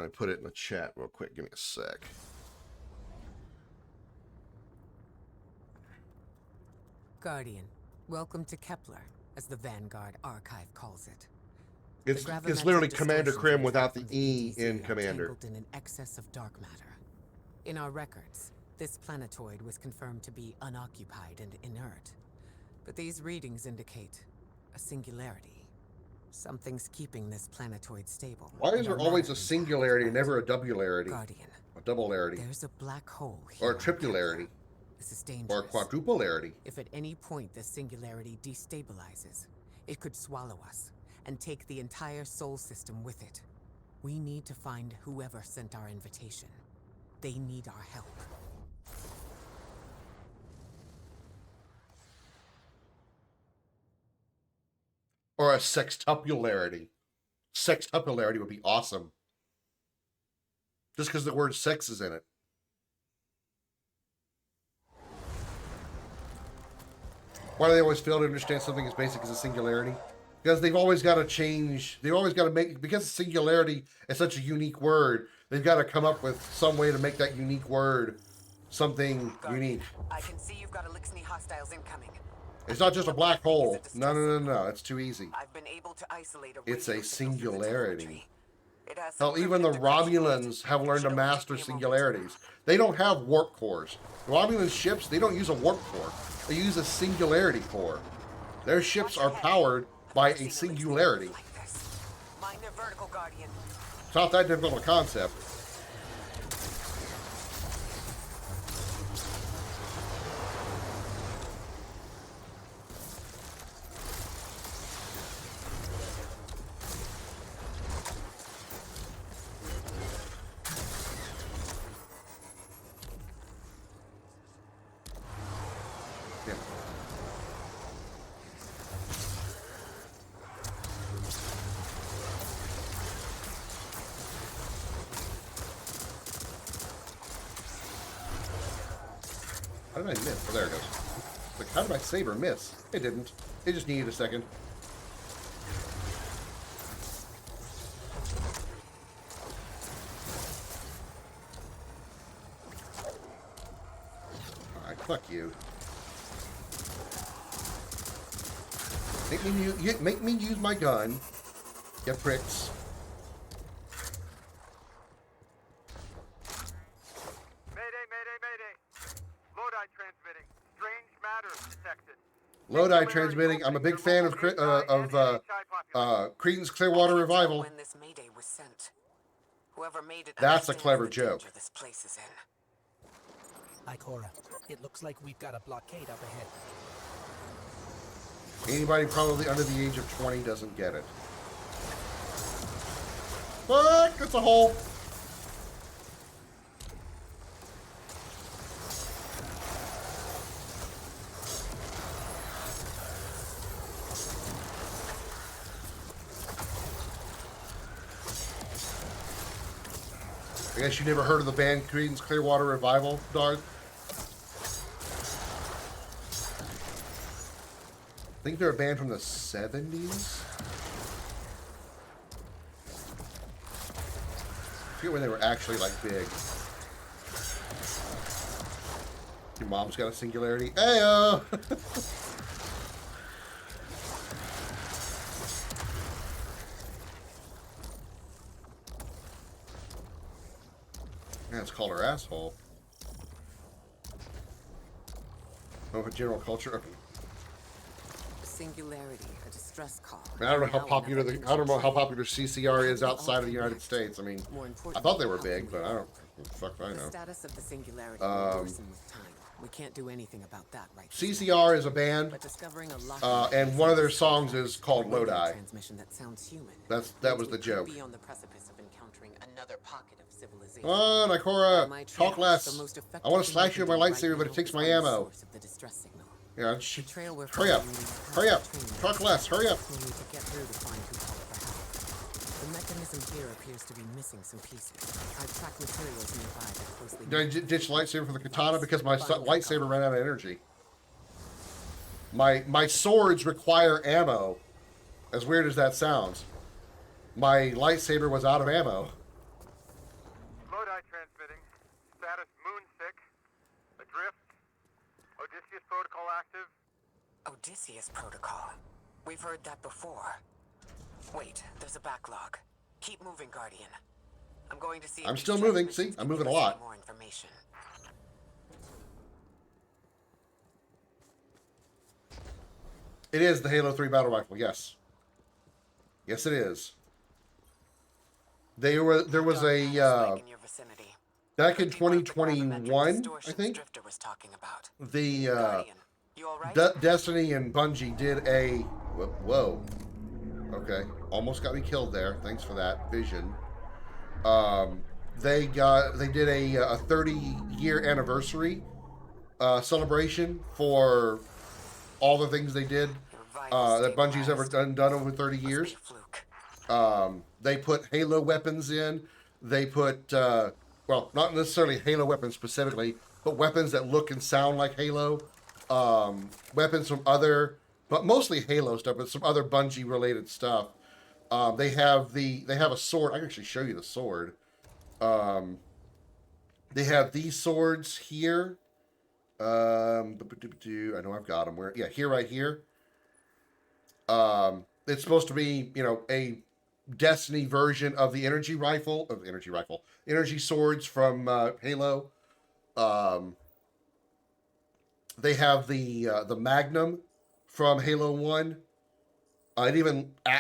me put it in the chat real quick. Give me a sec. Guardian, welcome to Kepler, as the Vanguard Archive calls it. It's The literally gravimetric Commander distortions Krim we without track the from E ETZ in are Commander. tangled in an excess of dark matter. In our records, this planetoid was confirmed to be unoccupied and inert. But these readings indicate a singularity. Something's keeping this planetoid stable. Why is there always a singularity and never a doublarity? Guardian. A doublelarity. There's a black hole here. Or a tripularity. This is dangerous. Or a quadrupolarity. If at any point the singularity destabilizes, it could swallow us and take the entire soul system with it. We need to find whoever sent our invitation. They need our help. Or a sextupularity. Sextupularity would be awesome. Just because the word sex is in it. Why do they always fail to understand something as basic as a singularity? Because they've always got to change, they've always got to make, because singularity is such a unique word, they've got to come up with some way to make that unique word something unique. I can see you've got Elixni hostiles incoming. It's not just a black hole. No. It's too easy. I've been able to isolate a It's a radio signal through the singularity. It has Hell, even the Romulans have learned to master singularities. They don't have warp cores. The Romulan ships, they don't use a warp core. They use a singularity core. Their ships are powered by a singularity. Mind their vertical, Guardian. It's not that difficult a concept. How did I miss? Oh, there it goes. Like, how did my saber miss? It didn't. It just needed a second. Alright, fuck you. Make me use my gun. You pricks. Lodi transmitting. I'm a big fan of Cretan's Clearwater Revival. When this Mayday was sent. Whoever made it That's a clever joke. this place is in. Ikora, it looks like we've got a blockade up ahead. Anybody probably under the age of 20 doesn't get it. Fuck! It's a hole! I guess you never heard of the band Cretan's Clearwater Revival, Darth? I think they're a band from the 70s? I forget when they were actually, like, big. Your mom's got a singularity. Ayo! Yeah, it's called her asshole. Oh, general culture. Singularity, a distress call. I don't know how popular CCR is outside of the United States. I mean, I thought they were big, but I don't. Fuck, I The know. status of the singularity will worsen with time. We can't do anything about that right now. CCR is a band, But discovering a lock and one of their songs is called Lodi. transmission that sounds human. That was the joke. Be on the precipice of encountering another pocket of civilization. Oh, Nikora, talk less. I want to slash you with my lightsaber, but it takes my ammo. Yeah, hurry up. Hurry up. Talk less. Hurry up. We'll need to get through to find who called for help. The mechanism here appears to be missing some pieces. I've tracked materials nearby that closely. Did I ditch lightsaber for the katana because my lightsaber ran out of energy? My swords require ammo. As weird as that sounds. My lightsaber was out of ammo. Lodi transmitting. Status moonsick. Adrift. Odysseus protocol active. Odysseus Protocol. We've heard that before. Wait, there's a backlog. Keep moving, Guardian. I'm going to see if I'm these still moving. transmissions See, I'm can moving give a us any lot. more information. It is the Halo 3 battle rifle, yes. Yes, it is. There was a back in 2021, I think. The Destiny and Bungie did a whoa. Okay, almost got me killed there. Thanks for that vision. They did a 30-year anniversary celebration for all the things they did that Bungie's ever done over 30 years. They put Halo weapons in. They put, well, not necessarily Halo weapons specifically, but weapons that look and sound like Halo. Weapons from other, but mostly Halo stuff, but some other Bungie related stuff. They have a sword. I can actually show you the sword. They have these swords here. I know I've got them. Where? Yeah, here, right here. It's supposed to be, a Destiny version of the energy swords from Halo. They have the Magnum from Halo 1. It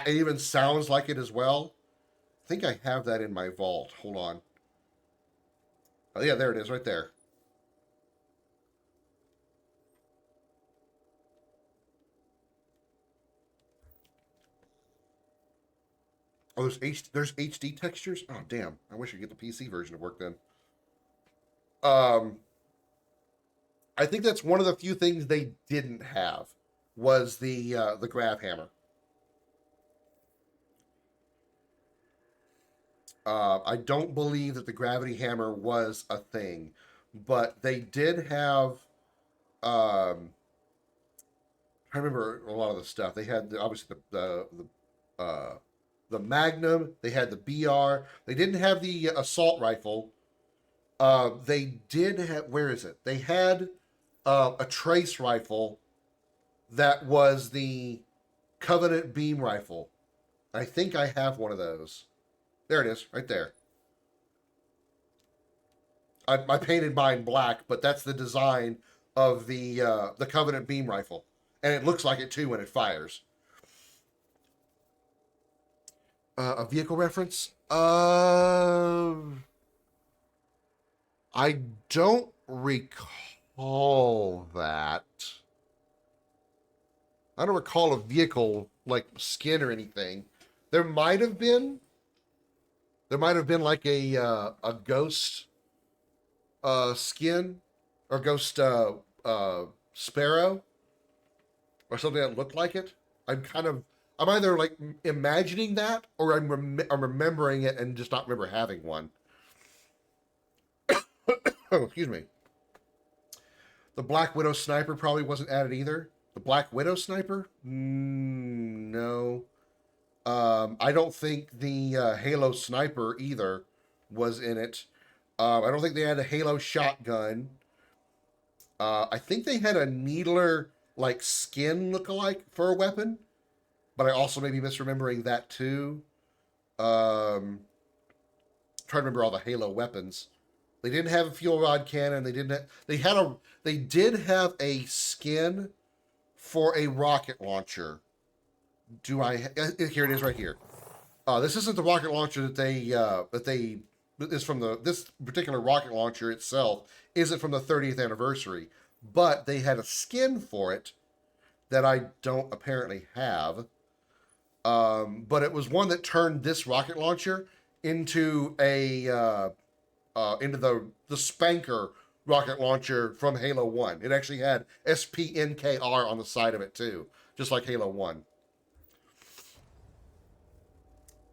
even sounds like it as well. I think I have that in my vault. Hold on. Oh yeah, there it is, right there. Oh, there's HD textures. Oh damn! I wish I could get the PC version to work then. I think that's one of the few things they didn't have was the grav hammer. I don't believe that the gravity hammer was a thing, but they did have. I remember a lot of the stuff they had. Obviously the Magnum. They had the BR. They didn't have the assault rifle. They did have. Where is it? They had a trace rifle that was the Covenant beam rifle. I think I have one of those. There it is, right there. I painted mine black, but that's the design of the Covenant beam rifle, and it looks like it too when it fires. A vehicle reference? I don't recall that. I don't recall a vehicle like skin or anything. There might have been. There might have been like a ghost skin or ghost sparrow or something that looked like it. I'm either like imagining that or I'm remembering it and just not remember having one. Oh, excuse me. The Black Widow sniper probably wasn't added either. The Black Widow sniper? No. I don't think the Halo sniper either was in it. I don't think they had a Halo shotgun. I think they had a Needler like skin lookalike for a weapon, but I also may be misremembering that too. Trying to remember all the Halo weapons. They didn't have a fuel rod cannon. They did have a skin for a rocket launcher. Here it is right here. This isn't the rocket launcher this particular rocket launcher itself isn't from the 30th anniversary, but they had a skin for it that I don't apparently have. But it was one that turned this rocket launcher into into the Spanker rocket launcher from Halo 1. It actually had SPNKR on the side of it too, just like Halo 1.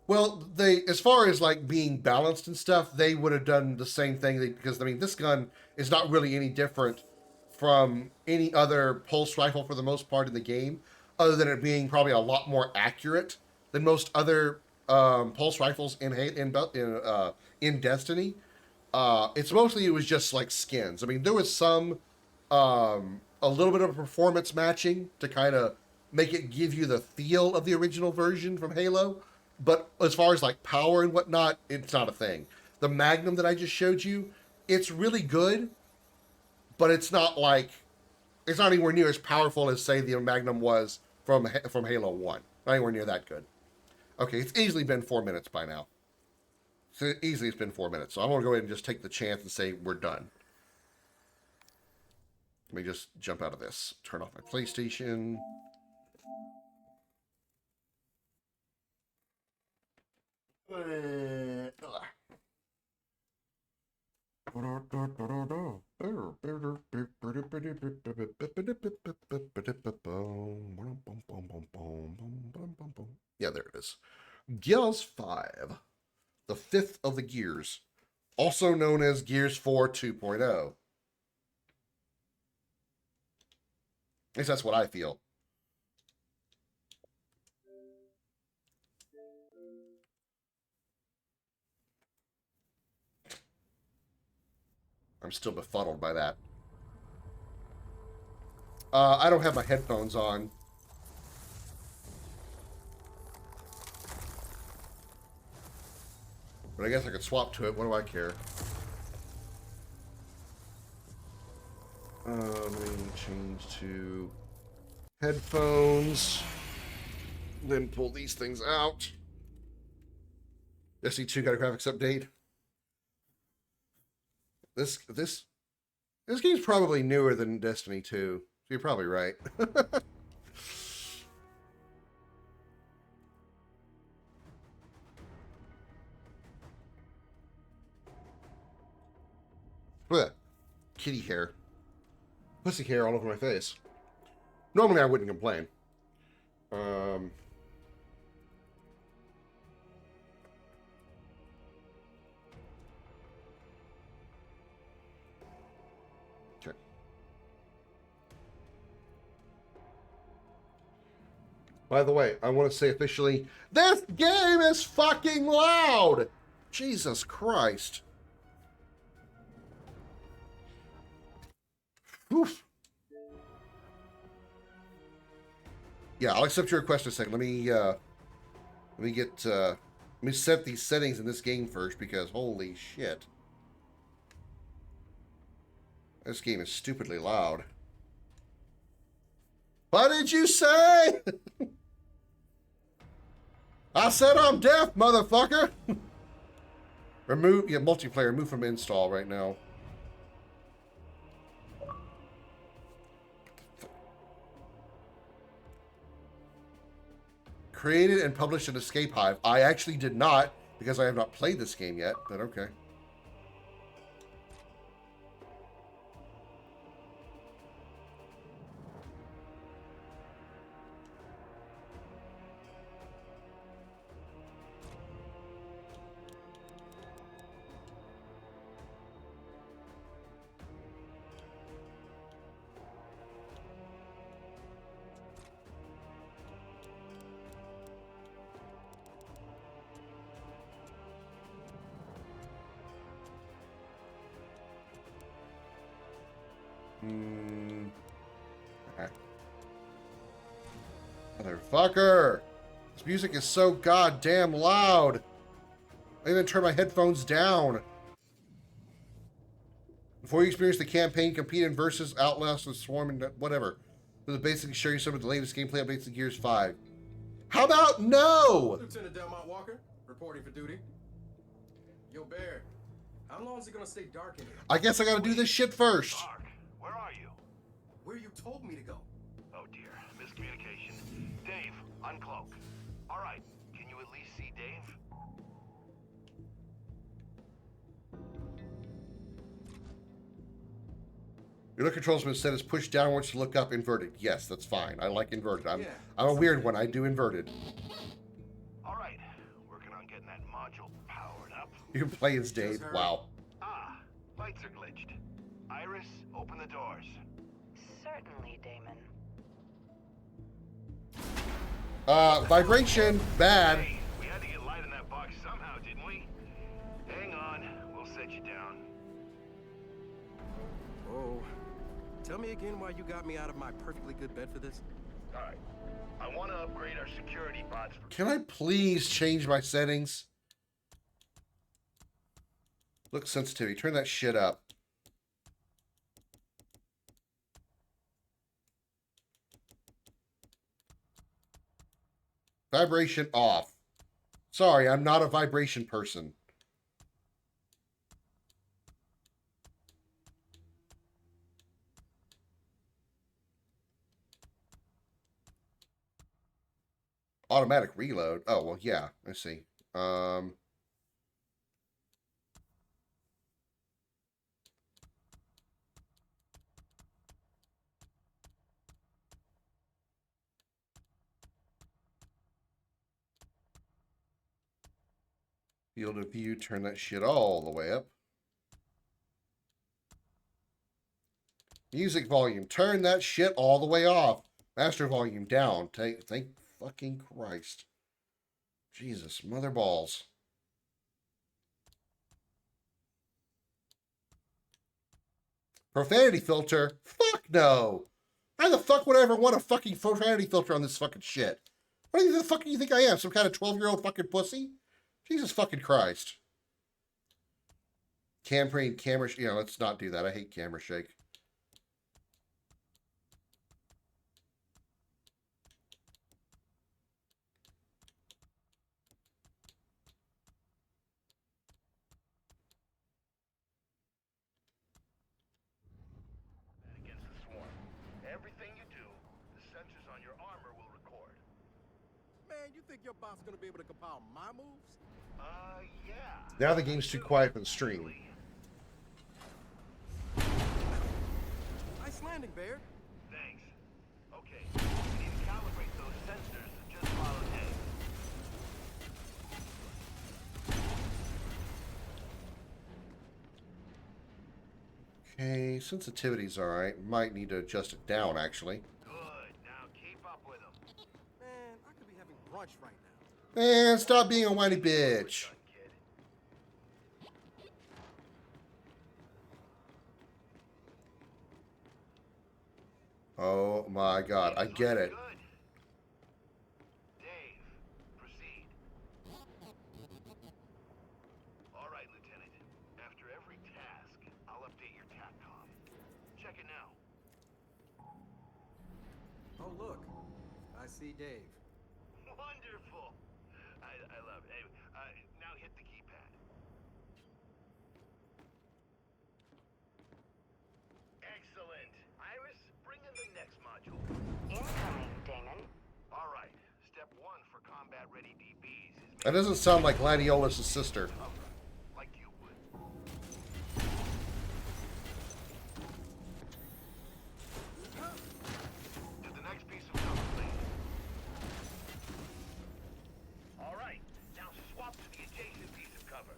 Well, as far as like being balanced and stuff, they would have done the same thing because I mean, this gun is not really any different from any other pulse rifle for the most part in the game, other than it being probably a lot more accurate than most other pulse rifles in Destiny. It was just like skins. I mean, there was some a little bit of performance matching to kind of make it give you the feel of the original version from Halo. But as far as like power and whatnot, it's not a thing. The Magnum that I just showed you, it's really good, but it's not anywhere near as powerful as, say, the Magnum was from Halo 1. Not anywhere near that good. Okay, it's easily been 4 minutes by now. So easily it's been 4 minutes. So I'm going to go ahead and just take the chance and say we're done. Let me just jump out of this. Turn off my PlayStation. Yeah, there it is. Gears 5, the fifth of the Gears, also known as Gears 4 2.0. At least that's what I feel. I'm still befuddled by that. I don't have my headphones on. But I guess I could swap to it. What do I care? Let me change to headphones. Then pull these things out. Destiny 2 got a graphics update. This game's probably newer than Destiny 2. You're probably right. Blech. Kitty hair. Pussy hair all over my face. Normally I wouldn't complain. Okay. By the way, I want to say officially, this game is fucking loud! Jesus Christ. Oof. Yeah, I'll accept your request in a second. Let me set these settings in this game first, because holy shit. This game is stupidly loud. What did you say? I said I'm deaf, motherfucker. Multiplayer, remove from install right now. Created and published an Escape Hive. I actually did not, because I have not played this game yet, but okay. Okay. Motherfucker! This music is so goddamn loud. I even turn my headphones down. Before you experience the campaign, compete in Versus, Outlast, and Swarm, and whatever. This will basically show you some of the latest gameplay updates in Gears 5. How about no? Lieutenant Delmont Walker, reporting for duty. Yo, Bear, how long is it gonna stay dark in here? I guess I gotta do this shit first. Dark. Where are you? Where you told me to go. Oh dear, miscommunication. Dave, uncloak. All right, can you at least see Dave? Your look controls been set as push downwards to look up inverted. Yes, that's fine. I like inverted. I'm a weird one. I do inverted. All right, working on getting that module powered up. You can play as Dave. Wow. Ah, lights are glitched. Iris, open the doors. Certainly, Damon. Vibration. Bad. Hey, we had to get light in that box somehow, didn't we? Hang on, we'll set you down. Oh, Tell me again why you got me out of my perfectly good bed for this? Alright. I want to upgrade our security bots for... Can I please change my settings? Look sensitivity. Turn that shit up. Vibration off. Sorry, I'm not a vibration person. Automatic reload. Oh, well, yeah. I see. Field of view, turn that shit all the way up. Music volume, turn that shit all the way off. Master volume down. Thank fucking Christ. Jesus, mother balls. Profanity filter? Fuck no. How the fuck would I ever want a fucking profanity filter on this fucking shit? What the fuck do you think I am? Some kind of 12-year-old fucking pussy? Jesus fucking Christ. Camera, let's not do that. I hate camera shake. Against the swarm. Everything you do, the sensors on your armor will record. Man, you think your bot's gonna be able to compile my moves? Yeah. Now the game's too quiet for the stream. Nice landing, Bear. Thanks. Okay, we need to calibrate those sensors. Just follow Dave. Okay, sensitivity's alright. Might need to adjust it down, actually. Good. Now keep up with them. Man, I could be having brunch right now. Man, stop being a whiny bitch. Oh my god, I get it. Dave, proceed. All right, Lieutenant. After every task, I'll update your TACCOM. Check it now. Oh, look. I see Dave. Wonderful. I love it. Hey, now hit the keypad. Excellent. Iris, bring in the next module. Incoming, Damon. All right. Step 1 for combat-ready DBs is... That doesn't sound like Gladiolus' sister. Like you would. To the next piece of cover, please. All right. Now swap to the adjacent piece of cover.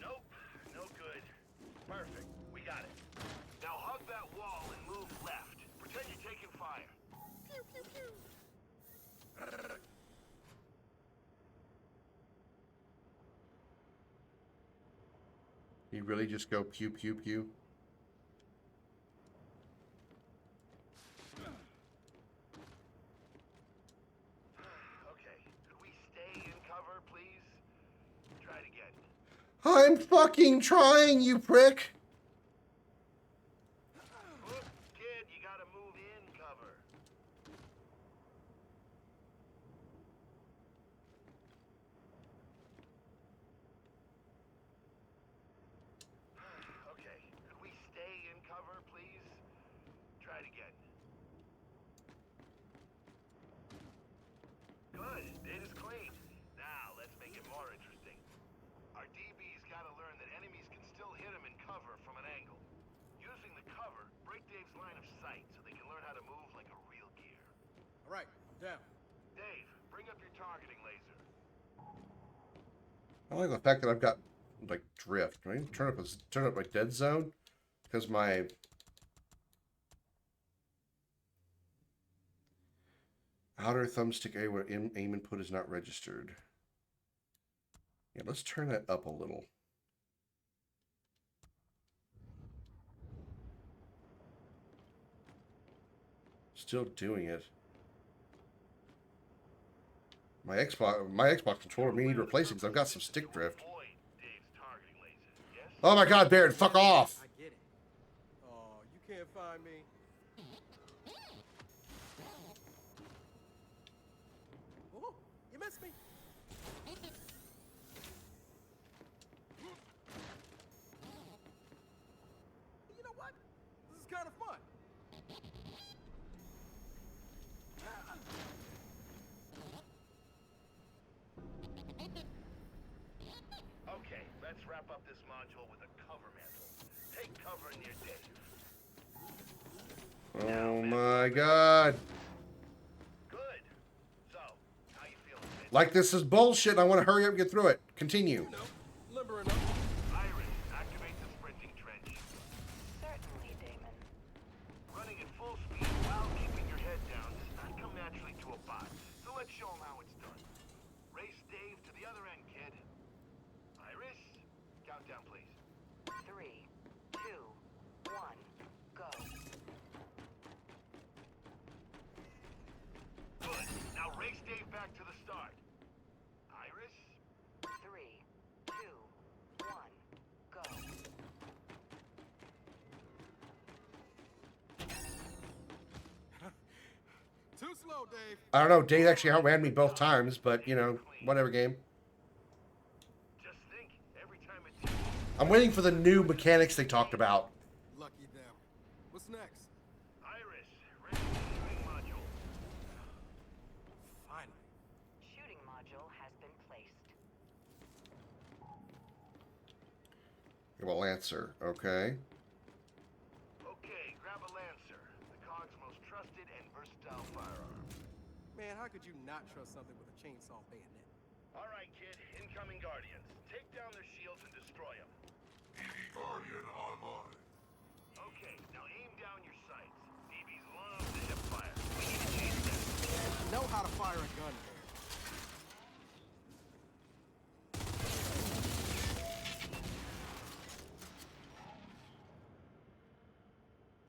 Nope. No good. Perfect. We got it. Now hug that wall and move left. Pretend you're taking fire. Pew, pew, pew. You really just go pew pew pew? Okay. Could we stay in cover, please? Try it again. I'm fucking trying, you prick! Look, kid, you gotta move in cover. Okay, could we stay in cover, please? Try it again. Good, data's clean. Now, let's make it more interesting. Our DB's gotta learn that enemies can still hit them in cover from an angle. Using the cover, break Dave's line of sight so they can learn how to move like a real gear. All right, down. Dave, bring up your targeting laser. I like the fact that I've got like drift. Can I turn up my dead zone? Because my outer thumbstick aim input is not registered. Yeah, let's turn that up a little. Still doing it. My Xbox controller may need replacing because I've got some stick drift. Oh my god, Baird, fuck off! I get it. Oh, you can't find me. Oh, you missed me. You know what? This is kind of fun. Okay, let's wrap up this module with a cover mantle. Take cover near Dave. Oh my god. Good. So, how you feeling, kid? Like this is bullshit and I want to hurry up and get through it. Continue. Limber enough. Iris, activate the sprinting trench. Certainly, Damon. Running at full speed while keeping your head down does not come naturally to a bot. So let's show him how it's done. Race Dave to the other end, kid. Iris, countdown, please. 3, 2, 1, go. Good. Now race Dave back to the start. Iris? 3, 2, 1, go. Too slow, Dave. I don't know, Dave actually outran me both times, but you know, whatever game. Just think, every time it I'm waiting for the new mechanics they talked about. Lucky them. What's next? Iris, ready for the shooting module. Finally. Shooting module has been placed. Well, Lancer, okay. Okay, grab a Lancer, the COG's most trusted and versatile firearm. Man, how could you not trust something with a chainsaw bayonet? All right, kid, incoming Guardians. Take down their shields and destroy them. Guardian online. Okay, now aim down your sights. DBs love to hip fire. We need to change that. Know how to fire a gun.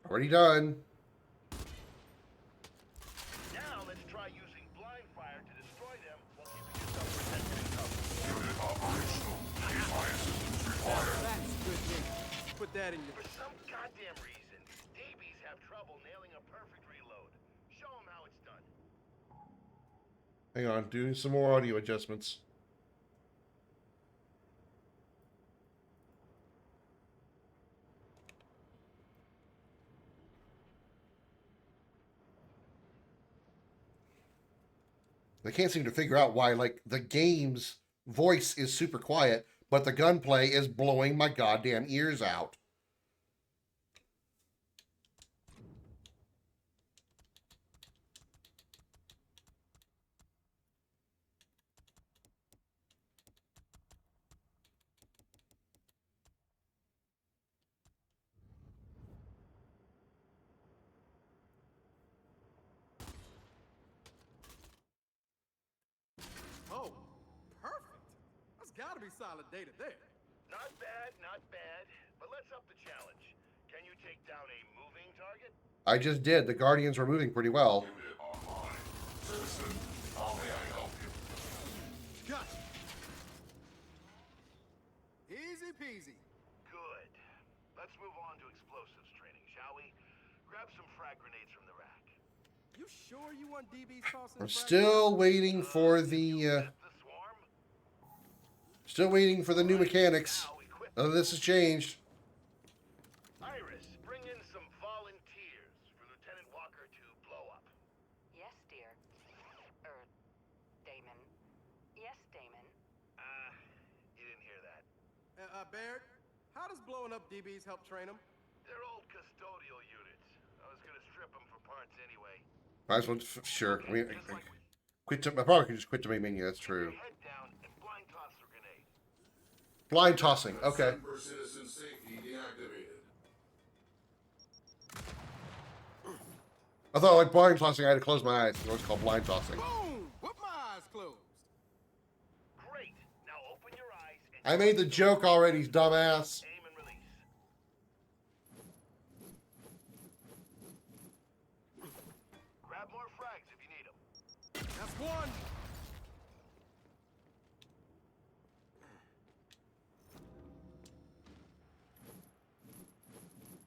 Already done. Now let's try using blind fire to destroy them while keeping yourself protected and covered. Unit operational. That's good news. Put that in your... For some goddamn reason, DBs have trouble nailing a perfect reload. Show them how it's done. Hang on, doing some more audio adjustments. They can't seem to figure out why, like, the game's voice is super quiet, but the gunplay is blowing my goddamn ears out. Oh, perfect. That's gotta be solid data there. Not bad, not bad. But let's up the challenge. Can you take down a moving target? I just did. The Guardians were moving pretty well. Unit online. Citizen, how may I help you? Gotcha. Easy peasy. Good. Let's move on to explosives training, shall we? Grab some frag grenades from the rack. You sure you want DBs tossing? I'm still waiting for the, still waiting for the new mechanics. This has changed. Iris, bring in some volunteers for Lieutenant Walker to blow up. Yes, dear. Damon. Yes, Damon. You didn't hear that. Baird, how does blowing up DBs help train them? They're old custodial units. I was gonna strip them for parts anyway. Might as well, sure. I mean, I probably could just quit the main menu. That's true. Head down and blind toss the grenade. Blind tossing. Okay. For citizen safety deactivated. I thought like blind tossing, I had to close my eyes. It was called blind tossing. Boom! With my eyes closed. Great. Now open your eyes I made the joke already, dumbass. Aim and release. Grab more frags if you need them. That's one.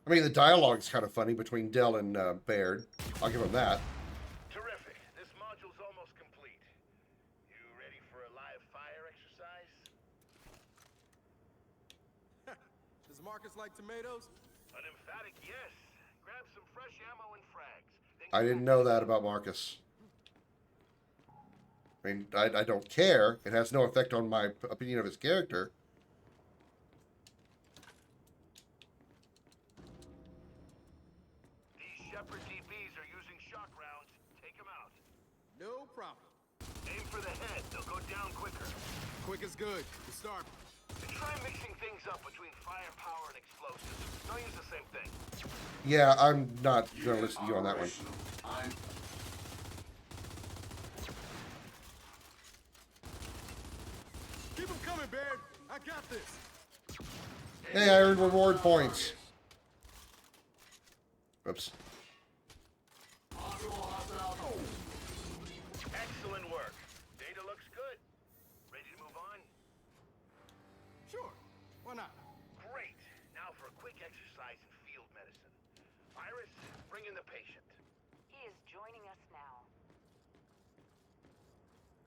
I mean, the dialogue's kind of funny between Dell and Baird. I'll give him that. Terrific. This module's almost complete. You ready for a live fire exercise? Does Marcus like tomatoes? An emphatic yes. Grab some fresh ammo and frags. Then I didn't know that about Marcus. I mean, I don't care. It has no effect on my opinion of his character. These Shepherd DBs are using shock rounds. Take them out. No problem. Aim for the head. They'll go down quicker. Quick is good. We start. And try mixing things up between firepower and explosives. Don't use the same thing. Yeah, I'm not going to listen to you on that one. Keep them coming, Baird. I got this. Hey, I earned reward points. Oops. Excellent work. Data looks good. Ready to move on? Sure. Why not? Great. Now for a quick exercise in field medicine. Iris, bring in the patient. He is joining us now.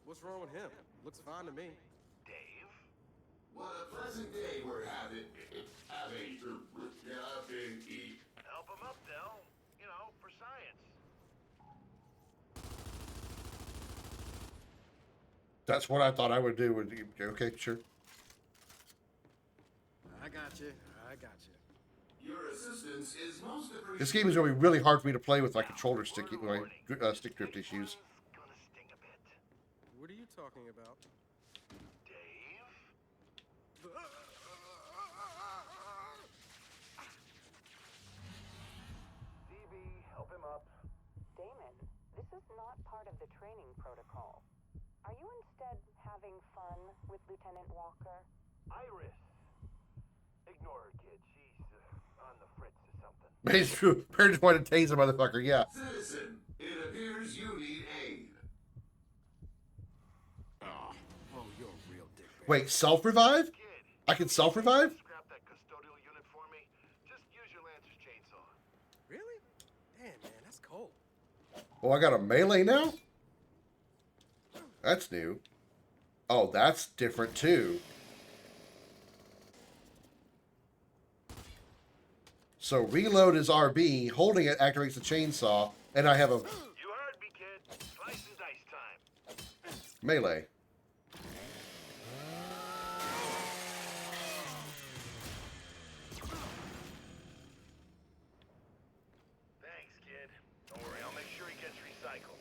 What's wrong with him? Looks fine to me. Dave? What a pleasant day we're having. Help him up, Del. You know, for science. That's what I thought I would do. Okay, sure. I got you. I got you. Your assistance is most appreciated. This game is going to be really hard for me to play with my controller stick, my stick drift issues. What are you talking about? DB, help him up. Damon, this is not part of the training protocol. Are you instead having fun with Lieutenant Walker? Iris. Ignore her, kid. She's on the fritz or something. It's true. Bear just wanted to tase a motherfucker, yeah. Citizen, it appears you need aid. Oh, you're a real dick. Wait, self-revive? I can self-revive? Scrap that custodial unit for me. Just use your Lancer's chainsaw. Really? Damn, man, that's cold. Oh, I got a melee now? That's new. Oh, that's different too. So reload is RB, holding it activates the chainsaw, and I have a You heard me, kid. Slice and dice time. melee. Thanks, kid. Don't worry, I'll make sure he gets recycled.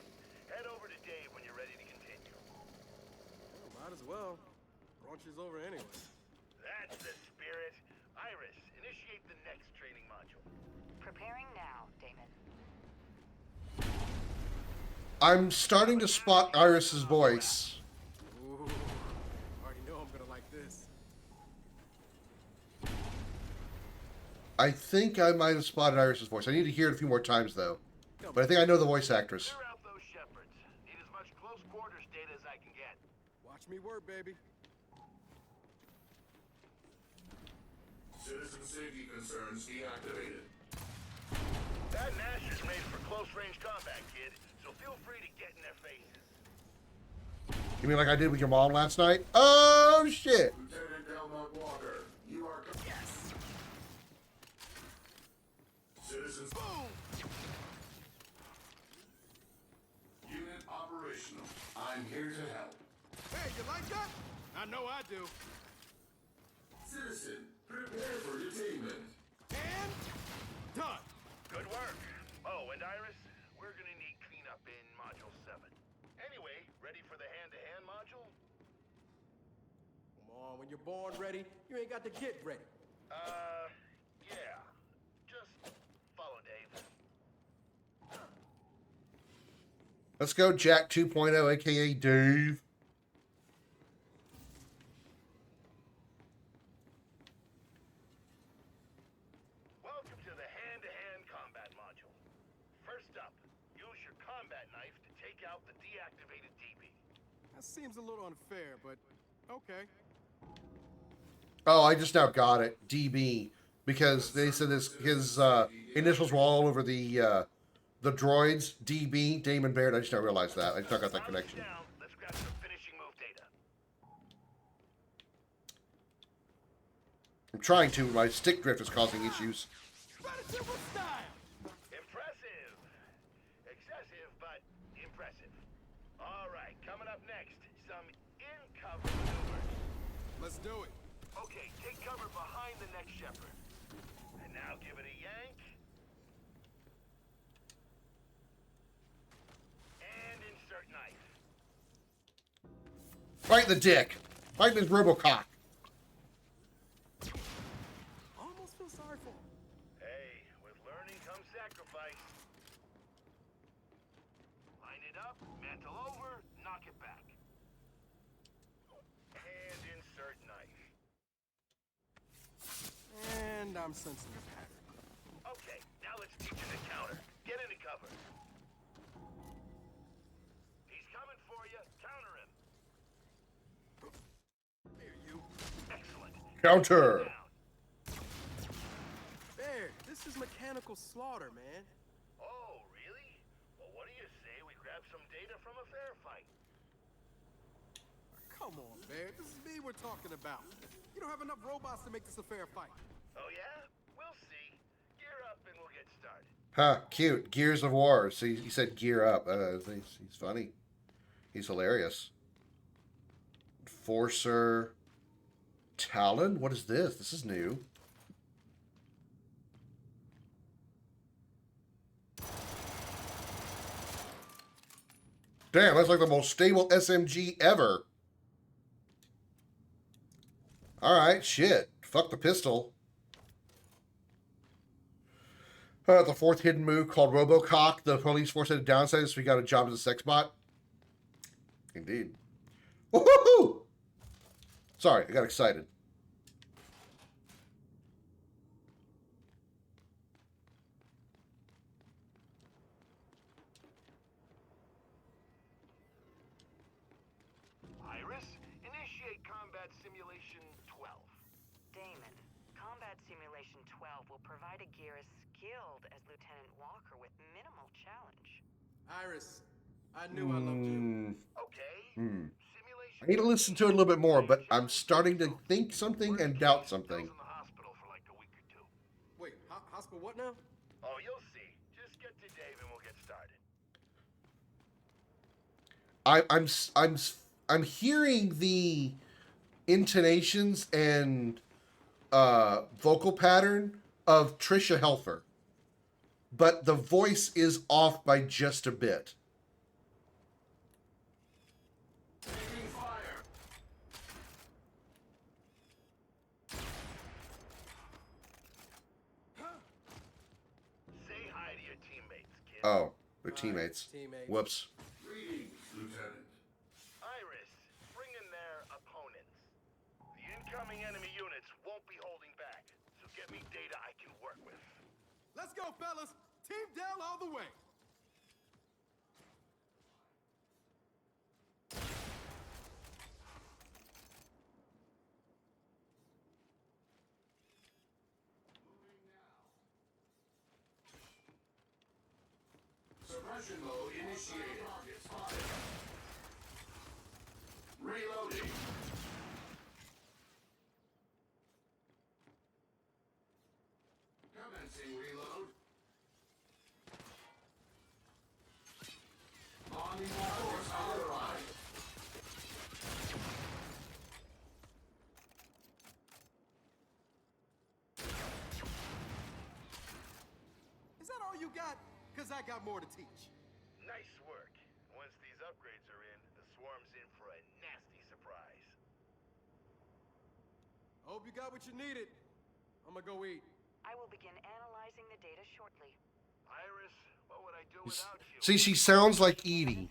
Head over to Dave when you're ready to continue. Might as well. Brunch is over anyway. That's the spirit. Iris, initiate the next training module. Preparing now, Damon. I'm starting to spot Iris's voice. Ooh, already know I'm gonna like this. I think I might have spotted Iris's voice. I need to hear it a few more times though. But I think I know the voice actress. Clear out those shepherds. Need as much close quarters data as I can get. Watch me work, baby. Citizen safety concerns deactivated. That Nash is made for close-range combat, kid, so feel free to get in their faces. You mean like I did with your mom last night? Oh shit! Lieutenant Delmont Walker, you are... Yes! Citizens... Boom! Unit operational. I'm here to help. Hey, you like that? I know I do. Citizen, prepare for detainment. And done. Good work. Oh, and Iris, we're gonna need cleanup in Module 7. Anyway, ready for the hand-to-hand module? Come on, when you're born ready, you ain't got to get ready. Yeah. Just follow Dave. Let's go Jack 2.0, aka Dave. out the deactivated DB. That seems a little unfair, but okay. Oh, I just now got it. DB. Because they said his initials were all over the droids. DB, Damon Baird. I just now realized that. I just now got that connection. Let's grab some finishing move data. I'm trying to. My stick drift is causing issues. Impressive. Excessive, but impressive. All right, coming up next, some in-cover maneuvers. Let's do it. Okay, take cover behind the next shepherd. And now give it a yank. And insert knife. Right in the dick. Right in his robocock. Almost feel sorry for him. Hey, with learning comes sacrifice. Line it up, mantle over, knock it back. And insert knife. And I'm sensing a pattern. Okay, now let's teach him to counter. Get into cover. He's coming for you. Counter him. Here, you. Excellent. Counter. There, this is mechanical slaughter, man. Oh, really? Well, what do you say we grab some data from a fair fight? Come on, Bear. This is me we're talking about. You don't have enough robots to make this a fair fight. Oh, yeah? We'll see. Gear up and we'll get started. Huh, cute. Gears of War. So he said gear up. He's funny. He's hilarious. Forcer. Talon? What is this? This is new. Damn, that's like the most stable SMG ever. Alright, shit. Fuck the pistol. The fourth hidden move called Robocock. The police force had a downside, so we got a job as a sex bot. Indeed. Woohoo! Sorry, I got excited. Iris, initiate combat simulation 12. Damon, Combat Simulation 12 will provide a gear as skilled as Lieutenant Walker with minimal challenge. Iris, I knew I loved you. Okay. I need to listen to it a little bit more, but I'm starting to think something and doubt something. Wait, hospital what now? Oh, you'll see. Just get to Dave and we'll get started. I'm hearing the intonations and vocal pattern of Trisha Helfer, but the voice is off by just a bit. Say hi to your teammates, kid. Oh, they're teammates. Whoops. Greetings, Lieutenant. Iris, bring in their opponents. The incoming enemy units won't be holding back, so get me data I can work with. Let's go, fellas. Team Dell all the way. Suppression mode initiated. Reloading. Commencing reload. Launching force override. Is that all you got? Because I got more to teach. Nice work. Once these upgrades are in, the swarm's in for a nasty surprise. Hope you got what you needed. I'm gonna go eat. I will begin analyzing the data shortly. Iris, what would I do without you? See, she sounds like Edie.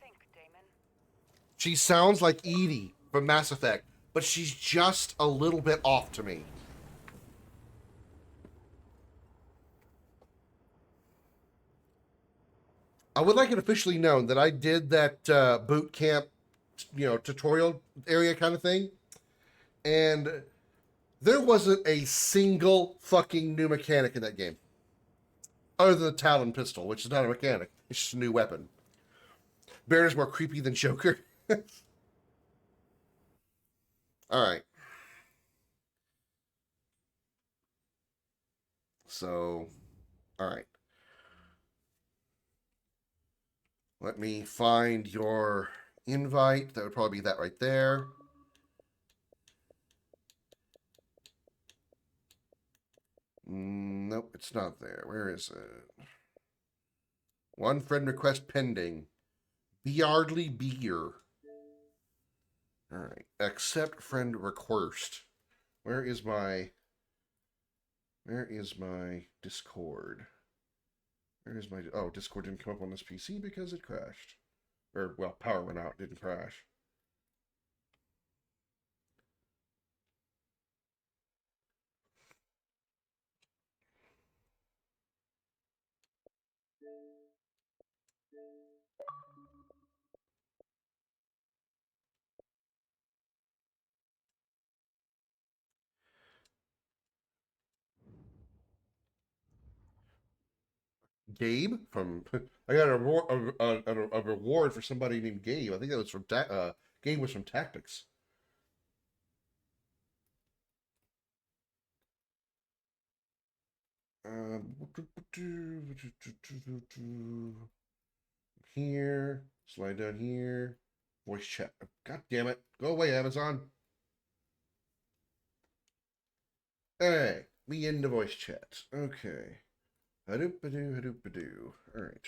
She sounds like Edie from Mass Effect, but she's just a little bit off to me. I would like it officially known that I did that boot camp, tutorial area kind of thing, and there wasn't a single fucking new mechanic in that game, other than the Talon pistol, which is not a mechanic; it's just a new weapon. Baron is more creepy than Joker. All right. So, all right. Let me find your invite. That would probably be that right there. Nope, it's not there. Where is it? One friend request pending. Beardly Beer. All right. Accept friend request. Where is my Discord? Where is my... Oh, Discord didn't come up on this PC because it crashed. Or, well, power went out, didn't crash. Gabe from... I got a reward for somebody named Gabe. I think that was from... Gabe was from Tactics. Here, slide down here, voice chat. God damn it! Go away, Amazon. Hey, me into voice chat. Okay. Hadoop-a-doo, hadoop-a-doo. All right.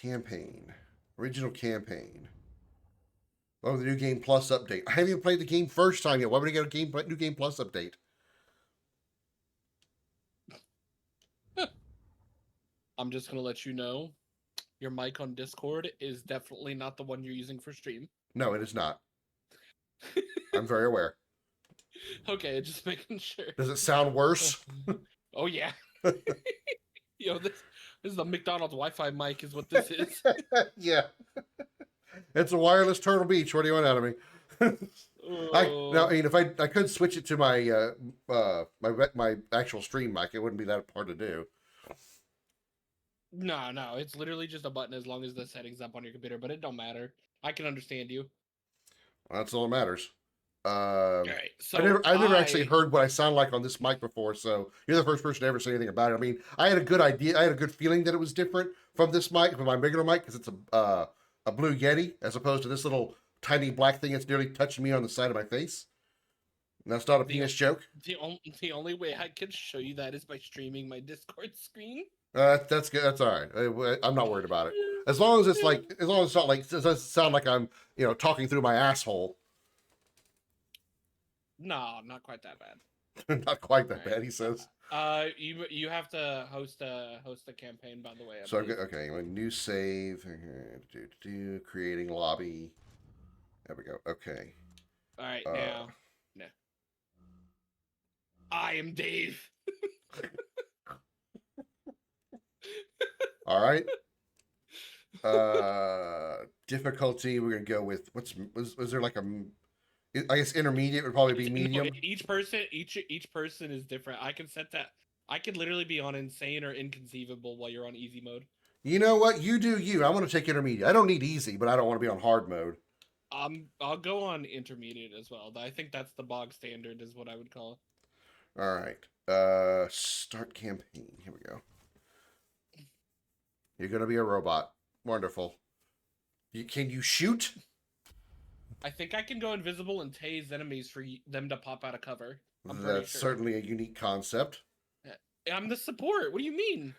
Campaign. Original campaign. Oh, the new game plus update. I haven't even played the game first time yet. Why would I get a new game plus update? I'm just gonna let you know, your mic on Discord is definitely not the one you're using for stream. No, it is not. I'm very aware. Okay, just making sure. Does it sound worse? Oh yeah. Yo, this is the McDonald's Wi-Fi mic, is what this is. Yeah. It's a wireless Turtle Beach. What do you want out of me? I mean, if I could switch it to my my actual stream mic, it wouldn't be that hard to do. No, it's literally just a button as long as the setting's up on your computer, but it don't matter. I can understand you. Well, that's all that matters. Right, so I've never actually heard what I sound like on this mic before, so you're the first person to ever say anything about it. I mean, I had a good idea. I had a good feeling that it was different from this mic, from my regular mic, because it's a Blue Yeti, as opposed to this little tiny black thing that's nearly touching me on the side of my face. And that's not a penis joke. The only way I can show you that is by streaming my Discord screen. That's good. That's all right. I'm not worried about it. As long as it's not like, it doesn't sound like I'm, talking through my asshole. No, not quite that bad. Not quite that bad, he says. You have to host a campaign, by the way. So okay, new save, creating lobby. There we go. Okay. All right, now. No. I am Dave. All right. Difficulty. We're gonna go with was there like a? I guess intermediate would probably be medium. Each person is different. I can set that. I could literally be on insane or inconceivable while you're on easy mode. You know what? You do you. I want to take intermediate. I don't need easy, but I don't want to be on hard mode. I'll go on intermediate as well. I think that's the bog standard, is what I would call it. All right. Start campaign. Here we go. You're gonna be a robot. Wonderful. Can you shoot? I think I can go invisible and tase enemies for them to pop out of cover. That's certainly a unique concept. I'm the support. What do you mean?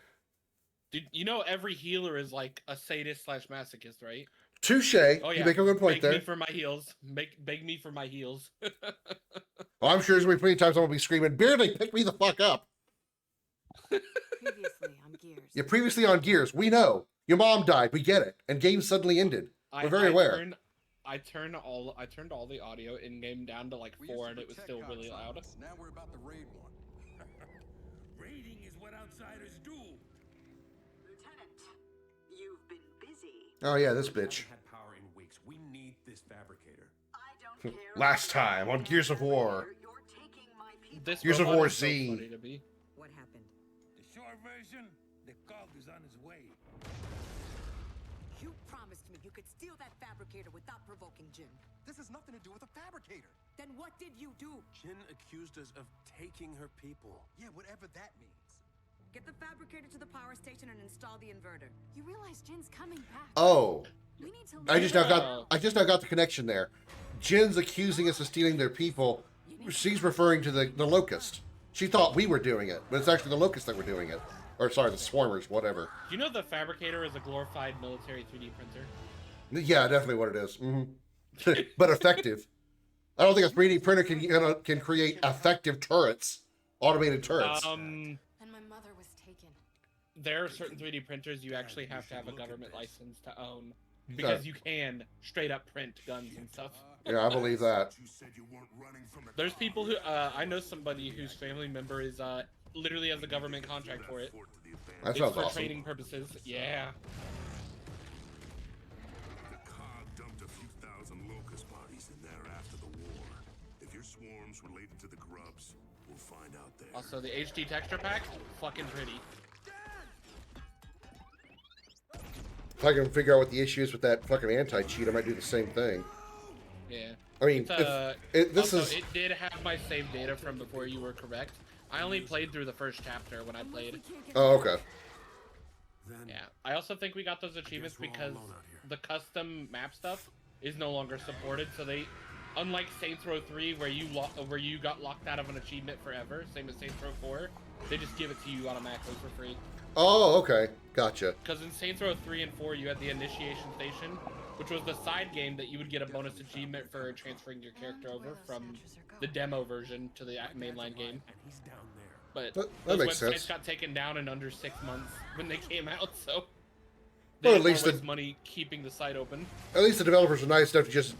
Dude, you know every healer is like a sadist / masochist, right? Touche. Oh, yeah. You make a good point there. Beg me for my heals. Beg me for my heals. Well, I'm sure there's going to be plenty of times I'm going to be screaming, Beardly, pick me the fuck up. Previously on Gears. Yeah, previously on Gears. We know. Your mom died. We get it. And game suddenly ended. We're very aware. I turned all the audio in game down to like 4, and it was still really loud. Now we're about to raid one. Raiding is what outsiders do. Lieutenant, you've been busy. Oh yeah, this bitch. Had power in weeks. We need this fabricator. I don't care. Last time on Gears of War. You're taking my people. This Gears of robot War is so Z. funny to me. What happened? The short version, the cog is on his way. You promised me you could steal that fabricator without provoking Jin. This has nothing to do with a fabricator. Then what did you do? Jin accused us of taking her people. Yeah, whatever that means. Get the fabricator to the power station and install the inverter. You realize Jin's coming back. Oh. We need to I just now got the connection there. Jin's accusing us of stealing their people. She's referring to the Locust. She thought we were doing it, but it's actually the Locust that were doing it. Or sorry, the Swarmers, whatever. Do you know the Fabricator is a glorified military 3D printer? Yeah, definitely what it is. But effective. I don't think a 3D printer can create effective turrets, automated turrets. And my mother was taken. There are certain 3D printers you actually have to have a government license to own. Because you can straight up print guns and stuff. Yeah, I believe that. There's people who, I know somebody whose family member is, literally has a government contract for it. That it's sounds for awesome. training purposes. Yeah. The cog dumped a few thousand locust bodies in there after the war. If your swarm's related to the grubs, we'll find out there. Also, the HD texture pack, fucking pretty. If I can figure out what the issue is with that fucking anti-cheat, I might do the same thing. Yeah. I mean, it did have my save data from before you were correct. I only played through the first chapter when I played. Oh, okay. Yeah. I also think we got those achievements because the custom map stuff is no longer supported. So they, unlike Saints Row 3, where you got locked out of an achievement forever, same as Saints Row 4, they just give it to you automatically for free. Oh, okay. Gotcha. Because in Saints Row 3 and 4, you had the Initiation Station, which was the side game that you would get a bonus achievement for transferring your character over from the demo version to the mainline game. But that those makes websites sense. got taken down in under 6 months when they came out, so Well, they at least waste money keeping the site open. At least the developers are nice enough to just,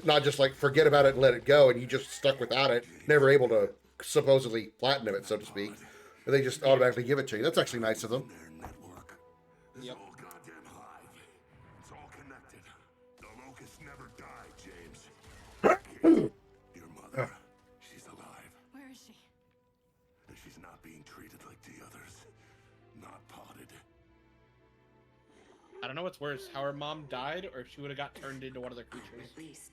not just like forget about it and let it go, and you just stuck without it, never able to supposedly platinum it, so to speak. And they just automatically give it to you. That's actually nice of them. Yep. Whole goddamn hive. It's all connected. The locust never died, James. Your mother, she's alive. Where is she? She's not being treated like the others. Not potted. I don't know what's worse, how her mom died, or if she would have got turned into one of the creatures. At least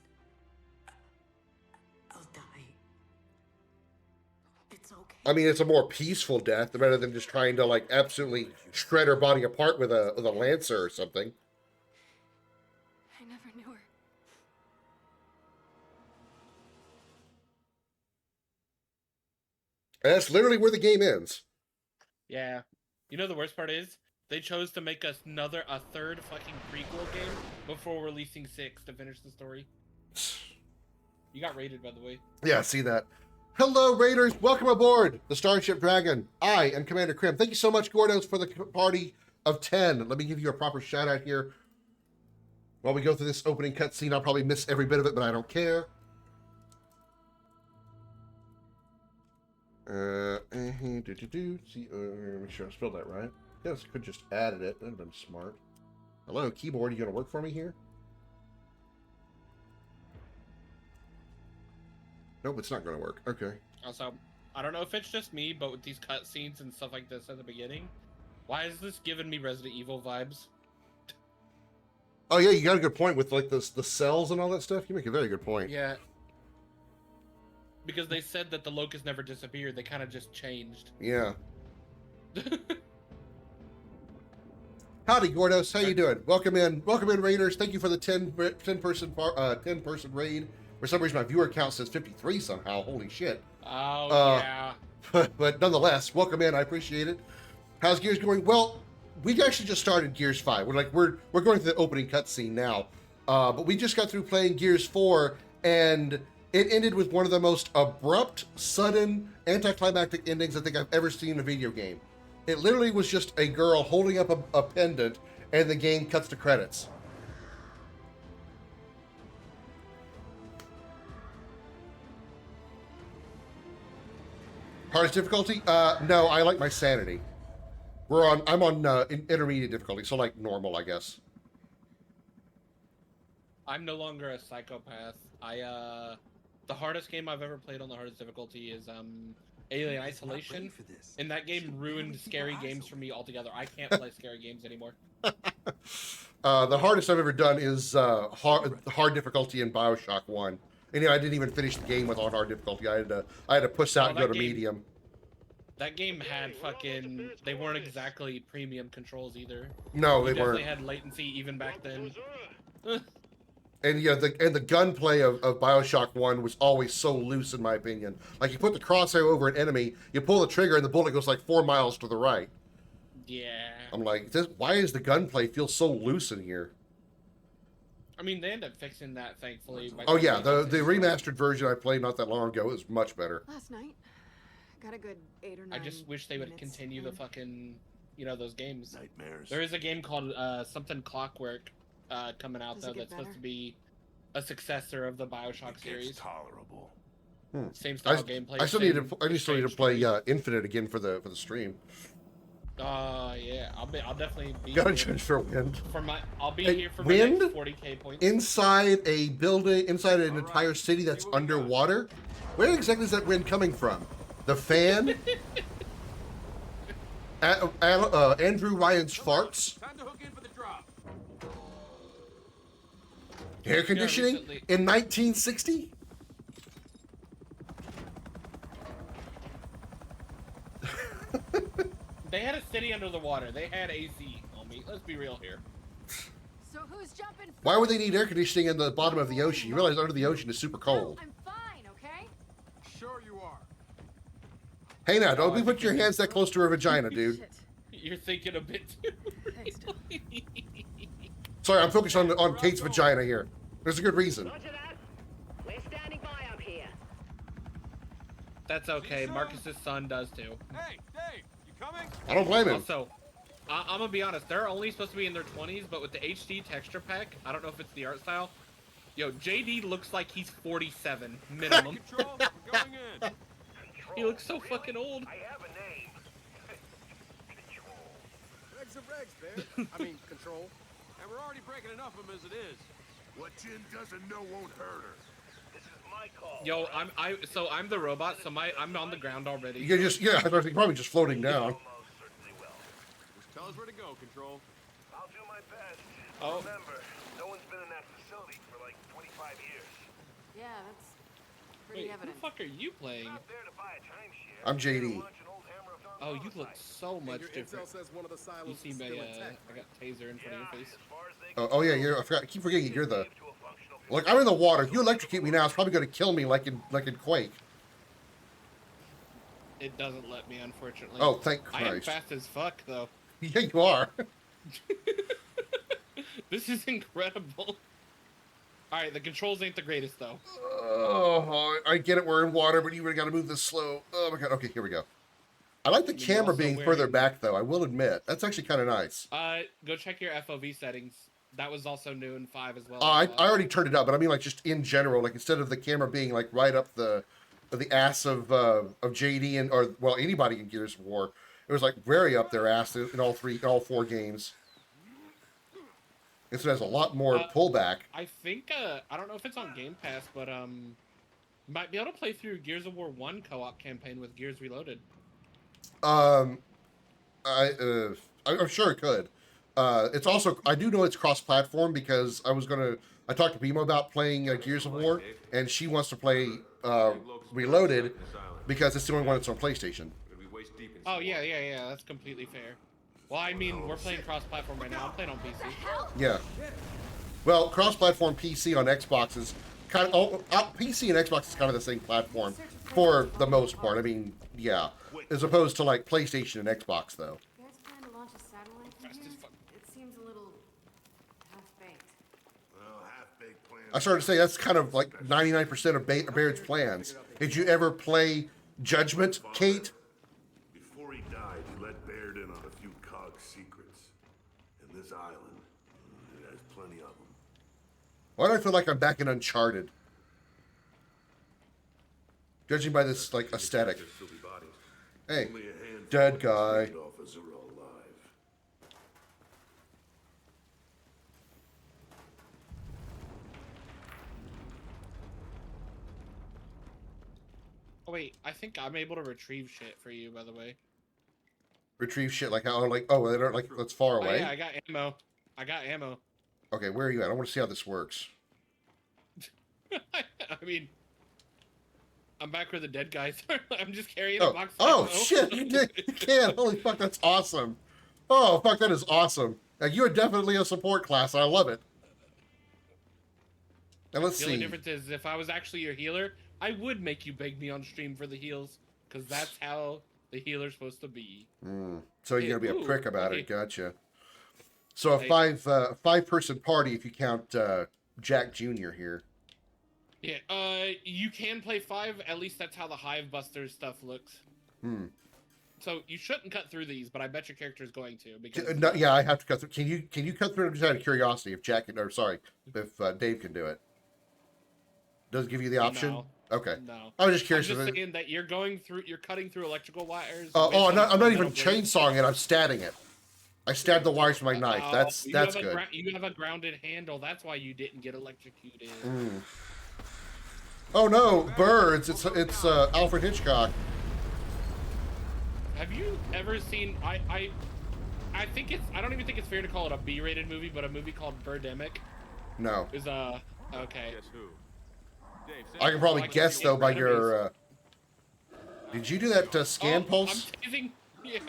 I'll die. It's okay. I mean, it's a more peaceful death rather than just trying to like absolutely shred her body apart with a lancer or something. I never knew her. And that's literally where the game ends. Yeah. You know the worst part is? They chose to make us a third fucking prequel game before releasing 6 to finish the story. You got rated, by the way. Yeah, see that. Hello, Raiders. Welcome aboard the Starship Dragon. I am Commander Krim. Thank you so much, Gordos, for the party of 10. Let me give you a proper shout out here. While we go through this opening cutscene, I'll probably miss every bit of it, but I don't care. See, make sure I spelled that right. Yes, I could just added it. That'd have been smart. Hello, keyboard. You gonna work for me here? Nope, it's not gonna work. Okay. Also, I don't know if it's just me, but with these cutscenes and stuff like this at the beginning, why is this giving me Resident Evil vibes? Oh yeah, you got a good point with like the cells and all that stuff. You make a very good point. Yeah. Because they said that the locust never disappeared, they kind of just changed. Yeah. Howdy, Gordos. How you doing? Welcome in, Raiders. Thank you for the 10 person raid. For some reason, my viewer count says 53 somehow. Holy shit. Oh yeah. But nonetheless, welcome in. I appreciate it. How's Gears going? Well, we've actually just started Gears 5. We're going through the opening cutscene now, but we just got through playing Gears 4, and it ended with one of the most abrupt, sudden, anticlimactic endings I think I've ever seen in a video game. It literally was just a girl holding up a pendant, and the game cuts to credits. Hardest difficulty? No, I like my sanity. I'm on intermediate difficulty, so like normal, I guess. I'm no longer a psychopath. The hardest game I've ever played on the hardest difficulty is Alien Isolation, and that game ruined scary games for me altogether. I can't play scary games anymore. The hardest I've ever done is hard difficulty in BioShock 1. And yeah, I didn't even finish the game with on hard difficulty. I had to push out and go to medium. That game had fucking... They weren't exactly premium controls either. No, they definitely weren't. had latency even back then. And yeah, the gunplay of BioShock 1 was always so loose, in my opinion. Like, you put the crosshair over an enemy, you pull the trigger, and the bullet goes like 4 miles to the right. Yeah. I'm like, why is the gunplay feel so loose in here? I mean, they ended up fixing that, thankfully. Oh yeah, the remastered version I played not that long ago is much better. Last night, got a good 8 or 9. I just wish they would continue the fucking, those games. Nightmares. There is a game called something Clockwork coming out though that's supposed to be a successor of the BioShock series. Tolerable. Same style gameplay. I still need to play Infinite again for the stream. Yeah, I'll definitely be. Gotta here change for wind. I'll be here for my next 40K points. Inside a building, inside an entire city that's underwater. Where exactly is that wind coming from? The fan? Andrew Ryan's farts? Time to hook in for the drop. Air conditioning in 1960? They had a city under the water. They had AC, homie. Let's be real here. So who's jumping? Why would they need air conditioning in the bottom of the ocean? You realize under the ocean is super cold. I'm fine, okay? Sure you are. Hey now, don't be putting your hands that close to her vagina, dude. You're thinking a bit too. Sorry, I'm focused on Kate's vagina here. There's a good reason. We're standing by up here. That's okay. Marcus's son does too. Hey, Dave, you coming? I don't blame him. Also, I'm gonna be honest. They're only supposed to be in their 20s, but with the HD texture pack, I don't know if it's the art style. Yo, JD looks like he's 47 minimum. Control, we're going in. He looks so fucking old. I have a name. Regs of regs, Bear. I mean, control. And we're already breaking enough of them as it is. What Jin doesn't know won't hurt her. This is my call. Yo, I'm the robot, so I'm on the ground already. You just I think probably just floating down. Just tell us where to go, Control. I'll do my best. Oh. Remember, no one's been in that facility for like 25 years. Yeah, that's pretty Wait, who evident. the fuck are you playing? Not there to buy a timeshare. I'm JD. Oh, you look so much Your different. intel says one of the silos You is see still me, intact. I got taser in front of your face. Oh yeah, I keep forgetting you're the. Look, I'm in the water. If you electrocute me now, it's probably going to kill me like in Quake. It doesn't let me, unfortunately. Oh, thank I am Christ. fast as fuck, though. Yeah, you are. This is incredible. Alright, the controls ain't the greatest, though. Oh, I get it. We're in water, but you really got to move this slow. Oh my god. Okay, here we go. I like the camera being further back, though. I will admit that's actually kind of nice. Go check your FOV settings. That was also new in 5 as well. I already turned it up, but I mean like just in general, like instead of the camera being like right up the ass of JD or anybody in Gears of War, it was like very up their ass in all 4 games. And so it has a lot more pullback. I think I don't know if it's on Game Pass, but might be able to play through Gears of War 1 co-op campaign with Gears Reloaded. I'm sure it could. It's also, I do know it's cross-platform because I talked to Bimo about playing Gears of War, and she wants to play Reloaded because it's the only one that's on PlayStation. Oh yeah, that's completely fair. Well, I mean, we're playing cross-platform right now. I'm playing on PC. Yeah. Well, cross-platform PC on Xbox is kind of PC and Xbox is kind of the same platform for the most part. I mean, yeah, as opposed to like PlayStation and Xbox, though. You guys plan to launch a satellite from here? It seems a little half-baked. Well, half-baked plans. I started to say that's kind of like 99% of Baird's plans. Did you ever play Judgment, Kate? Before he died, he let Baird in on a few COG secrets. And this island, it has plenty of them. Why do I feel like I'm back in Uncharted? Judging by this like aesthetic. Hey, Only a handful dead of guy. state officers are alive. Oh wait, I think I'm able to retrieve shit for you, by the way. Retrieve shit like how like oh they don't like that's far Oh away. yeah, I got ammo. I got ammo. Okay, where are you at? I want to see how this works. I mean, I'm back where the dead guys are. I'm just carrying a box of Oh ammo. shit! You did. You can. Holy fuck! That's awesome. Oh fuck! That is awesome. Now, you are definitely a support class. I love it. Now let's The see. only difference is if I was actually your healer, I would make you beg me on stream for the heals, because that's how the healer's supposed to be. So you're gonna be a prick about okay. it. Gotcha. So a five-person party if you count Jack Jr. here. Yeah, you can play 5. At least that's how the Hive Busters stuff looks. So you shouldn't cut through these, but I bet your character is going to. Because No, yeah, I have to cut through. Can you cut through? Just out of curiosity, if Jack can, or sorry, if Dave can do it. Does it give you the option? No. Okay. No. I was just curious. I'm just saying that you're cutting through electrical wires. I'm not even chainsawing it. I'm stabbing it. I stabbed the wires with my knife. That's good. You have a grounded handle. That's why you didn't get electrocuted. Oh no, birds! It's Alfred Hitchcock. Have you ever seen? I think it's. I don't even think it's fair to call it a B-rated movie, but a movie called Birdemic. No. Is okay. Guess who? Dave, I can probably guess though by your. Did you do that scan pulse? I'm tasing. Yeah.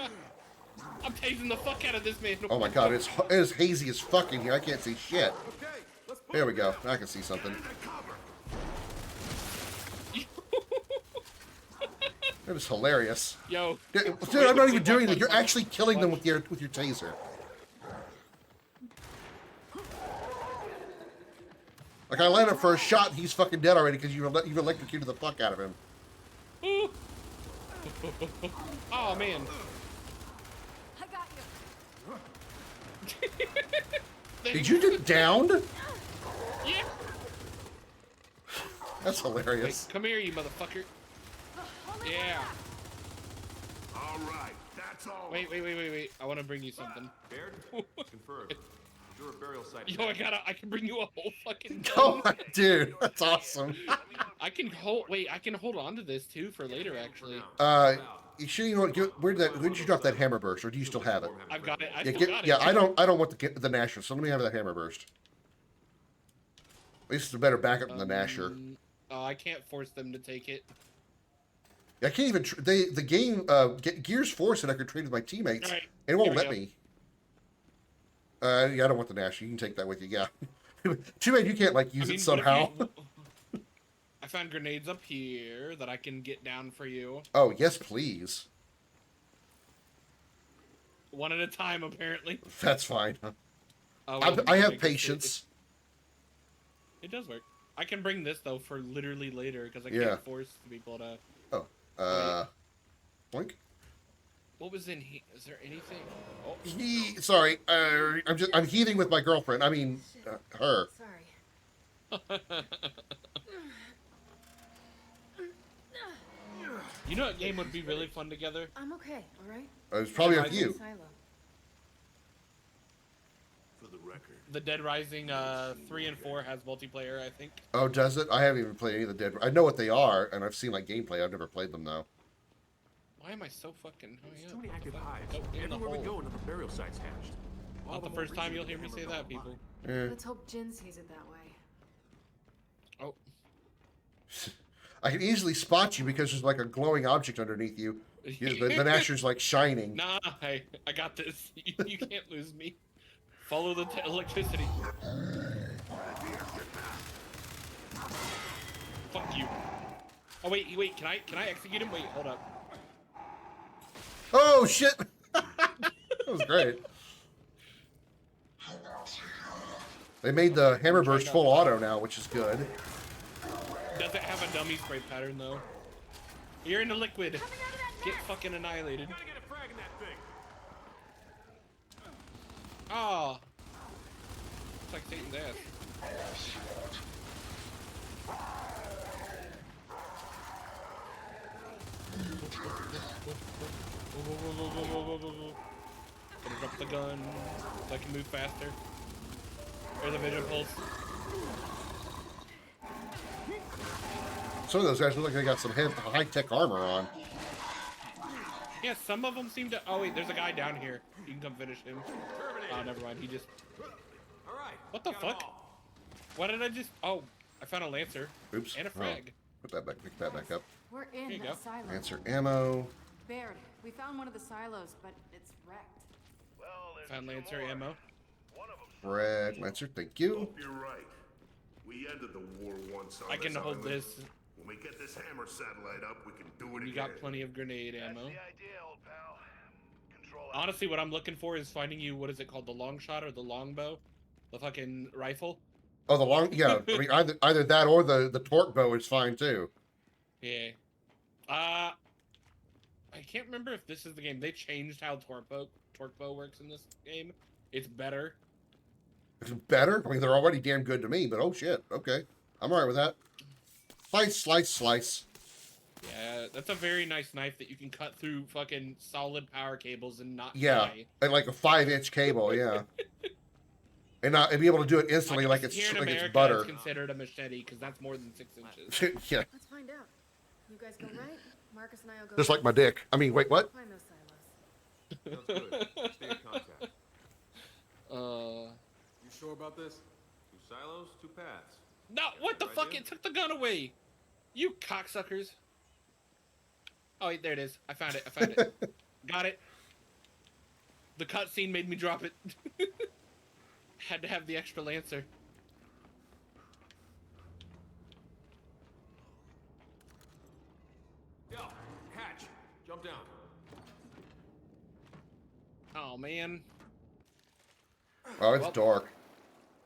I'm tasing the fuck out of this man. Oh my god, it is hazy as fuck in here. I can't see shit. There we go. I can see something. That was hilarious. Yo. Dude, I'm not even doing that. You're actually killing them with your taser. Like I landed for a shot, and he's fucking dead already because you've electrocuted the fuck out of him. Oh man. I got you. Did you get downed? Yeah. That's hilarious. Wait, come here, you motherfucker. Yeah. All right, that's all. Wait. I want to bring you something. Baird? Conferred. You're a burial site. Yo, I can bring you a whole fucking gun. Oh my dude, that's awesome. I can hold on to this too for later actually. You sure you know what? Where did you drop that hammer burst, or do you still have it? I've got it. Yeah, I don't want the Nasher, so let me have that hammer burst. At least it's a better backup than the Nasher. I can't force them to take it. I can't even. The game Gears Force that I could trade with my teammates, Right, and it won't let me. Yeah, I don't want the Nasher. You can take that with you. Yeah. Too bad you can't use it somehow. I found grenades up here that I can get down for you. Oh yes, please. One at a time, apparently. That's fine. Oh, I have patience. It does work. I can bring this though for literally later because I can't force people to. Oh. Boink. What was in here? Is there anything? Oh. Sorry. I'm heating with my girlfriend. I mean, her. Sorry. You know what game would be really fun together? I'm okay, alright? It's probably up to you. For the record. The Dead Rising 3 and 4 has multiplayer, I think. Oh, does it? I haven't even played any of the Dead. I know what they are, and I've seen like gameplay. I've never played them though. Why am I so fucking? There's too many active hives. Oh, in the Everywhere we hole. go, another burial site's hatched. Not the first time you'll hear me say that, people. Let's hope Jin sees it that way. Oh. I can easily spot you because there's like a glowing object underneath you. The Nasher's like shining. Nah, I got this. You can't lose me. Follow the electricity. Fuck you. Oh wait, can I execute him? Wait, hold up. Oh shit! That was great. They made the hammer burst full auto now, which is good. Does it have a dummy spray pattern though? You're in the liquid. Get fucking annihilated. Gotta get a frag in that thing. Oh. It's like Satan's ass. Gonna drop the gun so I can move faster. Or the vision pulse. Some of those guys look like they got some high-tech armor on. Yeah, some of them seem to. Oh wait, there's a guy down here. You can come finish him. Oh, never mind. He just. What the fuck? Why did I just? Oh, I found a lancer. Oops. And a frag. Put that back. Pick that back up. We're in Here you the go. silo. Lancer ammo. Baird, we found one of the silos, but it's wrecked. Found lancer ammo. Frag. Lancer. Thank you. Hope you're right. We ended the war once on I can this hold island. this. When we get this hammer satellite up, we can do it We again. got plenty of grenade ammo. Honestly, what I'm looking for is finding you. What is it called? The long shot or the longbow? The fucking rifle. Oh, the long. Yeah. I mean, either that or the torque bow is fine too. Yeah. I can't remember if this is the game. They changed how torque bow works in this game. It's better. It's better. I mean, they're already damn good to me. But oh shit. Okay, I'm alright with that. Slice, slice, slice. Yeah, that's a very nice knife that you can cut through fucking solid power cables and not Yeah, die. and like a 5-inch cable. Yeah. And be able to do it instantly, like it's here in like America, it's butter. It's considered a machete because that's more than 6 inches. Yeah. Let's find out. You guys go right. Marcus and I'll go. Just like my dick. I mean, wait, what? Find those silos. Sounds good. Stay in contact. You sure about this? 2 silos, 2 paths. No, what the fuck? It took the gun away. You cocksuckers. Oh, wait, there it is. I found it. I found it. Got it. The cutscene made me drop it. Had to have the extra lancer. Yo, hatch. Jump down. Oh, man. Oh, it's dark.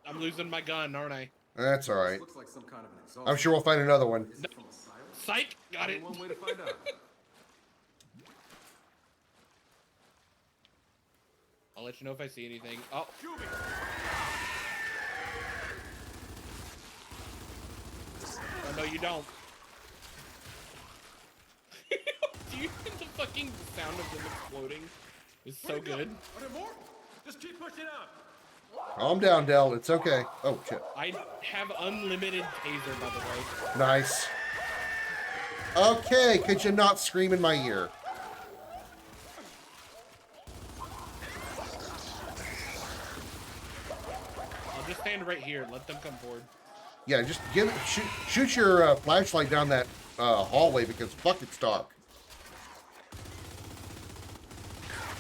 I'm losing my gun, aren't I? That's all right. Looks like some kind of an exhaust. I'm sure we'll find another one. Is it from a silo? Psych! Got it. One way to find out. I'll let you know if I see anything. Oh. Oh, no, you don't. Do you hear the fucking sound of them exploding? It's so good. Are there more? Just keep pushing out. Calm down, Del. It's okay. Oh, shit. I have unlimited taser, by the way. Nice. Okay, could you not scream in my ear? I'll just stand right here and let them come forward. Yeah, just shoot your flashlight down that hallway because fuck, it's dark.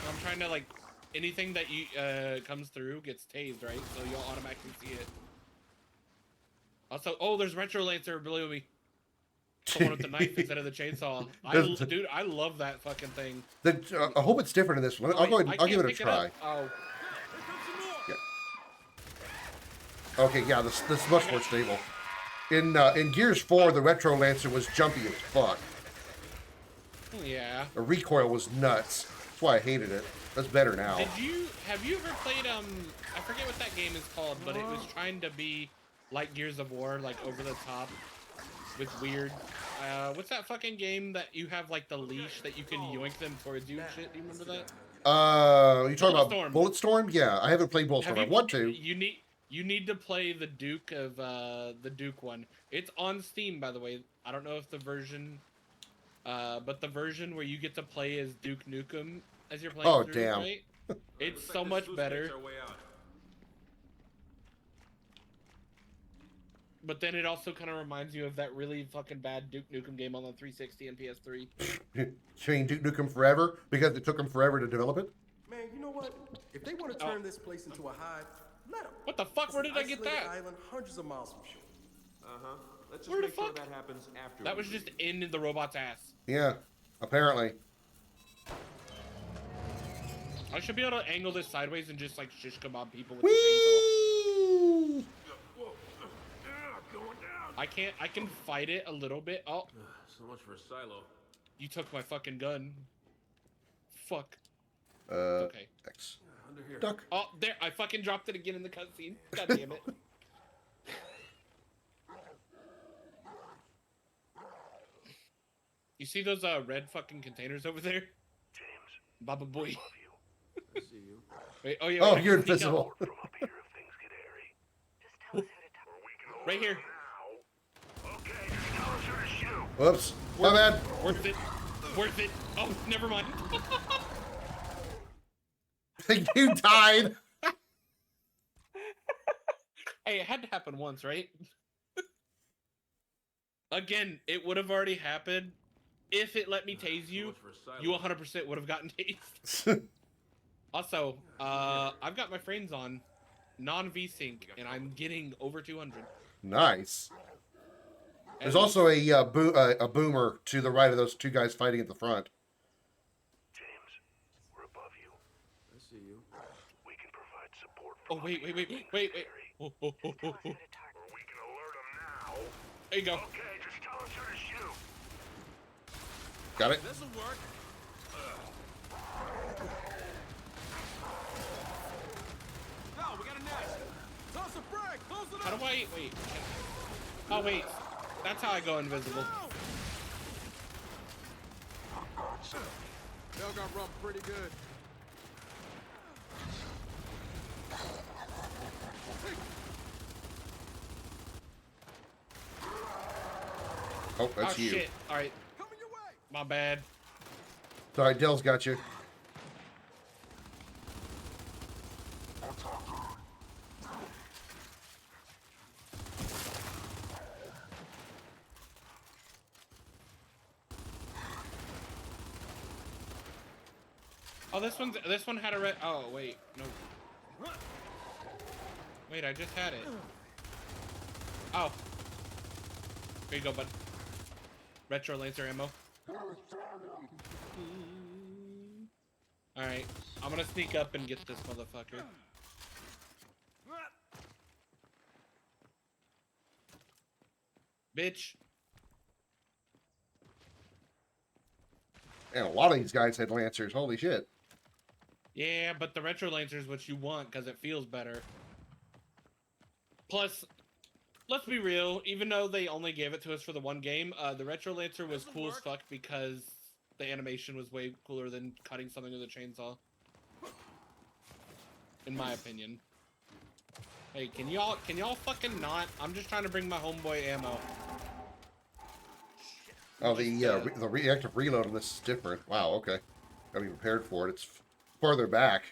I'm trying to, like, anything that you comes through gets tased, right? So you'll automatically see it. Also, oh, there's Retro Lancer below me. The one with the knife instead of the chainsaw. Dude, I love that fucking thing. I hope it's different in this one. I'll go ahead. I'll give it a try. Oh. Yeah. Okay, yeah, this is much more stable. In Gears 4, the Retro Lancer was jumpy as fuck. Yeah. The recoil was nuts. That's why I hated it. That's better now. Have you ever played I forget what that game is called, but it was trying to be like Gears of War, like over the top with weird what's that fucking game that you have like the leash that you can yoink them towards you and shit? Do you remember that? You talking about Bulletstorm? Yeah, I haven't played Bulletstorm. I want to. You need to play the Duke of the Duke one. It's on Steam, by the way. I don't know if the version but the version where you get to play as Duke Nukem as you're playing through, damn. right? It's so much better. But then it also kind of reminds you of that really fucking bad Duke Nukem game on the 360 and PS3. You mean Duke Nukem Forever because it took them forever to develop it? Man, you know what? If they want to turn this place into a hive, let them. What the fuck? Where did I get that? Island, hundreds of miles from shore. Uh-huh. Let's just Where the make sure fuck? that happens after. That was just in the robot's ass. Yeah, apparently. I should be able to angle this sideways and just like shish kebab people with the chainsaw. I can fight it a little bit. Oh. So much for a silo. You took my fucking gun. Fuck. Okay. X. Under here. Duck. Oh, there. I fucking dropped it again in the cutscene. God damn it. You see those red fucking containers over there? James. Baba boy. I see you. Wait, oh yeah. Oh, wait, you're sneak invisible. From up here if things get hairy. Just tell us who to talk Or we can hold Right here. now. Okay, just tell us who to shoot. Whoops. My bad. Worth it. Worth it. Oh, never mind. You died. Hey, it had to happen once, right? Again, it would have already happened if it let me tase you. You 100% would have gotten tased. Also, I've got my frames on non-VSync, and I'm getting over 200. Nice. There's also a boomer to the right of those two guys fighting at the front. James, we're above you. I see you. We can provide support. Oh, wait. Oh. Or we can alert them now. There you go. Okay, just tell us who to shoot. Got it? This'll work. No, we got a nest. Toss a break. Close it up. How do I... Wait. Oh, wait. That's how I go invisible. Y'all got run pretty good. Oh, that's oh, you. Shit. All right. My bad. Sorry, Dell's got you. Oh, this one had a red. Oh, wait. No. Wait, I just had it. Oh. Here you go, bud. Retro Lancer ammo. Alright. I'm gonna sneak up and get this motherfucker. Bitch. And a lot of these guys had Lancers. Holy shit. Yeah, but the Retro Lancer is what you want because it feels better. Plus, let's be real, even though they only gave it to us for the one game, the Retro Lancer was cool as fuck because the animation was way cooler than cutting something with a chainsaw. In my opinion. Hey, can y'all fucking not? I'm just trying to bring my homeboy ammo. Oh, the reactive reload on this is different. Wow, okay. Gotta be prepared for it. It's further back.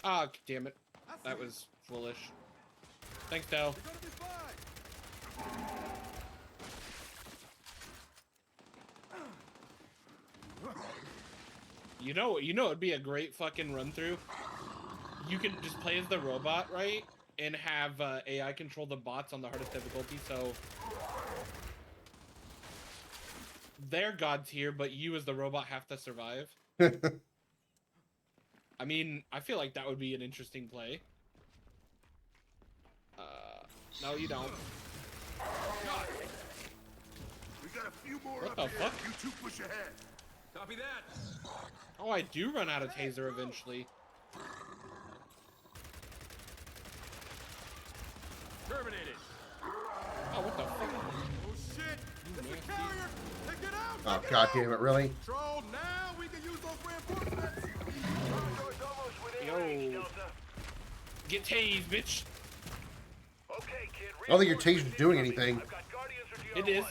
Ah, damn it. That was foolish. Thanks, Dell. You know, it'd be a great fucking run through. You can just play as the robot, right? And have AI control the bots on the hardest difficulty, so their god's here, but you as the robot have to survive. I mean, I feel like that would be an interesting play. No, you don't. We got a few more What up the here. fuck? You two push ahead. Copy that. Oh, I do run out of taser eventually. Terminated. Oh, what the fuck? Oh shit! It's a carrier! Take it out! Oh, god damn it, really? Control, now we can use those reinforcements! Yo. Get tased, bitch. Okay, kid. I don't think your taser's doing anything. It is.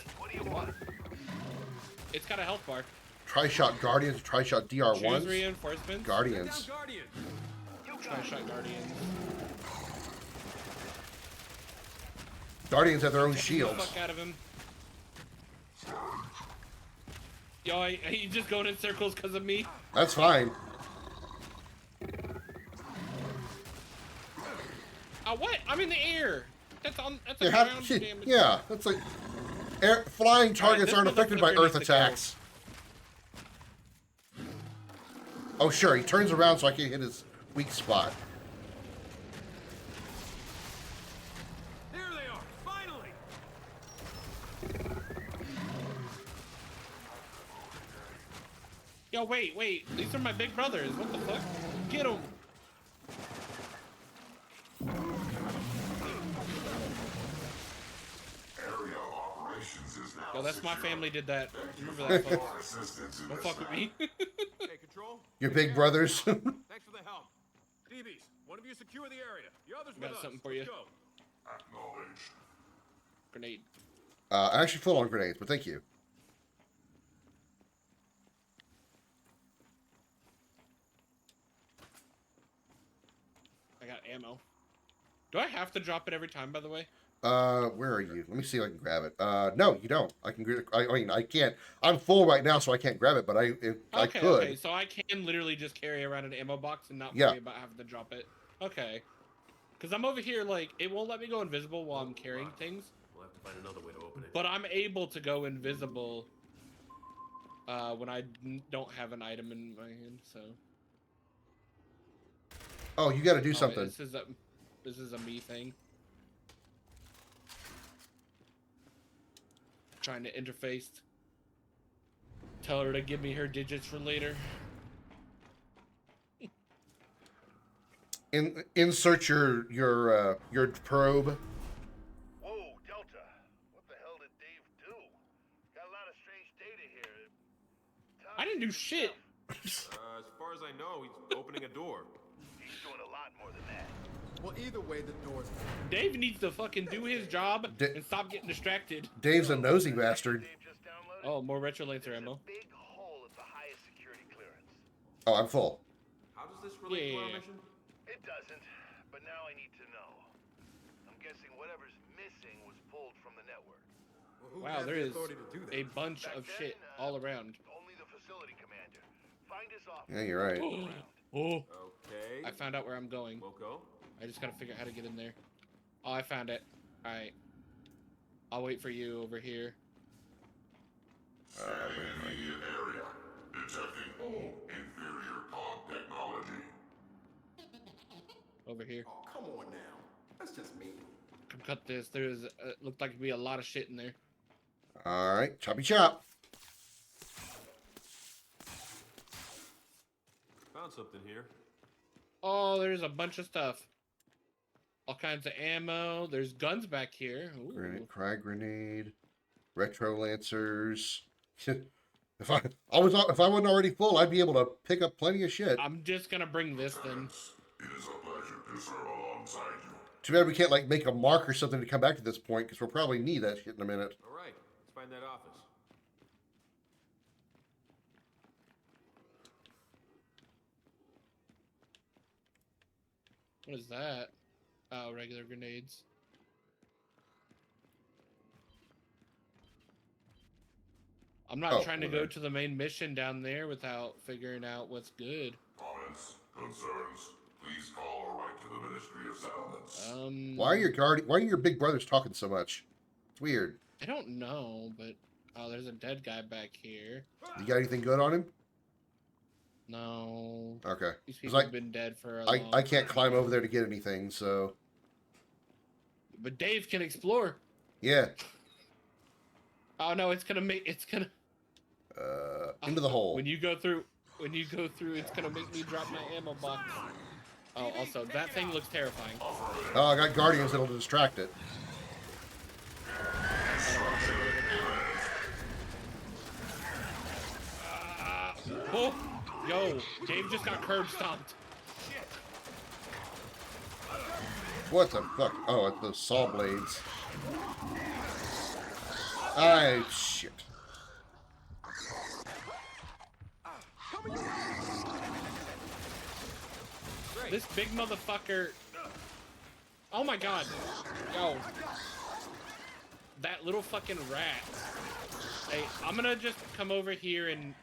It's got a health bar. Tri-shot Guardians, Tri-shot DR1s. Choose reinforcements. Guardians. Tri-shot Guardians. Guardians have their own Get the shields. fuck out of him. Yo, he's just going in circles because of me. That's fine. Oh, what? I'm in the air. That's a Yeah, ground damage. yeah, that's like flying targets this aren't affected by motherfucker Earth needs to go. attacks. Oh sure, he turns around so I can hit his weak spot. There they are, finally. Yo, wait. These are my big brothers. What the fuck? Get them. Oh, that's my family did that. Remember that, folks. Don't fuck with me. Hey, Control. Your big brothers. Thanks for the help. DBs, one of you secure the area. The others with Got us. something for you. Let's go. Acknowledged. Grenade. I actually full on grenades, but thank you. I got ammo. Do I have to drop it every time, by the way? Where are you? Let me see if I can grab it. No, you don't. I can. I mean, I can't. I'm full right now, so I can't grab it. But I could. Okay, so I can literally just carry around an ammo box and not worry about having to drop it. Okay. Because I'm over here, like, it won't let me go invisible while I'm carrying things. We'll have to find another way to open it. But I'm able to go invisible when I don't have an item in my hand, so... Oh, you got to do something. This is a me thing. Trying to interface. Tell her to give me her digits for later. Insert your probe. Whoa, Delta. What the hell did Dave do? Got a lot of strange data here. I didn't do shit. As far as I know, he's opening a door. He's doing a lot more than that. Well, either way, the door's open. Dave needs to fucking do his job and stop getting distracted. Dave's a nosy bastard. Oh, more Retro Lancer ammo. Big hole at the highest security clearance. Oh, I'm full. How does this relate to our mission? It doesn't, but now I need to know. I'm guessing whatever's missing was pulled from the network. Well, Wow, there is a bunch of shit all around. Only the facility commander. Find his office. Yeah, you're right. Oh. Okay. I found out where I'm going. We'll go. I just gotta figure out how to get in there. Oh, I found it. Alright. I'll wait for you over here. Immediate area. Detecting all inferior pod technology. Over here. Oh, come on now. That's just me. Come cut this. There's looked like to be a lot of shit in there. All right, choppy chop. Found something here. Oh, there's a bunch of stuff. All kinds of ammo. There's guns back here. Ooh. Grenade, frag grenade, retro lancers. if I wasn't already full, I'd be able to pick up plenty of shit. I'm just gonna bring this then. It is a pleasure to serve alongside you. Too bad we can't like make a mark or something to come back to this point because we'll probably need that shit in a minute. All right, let's find that office. What is that? Oh, regular grenades. I'm not trying to go to the main mission down there without figuring out what's good. Comments, concerns, please call or write to the Ministry of Settlements. Why are your big brothers talking so much? It's weird. I don't know, but oh, there's a dead guy back here. You got anything good on him? No. Okay. These people have been dead for a long I can't time. climb over there to get anything, so. But Dave can explore. Yeah. Oh no, it's gonna into the hole. When you go through, it's gonna make me drop my ammo box. Oh, also, that thing looks terrifying. Oh, I got guardians that'll distract it. Oh, yo, Dave just got curb stomped. What the fuck? Oh, it's those saw blades. Shit. This big motherfucker. Oh my god. Yo. That little fucking rat. Hey, I'm gonna just come over here and...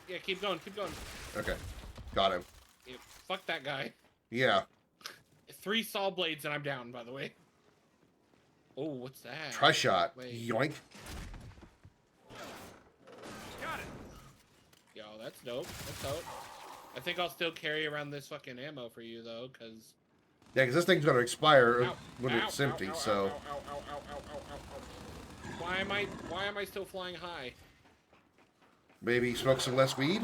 Yeah, keep going, keep going. Okay. Got him. Yeah, fuck that guy. Yeah. 3 saw blades and I'm down, by the way. Oh, what's that? Tri-shot. Wait. Yoink. Got it. Yo, that's dope. That's dope. I think I'll still carry around this fucking ammo for you, though, because... Yeah, because this thing's going to expire when it's empty, so... Why am I still flying high? Maybe smoke some less weed?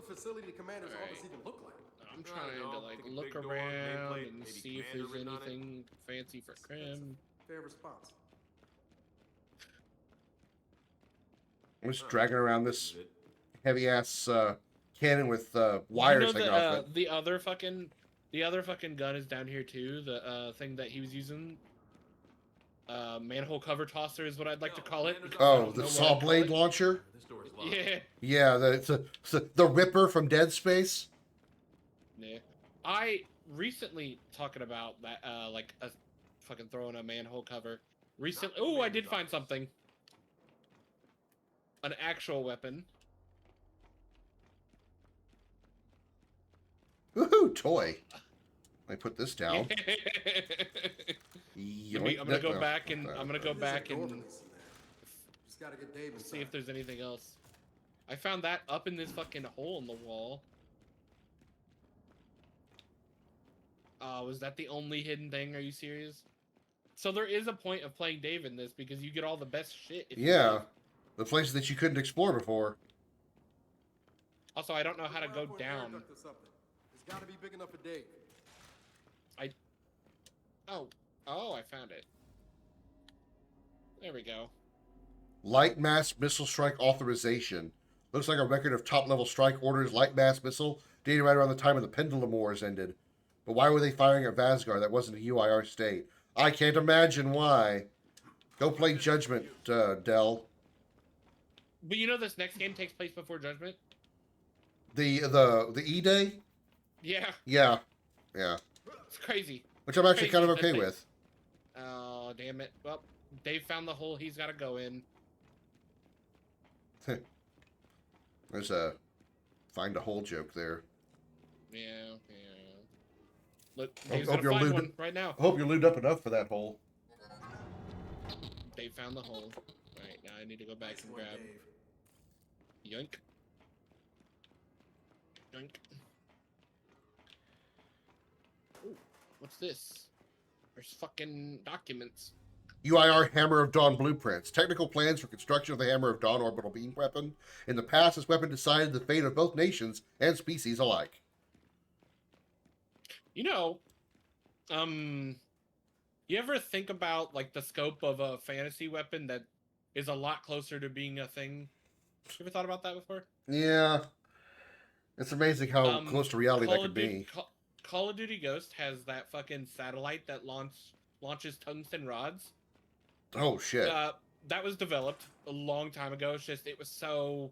the facility commander's office even look like? I'm trying to like look around and see if there's anything fancy for Krim. Fair response. I'm just dragging around this heavy ass cannon with wires hanging off it. The other fucking gun is down here too. The thing that he was using. Manhole cover tosser is what I'd like to call it. Oh, the saw blade launcher? Yeah. Yeah, the Ripper from Dead Space. Yeah. I recently talking about that, like a fucking throwing a manhole cover. Recently, oh, I did find something. An actual weapon. Woohoo! Toy. I put this down. I'm gonna go back and Just gotta get Dave inside. see if there's anything else. I found that up in this fucking hole in the wall. Was that the only hidden thing? Are you serious? So there is a point of playing Dave in this because you get all the best shit. If Yeah, the places that you couldn't explore before. Also, I don't know how to go down. It's gotta be big enough for Dave. Oh, I found it. There we go. Light mass missile strike authorization. Looks like a record of top-level strike orders. Light mass missile dated right around the time of the Pendulum Wars ended. But why were they firing at Vasgar? That wasn't a UIR state. I can't imagine why. Go play Judgment, Dell. But you know this next game takes place before Judgment? The E-Day? Yeah. Yeah. It's crazy. Which I'm actually kind of okay with. Oh, damn it. Well, Dave found the hole he's got to go in. There's a find a hole joke there. Yeah. Look, Dave's gonna find one right now. I hope you're lubed up enough for that hole. Dave found the hole. Alright, now I need to go back and grab... Yoink. Yoink. Ooh, what's this? There's fucking documents. UIR Hammer of Dawn blueprints. Technical plans for construction of the Hammer of Dawn orbital beam weapon. In the past, this weapon decided the fate of both nations and species alike. You know, you ever think about, like, the scope of a fantasy weapon that is a lot closer to being a thing? You ever thought about that before? Yeah. It's amazing how close to reality that could be. Call of Duty Ghost has that fucking satellite that launches tungsten rods. Oh, shit. That was developed a long time ago. It's just, it was so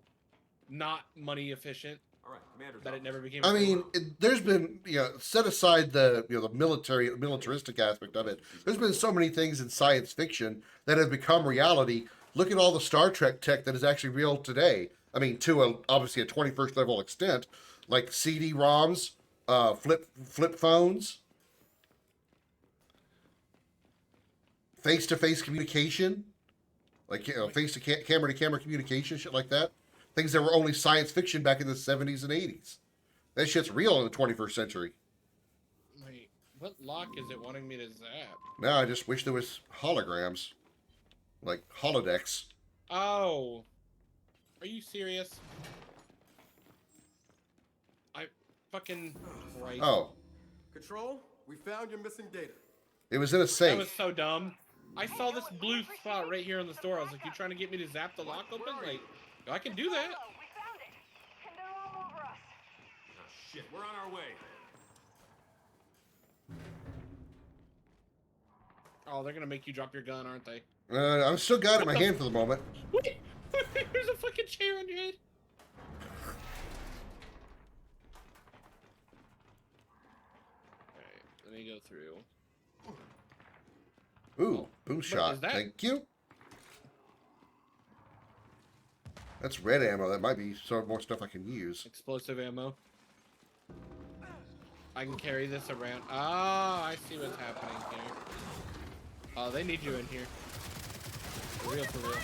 not money efficient. All right, Commander, that it never became. I mean, there's been, set aside the the militaristic aspect of it. There's been so many things in science fiction that have become reality. Look at all the Star Trek tech that is actually real today. I mean, to obviously a 21st level extent, like CD-ROMs, flip phones, face-to-face communication, like camera to camera communication, shit like that. Things that were only science fiction back in the 70s and 80s. That shit's real in the 21st century. Wait, what lock is it wanting me to zap? Now I just wish there was holograms. Like holodecks. Oh. Are you serious? I fucking... Christ. Oh. Control, we found your missing data. It was in a safe. That was so dumb. I saw this blue spot right here on the store. I was like, you trying to get me to zap the lock open? Like, I can do that. Shit, we're on our way. Oh, they're gonna make you drop your gun, aren't they? I've still got it in my hand for the moment. Wait, there's a fucking chair on your head. Alright, let me go through. Ooh, boom shot. Thank you. That's red ammo. That might be some more stuff I can use. Explosive ammo. I can carry this around. Ah, I see what's happening here. Oh, they need you in here. For real, for real.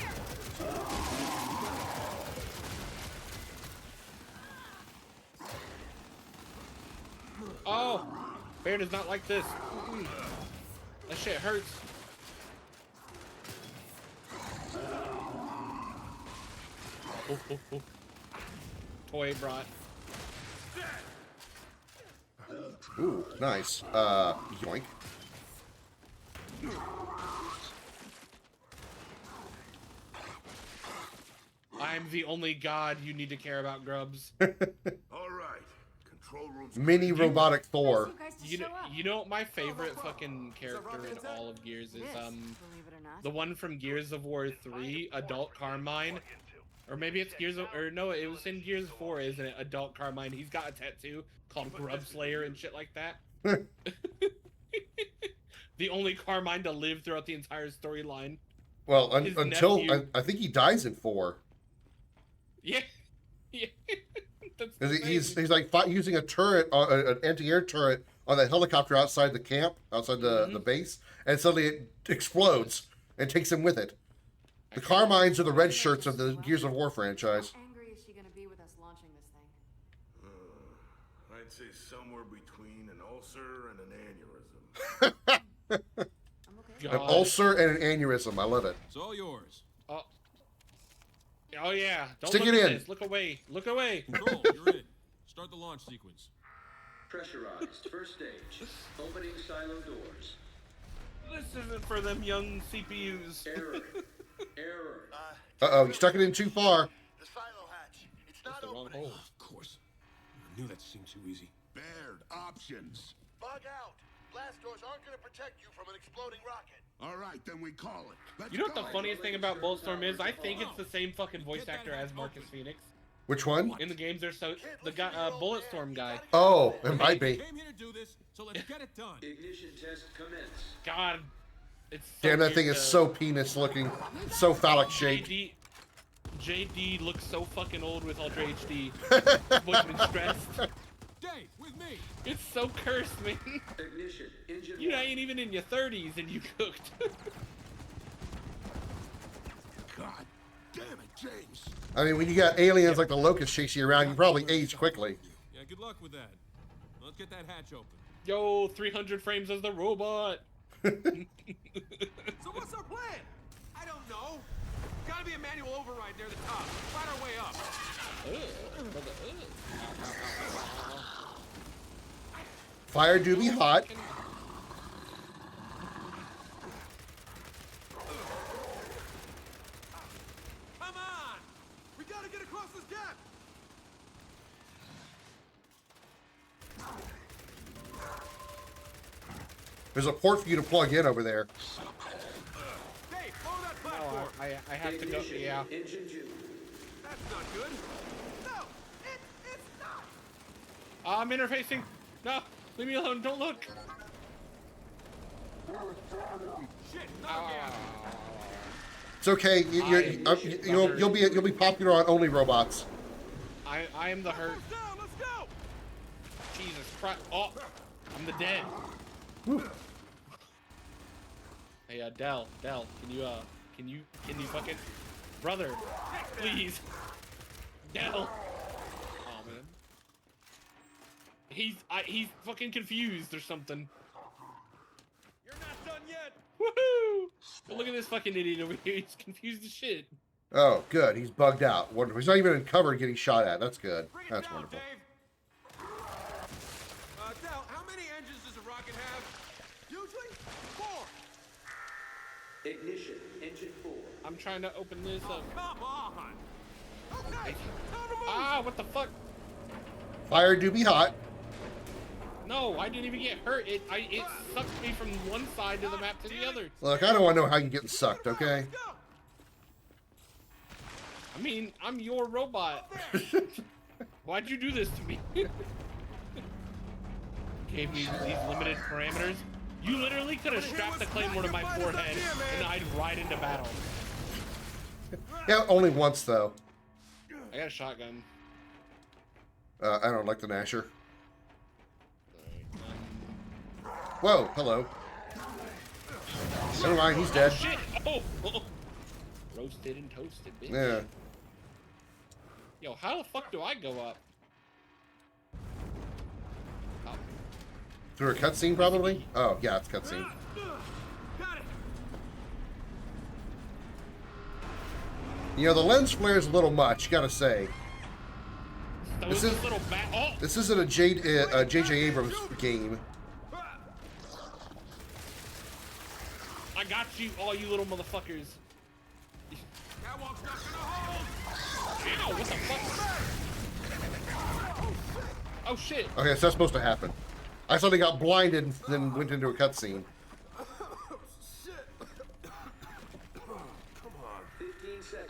Oh! Bear does not like this. That shit hurts. Oh. Toy brought. Ooh, nice. Yoink. I'm the only god you need to care about, Grubs. All right. Control room's Mini robotic Thor. You know what my favorite fucking character in all of Gears is? The one from Gears of War 3, Adult Carmine. Or maybe it's Gears of... Or no, it was in Gears 4, isn't it? Adult Carmine. He's got a tattoo called Grub Slayer and shit like that. The only Carmine to live throughout the entire storyline. Well, until... I think he dies in 4. Yeah. Yeah. He's like using a turret, an anti-air turret on that helicopter outside the camp, outside the base, and suddenly it explodes and takes him with it. The Carmines are the red shirts of the Gears of War franchise. How angry is she gonna be with us launching this thing? I'd say somewhere between an ulcer and an aneurysm. An ulcer and an aneurysm. I love it. It's all yours. Oh yeah. Don't Stick look it at in. This. Look away. Look away. Control, you're in. Start the launch sequence. Pressurized. First stage. Opening silo doors. This isn't for them young CPUs. Error. Error. Uh-oh, you stuck it in too far. The silo hatch. It's not the wrong opening. hole. Of course. I knew that seemed too easy. Baird, options. Bug out. Blast doors aren't going to protect you from an exploding rocket. All right, then we call it. Let's You know what the go. funniest thing about Bulletstorm is? I think it's the same fucking voice actor as Marcus Phoenix. Which one? In the games, there's the guy, Bulletstorm guy. Oh, it might be. Came here to do this, so let's get it done. Ignition test commence. God, it's so Damn, that weird thing is to- so penis looking, so phallic shaped. JD looks so fucking old with Ultra HD. Voice been stressed. Dave, with me. It's so cursed, man. Ignition. Engine. You ain't even in your 30s and you cooked. God damn it, James. I mean, when you got aliens like the Locust chasing you around, you probably age quickly. Yeah, good luck with that. Let's get that hatch open. Yo, 300 frames as the robot. So what's our plan? I don't know. Gotta be a manual override near the top. Find our way up. Fire do be hot. Come on! We gotta get across this gap! There's a port for you to plug in over there. Dave, follow that Oh, platform! I have to go. Yeah. Engine 2. That's not good. No! It's not! I'm interfacing. No, leave me alone. Don't look. Shit, not again! It's okay. You'll be popular on Only Robots. I am the hurt. Down, let's go! Jesus Christ. Oh, I'm the dead. Hey, Del, can you fucking, brother, please, Del. Oh man, he's fucking confused or something. You're not done yet! Woohoo! But look at this fucking idiot over here. He's confused as shit. Oh, good. He's bugged out. Wonderful. He's not even in cover getting shot at. That's good. Bring it That's down, wonderful. Dave. Del, how many engines does a rocket have? Usually 4. Ignition. Engine 4. I'm trying to open this up. Come on! Okay, time to move! Ah, what the fuck? Fire do be hot. No, I didn't even get hurt. It sucked me from one side of the map to the other. Look, I don't want to know how you're getting sucked, okay? I mean, I'm your robot. Why'd you do this to me? Gave me these limited parameters. You literally could have strapped the claymore to my forehead and I'd ride into battle. Yeah, only once, though. I got a shotgun. I don't like the Nasher. Whoa, hello. Never mind, he's dead. Shit! Oh! Roasted and toasted, bitch. Yeah. Yo, how the fuck do I go up? Oh. Through a cutscene, probably? Oh, yeah, it's cutscene. Got it! You know, the lens flare is a little much, gotta say. This is little oh! This isn't a J.J. Abrams game. I got you, all you little motherfuckers. Catwalk's not gonna hold. Ow! What the fuck? Oh shit! Okay, so that's supposed to happen. I thought he got blinded and then went into a cutscene.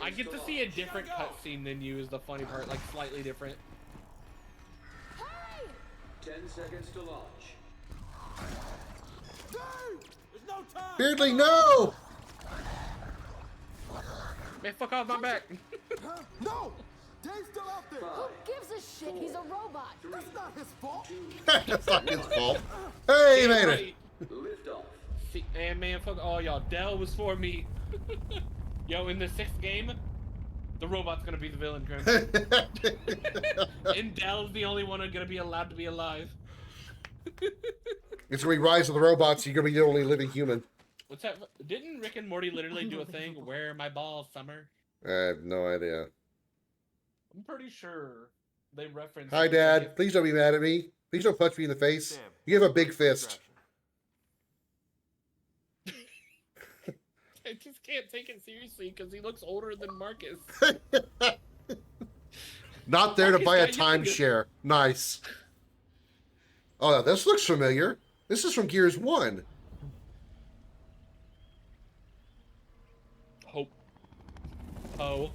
I get to see a different cutscene than you is the funny part, like slightly different. 10 seconds to launch. There's no time. Beardly, no! Man, fuck off my back. No! Dave's still out there! Who gives a shit? He's a robot. That's not his fault! That's not his fault. Hey, he made it! Lift off. See, and man, fuck all y'all. Dell was for me. Yo, in the 6th game, the robot's gonna be the villain, Krim. And Dell's the only one who's gonna be allowed to be alive. It's gonna be Rise of the Robots, you're gonna be the only living human. What's that? Didn't Rick and Morty literally do a thing? Where are my balls, Summer? I have no idea. I'm pretty sure they referenced... Hi, Dad. Please don't be mad at me. Please don't punch me in the face. You have a big fist. I just can't take it seriously because he looks older than Marcus. Not there to Marcus buy a got younger. timeshare. Nice. Oh, this looks familiar. This is from Gears 1. Hope. Oh.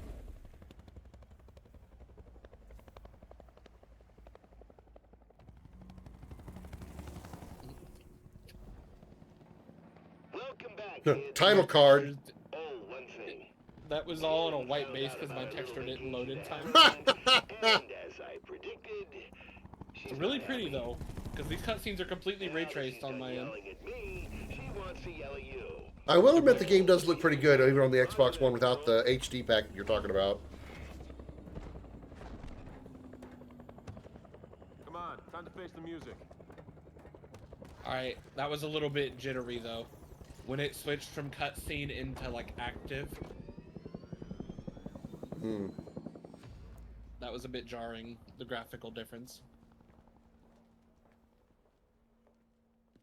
Welcome back, The kids. title card. Oh, one thing. That was all on a white base because my texture didn't load in time. And as I predicted, It's really pretty though, because these cutscenes are completely ray traced on my end. yelling at me, she wants to yell at you. I will admit the game does look pretty good, even on the Xbox One without the HD pack you're talking about. Come on, time to face the music. Alright, that was a little bit jittery though. When it switched from cutscene into like active. That was a bit jarring, the graphical difference.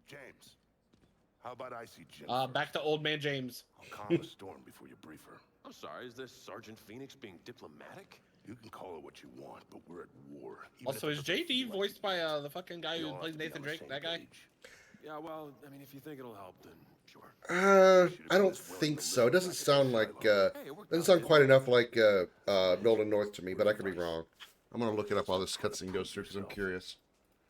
James, how about I see Jim? Back to Old Man James. I'll calm the storm before you brief her. I'm sorry, is this Sergeant Phoenix being diplomatic? You can call it what you want, but we're at war. Even Also, if is it doesn't JD feel like voiced it. by the fucking guy We who all have plays to be Nathan on the Drake? same That guy? page. Yeah, well, I mean, if you think it'll help, then sure. I don't think so. It doesn't sound like, doesn't sound quite enough like Nolan North to me, but I could be wrong. I'm gonna look it up while this cutscene goes through because I'm curious.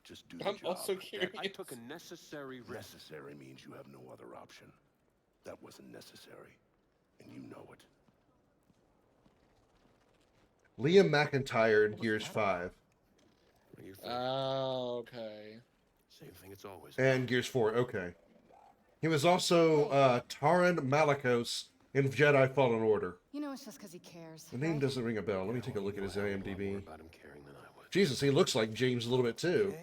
Just do the I'm job. also curious. I took a necessary risk. Necessary means you have no other option. That wasn't necessary, and you know it. Liam McIntyre in Gears 5 Oh, okay. Same thing it's always. and Gears 4. Okay. He was also Taran Malikos in Jedi Fallen Order. You know it's just because he cares. The name right? doesn't ring a bell. Let me take a look at his IMDb. About him caring than I would. Jesus, he looks like James a little bit too.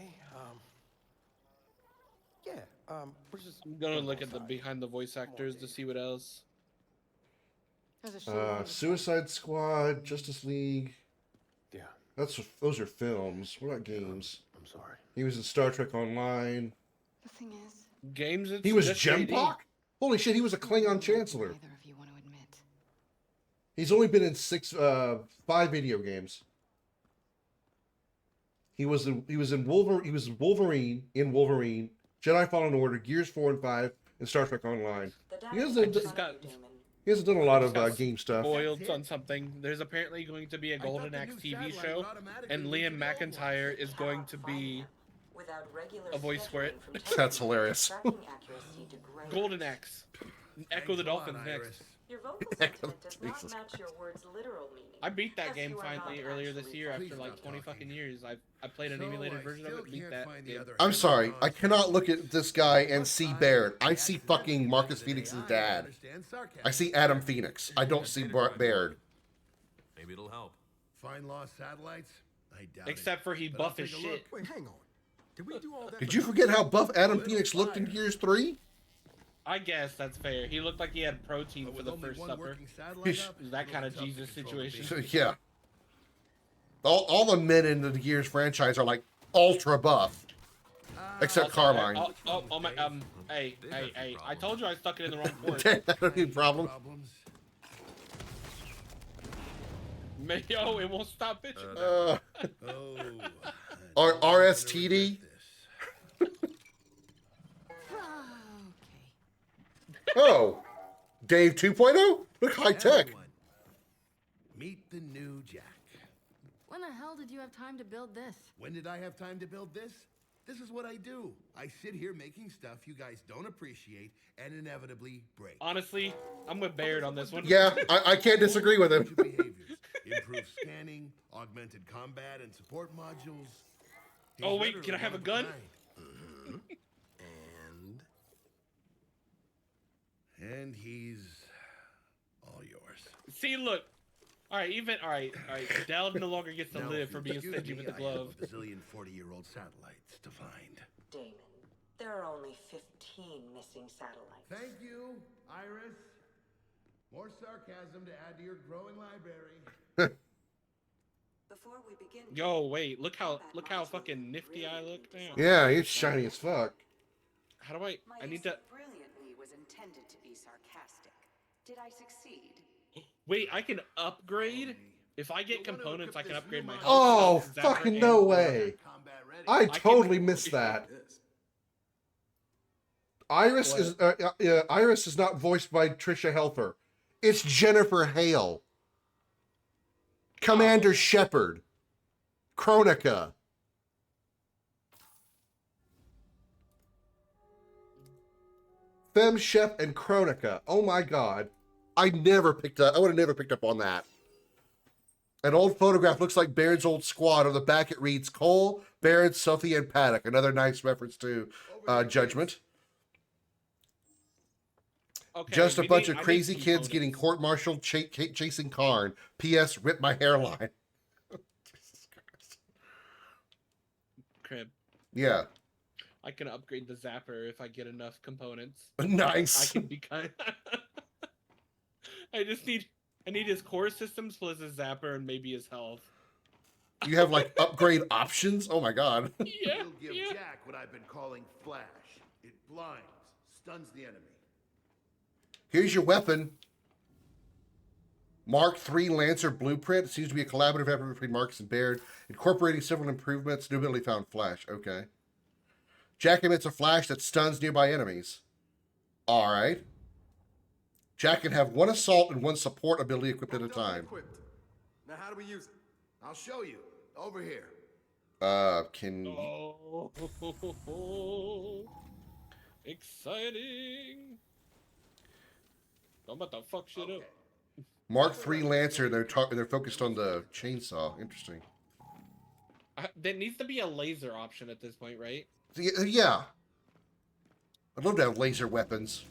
We're just I'm gonna look at the behind the voice actors to see what else. There's a show Suicide Squad, Justice League. Yeah. Those are films. What about games? I'm sorry. He was in Star Trek Online. The thing is, Games. It's He was just JD. Jempock? Holy shit, he was a Klingon Chancellor. neither of you want to admit. He's only been in 5 video games. He was in Wolverine, Jedi Fallen Order, Gears 4 and 5, and Star Trek Online. He hasn't done a lot of game stuff. Boiled on something. There's apparently going to be a Golden Axe TV show, and Liam McIntyre is going to be a voice for it. That's hilarious. Golden Axe. Echo the Dolphins next. Your vocal sentiment does not match your words' literal meaning. I beat that Thus, game you are finally not earlier this actually year talking. after like 20 fucking years. I played an emulated version of it, beat that game. I'm sorry, I cannot look at this guy and see Baird. I see fucking Marcus Phoenix's dad. I see Adam Phoenix. I don't see Baird. Maybe it'll help. Find lost satellites? I doubt Except for he But I'll buff as take a shit. look. Wait, hang on. Did we do all that? Did you forget how buff Adam Phoenix looked in Gears 3? I guess that's fair. He looked like he had protein for the first supper. That kind of Jesus situation. Yeah. All the men in the Gears franchise are like ultra buff, except Carmine. Oh my, hey, I told you I stuck it in the wrong port. Any problem? Yo, it won't stop bitching. RSTD. Oh, Dave 2.0? Look high tech. Meet the new Jack. When the hell did you have time to build this? When did I have time to build this? This is what I do. I sit here making stuff you guys don't appreciate and inevitably break. Honestly, I'm with Baird on this one. Yeah, I can't disagree with him. Improved scanning, augmented combat, and support modules. Oh wait, can I have a gun? And he's all yours. See, look. All right. Dell no longer gets to live for being stingy with the glove. I have a bazillion 40-year-old satellites to find. Damon, there are only 15 missing satellites. Thank you, Iris. More sarcasm to add to your growing library. Before we begin, Yo, wait. Look how fucking nifty I look now. Yeah, he's shiny as fuck. How do I need to... brilliantly was intended to be sarcastic. Did I succeed? Wait, I can upgrade? If I get components, I can upgrade my health. Oh, Zapper fucking no way. I totally missed that. Iris is not voiced by Trisha Helfer. It's Jennifer Hale. Commander Shepard. Chronica. Fem Shep and Chronica. Oh my god. I would have never picked up on that. An old photograph looks like Baird's old squad. On the back it reads Cole, Baird, Sophie, and Paddock. Another nice reference to Judgment. Okay, just a bunch of crazy kids getting court-martialed chasing Karn. P.S. Rip my hairline. Jesus Christ. Crib. Yeah. I can upgrade the Zapper if I get enough components. Nice. I can be kind I need his core systems plus his Zapper and maybe his health. You have like upgrade options? Oh my god. Yeah. You'll give Jack what I've been calling flash. It blinds, stuns the enemy. Here's your weapon. Mark III Lancer Blueprint. It seems to be a collaborative effort between Marcus and Baird, incorporating several improvements. New ability found flash. Okay. Jack emits a flash that stuns nearby enemies. Alright. Jack can have one assault and one support ability equipped at a time. Now how do we use it? I'll show you. Over here. Can... Oh, exciting. I'm about to fuck shit up. Mark III Lancer, they're focused on the chainsaw. Interesting. There needs to be a laser option at this point, right? Yeah. I'd love to have laser weapons.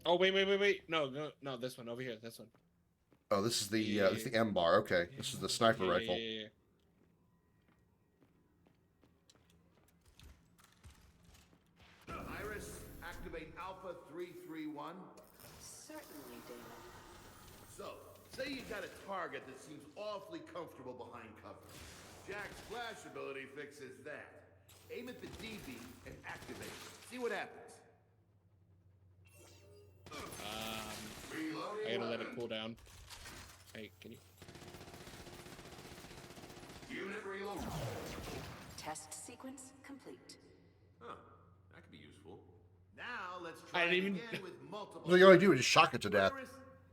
Oh, wait. No, this one over here, this one. Oh, this is the this is the M bar. Okay, this is the sniper rifle. Yeah. Iris, activate Alpha 331. Certainly, Damon. So, say you got a target that seems awfully comfortable behind cover. Jack's flash ability fixes that. Aim at the DB and activate it. See what happens. I gotta let it cool down. Hey, can you? Unit reload. Test sequence complete. Huh. That could be useful. Now let's try it again with multiple. All you gotta do is just shock it to death.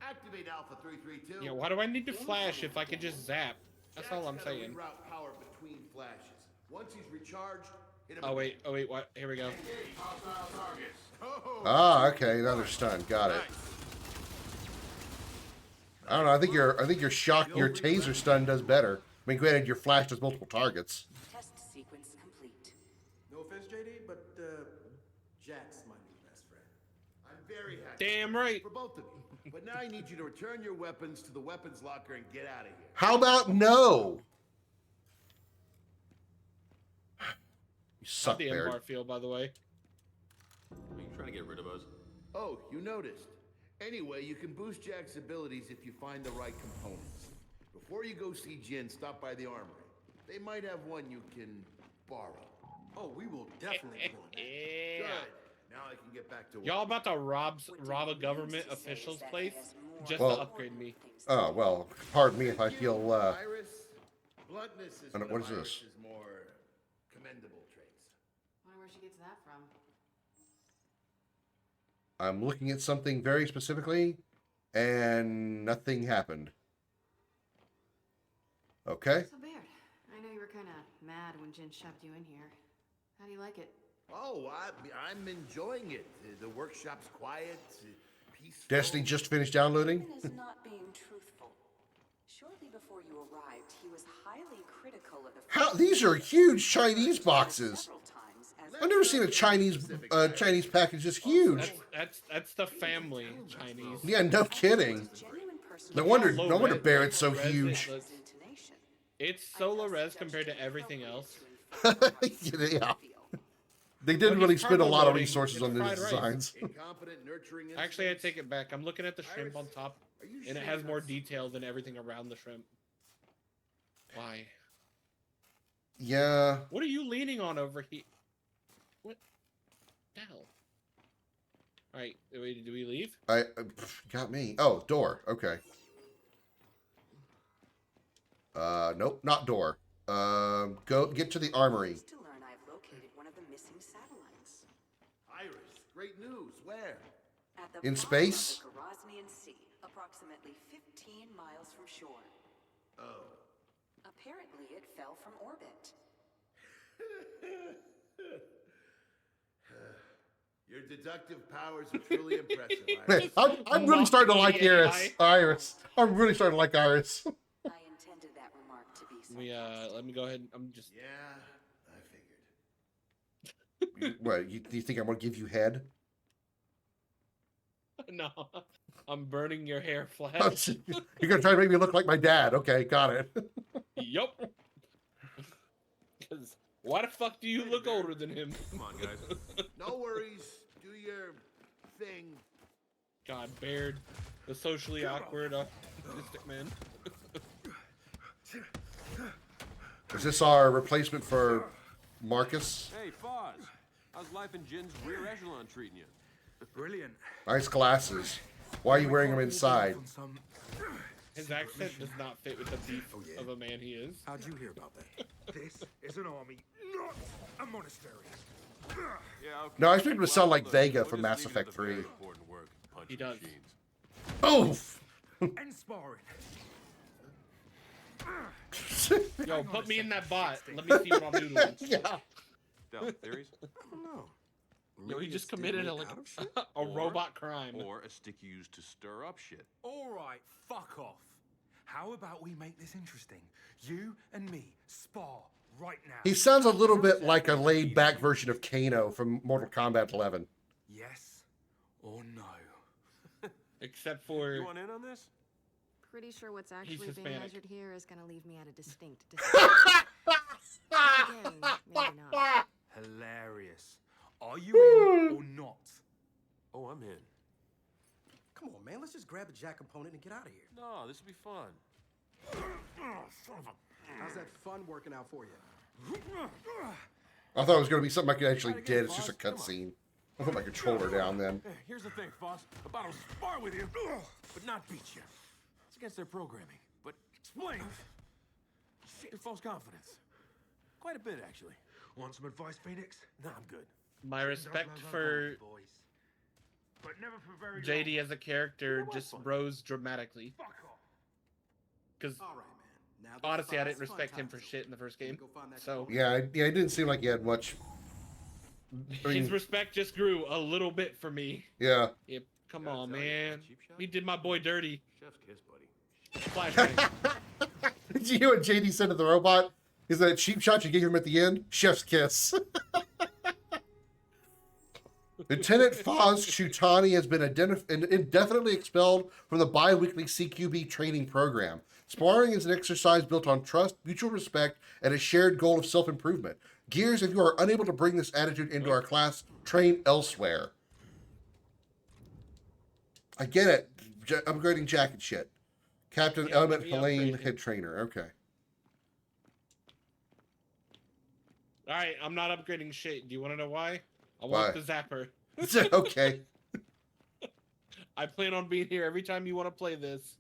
Activate Alpha 332. Yeah, why do I need to flash if I can just zap? That's all I'm saying. Reroute power between flashes. Once he's recharged, hit him. Oh wait, what? Here we go. Ah, okay, another stun. Got it. I don't know. I think your taser stun does better. I mean, granted, your flash does multiple targets. Test sequence complete. No offense, JD, but Jack's my new best friend. I'm very happy. Damn right. For both of you. But now I need you to return your weapons to the weapons locker and get out of here. How about no? You suck, How'd the Baird. M-bar feel, by the way? Are you trying to get rid of us? Oh, you noticed. Anyway, you can boost Jack's abilities if you find the right components. Before you go see Jin, stop by the armory. They might have one you can borrow. Oh, we will definitely do that. Yeah. Good. Now I can get back to work. Y'all about to rob a government official's place just Well, to upgrade me. Oh, well, pardon me if I feel, Iris, bluntness is what is this? more commendable traits. Wonder where she gets that from. I'm looking at something very specifically, and nothing happened. Okay. So Baird, I know you were kind of mad when Jin shoved you in here. How do you like it? Oh, I'm enjoying it. The workshop's quiet, peaceful. Destiny just finished downloading. Krim is not being truthful. Shortly before you arrived, he was highly critical of the How these are huge Chinese boxes. I've never seen a Chinese package this huge. That's the family Chinese. Yeah, no kidding. No wonder Barrett's so huge. It's so low res compared to everything else. Yeah. They didn't really spend a lot of resources on these designs. Actually, I take it back. I'm looking at the shrimp on top, and it has more detail than everything around the shrimp. Why? Yeah. What are you leaning on over here? What the hell? All right, do we leave? Got me. Oh, door. Okay. Nope, not door. Go get to the armory. to learn I've located one of the missing satellites. Iris, great news. Where? At the In bottom space? of the Gorosnian Sea, approximately 15 miles from shore. Oh. Apparently, it fell from orbit. Your deductive powers are truly impressive. I'm really starting to like Iris. I'm really starting to like Iris. I intended that remark to be Let me go ahead. I'm just. Yeah, I figured. What? Do you think I'm gonna give you head? No, I'm burning your hair flat. You're gonna try to make me look like my dad? Okay, got it. Yup. Because why the fuck do you look older than him? Come on, guys. No worries. Do your thing. God, Baird, the socially awkward autistic man. Is this our replacement for Marcus? Hey, Foz. How's life in Jin's rear echelon treating you? Brilliant. Nice glasses. Why are you wearing them inside? His accent does not fit with the beef of a man he is. How'd you hear about that? This is an army, not a monastery. Yeah, okay. No, I expect him to sound like Vega from Mass Effect 3. He does. Oof! And sparring. Yo, put me in that bot. Let me see what I'm doing. Yeah. Down theories? I don't know. Yo, he just committed a robot crime. Or a stick you used to stir up shit. All right, fuck off. How about we make this interesting? You and me spar right now. He sounds a little bit like a laid-back version of Kano from Mortal Kombat 11. Yes or no? Except for... You want in on this? Pretty sure what's actually being Hispanic. measured here is gonna leave me at a distinct disadvantage. Again, maybe not. Hilarious. Are you in or not? Oh, I'm in. Come on, man. Let's just grab the jack component and get out of here. No, this will be fun. How's that fun working out for you? I thought it was going to be something I could actually get. It's just a cutscene. I'll put my controller down then. Here's the thing, Foz. About to spar with you, but not beat you. It's against their programming, but explain. Your false confidence. Quite a bit, actually. Want some advice, Phoenix? Nah, I'm good. My respect for But never for very JD as a character just rose dramatically. Because honestly, I didn't respect him for shit in the first game. So Yeah, it didn't seem like he had much. I mean, his respect just grew a little bit for me. Yeah. Yep. Come on, man. He did my boy dirty. Chef's kiss, buddy. Flashbang. Did you hear what JD said to the robot? Is that cheap shot you gave him at the end? Chef's kiss. Lieutenant Foz Shutani has been indefinitely expelled from the bi-weekly CQB training program. Sparring is an exercise built on trust, mutual respect, and a shared goal of self-improvement. Gears, if you are unable to bring this attitude into our class, train elsewhere. I get it. Upgrading jacket shit. Captain Yeah, Element let me Helene, upgrade head trainer. Okay. All right, I'm not upgrading shit. Do you want to know why? I Why? want the zapper. Okay. I plan on being here every time you want to play this,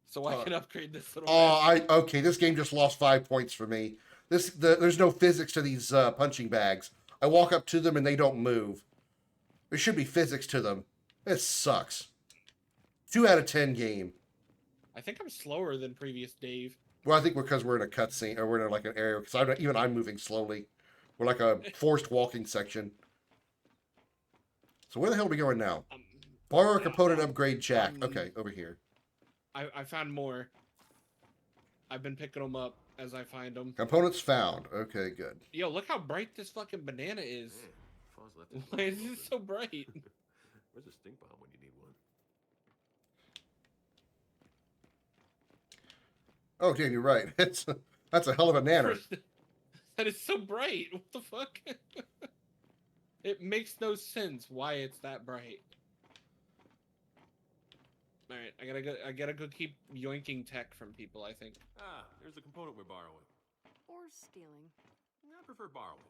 so I can upgrade this little. Okay. This game just lost 5 points for me. There's no physics to these punching bags. I walk up to them and they don't move. There should be physics to them. This sucks. 2 out of 10 game. I think I'm slower than previous Dave. Well, I think because we're in a cutscene, or we're in like an area. Because even I'm moving slowly. We're like a forced walking section. So where the hell are we going now? Borrow a component, upgrade Jack. Okay, over here. I found more. I've been picking them up as I find them. Components found. Okay, good. Yo, look how bright this fucking banana is. Why is this so bright? Where's the stink bomb when you need one? Oh, damn, you're right. That's a hell of a nanner. That is so bright. What the fuck? It makes no sense why it's that bright. All right, I gotta go keep yoinking tech from people. I think. Ah, there's the component we're borrowing. Or stealing. I prefer borrowing.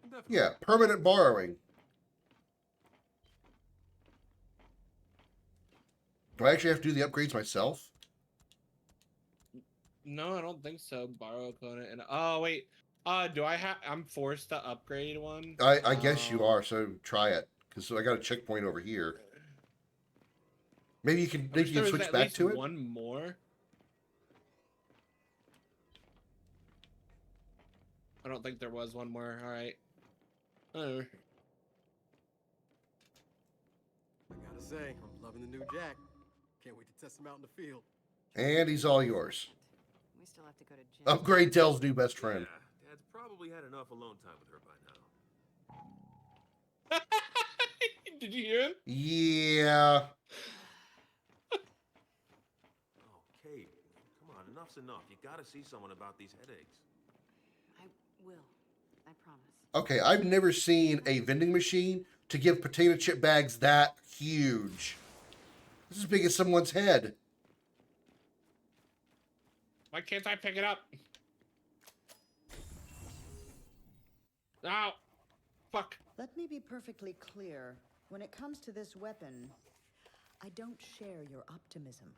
Definitely. Yeah, permanent borrowing. Do I actually have to do the upgrades myself? No, I don't think so. Borrow a component and oh wait, do I have? I'm forced to upgrade one. I guess you are. So try it because I got a checkpoint over here. Maybe you can switch back to it. One more. I don't think there was one more. All right. Oh. I gotta say, I'm loving the new Jack. Can't wait to test him out in the field. And he's all yours. We still have to go to gym. Upgrade Dell's new best friend. Yeah, Dad's probably had enough alone time with her by now. Did you hear him? Yeah. Okay, come on, enough's enough. You gotta see someone about these headaches. I will. I promise. Okay, I've never seen a vending machine to give potato chip bags that huge. This is as big as someone's head. Why can't I pick it up? Ow! Fuck. Let me be perfectly clear. When it comes to this weapon, I don't share your optimism.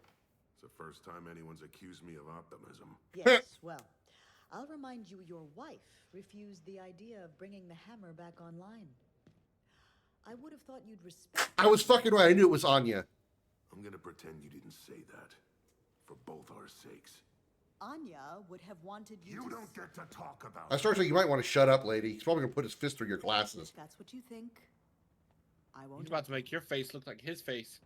It's the first time anyone's accused me of optimism. Yes, well, I'll remind you your wife refused the idea of bringing the hammer back online. I would have thought you'd respect... I was fucking right. I knew it was Anya. I'm gonna pretend you didn't say that. For both our sakes. Anya would have wanted you You to... don't get to talk about I started saying you might want to shut up, lady. He's probably going to put his fist through your glasses. If that's what you think, I won't... He's about to make your face look like his face.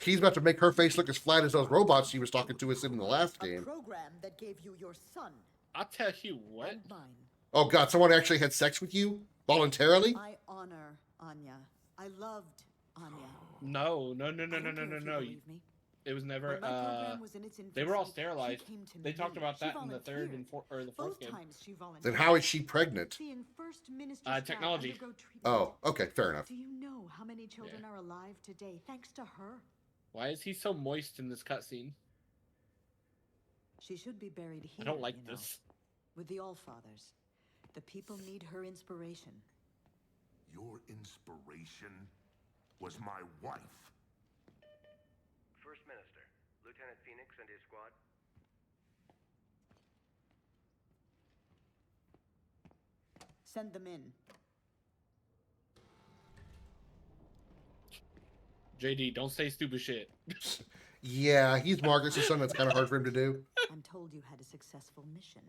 He's about to make her face look as flat as those robots she was talking to us in the last game. A program that gave you your son. I'll tell you what. And mine. Oh, God. Someone actually had sex with you? Voluntarily? I honor Anya. I loved Anya. No. Me. It was never. When my program was in its They were all infancy, sterilized. she came to They me. talked about She that in the third and volunteered. the fourth Both game. times she Then volunteered. how is she pregnant? Seeing first minister's Technology. child undergo treatment. Oh, okay. Fair enough. Do you know how many children are alive today thanks to her? Why is he so moist in this cutscene? She should be buried here. I don't like you know, this. with the Allfathers. The people need her inspiration. Your inspiration was my wife. First Minister, Lieutenant Phoenix and his squad. Send them in. JD, don't say stupid shit. Yeah, he's Marcus' son. That's kind of hard for him to do. I'm told you had a successful mission.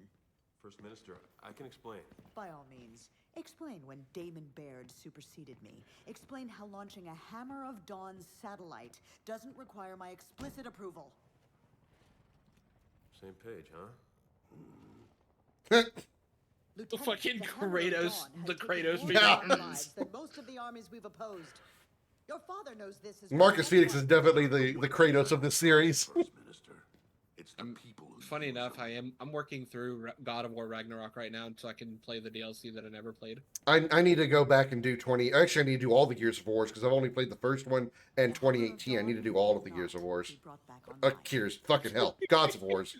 First Minister, I can explain. By all means, explain when Damon Baird superseded me. Explain how launching a Hammer of Dawn's satellite doesn't require my explicit approval. Same page, huh? The fucking Kratos, the Kratos lives than most of the armies we've opposed. Your father knows this as Marcus Phoenix is definitely the Kratos of this series. First Minister, It's the people who Funny enough, I'm working through God of War Ragnarok right now, so I can play the DLC that I never played. I need to go back and do 20. Actually, I need to do all the Gears of Wars because I've only played the first one and 2018. I need to do all of the Gears of Wars. Gears, fucking hell, Gods of Wars.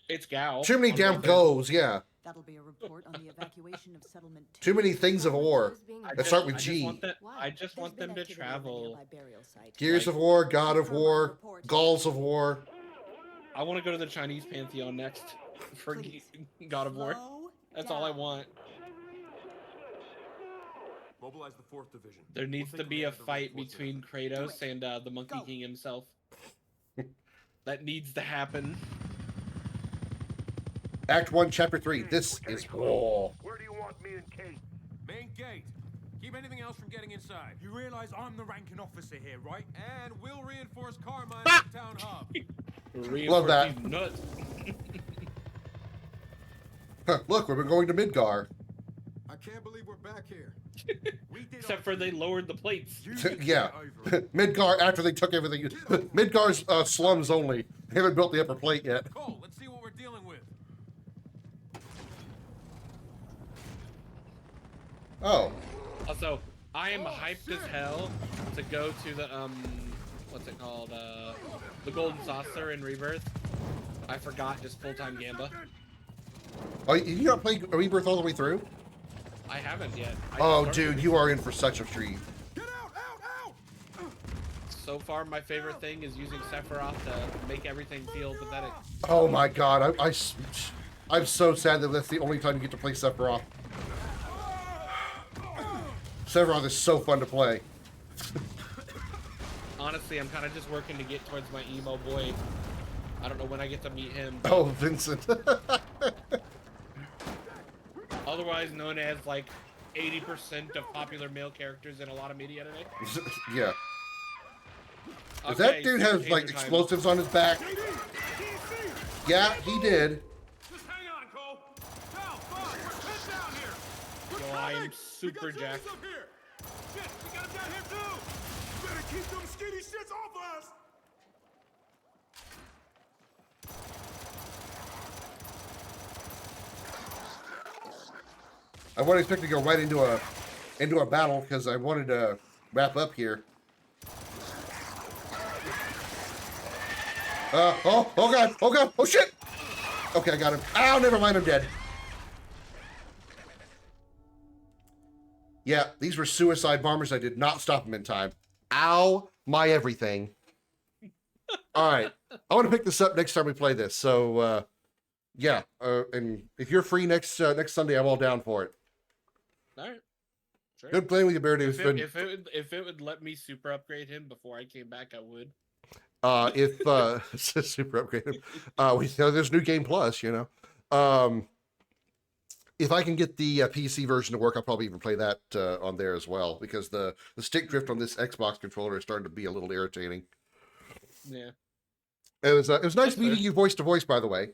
It's Gal. Too many damn goes, yeah. That'll be a report on the evacuation of settlement 2. Too many things of war. Let's start with G. I just want them to travel. Gears of War, God of War, Gauls of War. I want to go to the Chinese Pantheon next for God of War. That's all I want. Mobilize the 4th Division. There needs to be a fight between Kratos and the Monkey King himself. That needs to happen. Act 1, Chapter 3. This is war. Where do you want me and Kate? Main gate. Keep anything else from getting inside. You realize I'm the ranking officer here, right? And we'll reinforce Carmine at the town hub. Love that. Look, we've been going to Midgar. I can't believe we're back here. Except for they lowered the plates. Yeah. Midgar, after they took everything. Midgar's slums only. They haven't built the upper plate yet. Cole, let's see what we're dealing with. Oh. Also, I am hyped as hell to go to the, what's it called? The Golden Saucer in Rebirth. I forgot just full-time Gamba. Oh, you not played Rebirth all the way through? I haven't yet. Oh, dude, you are in for such a treat. So far, my favorite thing is using Sephiroth to make everything feel pathetic. Oh my god, I'm so sad that that's the only time you get to play Sephiroth. Sephiroth is so fun to play. Honestly, I'm kind of just working to get towards my emo boy. I don't know when I get to meet him. Oh, Vincent. Otherwise known as like 80% of popular male characters in a lot of media today. Yeah. Okay, Does that dude have like time. explosives on his back? Yeah, he did. Just hang on, Cole. Cal, Bob, we're pinned down here. Yo, I am super jacked. Shit, we got him down here too. Better keep them skinny shits off us. I wasn't expecting to go right into a battle because I wanted to wrap up here. Oh god, oh shit! Okay, I got him. Ow, never mind, I'm dead. Yeah, these were suicide bombers. I did not stop them in time. Ow, my everything. All right, I want to pick this up next time we play this. So, yeah, and if you're free next Sunday, I'm all down for it. All right. Sure. Good playing with you, Bear Dude. If it would let me super upgrade him before I came back, I would. Super upgrade. There's New Game Plus, you know. If I can get the PC version to work, I'll probably even play that on there as well, because the stick drift on this Xbox controller is starting to be a little irritating. Yeah. It was nice meeting you voice to voice, by the way.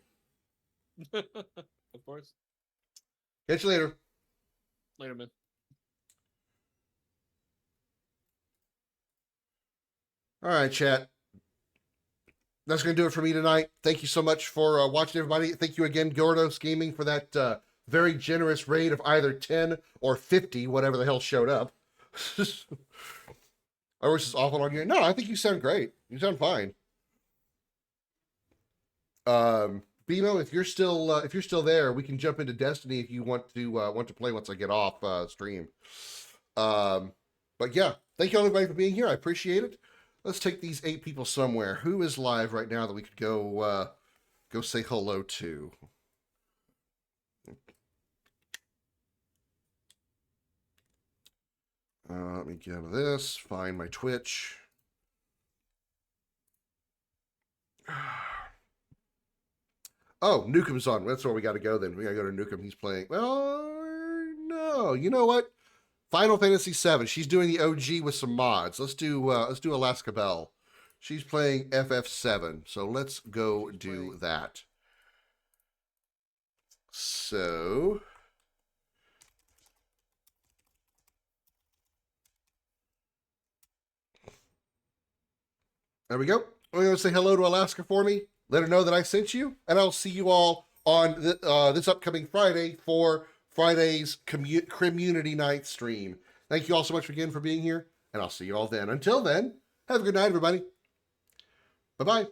Of course. Catch you later. Later, man. All right, chat. That's going to do it for me tonight. Thank you so much for watching, everybody. Thank you again, Gordos Gaming, for that very generous raid of either 10 or 50, whatever the hell showed up. I wish it's awful on you. No, I think you sound great. You sound fine. Bimo, if you're still there, we can jump into Destiny if you want to play once I get off stream. But yeah, thank you everybody for being here. I appreciate it. Let's take these 8 people somewhere. Who is live right now that we could go say hello to? Let me get out of this. Find my Twitch. Oh, Nukem's on. That's where we got to go then. We got to go to Nukem. He's playing. Well, no. You know what? Final Fantasy VII. She's doing the OG with some mods. Let's do Alaska Bell. She's playing FF7. So let's go do that. So there we go. Are you going to say hello to Alaska for me? Let her know that I sent you, and I'll see you all on this upcoming Friday for Friday's Community Night stream. Thank you all so much again for being here, and I'll see you all then. Until then, have a good night, everybody. Bye-bye.